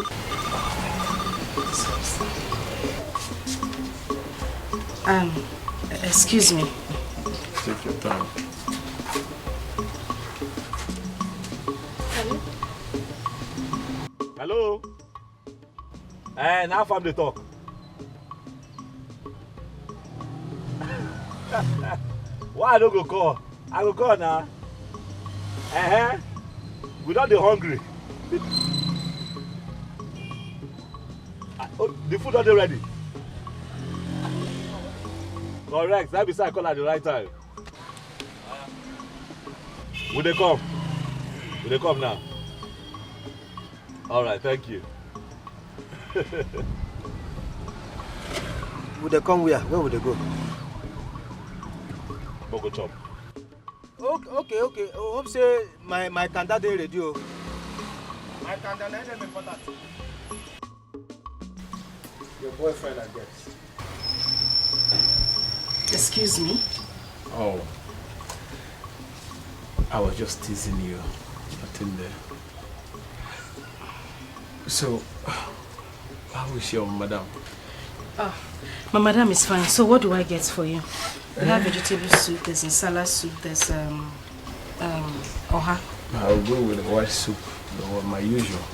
Excuse me. Take your time. Hello? Now Afam dey talk. Why I don't go call? I go call now. We don't dey hungry. The food not ready. Correct. That beside I call at the right time. Will they come? Will they come now? All right. Thank you. Would they come where? Where would they go? Go chop. Okay. Hope say my kanda dey ready. My kanda na dem important. Your boyfriend, I guess. Excuse me? Oh. I was just teasing you. Nothing there. So, how is your madam? My madam is fine. So what do I get for you? We have vegetable soup, there's salad soup, there's oha. I'll go with the white soup, my usual.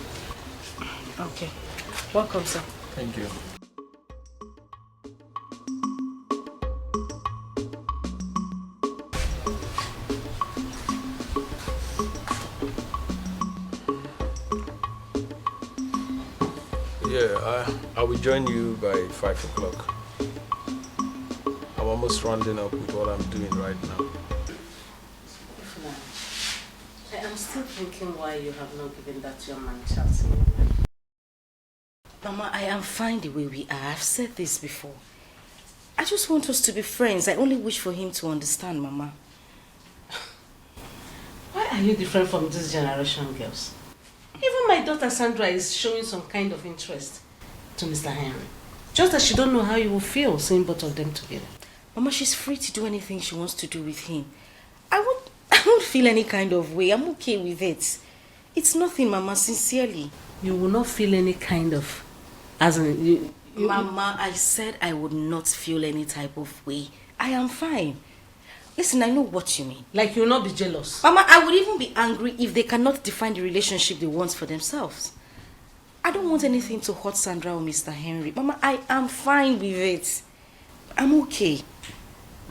Okay. Welcome, sir. Thank you. Yeah, I will join you by 5 o'clock. I'm almost rounding up with what I'm doing right now. I am still thinking why you have not given that young man a chance. Mama, I am fine the way we are. I've said this before. I just want us to be friends. I only wish for him to understand, Mama. Why are you different from this generation, girls? Even my daughter Sandra is showing some kind of interest to Mr. Henry. Just that she don't know how you will feel seeing both of them together. Mama, she's free to do anything she wants to do with him. I won't feel any kind of way. I'm okay with it. It's nothing, Mama, sincerely. You will not feel any kind of... As in, Mama, I said I would not feel any type of way. I am fine. Listen, I know what you mean. Like you'll not be jealous? Mama, I would even be angry if they cannot define the relationship they want for themselves. I don't want anything to hurt Sandra or Mr. Henry. Mama, I am fine with it. I'm okay.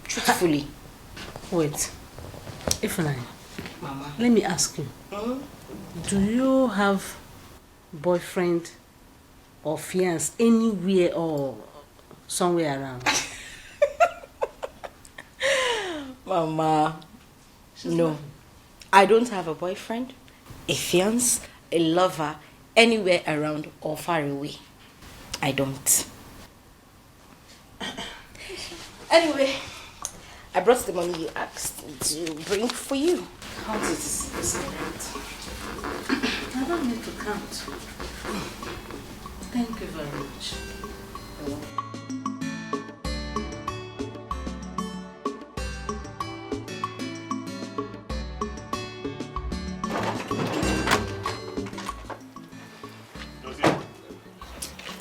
Truthfully. Wait. Ifeanyi, Mama. let me ask you. Do you have boyfriend or fiance anywhere or somewhere around? Mama, no. I don't have a boyfriend, a fiance, a lover, anywhere around or far away. I don't. Anyway, I brought the money you asked me to bring for you. Count it. I don't need to count. Thank you very much.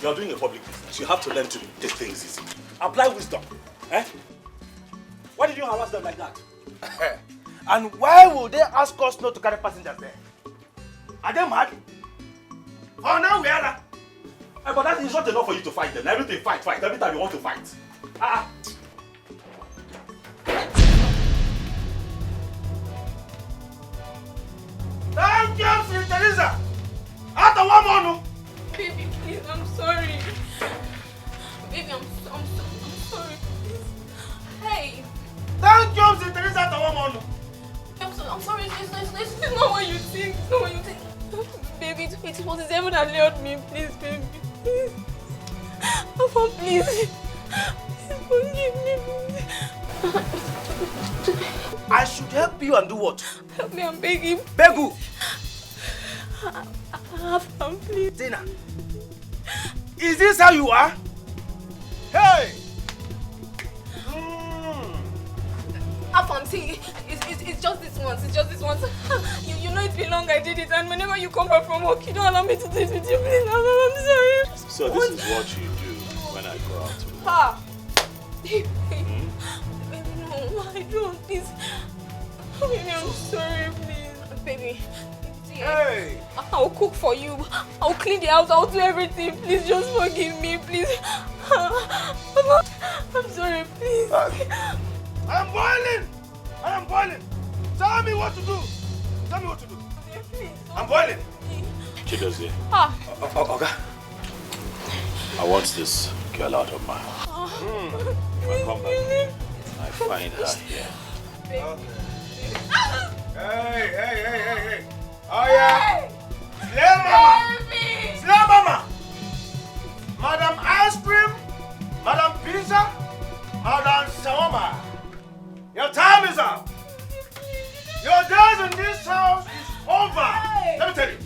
You are doing a public business. You have to learn to take things easy. Apply wisdom. Eh? Why did you harass them like that? And why would they ask us not to carry passengers there? Are they mad? Oh, now we are. But that is not enough for you to fight them. Everything fight. Every time you want to fight. Thank you, Sister Teresa. After one more. Baby, please, I'm sorry. Baby, I'm sorry, please. Hey. Thank you, Sister Teresa. After one more. I'm sorry, it's not what you think. It's not what you think. Baby, it was the devil that lured me. Please, baby. Please. Papa, please. Please forgive me. I should help you and do what? Help me, I'm begging. Beg who? Afam, please. Tina, is this how you are? Hey! Afam, see, it's just this once. It's just this once. You know it's been long I did it, and whenever you come back from work, you don't allow me to do it with you, please. I'm sorry. So this is what you do when I go out. Pa! Baby, no, I don't. Please. Baby, I'm sorry, please. Baby. Hey! I'll cook for you. I'll clean the house. I'll do everything. Please just forgive me, please. I'm sorry, please. I'm boiling! I am boiling! Tell me what to do! Tell me what to do! I'm boiling! Chidozie. Okay. I want this girl out of my house. If I come back, I find her here. Hey! Oh yeah! Slay mama! Slay mama! Madam Ice Cream, Madam Pizza, Madam Shawarma. Your time is up. Your days in this house is over. Let me tell you.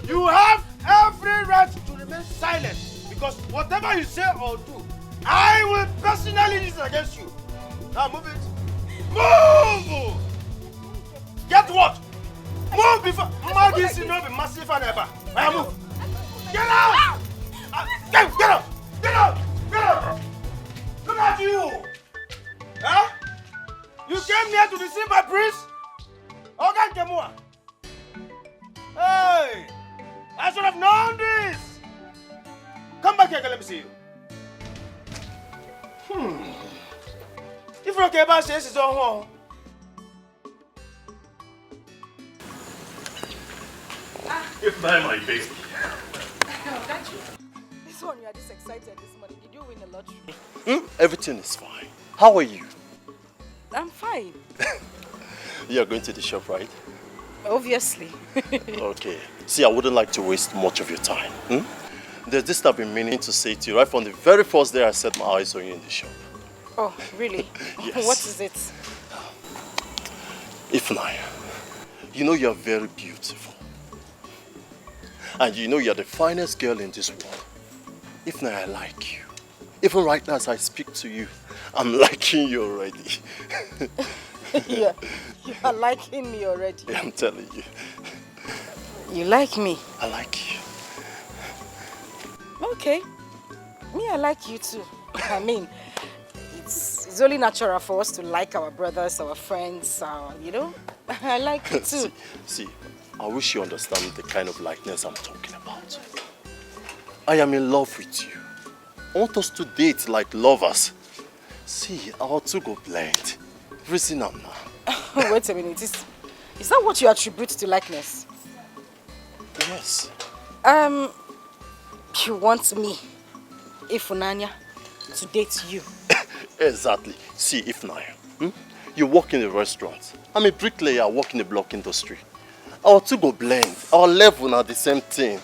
You have every right to remain silent because whatever you say or do, I will personally use it against you. Now move it. Move! Get what? Move before Maggie see no be massive and ever. Now move. Get out! Get out! Get out! Get out! Look at you! Huh? You came here to deceive my prince? Okay, Kemua. Hey! I should have known this! Come back here, let me see you. If Rokeba says it's on home. If not my baby. This one, you are this excited this morning. Did you win the lottery? Everything is fine. How are you? I'm fine. You are going to the shop, right? Obviously. Okay. See, I wouldn't like to waste much of your time. There's this I've been meaning to say to you right from the very first day I set my eyes on you in the shop. Oh, really? Yes. What is it? Ifeanyi, you know you're very beautiful. And you know you're the finest girl in this world. Ifeanyi, I like you. Even right now as I speak to you, I'm liking you already. You are liking me already. Yeah, I'm telling you. You like me? I like you. Okay. Me, I like you too. I mean, it's only natural for us to like our brothers, our friends, you know? I like you too. See, I wish you understand the kind of likeness I'm talking about. I am in love with you. I want us to date like lovers. See, our two go blend. Reason now. Wait a minute. Is that what you attribute to likeness? Yes. You want me, Ifunanya, to date you? Exactly. See, Ifnaya, you work in a restaurant. I'm a bricklayer, I work in the block industry. Our two go blend. Our level are the same thing.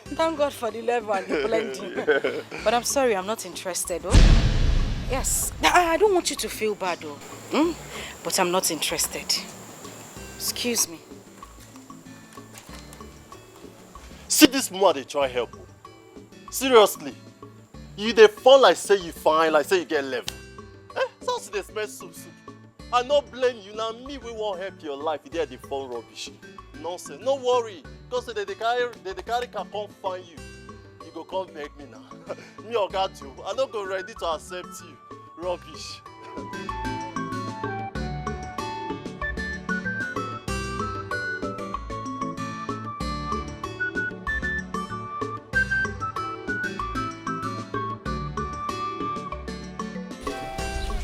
Thank God for the level and the blending. But I'm sorry, I'm not interested, oh? Yes. I don't want you to feel bad, though. But I'm not interested. Excuse me. See this man, they try help. Seriously. You they fall like say you fine, like say you get level. So they smell soup. I not blame you, now me we won't help your life. You did the phone rubbish. Nonsense. No worry. Because they carry can come find you. You go come beg me now. Me or got you. I don't go ready to accept you. Rubbish.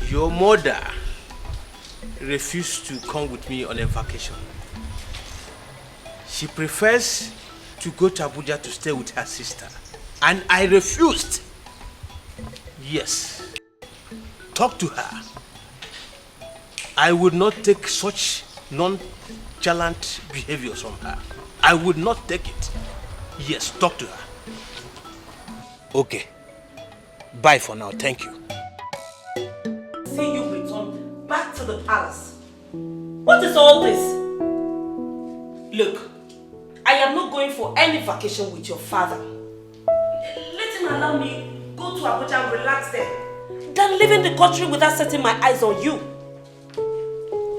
Your mother refused to come with me on a vacation. She prefers to go to Abuja to stay with her sister. And I refused. Yes. Talk to her. I would not take such nonchalant behaviors from her. I would not take it. Yes, talk to her. Okay. Bye for now. Thank you. See you return back to the palace. What is all this? Look, I am not going for any vacation with your father. Let him allow me go to Abuja and relax there than leaving the country without setting my eyes on you.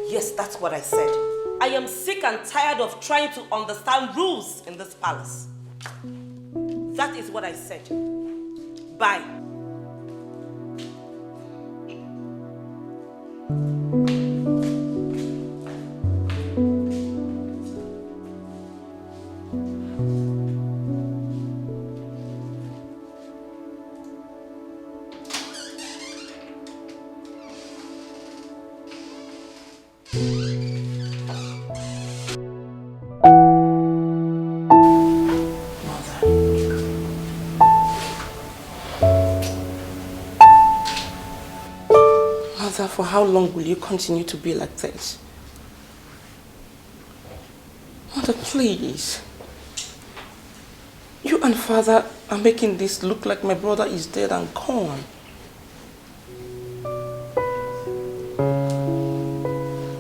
Yes, that's what I said. I am sick and tired of trying to understand rules in this palace. That is what I said. Bye. Mother, for how long will you continue to be like this? Mother, please. You and Father are making this look like my brother is dead and gone.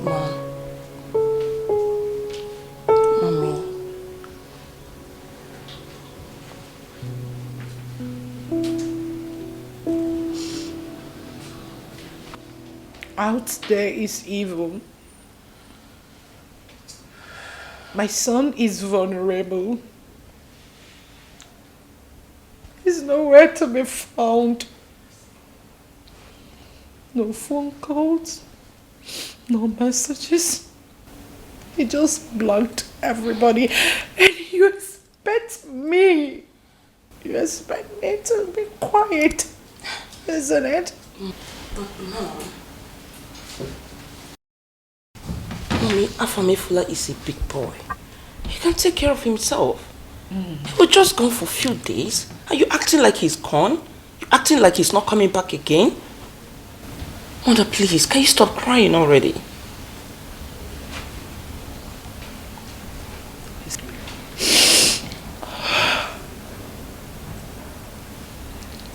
Mom. Mommy. Out there is evil. My son is vulnerable. He's nowhere to be found. No phone calls, no messages. He just blocked everybody. And you expect me to be quiet, isn't it? But Mom, Mommy, Afamefula is a big boy. He can take care of himself. He was just gone for a few days. Are you acting like he's gone? You acting like he's not coming back again? Mother, please, can you stop crying already?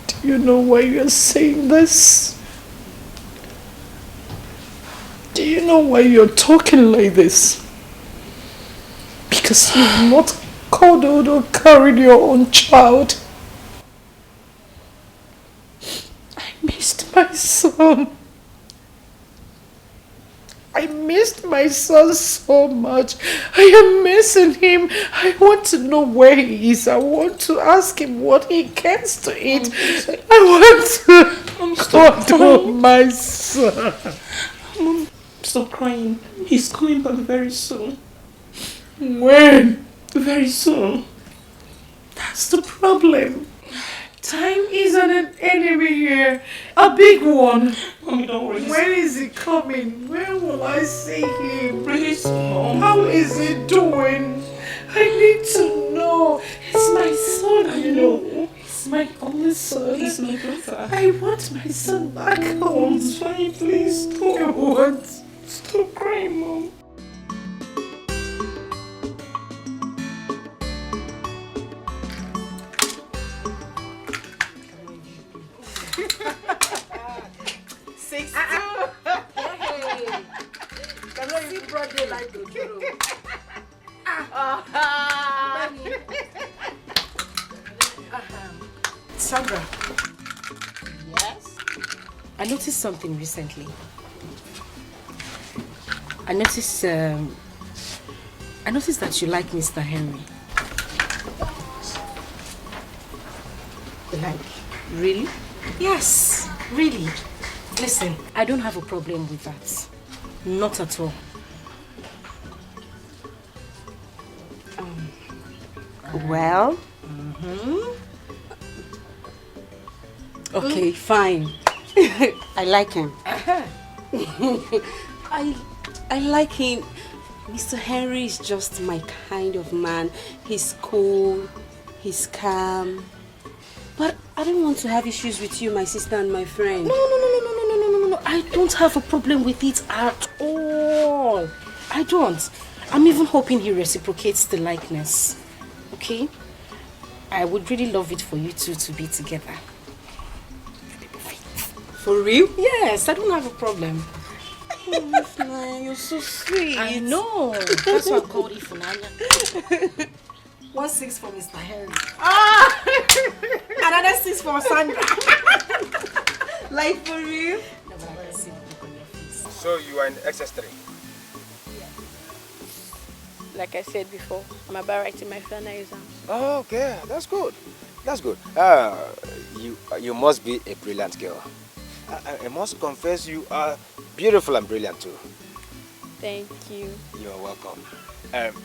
Do you know why you're saying this? Do you know why you're talking like this? Because you've not cuddled or carried your own child. I missed my son. I missed my son so much. I am missing him. I want to know where he is. I want to ask him what he gets to eat. I want to cuddle my son. Mom, stop crying. He's coming back very soon. When? Very soon. That's the problem. Time is an enemy here. A big one. Mommy, don't worry. When is he coming? When will I see him? Really soon, Mom. How is he doing? I need to know. It's my son, I know. It's my only son. He's my brother. I want my son back home. It's fine, please. I want. Stop crying, Mom. Sandra. Yes? I noticed something recently. I noticed that you like Mr. Henry. Like, really? Yes, really. Listen, I don't have a problem with that. Not at all. Well? Okay, fine. I like him. I like him. Mr. Henry is just my kind of man. He's cool, he's calm. But I don't want to have issues with you, my sister and my friend. No. I don't have a problem with it at all. I don't. I'm even hoping he reciprocates the likeness. Okay? I would really love it for you two to be together. For real? Yes, I don't have a problem. Oh, you're so sweet. I know. That's why I called you Funanya. 1-6 for Mr. Henry. Another 6 for Sandra. Like for real? No, but I can see the look on your face. So you are in XS3? Like I said before, I'm about writing my final exam. Oh, okay, that's good. That's good. You must be a brilliant girl. I must confess you are beautiful and brilliant too. Thank you. You are welcome.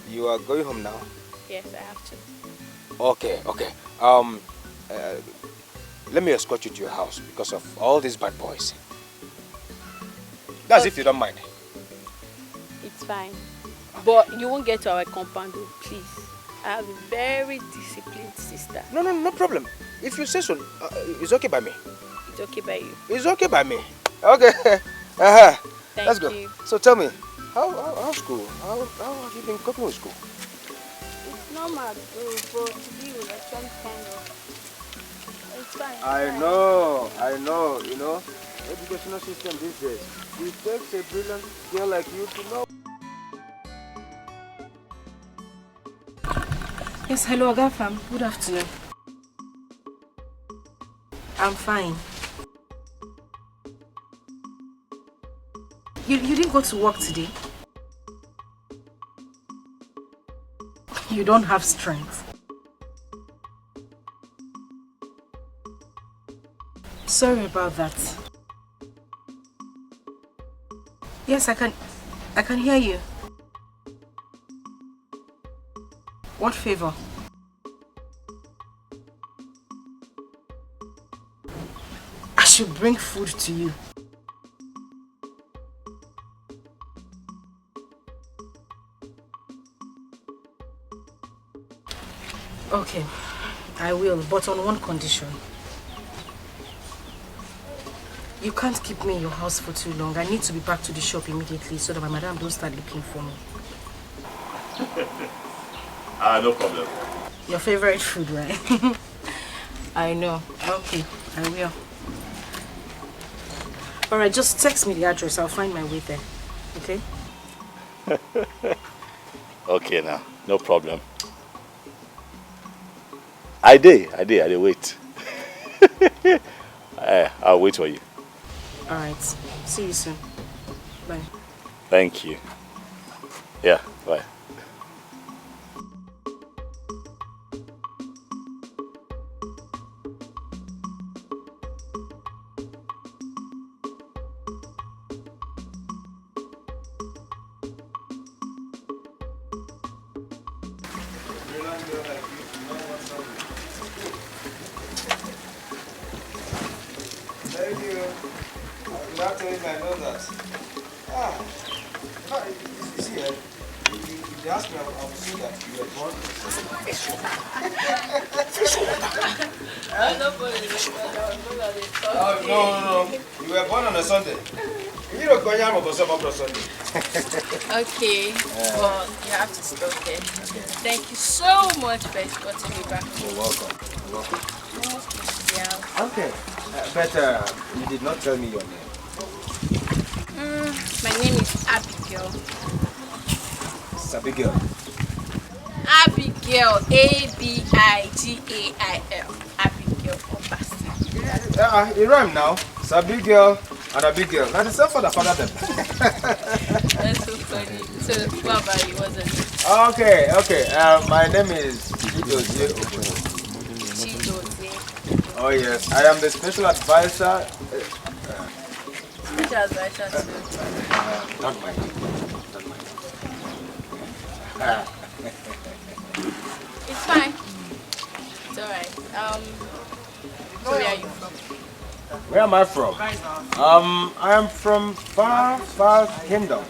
You are going home now? Yes, I have to. Okay. Let me escort you to your house because of all these bad boys. That's if you don't mind. It's fine. But you won't get to our compound, please. I have a very disciplined sister. No problem. If you say so, it's okay by me. It's okay by you. It's okay by me. Okay. Let's go. You. So tell me, how's school? How have you been coping with school? It's normal, bro, but to be with like some kind of... It's fine. I know. You know, educational system these days. It takes a brilliant girl like you to know. Yes, hello, Agafam. Good afternoon. I'm fine. You didn't go to work today? You don't have strength. Sorry about that. Yes, I can hear you. What favor? I should bring food to you. Okay, I will, but on one condition. You can't keep me in your house for too long. I need to be back to the shop immediately so that my madam don't start looking for me. No problem. Your favorite food, right? I know. Okay, I will. Alright, just text me the address. I'll find my way there. Okay? Okay now, no problem. I did wait. I'll wait for you. Alright, see you soon. Bye. Thank you. Yeah, bye. Thank you. Without telling me, I know that. You see, if they ask me, I will say that you were born. No. You were born on a Sunday. You don't go yam on Sunday. Okay, well, you have to stop there. Thank you so much for escorting me back. You're welcome. You're welcome. Yeah. Okay, but you did not tell me your name. My name is Abigail. It's Abigail. Abigail, A-B-I-G-A-I-L. Abigail Obasi. It rhyme now. It's Abigail and Abigail. Now the same father them. That's so funny. So, what about you? What's it? Okay. My name is Uju Okoli. Oh yes, I am the special advisor. Special advisor too. Don't mind. It's fine. It's alright. Where are you from? Where am I from? I am from far kingdom.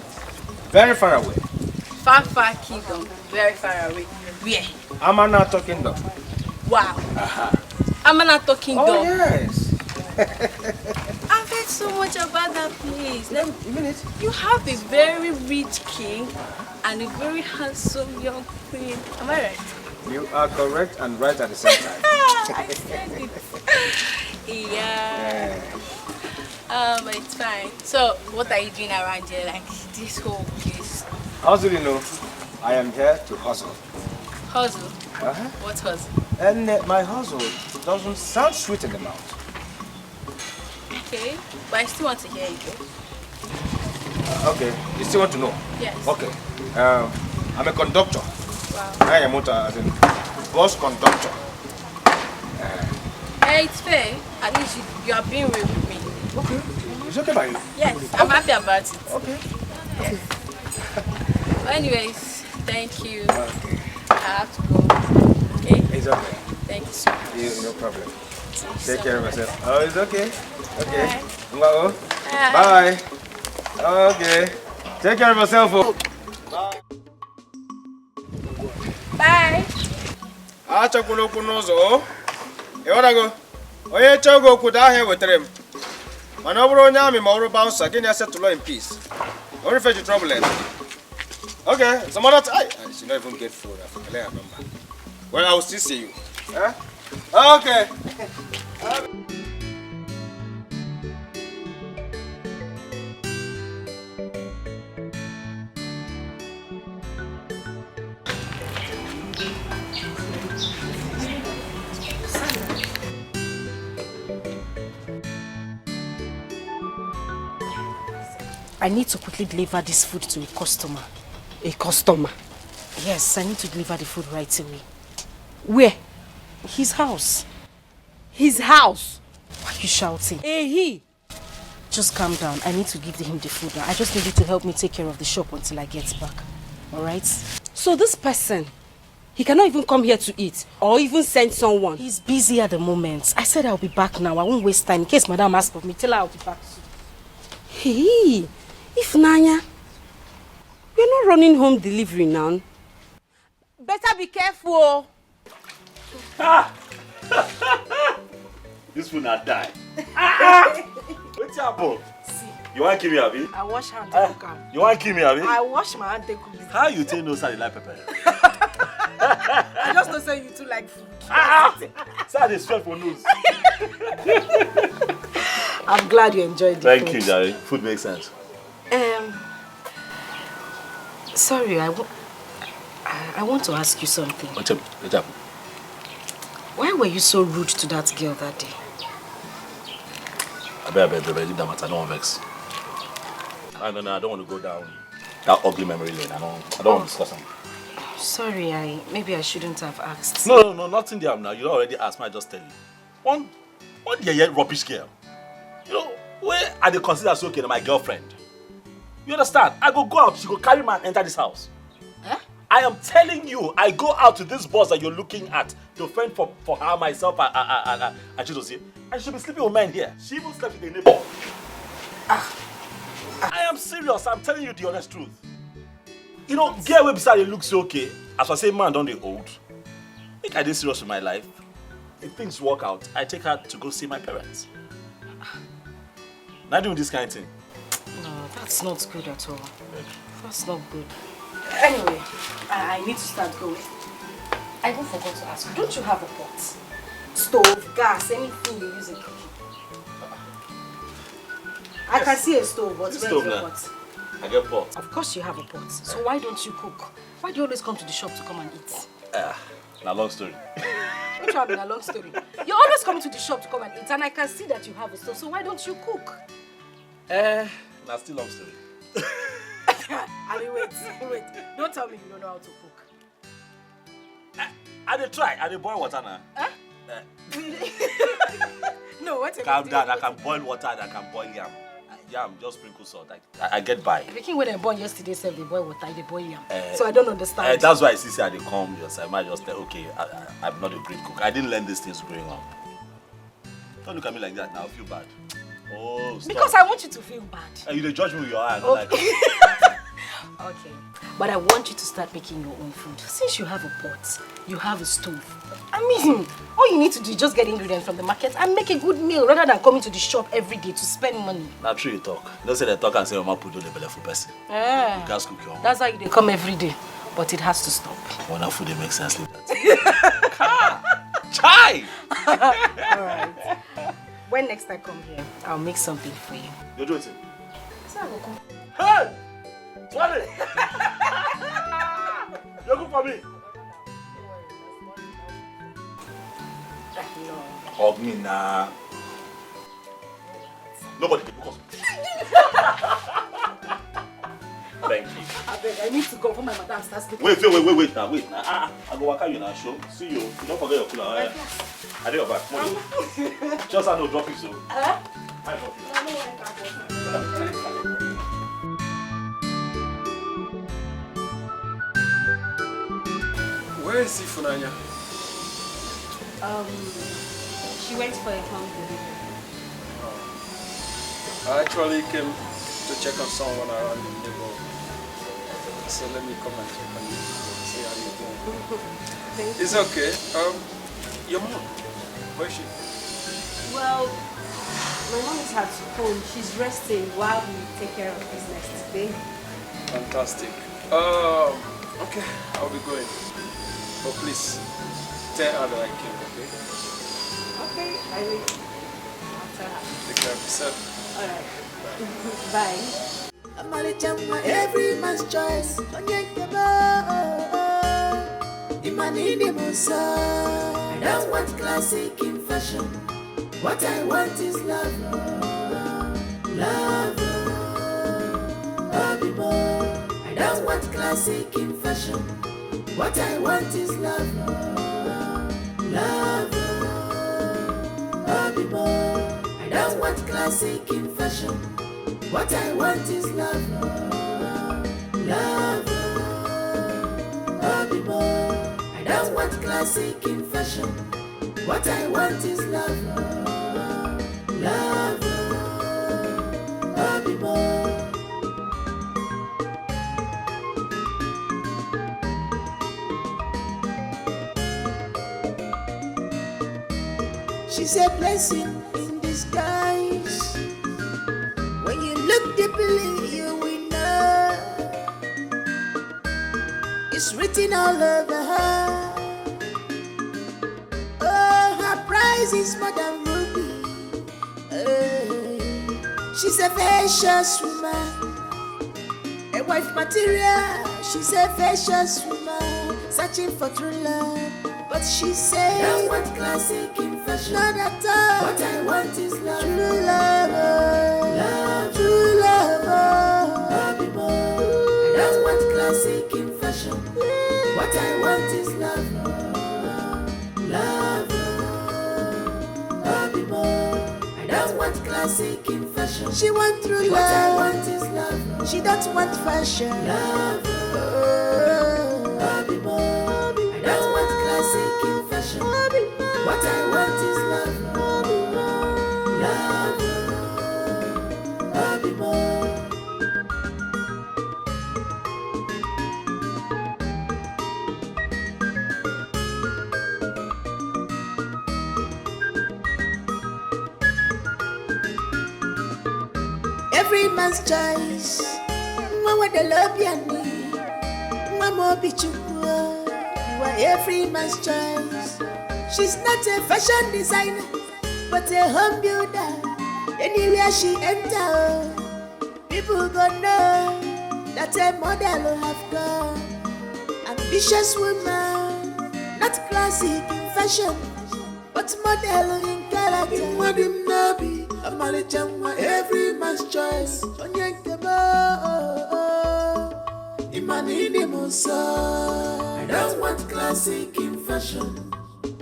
Very far away. Far kingdom. Very far away. Where? Amanato kingdom. Wow. Amanato kingdom. Oh yes. I've heard so much about that place. You have a very rich king and a very handsome young queen. Am I right? You are correct and right at the same time. I said it. Yeah. But it's fine. So, what are you doing around here? Like this whole place? Hustle, you know. I am here to hustle. Hustle? What hustle? And my hustle doesn't sound sweet in the mouth. Okay, but I still want to hear you. Okay, you still want to know? Yes. Okay. I'm a conductor. Wow. I am as in bus conductor. It's fair. At least you are being real with me. Okay. It's okay by you? Yes, I'm happy about it. Okay. Yes. Well, anyways, thank you. Okay. I have to go. Okay? It's okay. Thank you so much. No problem. Take so care of much. yourself. Oh, it's okay. Okay. Bye. Bye. Okay. Take care of yourself. Bye. Bye. Achakwala okwu n'ụzọ. Ịghọtago? Onye chọgo okwu daa ahịa wetara m. Mana ọ bụrụ onye amị ma ọrụ bouncer, gị na-settle in peace. Don't fetch trouble. Okay, some other time. I should not even get food. I forget her number. Well, I will still see you. Okay. I need to quickly deliver this food to a customer. A customer? Yes, I need to deliver the food right away. Where? His house. His house? Why are you shouting? He. Just calm down. I need to give him the food now. I just need you to help me take care of the shop until I get back. Alright? So this person, he cannot even come here to eat or even send someone? He's busy at the moment. I said I'll be back now. I won't waste time. In case Madam asks of me, tell her I'll be back soon. Hey, if Nanya, you're not running home delivery now. Better be careful. This food not die. What's up, bro? You want to kill me, Abi? I wash hand to cook. You want to kill me, Abi? I wash my hand to cook. How you take no side like pepper? I just don't say you too like food. Sir, they sweat for nose. I'm glad you enjoyed the Thank food. you, Jerry. Food makes sense. Sorry, I want to ask you something. What's up? What's up? Why were you so rude to that girl that day? I bet, leave that matter. I don't want to vex. No, I don't want to go down That ugly memory lane. I don't want to discuss them. Sorry, maybe I shouldn't have asked. No, nothing there now. You already asked me, I just tell you. One rubbish girl. You know, where I dey consider so okay, my girlfriend. You understand? I go out, she go carry man enter this house. Huh? I am telling you, I go out to this boss that you're looking at to fend for her, myself, and Chidozie. And she'll be sleeping with men here. She even slept with a neighbor. I am serious. I'm telling you the honest truth. You know, girl website it looks okay. As I say, man, don't they old? I think I did serious with my life. If things work out, I take her to go see my parents. Not doing this kind of thing. No, that's not good at all. That's not good. Anyway, I need to start going. I even forgot to ask you, don't you have a pot? Stove, gas, anything you use in cooking? I can see a stove, but where's your pot? I get pot. Of course you have a pot. So why don't you cook? Why do you always come to the shop to come and eat? A long story. Don't you have a long story? You're always coming to the shop to come and eat, and I can see that you have a stove, so why don't you cook? That's still long story. I mean, wait. Don't tell me you don't know how to cook. I dey try. I dey boil water now. Huh? No, what? Calm down. I can boil water and I can boil yam. Yam, just sprinkle salt. I get by. The king when I born yesterday said they boil water, they boil yam. So I don't understand. That's why I see I dey come. I might just say, okay, I'm not a great cook. I didn't learn these things growing up. Don't look at me like that now. I feel bad. Oh, stop. Because I want you to feel bad. You dey judge me with your eye. I don't like it. Okay, but I want you to start making your own food. Since you have a pot, you have a stove. I mean, all you need to do is just get ingredients from the market and make a good meal rather than coming to the shop every day to spend money. Not true you talk. You don't say they talk and say, Mama, put on the belly for person. You guys cook your own. That's how they come every day, but it has to stop. Wonderful, they make sense like that. Chai! Alright. When next I come here, I'll make something for you. You're doing it? So I will come. Hey! Swallow! You're good for me. Hug me now. Nobody can because. Thank you. I need to go for my madam starts speaking. Wait now. I go work out you now. Show. See you. Don't forget your cooler. I did your back. Just I know drop you so. I drop you. Where is Funanya? She went for a home delivery. I actually came to check on someone around the neighborhood. So let me come and check on you. See how you're doing. It's okay. Your mom, where is she? Well, my mom is at home. She's resting while we take care of business today. Fantastic. Okay, I'll be going. But please, tell her that I came, okay? Okay, I will. I'll tell her. Take care of yourself. Alright. Bye. Every man's choice. I don't want classic in fashion. What I want is love. Love. I don't want classic in fashion. What I want is love. Love. I don't want classic in fashion. What I want is love. Love. I don't want classic in fashion. What I want is love. Love. She's a blessing in disguise. When you look deeply, you will know. It's written all over her. Oh, her price is more than ruby. She's a vicious woman, a wife material. She's a vicious woman, searching for true love. But she said, I don't want classic in fashion. Not at all. What I want is love. True love. Love. True love. I classic in fashion. She want true love. What I want is love. She don't want fashion. Love. Bobby boy. I don't want classic in fashion. What I want is love. Love. Bobby boy. Every man's choice. Mama the love yani. Mama bichukua. You are every man's choice. She's not a fashion designer, but a home builder. Anywhere she enter, people gonna know that a model will have gone. Ambitious woman, not classic in fashion, but model in character. In what him nabi, a malichamwa every man's choice. Onyankebo, imanini musa. I don't want classic in fashion.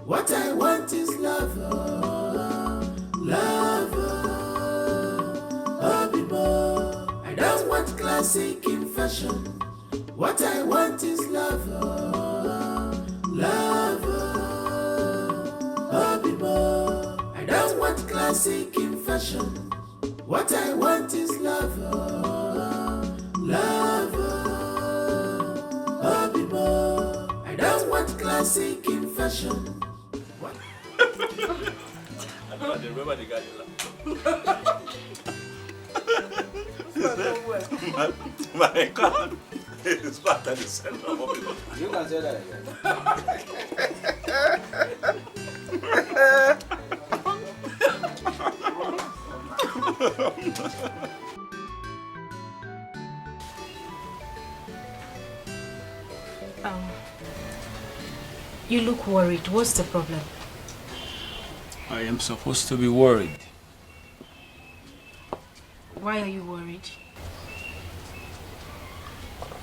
What I want is love, love, I don't want classic in fashion. What I want is love, love, I don't want classic in fashion. What I want is love, love, I don't want classic in fashion. I don't remember the guy. My God is back at the center of it. You can say that again. You look worried. What's the problem? I am supposed to be worried. Why are you worried?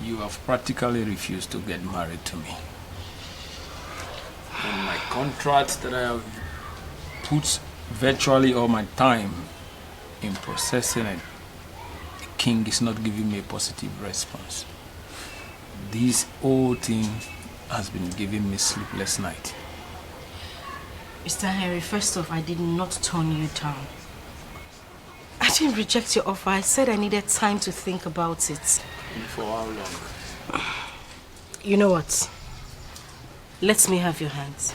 You have practically refused to get married to me. And my contract that I have put virtually all my time in processing it, the king is not giving me a positive response. This whole thing has been giving me sleepless nights. Mr. Henry, first off, I did not turn you down. I didn't reject your offer. I said I needed time to think about it. And for how long? You know what? Let me have your hands.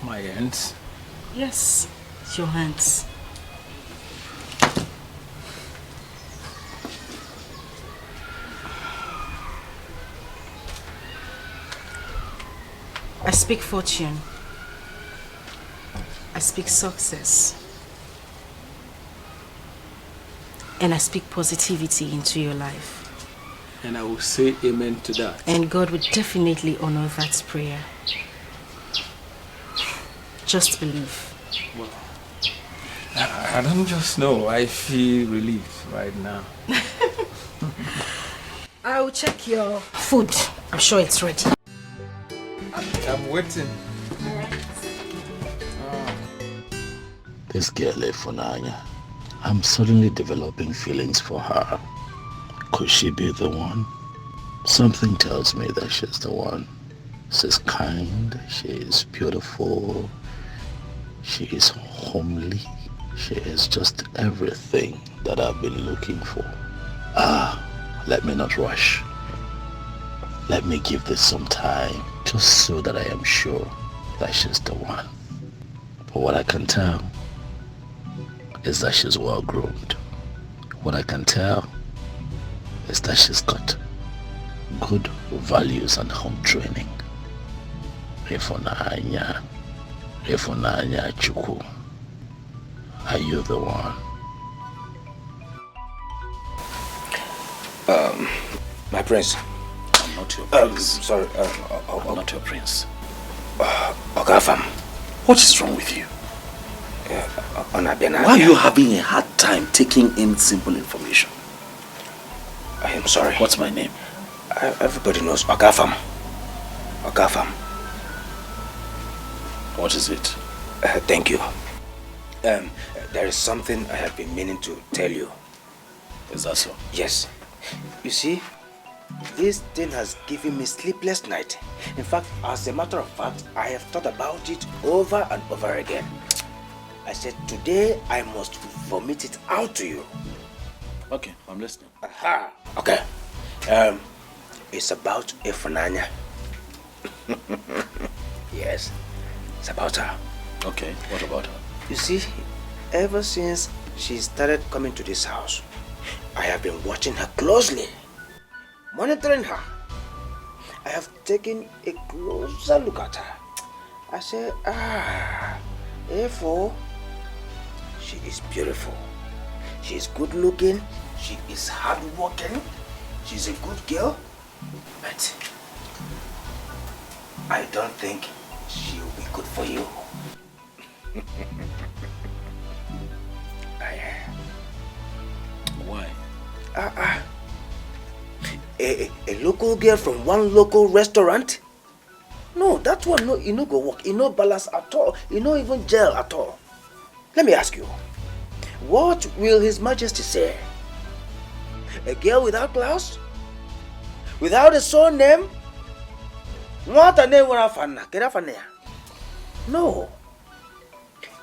My hands? Yes, your hands. I speak fortune. I speak success. And I speak positivity into your life. And I will say amen to that. And God would definitely honor that prayer. Just believe. Well, I don't just know. I feel relieved right now. I will check your food. I'm sure it's ready. I'm waiting. This girl, Efunanya, I'm suddenly developing feelings for her. Could she be the one? Something tells me that she's the one. She's kind, she is beautiful, she is homely, she is just everything that I've been looking for. Let me not rush. Let me give this some time, just so that I am sure that she's the one. But what I can tell is that she's well groomed. What I can tell is that she's got good values and home training. Efunanya Chukwu, are you the one? My prince. I'm not your prince. Sorry. I'm not your prince. Ogafam. What is wrong with you? Why are you having a hard time taking in simple information? I am sorry. What's my name? Everybody knows Ogafam. Ogafam. What is it? Thank you. There is something I have been meaning to tell you. Is that so? Yes. You see, this thing has given me sleepless night. In fact, as a matter of fact, I have thought about it over and over again. I said, today I must vomit it out to you. Okay, I'm listening. Aha. Okay. It's about Ifunanya. Yes, it's about her. Okay, what about her? You see, ever since she started coming to this house, I have been watching her closely, monitoring her. I have taken a closer look at her. I said, therefore, she is beautiful. She is good looking. She is hardworking. She's a good girl. But I don't think she will be good for you. Why? A local girl from one local restaurant? No, that one, no, it no go work. It no balance at all. It no even gel at all. Let me ask you, what will His Majesty say? A girl without class? Without a surname? What a name No.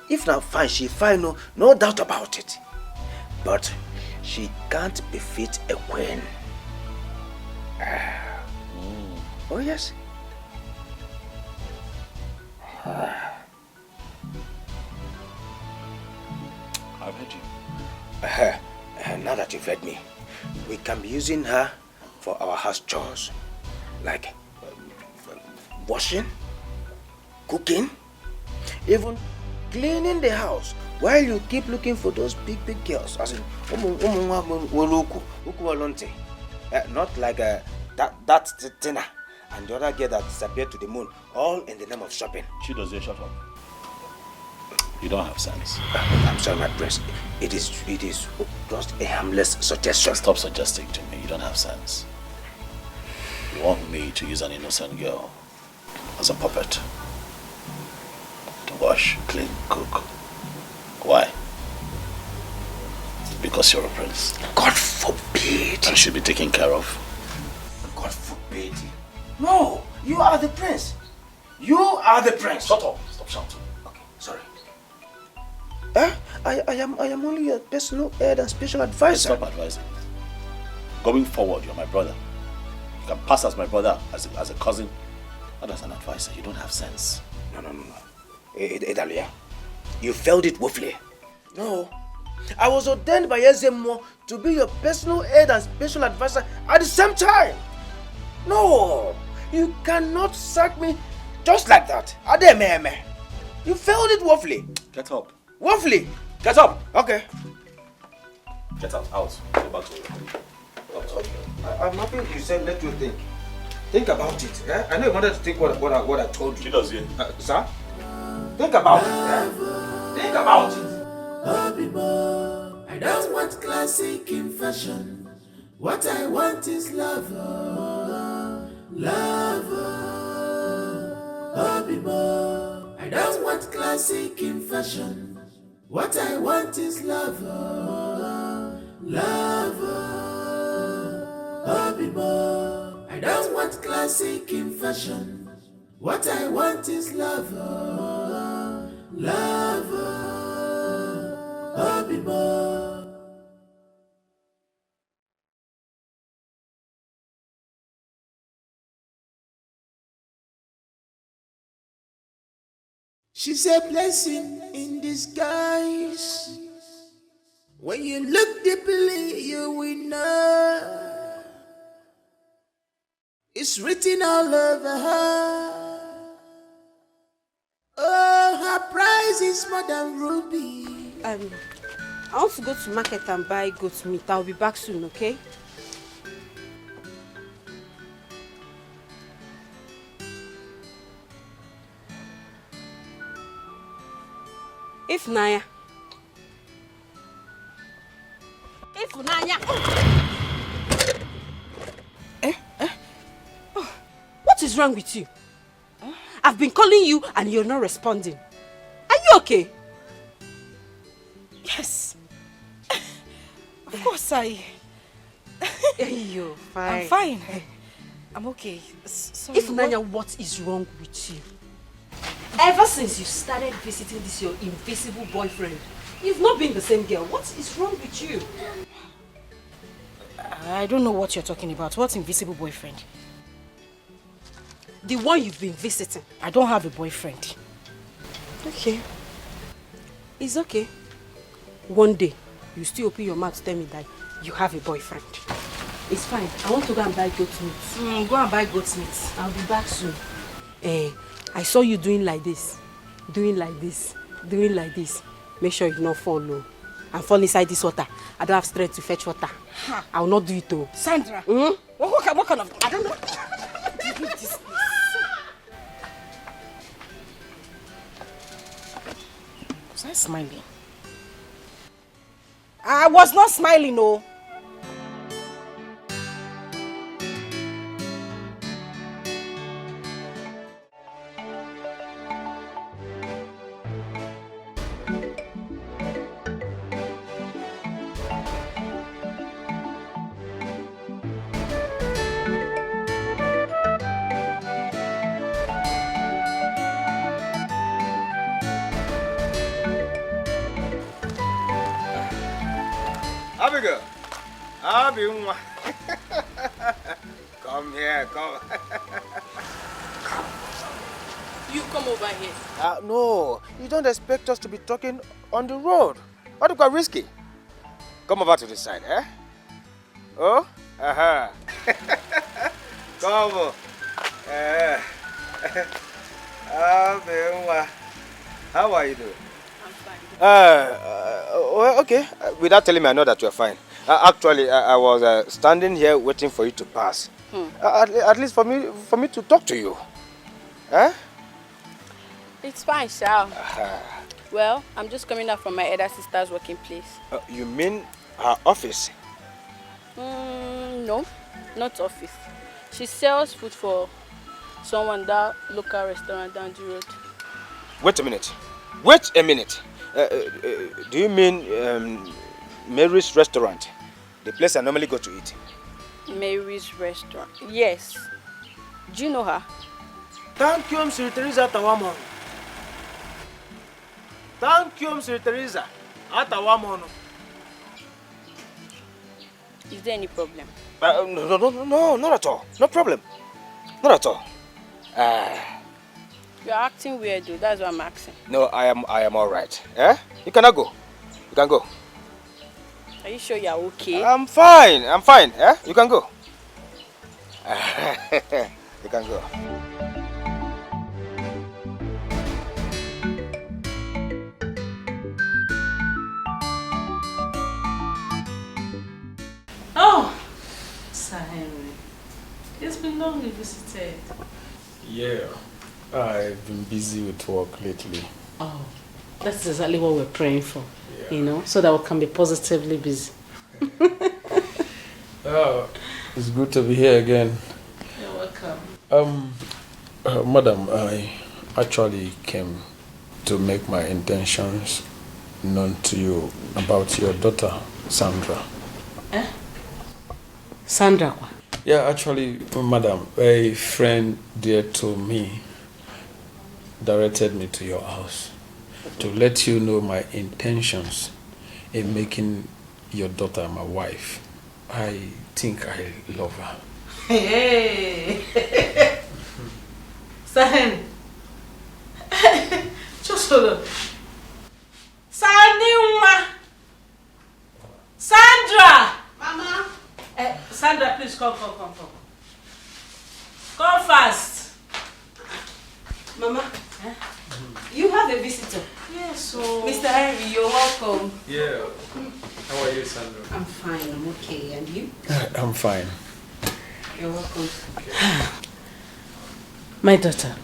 If not fine, she fine, no doubt about it. But she can't befit a queen. Oh yes. I've heard you. Now that you've heard me, we can be using her for our house chores, like washing, cooking, even cleaning the house, while you keep looking for those big girls, as in not like that Tina and the other girl that disappeared to the moon, all in the name of shopping. She does shut up. You don't have sense. I'm sorry, my prince. It is just a harmless suggestion. Stop suggesting to me. You don't have sense. You want me to use an innocent girl as a puppet to wash, clean, cook. Why? Because you're a prince. God forbid. And should be taken care of. God forbid. No, you are the prince. You are the prince. Shut up. Stop shouting. Okay, sorry. I am only your personal aide and special advisor. Stop advising. Going forward, you're my brother. You can pass as my brother, as a cousin, not as an advisor. You don't have sense. No. Edalia, you failed it woefully. No. I was ordained by Ezemo to be your personal aide and special advisor at the same time. No, you cannot sack me just like that. Adememe. You failed it woefully. Get up. Woefully. Get up. Okay. Get out. Out. Go back to your room. I'm happy you said let you think. Think about it. Eh? I know you wanted to think what I told you. She does, yeah. Sir? Think about it. Eh? Think about it. I don't want classic in fashion. What I want is love. Love. I don't want classic in fashion. What I want is love. Love. I don't want classic in fashion. What I want is love. Love. She's a blessing in disguise. When you look deeply, you will know. It's written all over her. Oh, her price is more than ruby. I want to go to market and buy goat meat. I'll be back soon, okay? Ifunanya. Oh, what is wrong with you? I've been calling you and you're not responding. Are you okay? Of course I... You're fine. I'm fine. I'm okay. Sorry, If Nanya, what is wrong with you? Ever since you started visiting this your invisible boyfriend, you've not been the same girl. What is wrong with you? I don't know what you're talking about. What's invisible boyfriend? The one you've been visiting. I don't have a boyfriend. Okay. It's okay. One day, you still open your mouth to tell me that you have a boyfriend. It's fine. I want to go and buy goat meat. Go and buy goat meat. I'll be back soon. I saw you doing like this. Doing like this. Doing like this. Make sure you not fall low. And fall inside this water. I don't have strength to fetch water. Huh. I will not do it though. Sandra! What kind of... I don't know. This place. Was I smiling? I was not smiling, no. Abigail, Abimwa. Come here, come. You come over here. No, you don't expect us to be talking on the road. What quite risky? Come over to this side, eh? Oh, aha. Come on. Abimwa. How are you doing? Okay. Without telling me, I know that you're fine. Actually, I was standing here waiting for you to pass. At least for me to talk to you. Huh? It's fine, Shao. Well, I'm just coming out from my elder sister's working place. You mean her office? No, not office. She sells food for someone that local restaurant down the road. Wait a minute. Wait a minute. Do you mean Mary's restaurant? The place I normally go to eat. Mary's restaurant? Yes. Do you know her? Thank you, Mr. Teresa Atawamon. Thank you, Mr. Teresa Atawamon. Is there any problem? No, not at all. No problem. Not at all. You're acting weird, though. That's what I'm asking. No, I am all right. Eh? You cannot go. You can go. Are you sure you're okay? I'm fine. Eh? You can go. You can go. Oh, Sir Henry. It's been long we visited. Yeah. I've been busy with work lately. Oh, that's exactly what we're praying for, Yeah. you know, so that we can be positively busy. Oh, it's good to be here again. You're welcome. Madam, I actually came to make my intentions known to you about your daughter, Sandra. Eh? Sandra? Yeah, actually, madam, a friend dear to me directed me to your house to let you know my intentions in making your daughter my wife. I think I love her. Hey! Sir, just hold on. Sandra! Mama! Sandra, please come. Come fast. Mama, you have a visitor. Yes, so... Mr. Henry, you're welcome. Yeah. How are you, Sandra? I'm fine, I'm okay. And you? I'm fine. You're welcome. My daughter,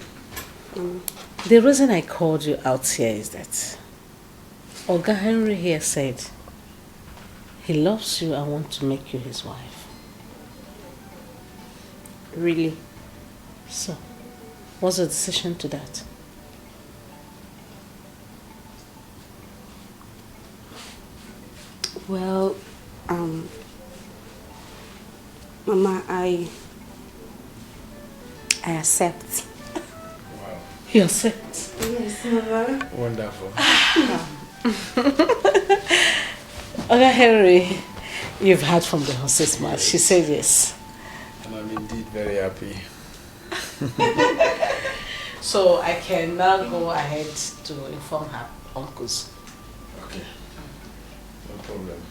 the reason I called you out here is that Oga Henry here said he loves you and wants to make you his wife. Really? So, what's the decision to that? Well, Mama, I accept. Wow. You accept? Yes, Mama. Wonderful. Okay, Henry, you've heard from the horse's mouth. She said yes. And I'm indeed very happy. So I can now go ahead to inform her uncles. Okay. No problem.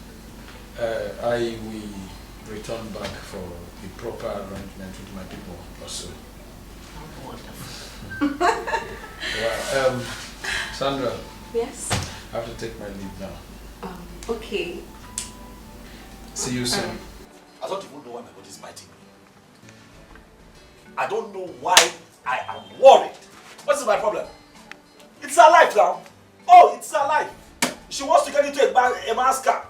I will return back for the proper arrangement with my people also. Wonderful. Well, Sandra. Yes? I have to take my leave now. Okay. See you soon. I don't even know why my body is biting me. I don't know why I am worried. What is my problem? It's her life now. Oh, it's her life. She wants to get into a masker.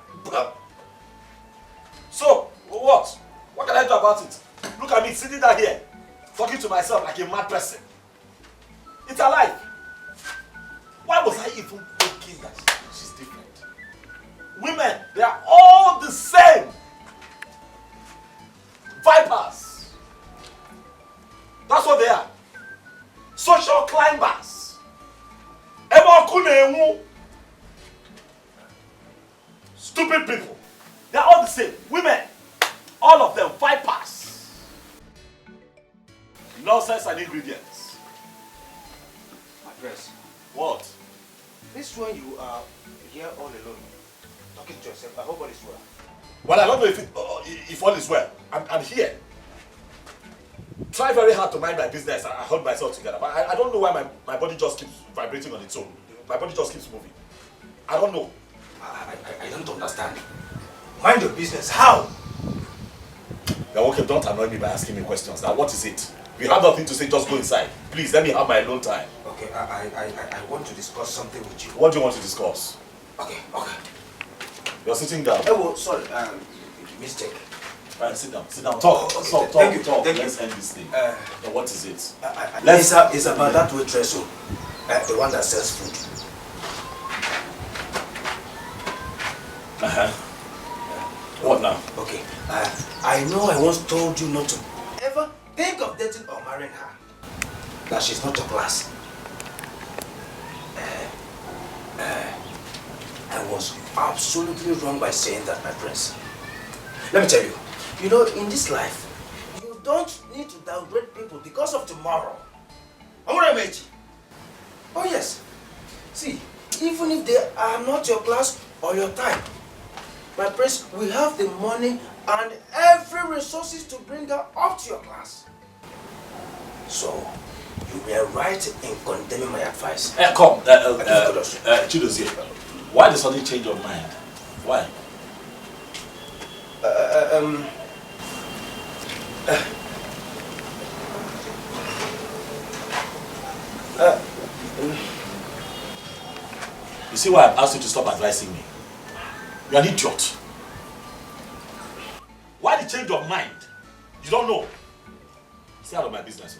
So, what? What can I do about it? Look at me sitting down here, talking to myself like a mad person. It's her life. Why was I even thinking that she's different? Women, they are all the same. Vipers. That's what they are. Social climbers. Stupid people. They are all the same. Women. All of them vipers. Nonsense and ingredients. My friends. What? This one you are here all alone, talking to yourself. I hope all is well. Well, I don't know if all is well. I'm here. Try very hard to mind my business. I hold myself together. But I don't know why my body just keeps vibrating on its own. My body just keeps moving. I don't know. I don't understand. Mind your business. How? Now, okay, don't annoy me by asking me questions. Now, what is it? If you have nothing to say, just go inside. Please, let me have my alone time. Okay, I want to discuss something with you. What do you want to discuss? Okay. You're sitting down. Oh, sorry, mistake. Right, sit down. Talk. Talk. Thank you. Let's end this thing. Now, what is it? It's about that waitress, the one that sells food. What now? Okay, I know I once told you not to ever think of dating or marrying her. That she's not your class. I was absolutely wrong by saying that, my prince. Let me tell you, you know, in this life, you don't need to downgrade people because of tomorrow. Oh yes. See, even if they are not your class or your type, my prince, we have the money and every resources to bring her up to your class. So, you were right in condemning my advice. Come, Chidozie, why the sudden change of mind? Why? You see why I've asked you to stop advising me? You're an idiot. Why the change of mind? You don't know. Stay out of my business.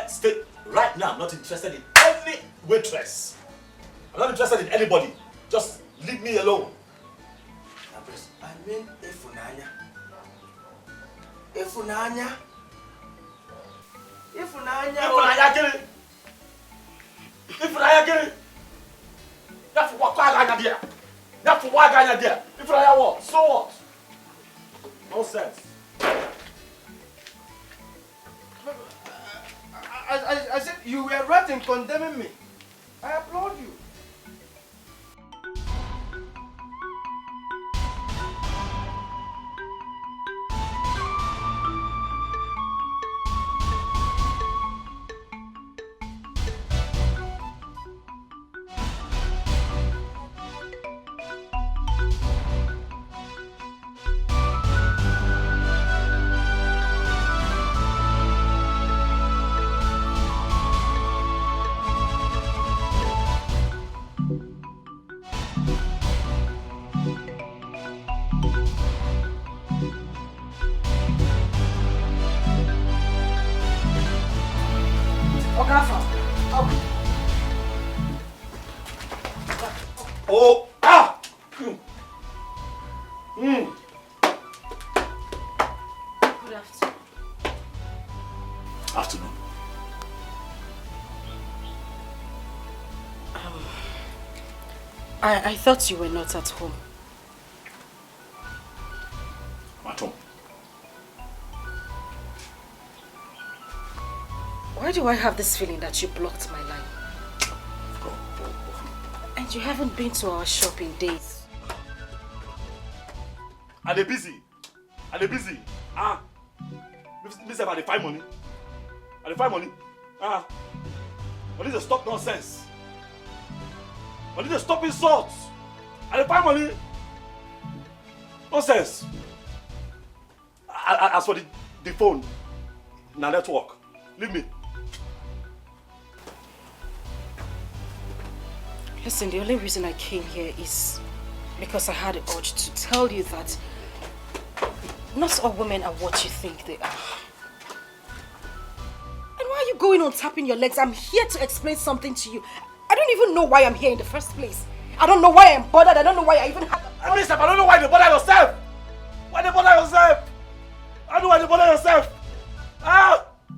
Stay right now. I'm not interested in any waitress. I'm not interested in anybody. Just leave me alone. I mean, Ifunanya. Ifunanya. That's what I there. That's why I got there. If I what? So what? No sense. I said you were right in condemning me. I applaud you. Good afternoon. Afternoon. I thought you were not at home. I'm at home. Why do I have this feeling that you blocked my line? And you haven't been to our shop in days. Are they busy? Are they busy? Miss about the find money. Are they find money? I need to stop nonsense. I need to stop insults. Are they find money? Nonsense. As for the phone, now let's walk. Leave me. Listen, the only reason I came here is because I had the urge to tell you that not all women are what you think they are. And why are you going on tapping your legs? I'm here to explain something to you. I don't even know why I'm here in the first place. I don't know why I'm bothered. I don't know why I even have I don't know why you bother yourself. Why you bother yourself? I don't know why you bother yourself.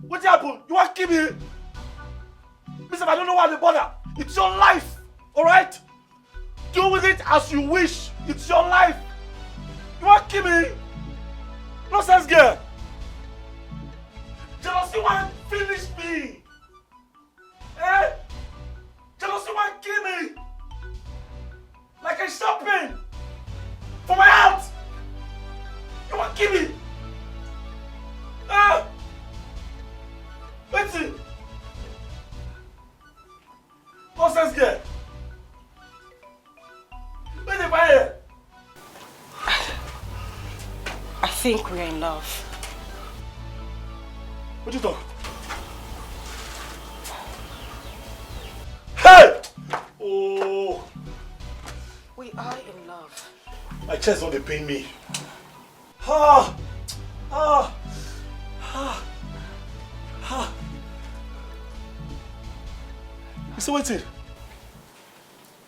What happened? You want to kill me? Mister, I don't know why you bother. It's your life, alright? Do with it as you wish. It's your life. You want to kill me? Nonsense girl. Jealousy want to finish me. Jealousy want to kill me. Like a shopping. For my heart. You want to kill me? Wait till. Nonsense girl. Wait till I hear. I think we're in love. What you talk? Hey! Oh! We are in love. My chest don't pain me. So what's it?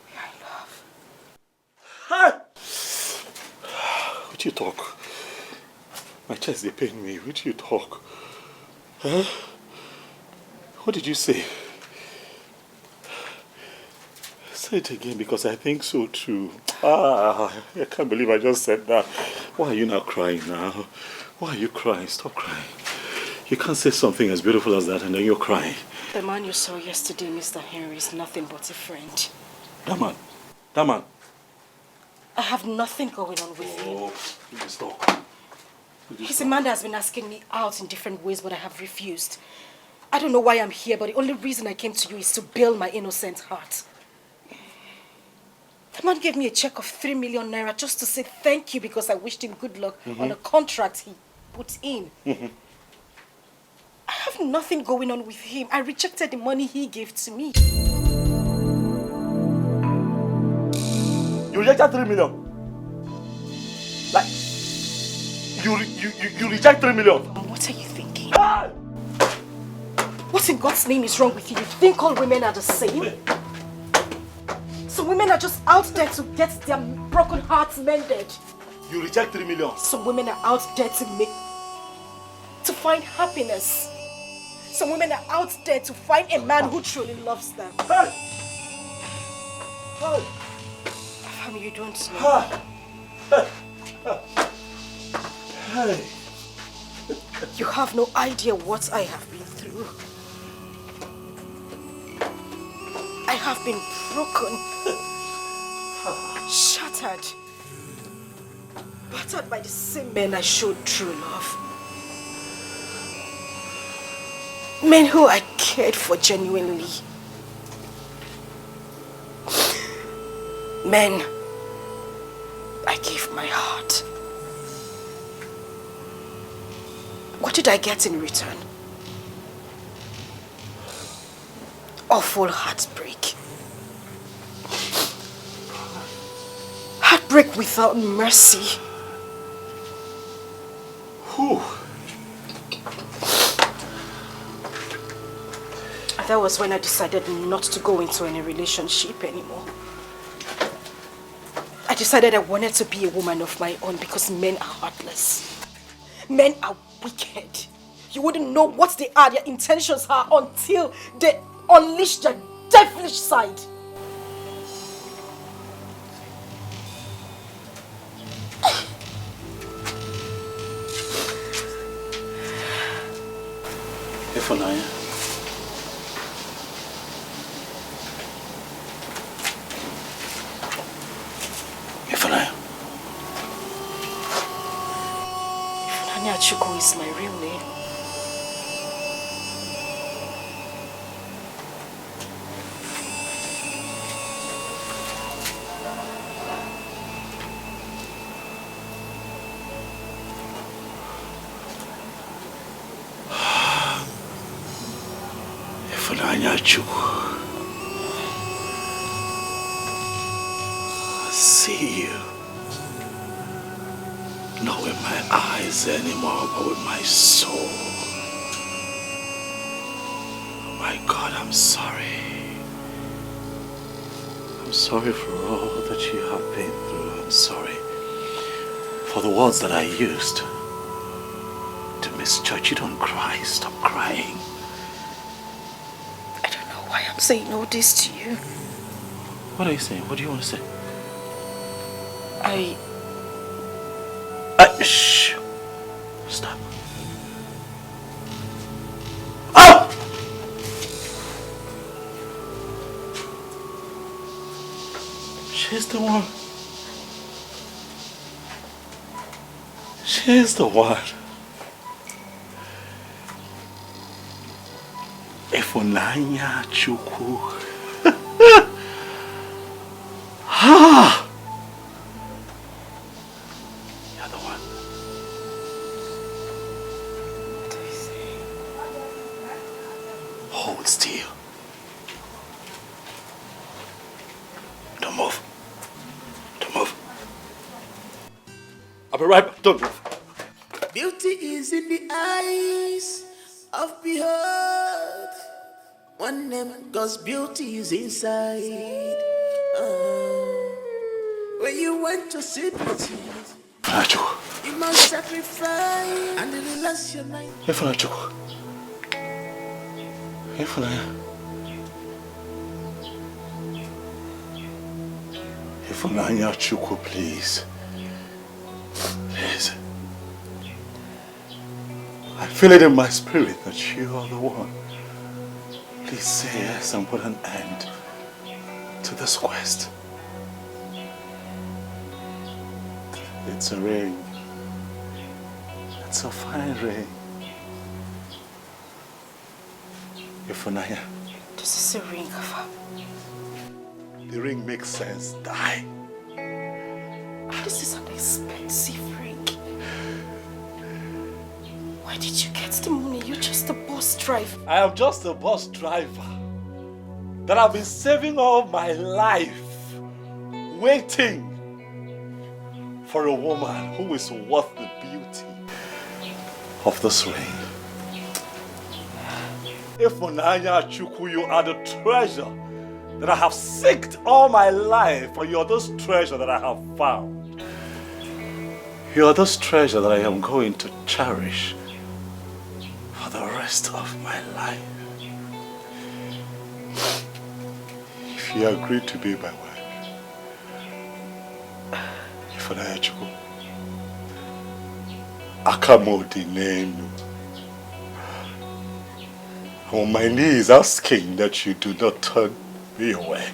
We are in love. Hi! What you talk? My chest they pain me. What you talk? Huh? What did you say? Say it again because I think so too. I can't believe I just said that. Why are you now crying now? Why are you crying? Stop crying. You can't say something as beautiful as that and then you're crying. The man you saw yesterday, Mr. Henry, is nothing but a friend. That man. I have nothing going on with him. Please stop. He's a man that has been asking me out in different ways, but I have refused. I don't know why I'm here, but the only reason I came to you is to bail my innocent heart. The man gave me a check of 3 million naira just to say thank you because I wished him good luck on a contract he put in. I have nothing going on with him. I rejected the money he gave to me. You rejected 3 million? Like, you reject 3 million? What are you thinking? What in God's name is wrong with you? You think all women are the same? Some women are just out there to get their broken hearts mended. You reject 3 million? Some women are out there to find happiness. Some women are out there to find a man who truly loves them. Family, you don't know. You have no idea what I have been through. I have been broken, shattered, battered by the same men I showed true love. Men who I cared for genuinely. Men I gave my heart. What did I get in return? Awful heartbreak. Heartbreak without mercy. Whew. That was when I decided not to go into any relationship anymore. I I decided I wanted to be a woman of my own because men are heartless. Men are wicked. You wouldn't know what they are, their intentions are, until they unleash their devilish side. Ifunanya. Ifunanya. Ifunanya Chukwu is my real name. Ifunanya Chukwu. I see you. Not with my eyes anymore, but with my soul. Oh my God, I'm sorry. I'm sorry for all that you have been through. I'm sorry for the words that I used to misjudge. You don't cry. Stop crying. I don't know why I'm saying all this to you. What are you saying? What do you want to say? Shh. Stop. Oh! She's the one. She's the one. Ifunanya Chukwu. Ah! You're the one. Hold still. Don't move. Don't move. I'll be right back. Don't move. Beauty is in the eyes of behold. One name, God's beauty is inside. When you want to see beauty, you must sacrifice and relax your mind. Ifunanya. Ifunanya Chukwu, please. Please. I feel it in my spirit that you are the one. Please say yes and put an end to this quest. It's a ring. It's a fine ring. Ifunanya. This is a ring, Afa. The ring makes sense. Die. This is an expensive ring. Why did you get the money? You're just a bus driver. I am just a bus driver that I've been saving all my life, waiting for a woman who is worth the beauty of this ring. Ifunanya Chukwu, you are the treasure that I have sought all my life, and you are this treasure that I have found. You are this treasure that I am going to cherish for the rest of my life. If you agree to be my wife, Ifunanya Chukwu, Akamodi Nenu. I'm on my knees asking that you do not turn me away.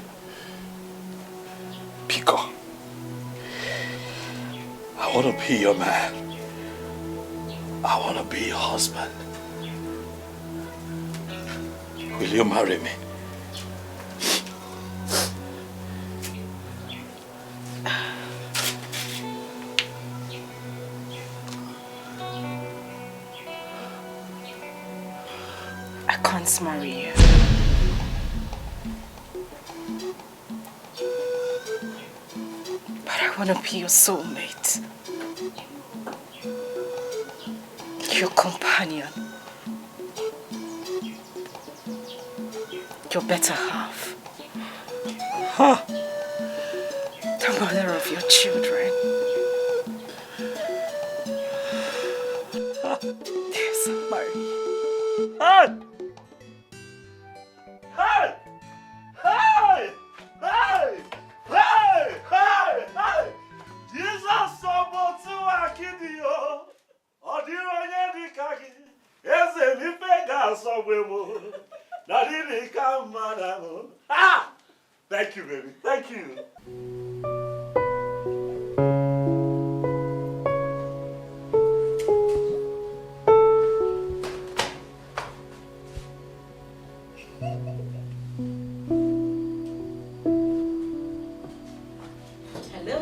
Pico, I want to be your man. I want to be your husband. Will you marry me? I can't marry you. But I want to be your soulmate. Your companion. Your better half. Huh. I'm mother of your children. There's Mary. Hey! Hey! Hey! Hey! Hey! Hey! Hey! Jesus sobotu akidio. Odironye dikaki. Eze nipe ga sobwemo. Nadini kamanamo. Ah! Thank you, baby. Thank you. Hello.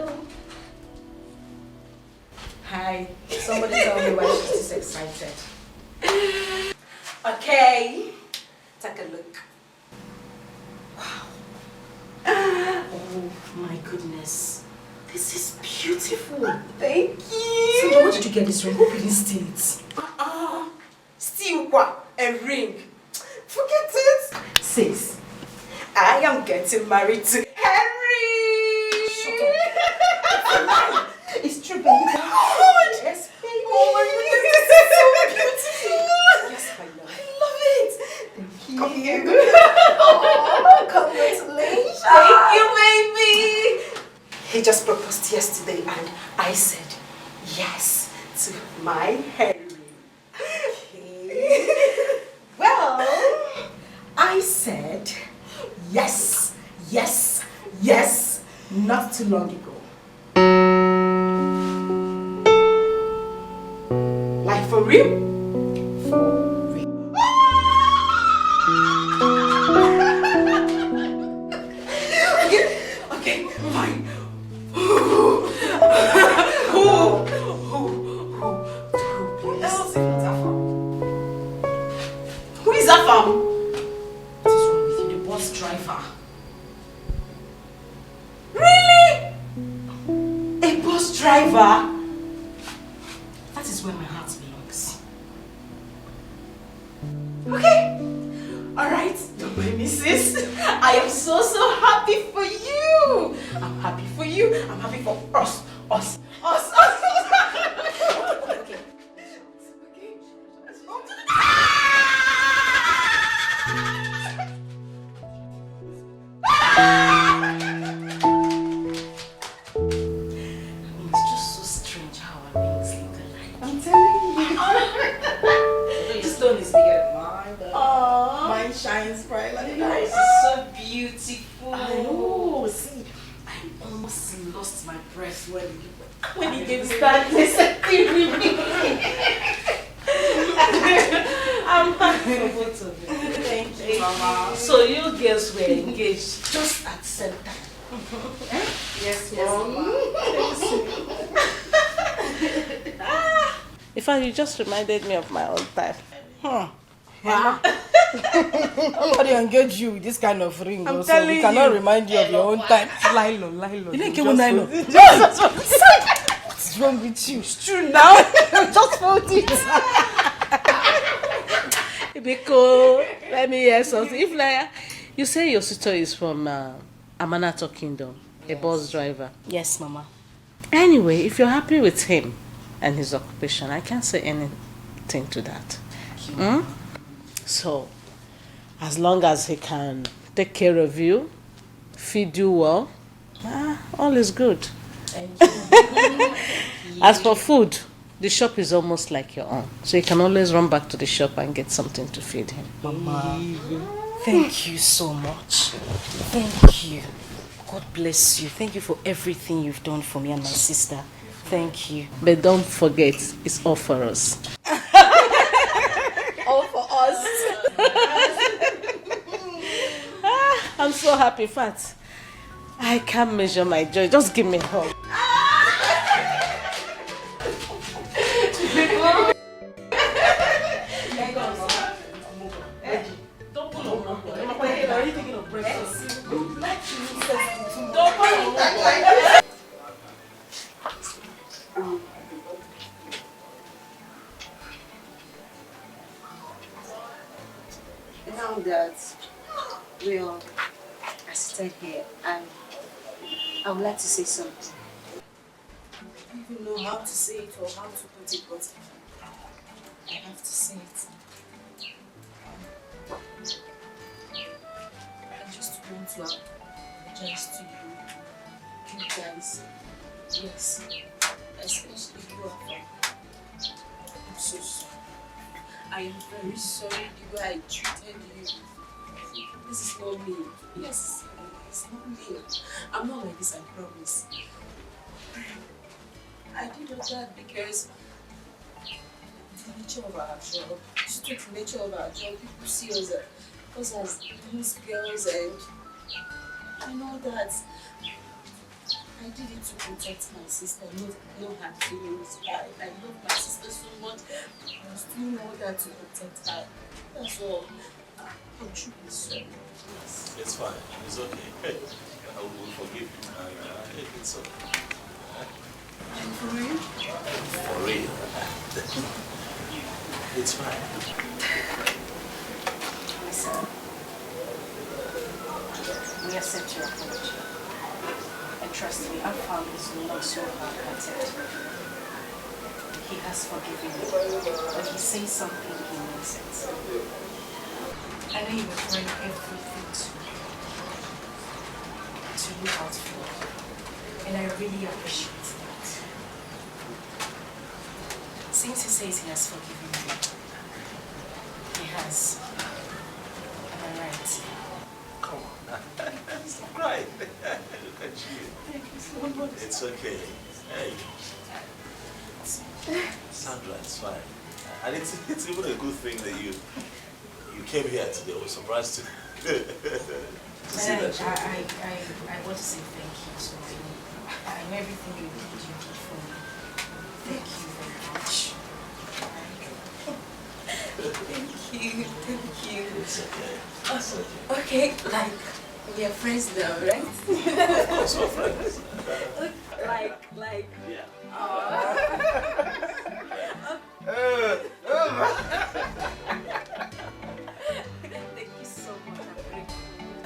Hi. Somebody tell me why she's this excited. Okay. Take a look. Wow. Oh my goodness. This is beautiful. Thank you. Sandra, where did you get this ring? Hope you didn't steal it. Steal what? A ring? Forget it. Sis, I am getting married to Henry. Shut up. It's true, baby. God. Yes, baby. Oh my goodness, this is so beautiful. Yes, my love. I love it. Thank you. Come here. Oh, congratulations. Thank you, baby. He just proposed yesterday and I said yes to my Henry. Okay. Well, I said yes, yes, yes, not too long ago. Like for real? For real. Okay, fine. Who is that from? What is wrong with you, the bus driver? Really? A bus driver? That is where my heart belongs. Okay. Alright, don't mind me, sis. I am so happy for you. I'm happy for you. I'm happy for us. Us. Okay. It's just so strange how our rings look alike. I'm telling you. Your stone is bigger than mine, but mine shines bright like that. It's so beautiful. I know. See, I almost lost my breath when he gave me that second review. I'm happy for both of you. Thank you, Mama. So you girls were engaged just at the same time. Yes, Mom. In fact, you just reminded me of my own time. Mama. Nobody engage you with this kind of ring. I'm also. telling We cannot you. remind you of your own time. Nylon. You didn't get one nylon. Just What's wrong with you? It's true now. Just fold it. Because let me hear something. If like you say your sister is from Amanato Kingdom, a bus driver. Yes, Mama. Anyway, if you're happy with him and his occupation, I can't say anything to that. So, as long as he can take care of you, feed you well, all is good. As for food, the shop is almost like your own. So you can always run back to the shop and get something to feed him. Mama, thank you so much. Thank you. God bless you. Thank you for everything you've done for me and my sister. Thank you. But don't forget, it's all for us. All for us. I'm so happy, Fat. I can't measure my joy. Just give me a hug. Don't pull on. Are you thinking of breakfast? Don't pull on. Now that we are seated here and I would like to say something. I don't even know how to say it or how to put it, but I have to say it. I just want to apologize to you guys. Yes, especially you, Alpha. I'm so sorry. I am very sorry the way I treated you. This is not me. Yes, it's not me. I'm not like this, I promise. I did all that because the nature of our job, just the nature of our job, people see us as loose girls and all that. I did it to protect my sister, not her feelings. I love my sister so much. I was doing all that to protect her. That's all. I'm truly sorry. Yes. It's fine. It's okay. I will forgive you. It's okay. For real? For real. It's fine. Listen. We accept your apology. And trust me, Alpha is not so hard-hearted. He has forgiven you. When he says something, he means it. I know you were trying everything to look out for. And I really appreciate that. Since he says he has forgiven you, he has. Am I right? Come on. Stop crying. Look at you. Thank you so much. It's okay. Hey. Sandra, it's fine. And it's even a good thing that you came here today. I was surprised to see that. I want to say thank you so much. I know everything you did for me. Thank you very much. Thank you. It's okay. It's okay. Okay, like, we are friends now, right? Of course we're friends. Like. Yeah. Thank you so much.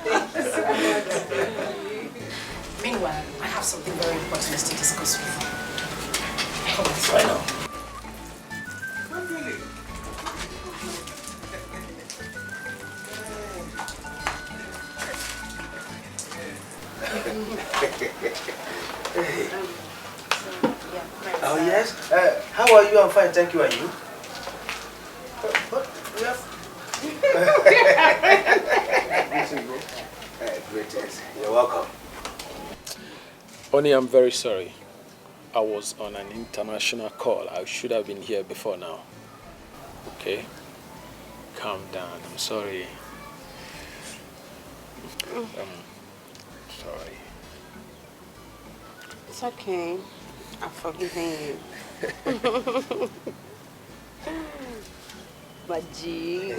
Thank you so much. Meanwhile, I have something very important to discuss with you. Come on. Right now. Oh yes. How are you? I'm fine, thank you. And you? What? We have. Greetings. You're welcome. Oni, I'm very sorry. I was on an international call. I should have been here before now. Okay? Calm down. I'm sorry. Sorry. It's okay. I'm forgiving you. Baji.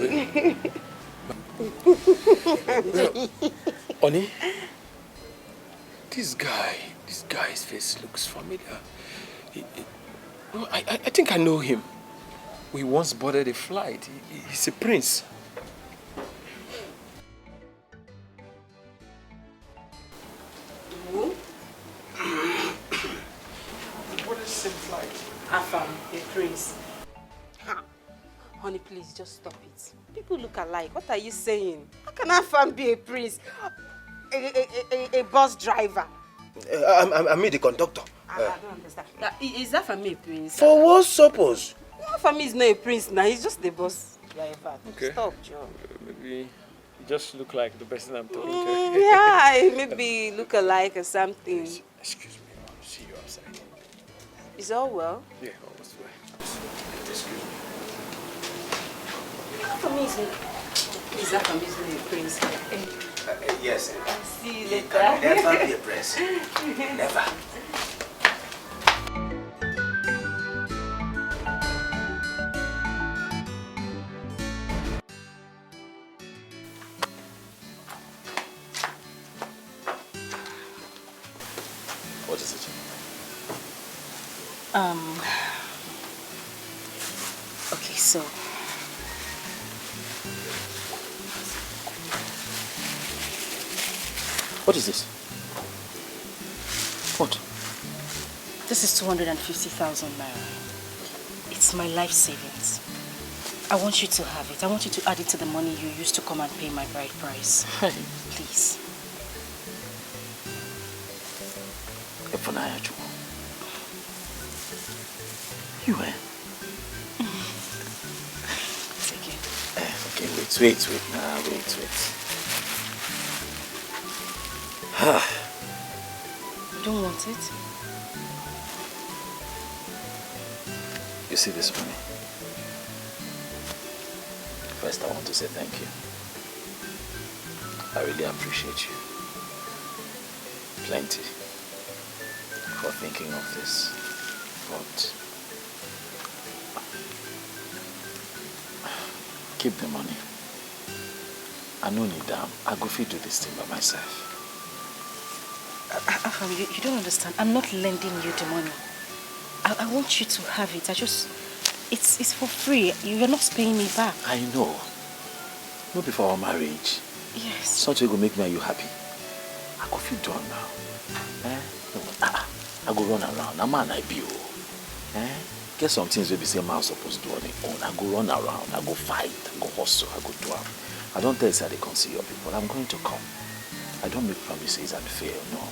Oni, this guy's face looks familiar. I think I know him. We once boarded a flight. He's a prince. Who? What is the flight? Afam, a prince. Honey, please just stop it. People look alike. What are you saying? How can Afam be a prince? A bus driver? I mean the conductor. I don't understand. Is Afam a prince? For what purpose? Afam is not a prince now. He's just a bus driver. Okay. Stop, Joe. Maybe you just look like the person I'm talking to. Yeah, maybe look alike or something. Excuse me, I'll see you outside. Is all well? Yeah, almost well. Excuse me. Afam is a prince. Yes. I'll see you He later. can never be a prince. Never. What is it? Okay, so What is this? This is 250,000 naira. It's my life savings. I want you to have it. I want you to add it to the money you used to come and pay my bride price. Hey. Please. You eh? Take it. Okay, wait. Nah, wait. You don't want it? You see this money? First, I want to say thank you. I really appreciate you. Plenty. For thinking of this. But keep the money. I no need them. I go fit do this thing by myself. Afam, you don't understand. I'm not lending you the money. I want you to have it. It's for free. You're not paying me back. I know. Not before our marriage. Yes. Something will make me and you happy. I go feel done now. I go run around. I'm an IBO. Get some things we be saying man supposed to do on their own. I go run around. I go fight. I go hustle. I go do them. I don't tell you that they can see your people. I'm going to come. I don't make promises and fail. No.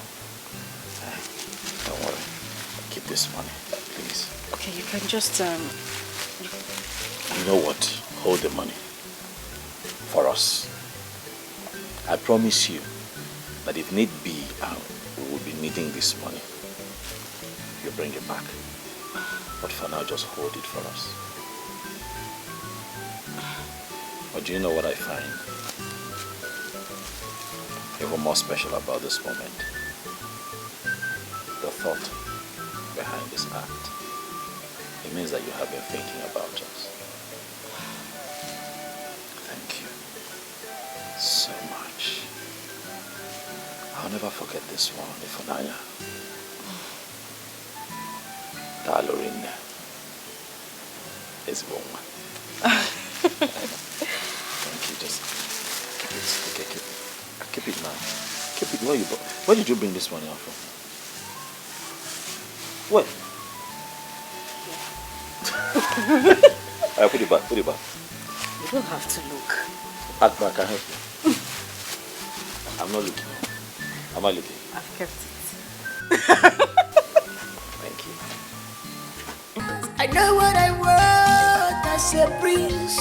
Don't worry. Keep this money, please. Okay, you can just You know what? Hold the money. For us. I promise you that if need be, we will be needing this money. You bring it back. But for now, just hold it for us. But do you know what I find even more special about this moment? The thought behind this act. It means that you have been thinking about us. Thank you so much. I'll never forget this one, Ifunanya. Darling, is woman. Thank you. Just keep it now. Keep it. Where did you bring this money out from? What? Alright, put it back. You don't have to look. Act back, I help you. I'm not looking. Am I looking? I've kept it. Thank you. I know what I want as a prince.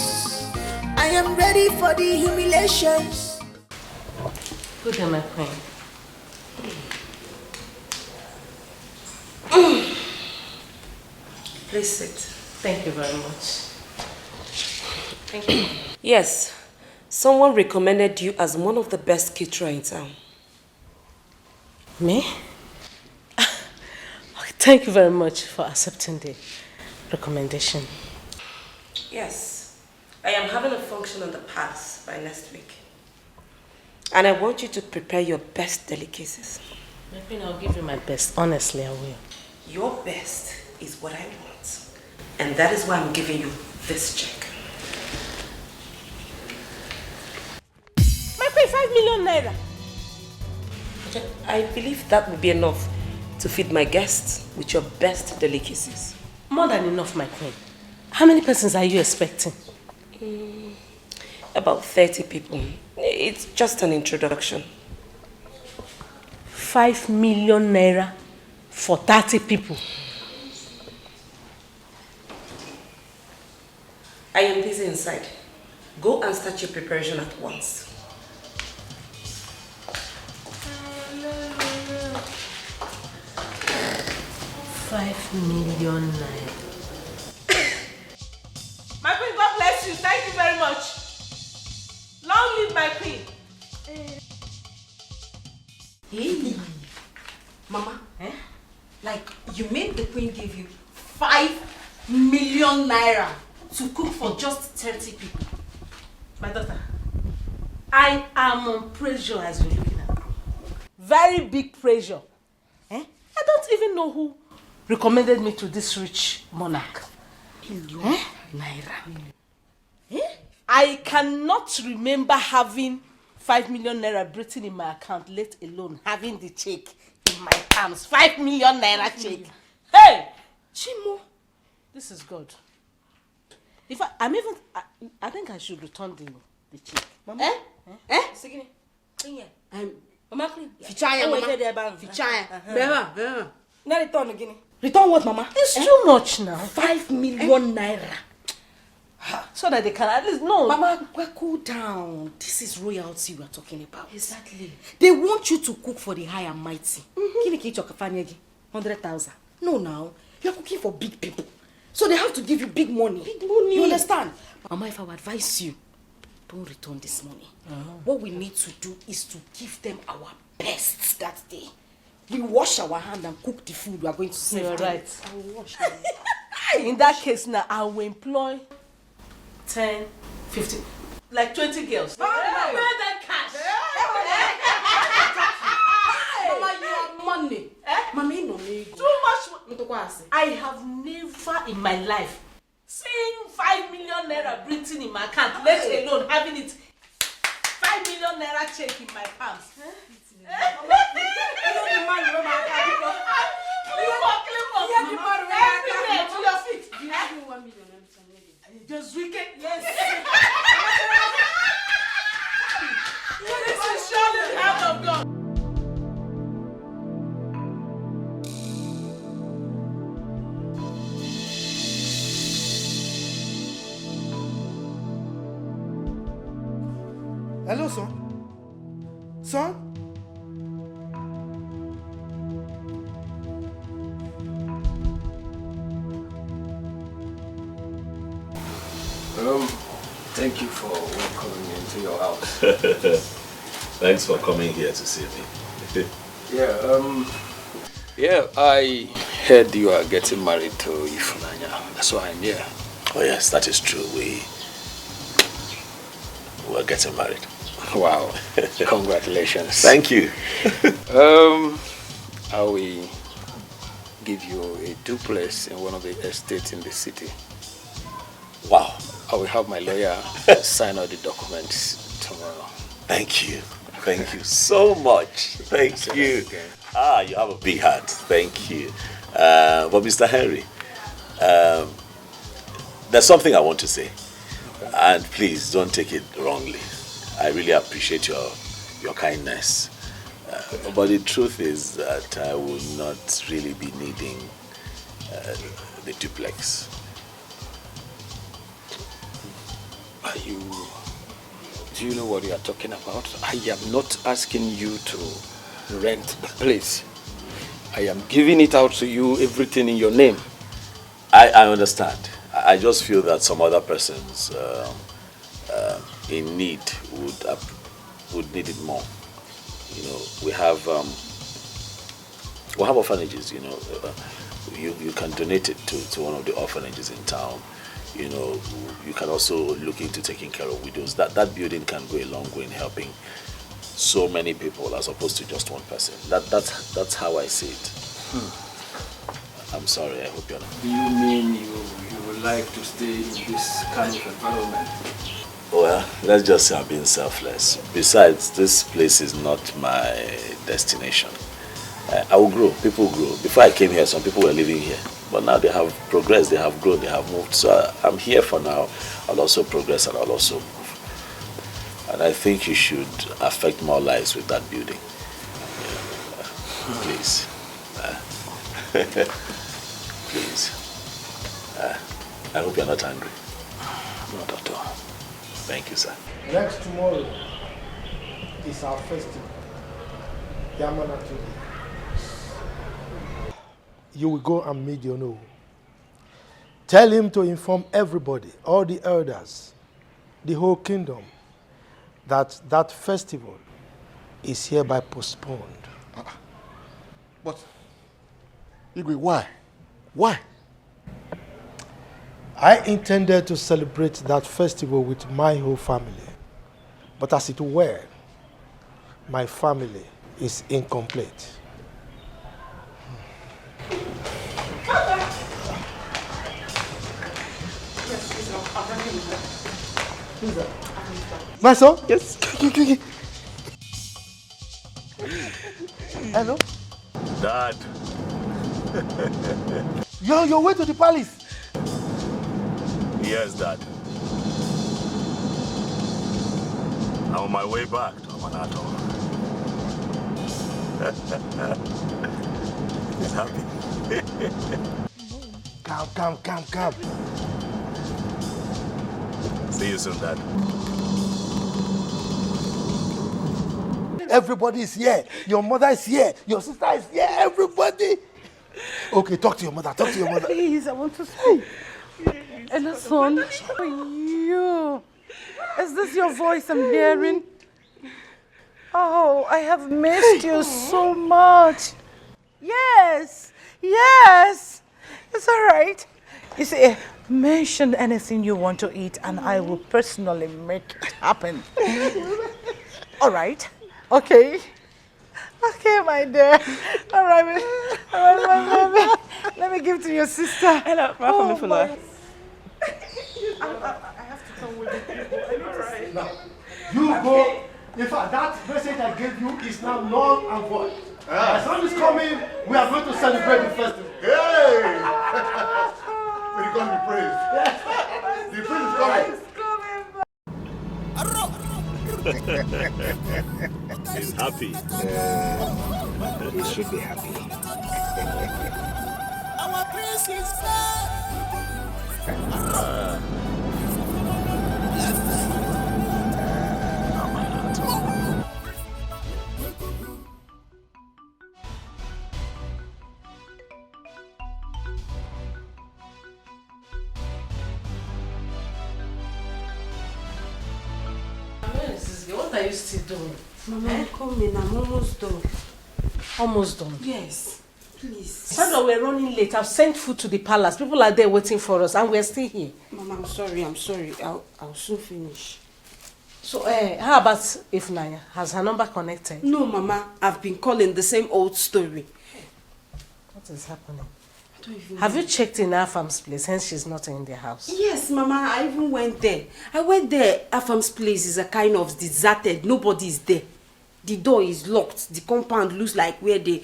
I am ready for the humiliations. Good day, my queen. Please sit. Thank you very much. Thank you. Yes, someone recommended you as one of the best caterers in town. Me? Thank you very much for accepting the recommendation. Yes, I am having a function on the palace by next week. And I want you to prepare your best delicacies. My queen, I'll give you my best. Honestly, I will. Your best is what I want. And that is why I'm giving you this check. My queen, 5 million naira. I believe that will be enough to feed my guests with your best delicacies. More than enough, my queen. How many persons are you expecting? About 30 people. It's just an introduction. 5 million naira for 30 people. I am busy inside. Go and start your preparation at once. $5 million naira. My queen, God bless you. Thank you very much. Long live my queen. Hey, Mama, like you mean the queen gave you 5 million naira to cook for just 30 people? My daughter, I am on pressure as you're looking at me. Very big pressure. I don't even know who recommended me to this rich monarch. Naira. I cannot remember having 5 million naira written in my account, let alone having the check in my palms. 5 million naira check. Hey! Chimo! This is good. I think I should return the check. Mama? Sigini. Clean here. Mama, clean. Fichaya, Mama. Fichaya. Bema. Now return again. Return what, Mama? It's too much now. 5 million naira. So that they can at least know. Mama, cool down. This is royalty we are talking about. Exactly. They want you to cook for the high and mighty. Kini ki choka fanyegi? 100,000. No, now. You're cooking for big people. So they have to give you big money. Big money. You understand? Mama, if I would advise you, don't return this money. What we need to do is to give them our best that day. We wash our hand and cook the food we are going to serve. You're them. right. I will wash In that case now, I will employ 10, 15, like 20 girls. Pay that cash. Mama, you have money. Mama, you know me. Too much. I have never in my life seen 5 million naira printing in my account, let alone having it 5 million naira check in my palms. Everywhere to your feet. Just wicked. Yes. This is surely the hand of God. Hello, son. Son? Thank you for welcoming me into your house. Thanks for coming here to see me. Yeah, I heard you are getting married to Ifunanya. That's why I'm here. Oh yes, that is true. We're getting married. Wow. Congratulations. Thank you. I will give you a duplex in one of the estates in the city. Wow. I will have my lawyer sign all the documents tomorrow. Thank you. Thank you so much. Thank you. You have a big heart. Thank you. But Mr. Henry, there's something I want to say. And please don't take it wrongly. I really appreciate your kindness. But the truth is that I will not really be needing the duplex. Do you know what you are talking about? I am not asking you to rent the place. I am giving it out to you, everything in your name. I understand. I just feel that some other persons in need would need it more. You know, we have orphanages. You know, you can donate it to one of the orphanages in town. You know, you can also look into taking care of widows. That building can go a long way in helping so many people as opposed to just one person. That's how I see it. I'm sorry, I hope you're not. Do you mean you would like to stay in this kind of environment? Well, let's just say I'm being selfless. Besides, this place is not my destination. I will grow, people grow. Before I came here, some people were living here. But now they have progressed, they have grown, they have moved. So I'm here for now. I'll also progress and I'll also move. And I think you should affect more lives with that building. Please. Please. I hope you're not angry. Not at all. Thank you, sir. Next tomorrow is our festival. Yamana today. You will go and meet your no. Tell him to inform everybody, all the elders, the whole kingdom, that festival is hereby postponed. But, Igwe, why? Why? I intended to celebrate that festival with my whole family. But as it were, my family is incomplete. My son? Yes. Hello? Dad, You're on your way to the palace. Yes, Dad. I'm on my way back to Amanato. He's happy. Come. See you soon, Dad. Everybody is here. Your mother is here. Your sister is here. Everybody. Okay, talk to your mother. Please, I want to speak. And son, for you. Is this your voice I'm hearing? Oh, I have missed you so much. Yes. It's all right. You see, mention anything you want to eat and I will personally make it happen. All right. Okay, my dear. All right, my baby. Let me give to your sister. Hello, I have to come with you. All right. Now, you go. In fact, that message I gave you is now null and void. As long as coming, we are going to celebrate the festival. Hey! May God be praised. The prince is coming. He's happy. He should be happy. Our prince is What are you still doing? Mama, come in. I'm almost done. Almost done? Yes. Please. Sandra, we're running late. I've sent food to the palace. People are there waiting for us and we're still here. Mama, I'm sorry. I'll soon finish. So, how about Ifnaya? Has her number connected? No, Mama. I've been calling the same old story. What is happening? I don't even Have know. you checked in Afam's place, hence she's not in the house? Yes, Mama. I even went there. Afam's place is a kind of deserted. Nobody is there. The door is locked. The compound looks like where they...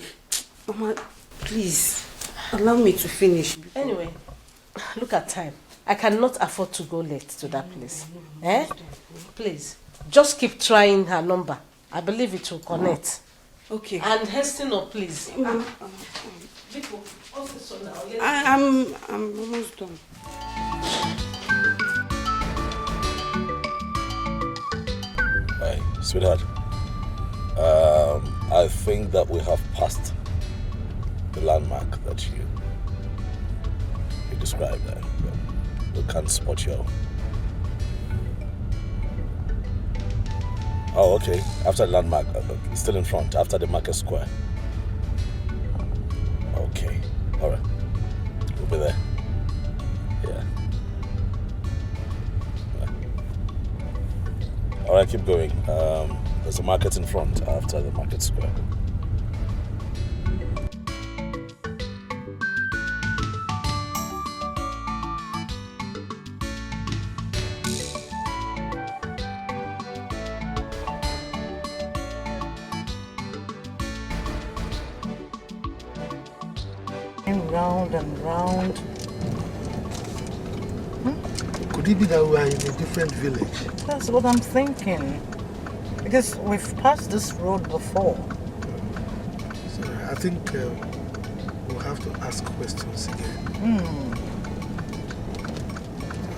Mama, please, allow me to finish. Anyway, look at time. I cannot afford to go late to that place. Please, just keep trying her number. I believe it will connect. Okay. And hasten up, please. I'm almost done. Hey, sweetheart. I think that we have passed the landmark that you described there. But we can't spot you. Oh, okay. After the landmark, still in front, after the market square. Okay. All right. We'll be there. Yeah. All right, keep going. There's a market in front after the market square. Round and round. Could it be that we are in a different village? That's what I'm thinking. Because we've passed this road before. So I think we'll have to ask questions again.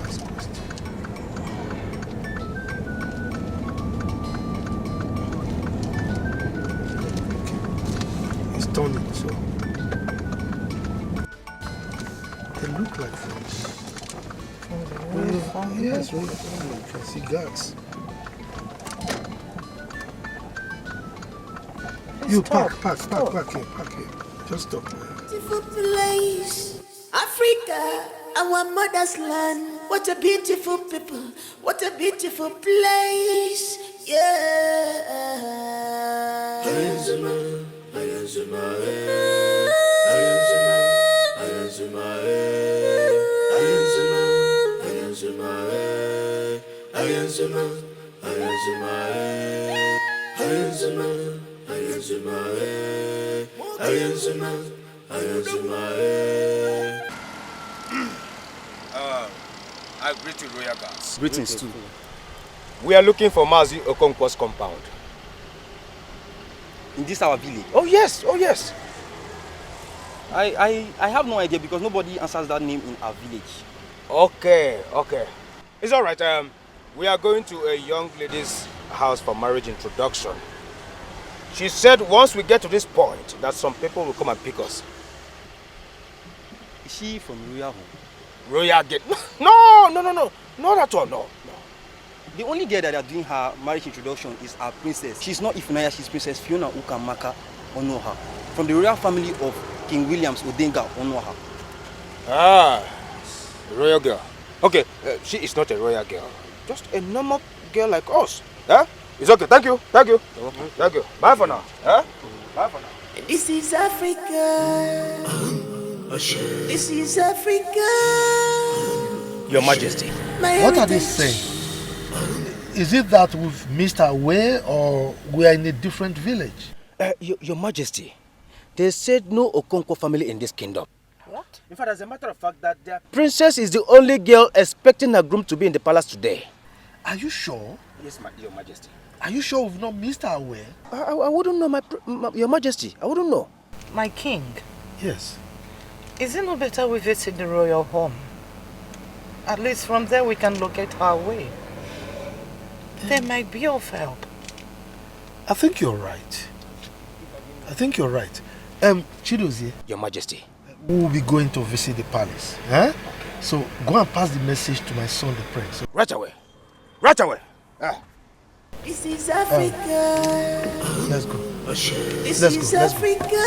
Ask questions. Okay. It's turning, so they look like friends. Yes, you can see guards. You park here. Just stop. Beautiful place, Africa, our mother's land. What a beautiful people, what a beautiful place, yeah. Ayazuma, I greet you, royal guards. Greetings too. We are looking for Mazi Okonkwo's compound. In this our village? Oh yes, oh yes. I have no idea because nobody answers that name in our village. Okay. It's all right. We are going to a young lady's house for marriage introduction. She said once we get to this point that some people will come and pick us. Is she from Royal Home? Royal Gate? No, not at all, no. The only girl that are doing her marriage introduction is our princess. She's not Ifunanya, she's Princess Fiona Ukamaka Onoha, from the royal family of King Williams Odenga Onoha. Ah, royal girl. Okay, she is not a royal girl. Just a normal girl like us. Huh? It's okay, thank you. Thank you. Bye for now. Huh? Bye for now. This is Africa. This is Africa. Your Majesty. What are they saying? Is it that we've missed our way or we are in a different village? Your Majesty, they said no Okonkwo family in this kingdom. What? In fact, as a matter of fact, that their princess is the only girl expecting her groom to be in the palace today. Are you sure? Yes, Your Majesty. Are you sure we've not missed our way? I wouldn't know, Your Majesty. I wouldn't know. My king. Yes. Is it not better we visit the royal home? At least from there we can locate our way. They might be of help. I think you're right. Chidozie. Your Majesty. We'll be going to visit the palace. Eh? So go and pass the message to my son, the prince. Right away. This is Africa. Let's go. This is Africa.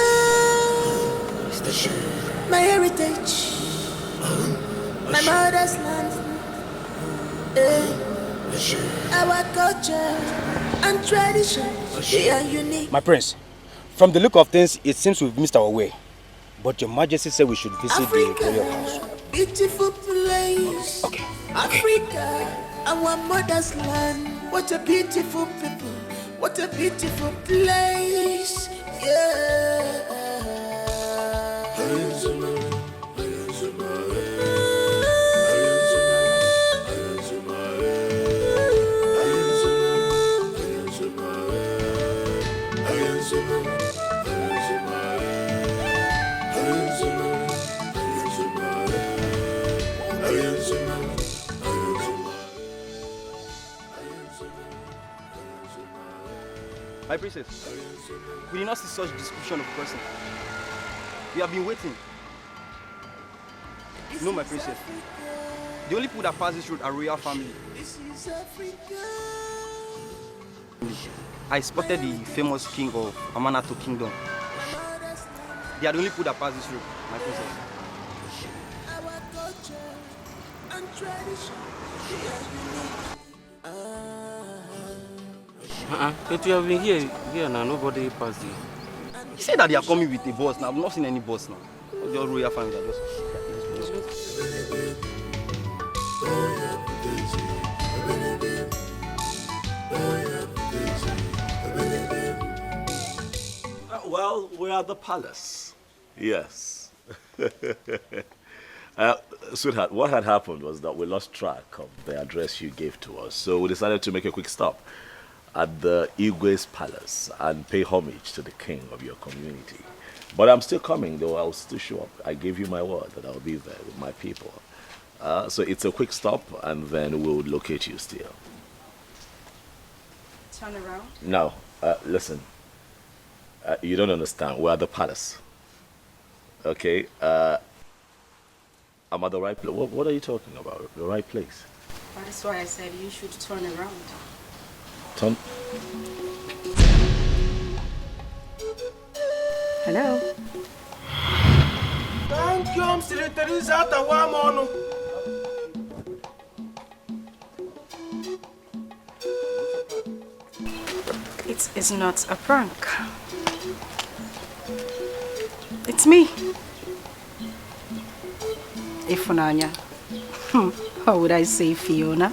My heritage. My mother's land. Our culture and tradition, they are unique. My prince, from the look of things, it seems we've missed our way. But Your Majesty said we should visit Africa, the royal house. Beautiful place. Okay. Africa, our mother's land. What a beautiful people. What a beautiful place. Yeah. My princess, we did not see such description of person. We have been waiting. No, my princess. The only people that pass this road are royal family. I spotted the famous king of Amanato Kingdom. They are the only people that pass this road, my princess. But you have been here now, nobody passed you. He said that they are coming with a bus now. I've not seen any bus now. The royal family are just... Well, we're at the palace. Yes. Sweetheart, what had happened was that we lost track of the address you gave to us, so we decided to make a quick stop at the Igwe's palace and pay homage to the king of your community. But I'm still coming, though. I'll still show up. I gave you my word that I'll be there with my people. So it's a quick stop, and then we'll locate you still. Turn around. Now, listen. You don't understand. We're at the palace. Okay? I'm at the right place. What are you talking about? The right place? That is why I said you should turn around. Turn. Hello? Thank you, Mr. Teresa Tawamono. It is not a prank. It's me. Ifunanya. How would I say Fiona?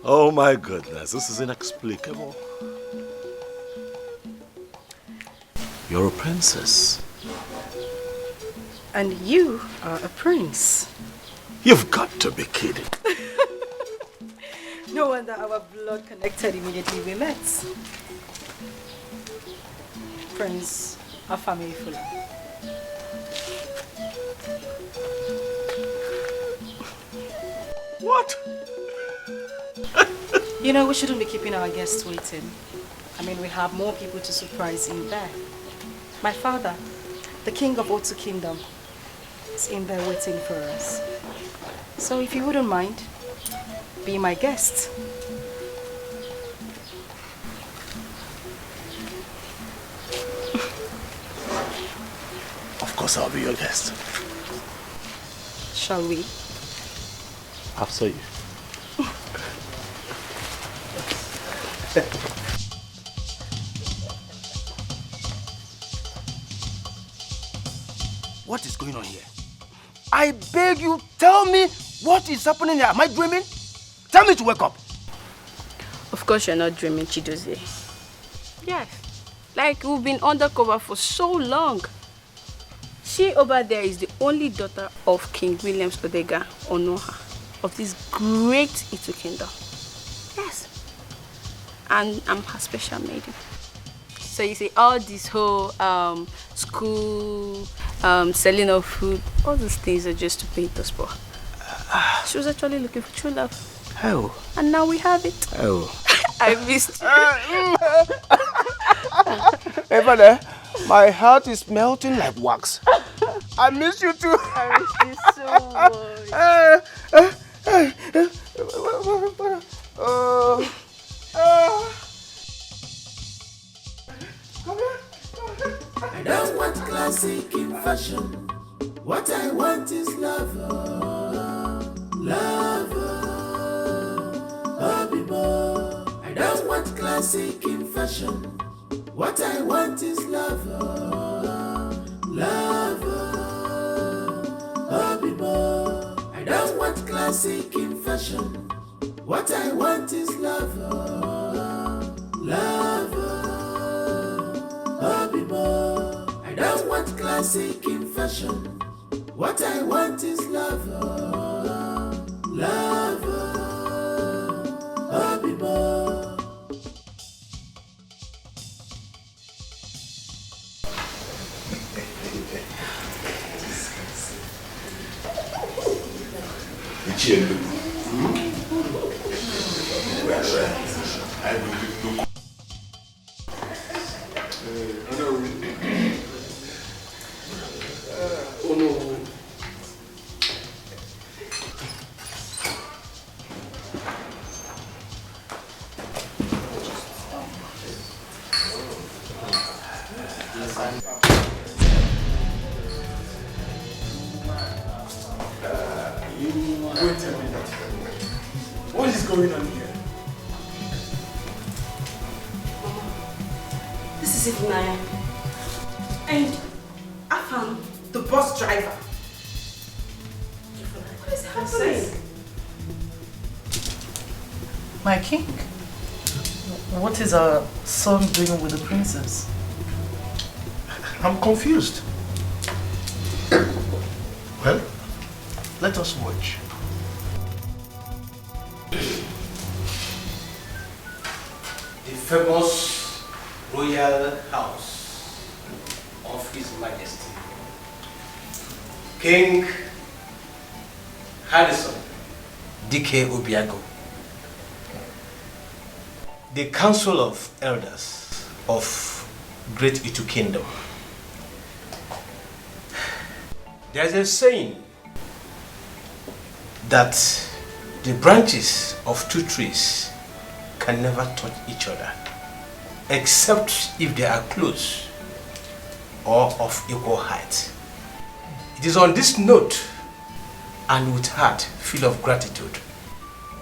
Oh my goodness, this is inexplicable. You're a princess. And you are a prince. You've got to be kidding. No wonder our blood connected immediately we met. Prince Afamefula. What? You know, we shouldn't be keeping our guests waiting. I mean, we have more people to surprise in there. My father, the king of Otu Kingdom, is in there waiting for us. So if you wouldn't mind, be my guest. Of course I'll be your guest. Shall we? After you. What is going on here? I beg you, tell me what is happening here. Am I dreaming? Tell me to wake up. Of course you're not dreaming, Chidozie. Yes. Like we've been undercover for so long. She over there is the only daughter of King Williams Odega Onoha of this great Itu kingdom. Yes. And I'm her special maiden. So you see all this whole school, selling of food, all these things are just to pay the sport. She was actually looking for true love. Oh. And now we have it. Oh. I missed you. Hey, brother, my heart is melting like wax. I miss you too. I miss you so much. I don't want classic in fashion. What I want is love. Love. I don't want classic in fashion. What I want is love. Love. I don't want classic in fashion. What I want is love. Love. I don't want classic in fashion. What I want is love. Love. Wait a minute. What is going on here? This is it, Naya. And I found the bus driver. What is happening? My king, what is our son doing with the princess? I'm confused. Well, let us watch. The famous royal house of His Majesty, King Harrison D.K. Obiago, the Council of Elders of Great Itu Kingdom. There's a saying that the branches of two trees can never touch each other, except if they are close or of equal height. It is on this note and with heart full of gratitude,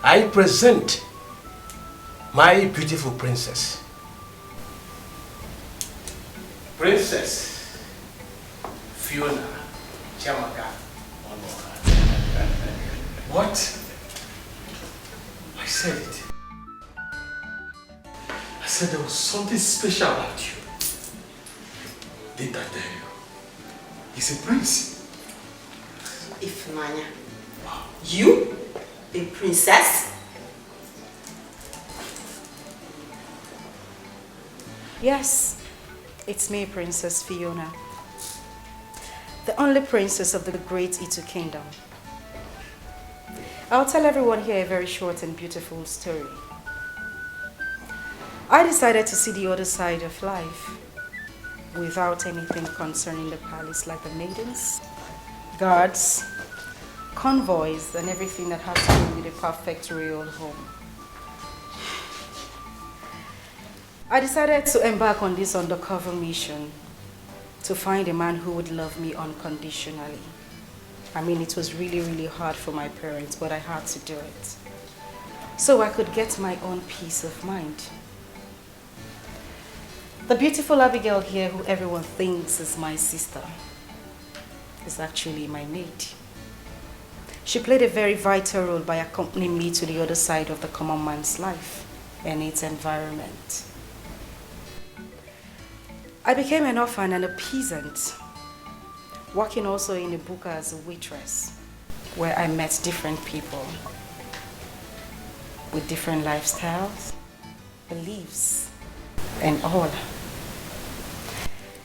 I present my beautiful princess, Princess Fiona Chamaka Onoha. What? I said it. said there was something special about you. Didn't I tell you? He's a prince. Ifnanya. You? A princess? Yes, it's me, Princess Fiona. The only princess of the great Itu kingdom. I'll tell everyone here a very short and beautiful story. I decided to see the other side of life without anything concerning the palace, like the maidens, guards, convoys, and everything that has to do with a perfect royal home. I decided to embark on this undercover mission to find a man who would love me unconditionally. I mean, it was really, really hard for my parents, but I had to do it so I could get my own peace of mind. The beautiful Abigail here, who everyone thinks is my sister, is actually my maid. She played a very vital role by accompanying me to the other side of the common man's life and its environment. I became an orphan and a peasant, working also in a buka as a waitress, where I met different people with different lifestyles, beliefs, and all.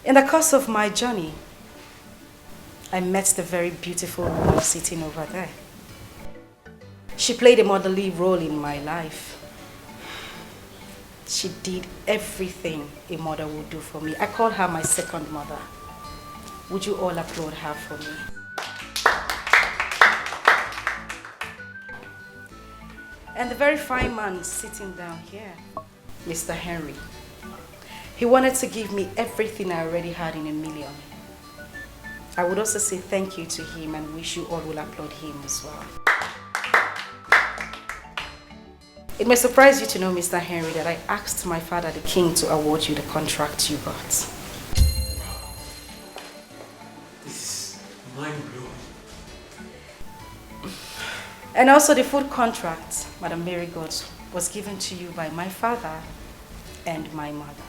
In the course of my journey, I met the very beautiful woman sitting over there. She played a motherly role in my life. She did everything a mother would do for me. I call her my second mother. Would you all applaud her for me? And the very fine man sitting down here, Mr. Henry. He wanted to give me everything I already had in a million. I would also say thank you to him and wish you all will applaud him as well. It may surprise you to know, Mr. Henry, that I asked my father, the king, to award you the contract you got. This is mind-blowing. And also the food contract, Madam Mary got, was given to you by my father and my mother.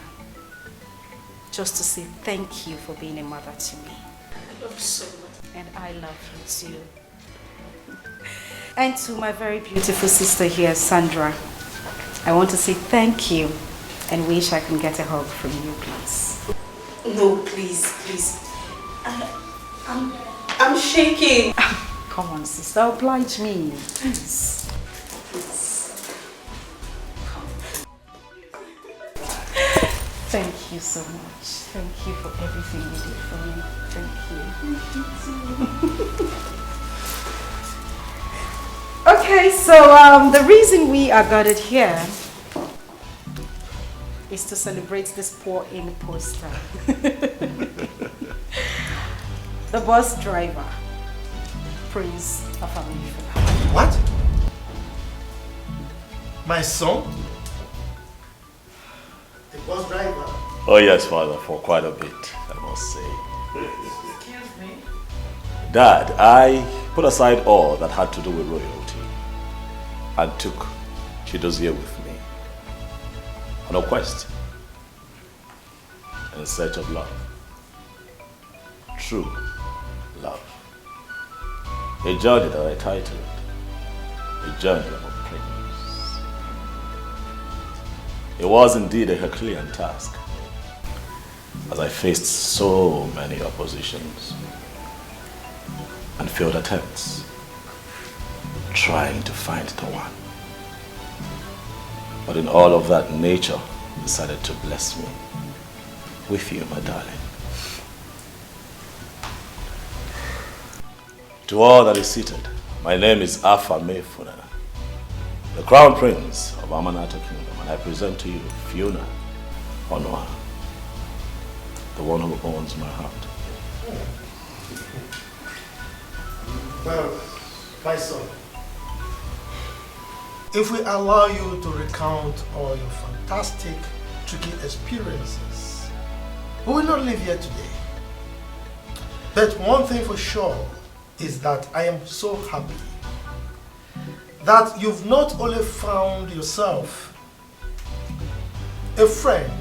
Just to say thank you for being a mother to me. I love you so much. And I love you too. And to my very beautiful sister here, Sandra, I want to say thank you and wish I can get a hug from you, please. No, please, please. I'm shaking. Come on, sister, oblige me, please. Thank you so much. Thank you for everything you did for me. Thank you. Okay, so the reason we are gathered here is to celebrate this poor imposter. The bus driver, Prince of Anita. What? My son? The bus driver? Oh yes, father, for quite a bit, I must say. Excuse me. Dad, I put aside all that had to do with royalty and took Chidozie with me on a quest in search of love. True love. A journey that I titled A Journey of a Prince. It was indeed a Herculean task, as I faced so many oppositions and failed attempts trying to find the one. But in all of that, nature decided to bless me with you, my darling. To all that is seated, my name is Afa Mefuna, the Crown Prince of Amanata Kingdom, and I present to you Fiona Onwa, the one who owns my heart. Well, my son, if we allow you to recount all your fantastic, tricky experiences, we will not live here today. But one thing for sure is that I am so happy that you've not only found yourself a friend,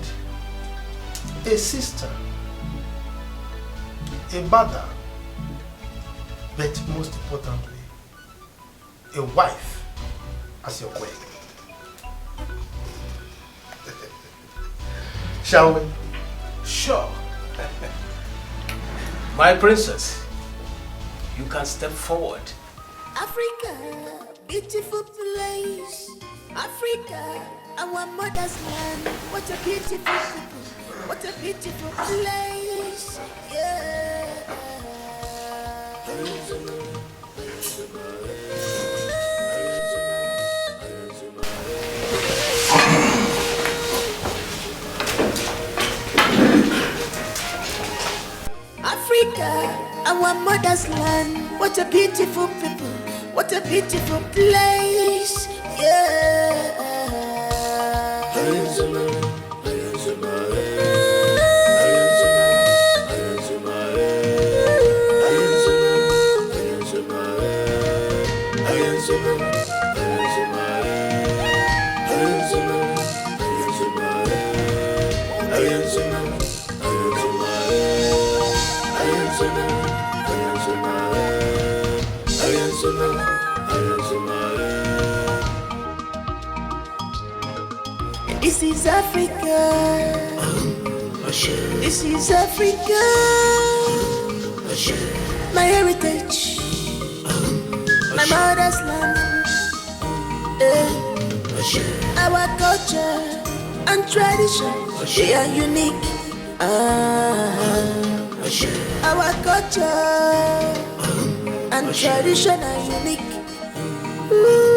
a sister, a mother, but most importantly, a wife as your queen. Shall we? Sure. My princess, you can step forward. Africa, beautiful place. Africa, our mother's land. What a beautiful people. What a beautiful place. Yeah. Africa, our mother's land. What a beautiful people. What a beautiful place. Yeah. This is Africa. This is Africa. My heritage. My mother's land. Our culture and tradition, they are unique. Our culture and tradition are unique. Ooh.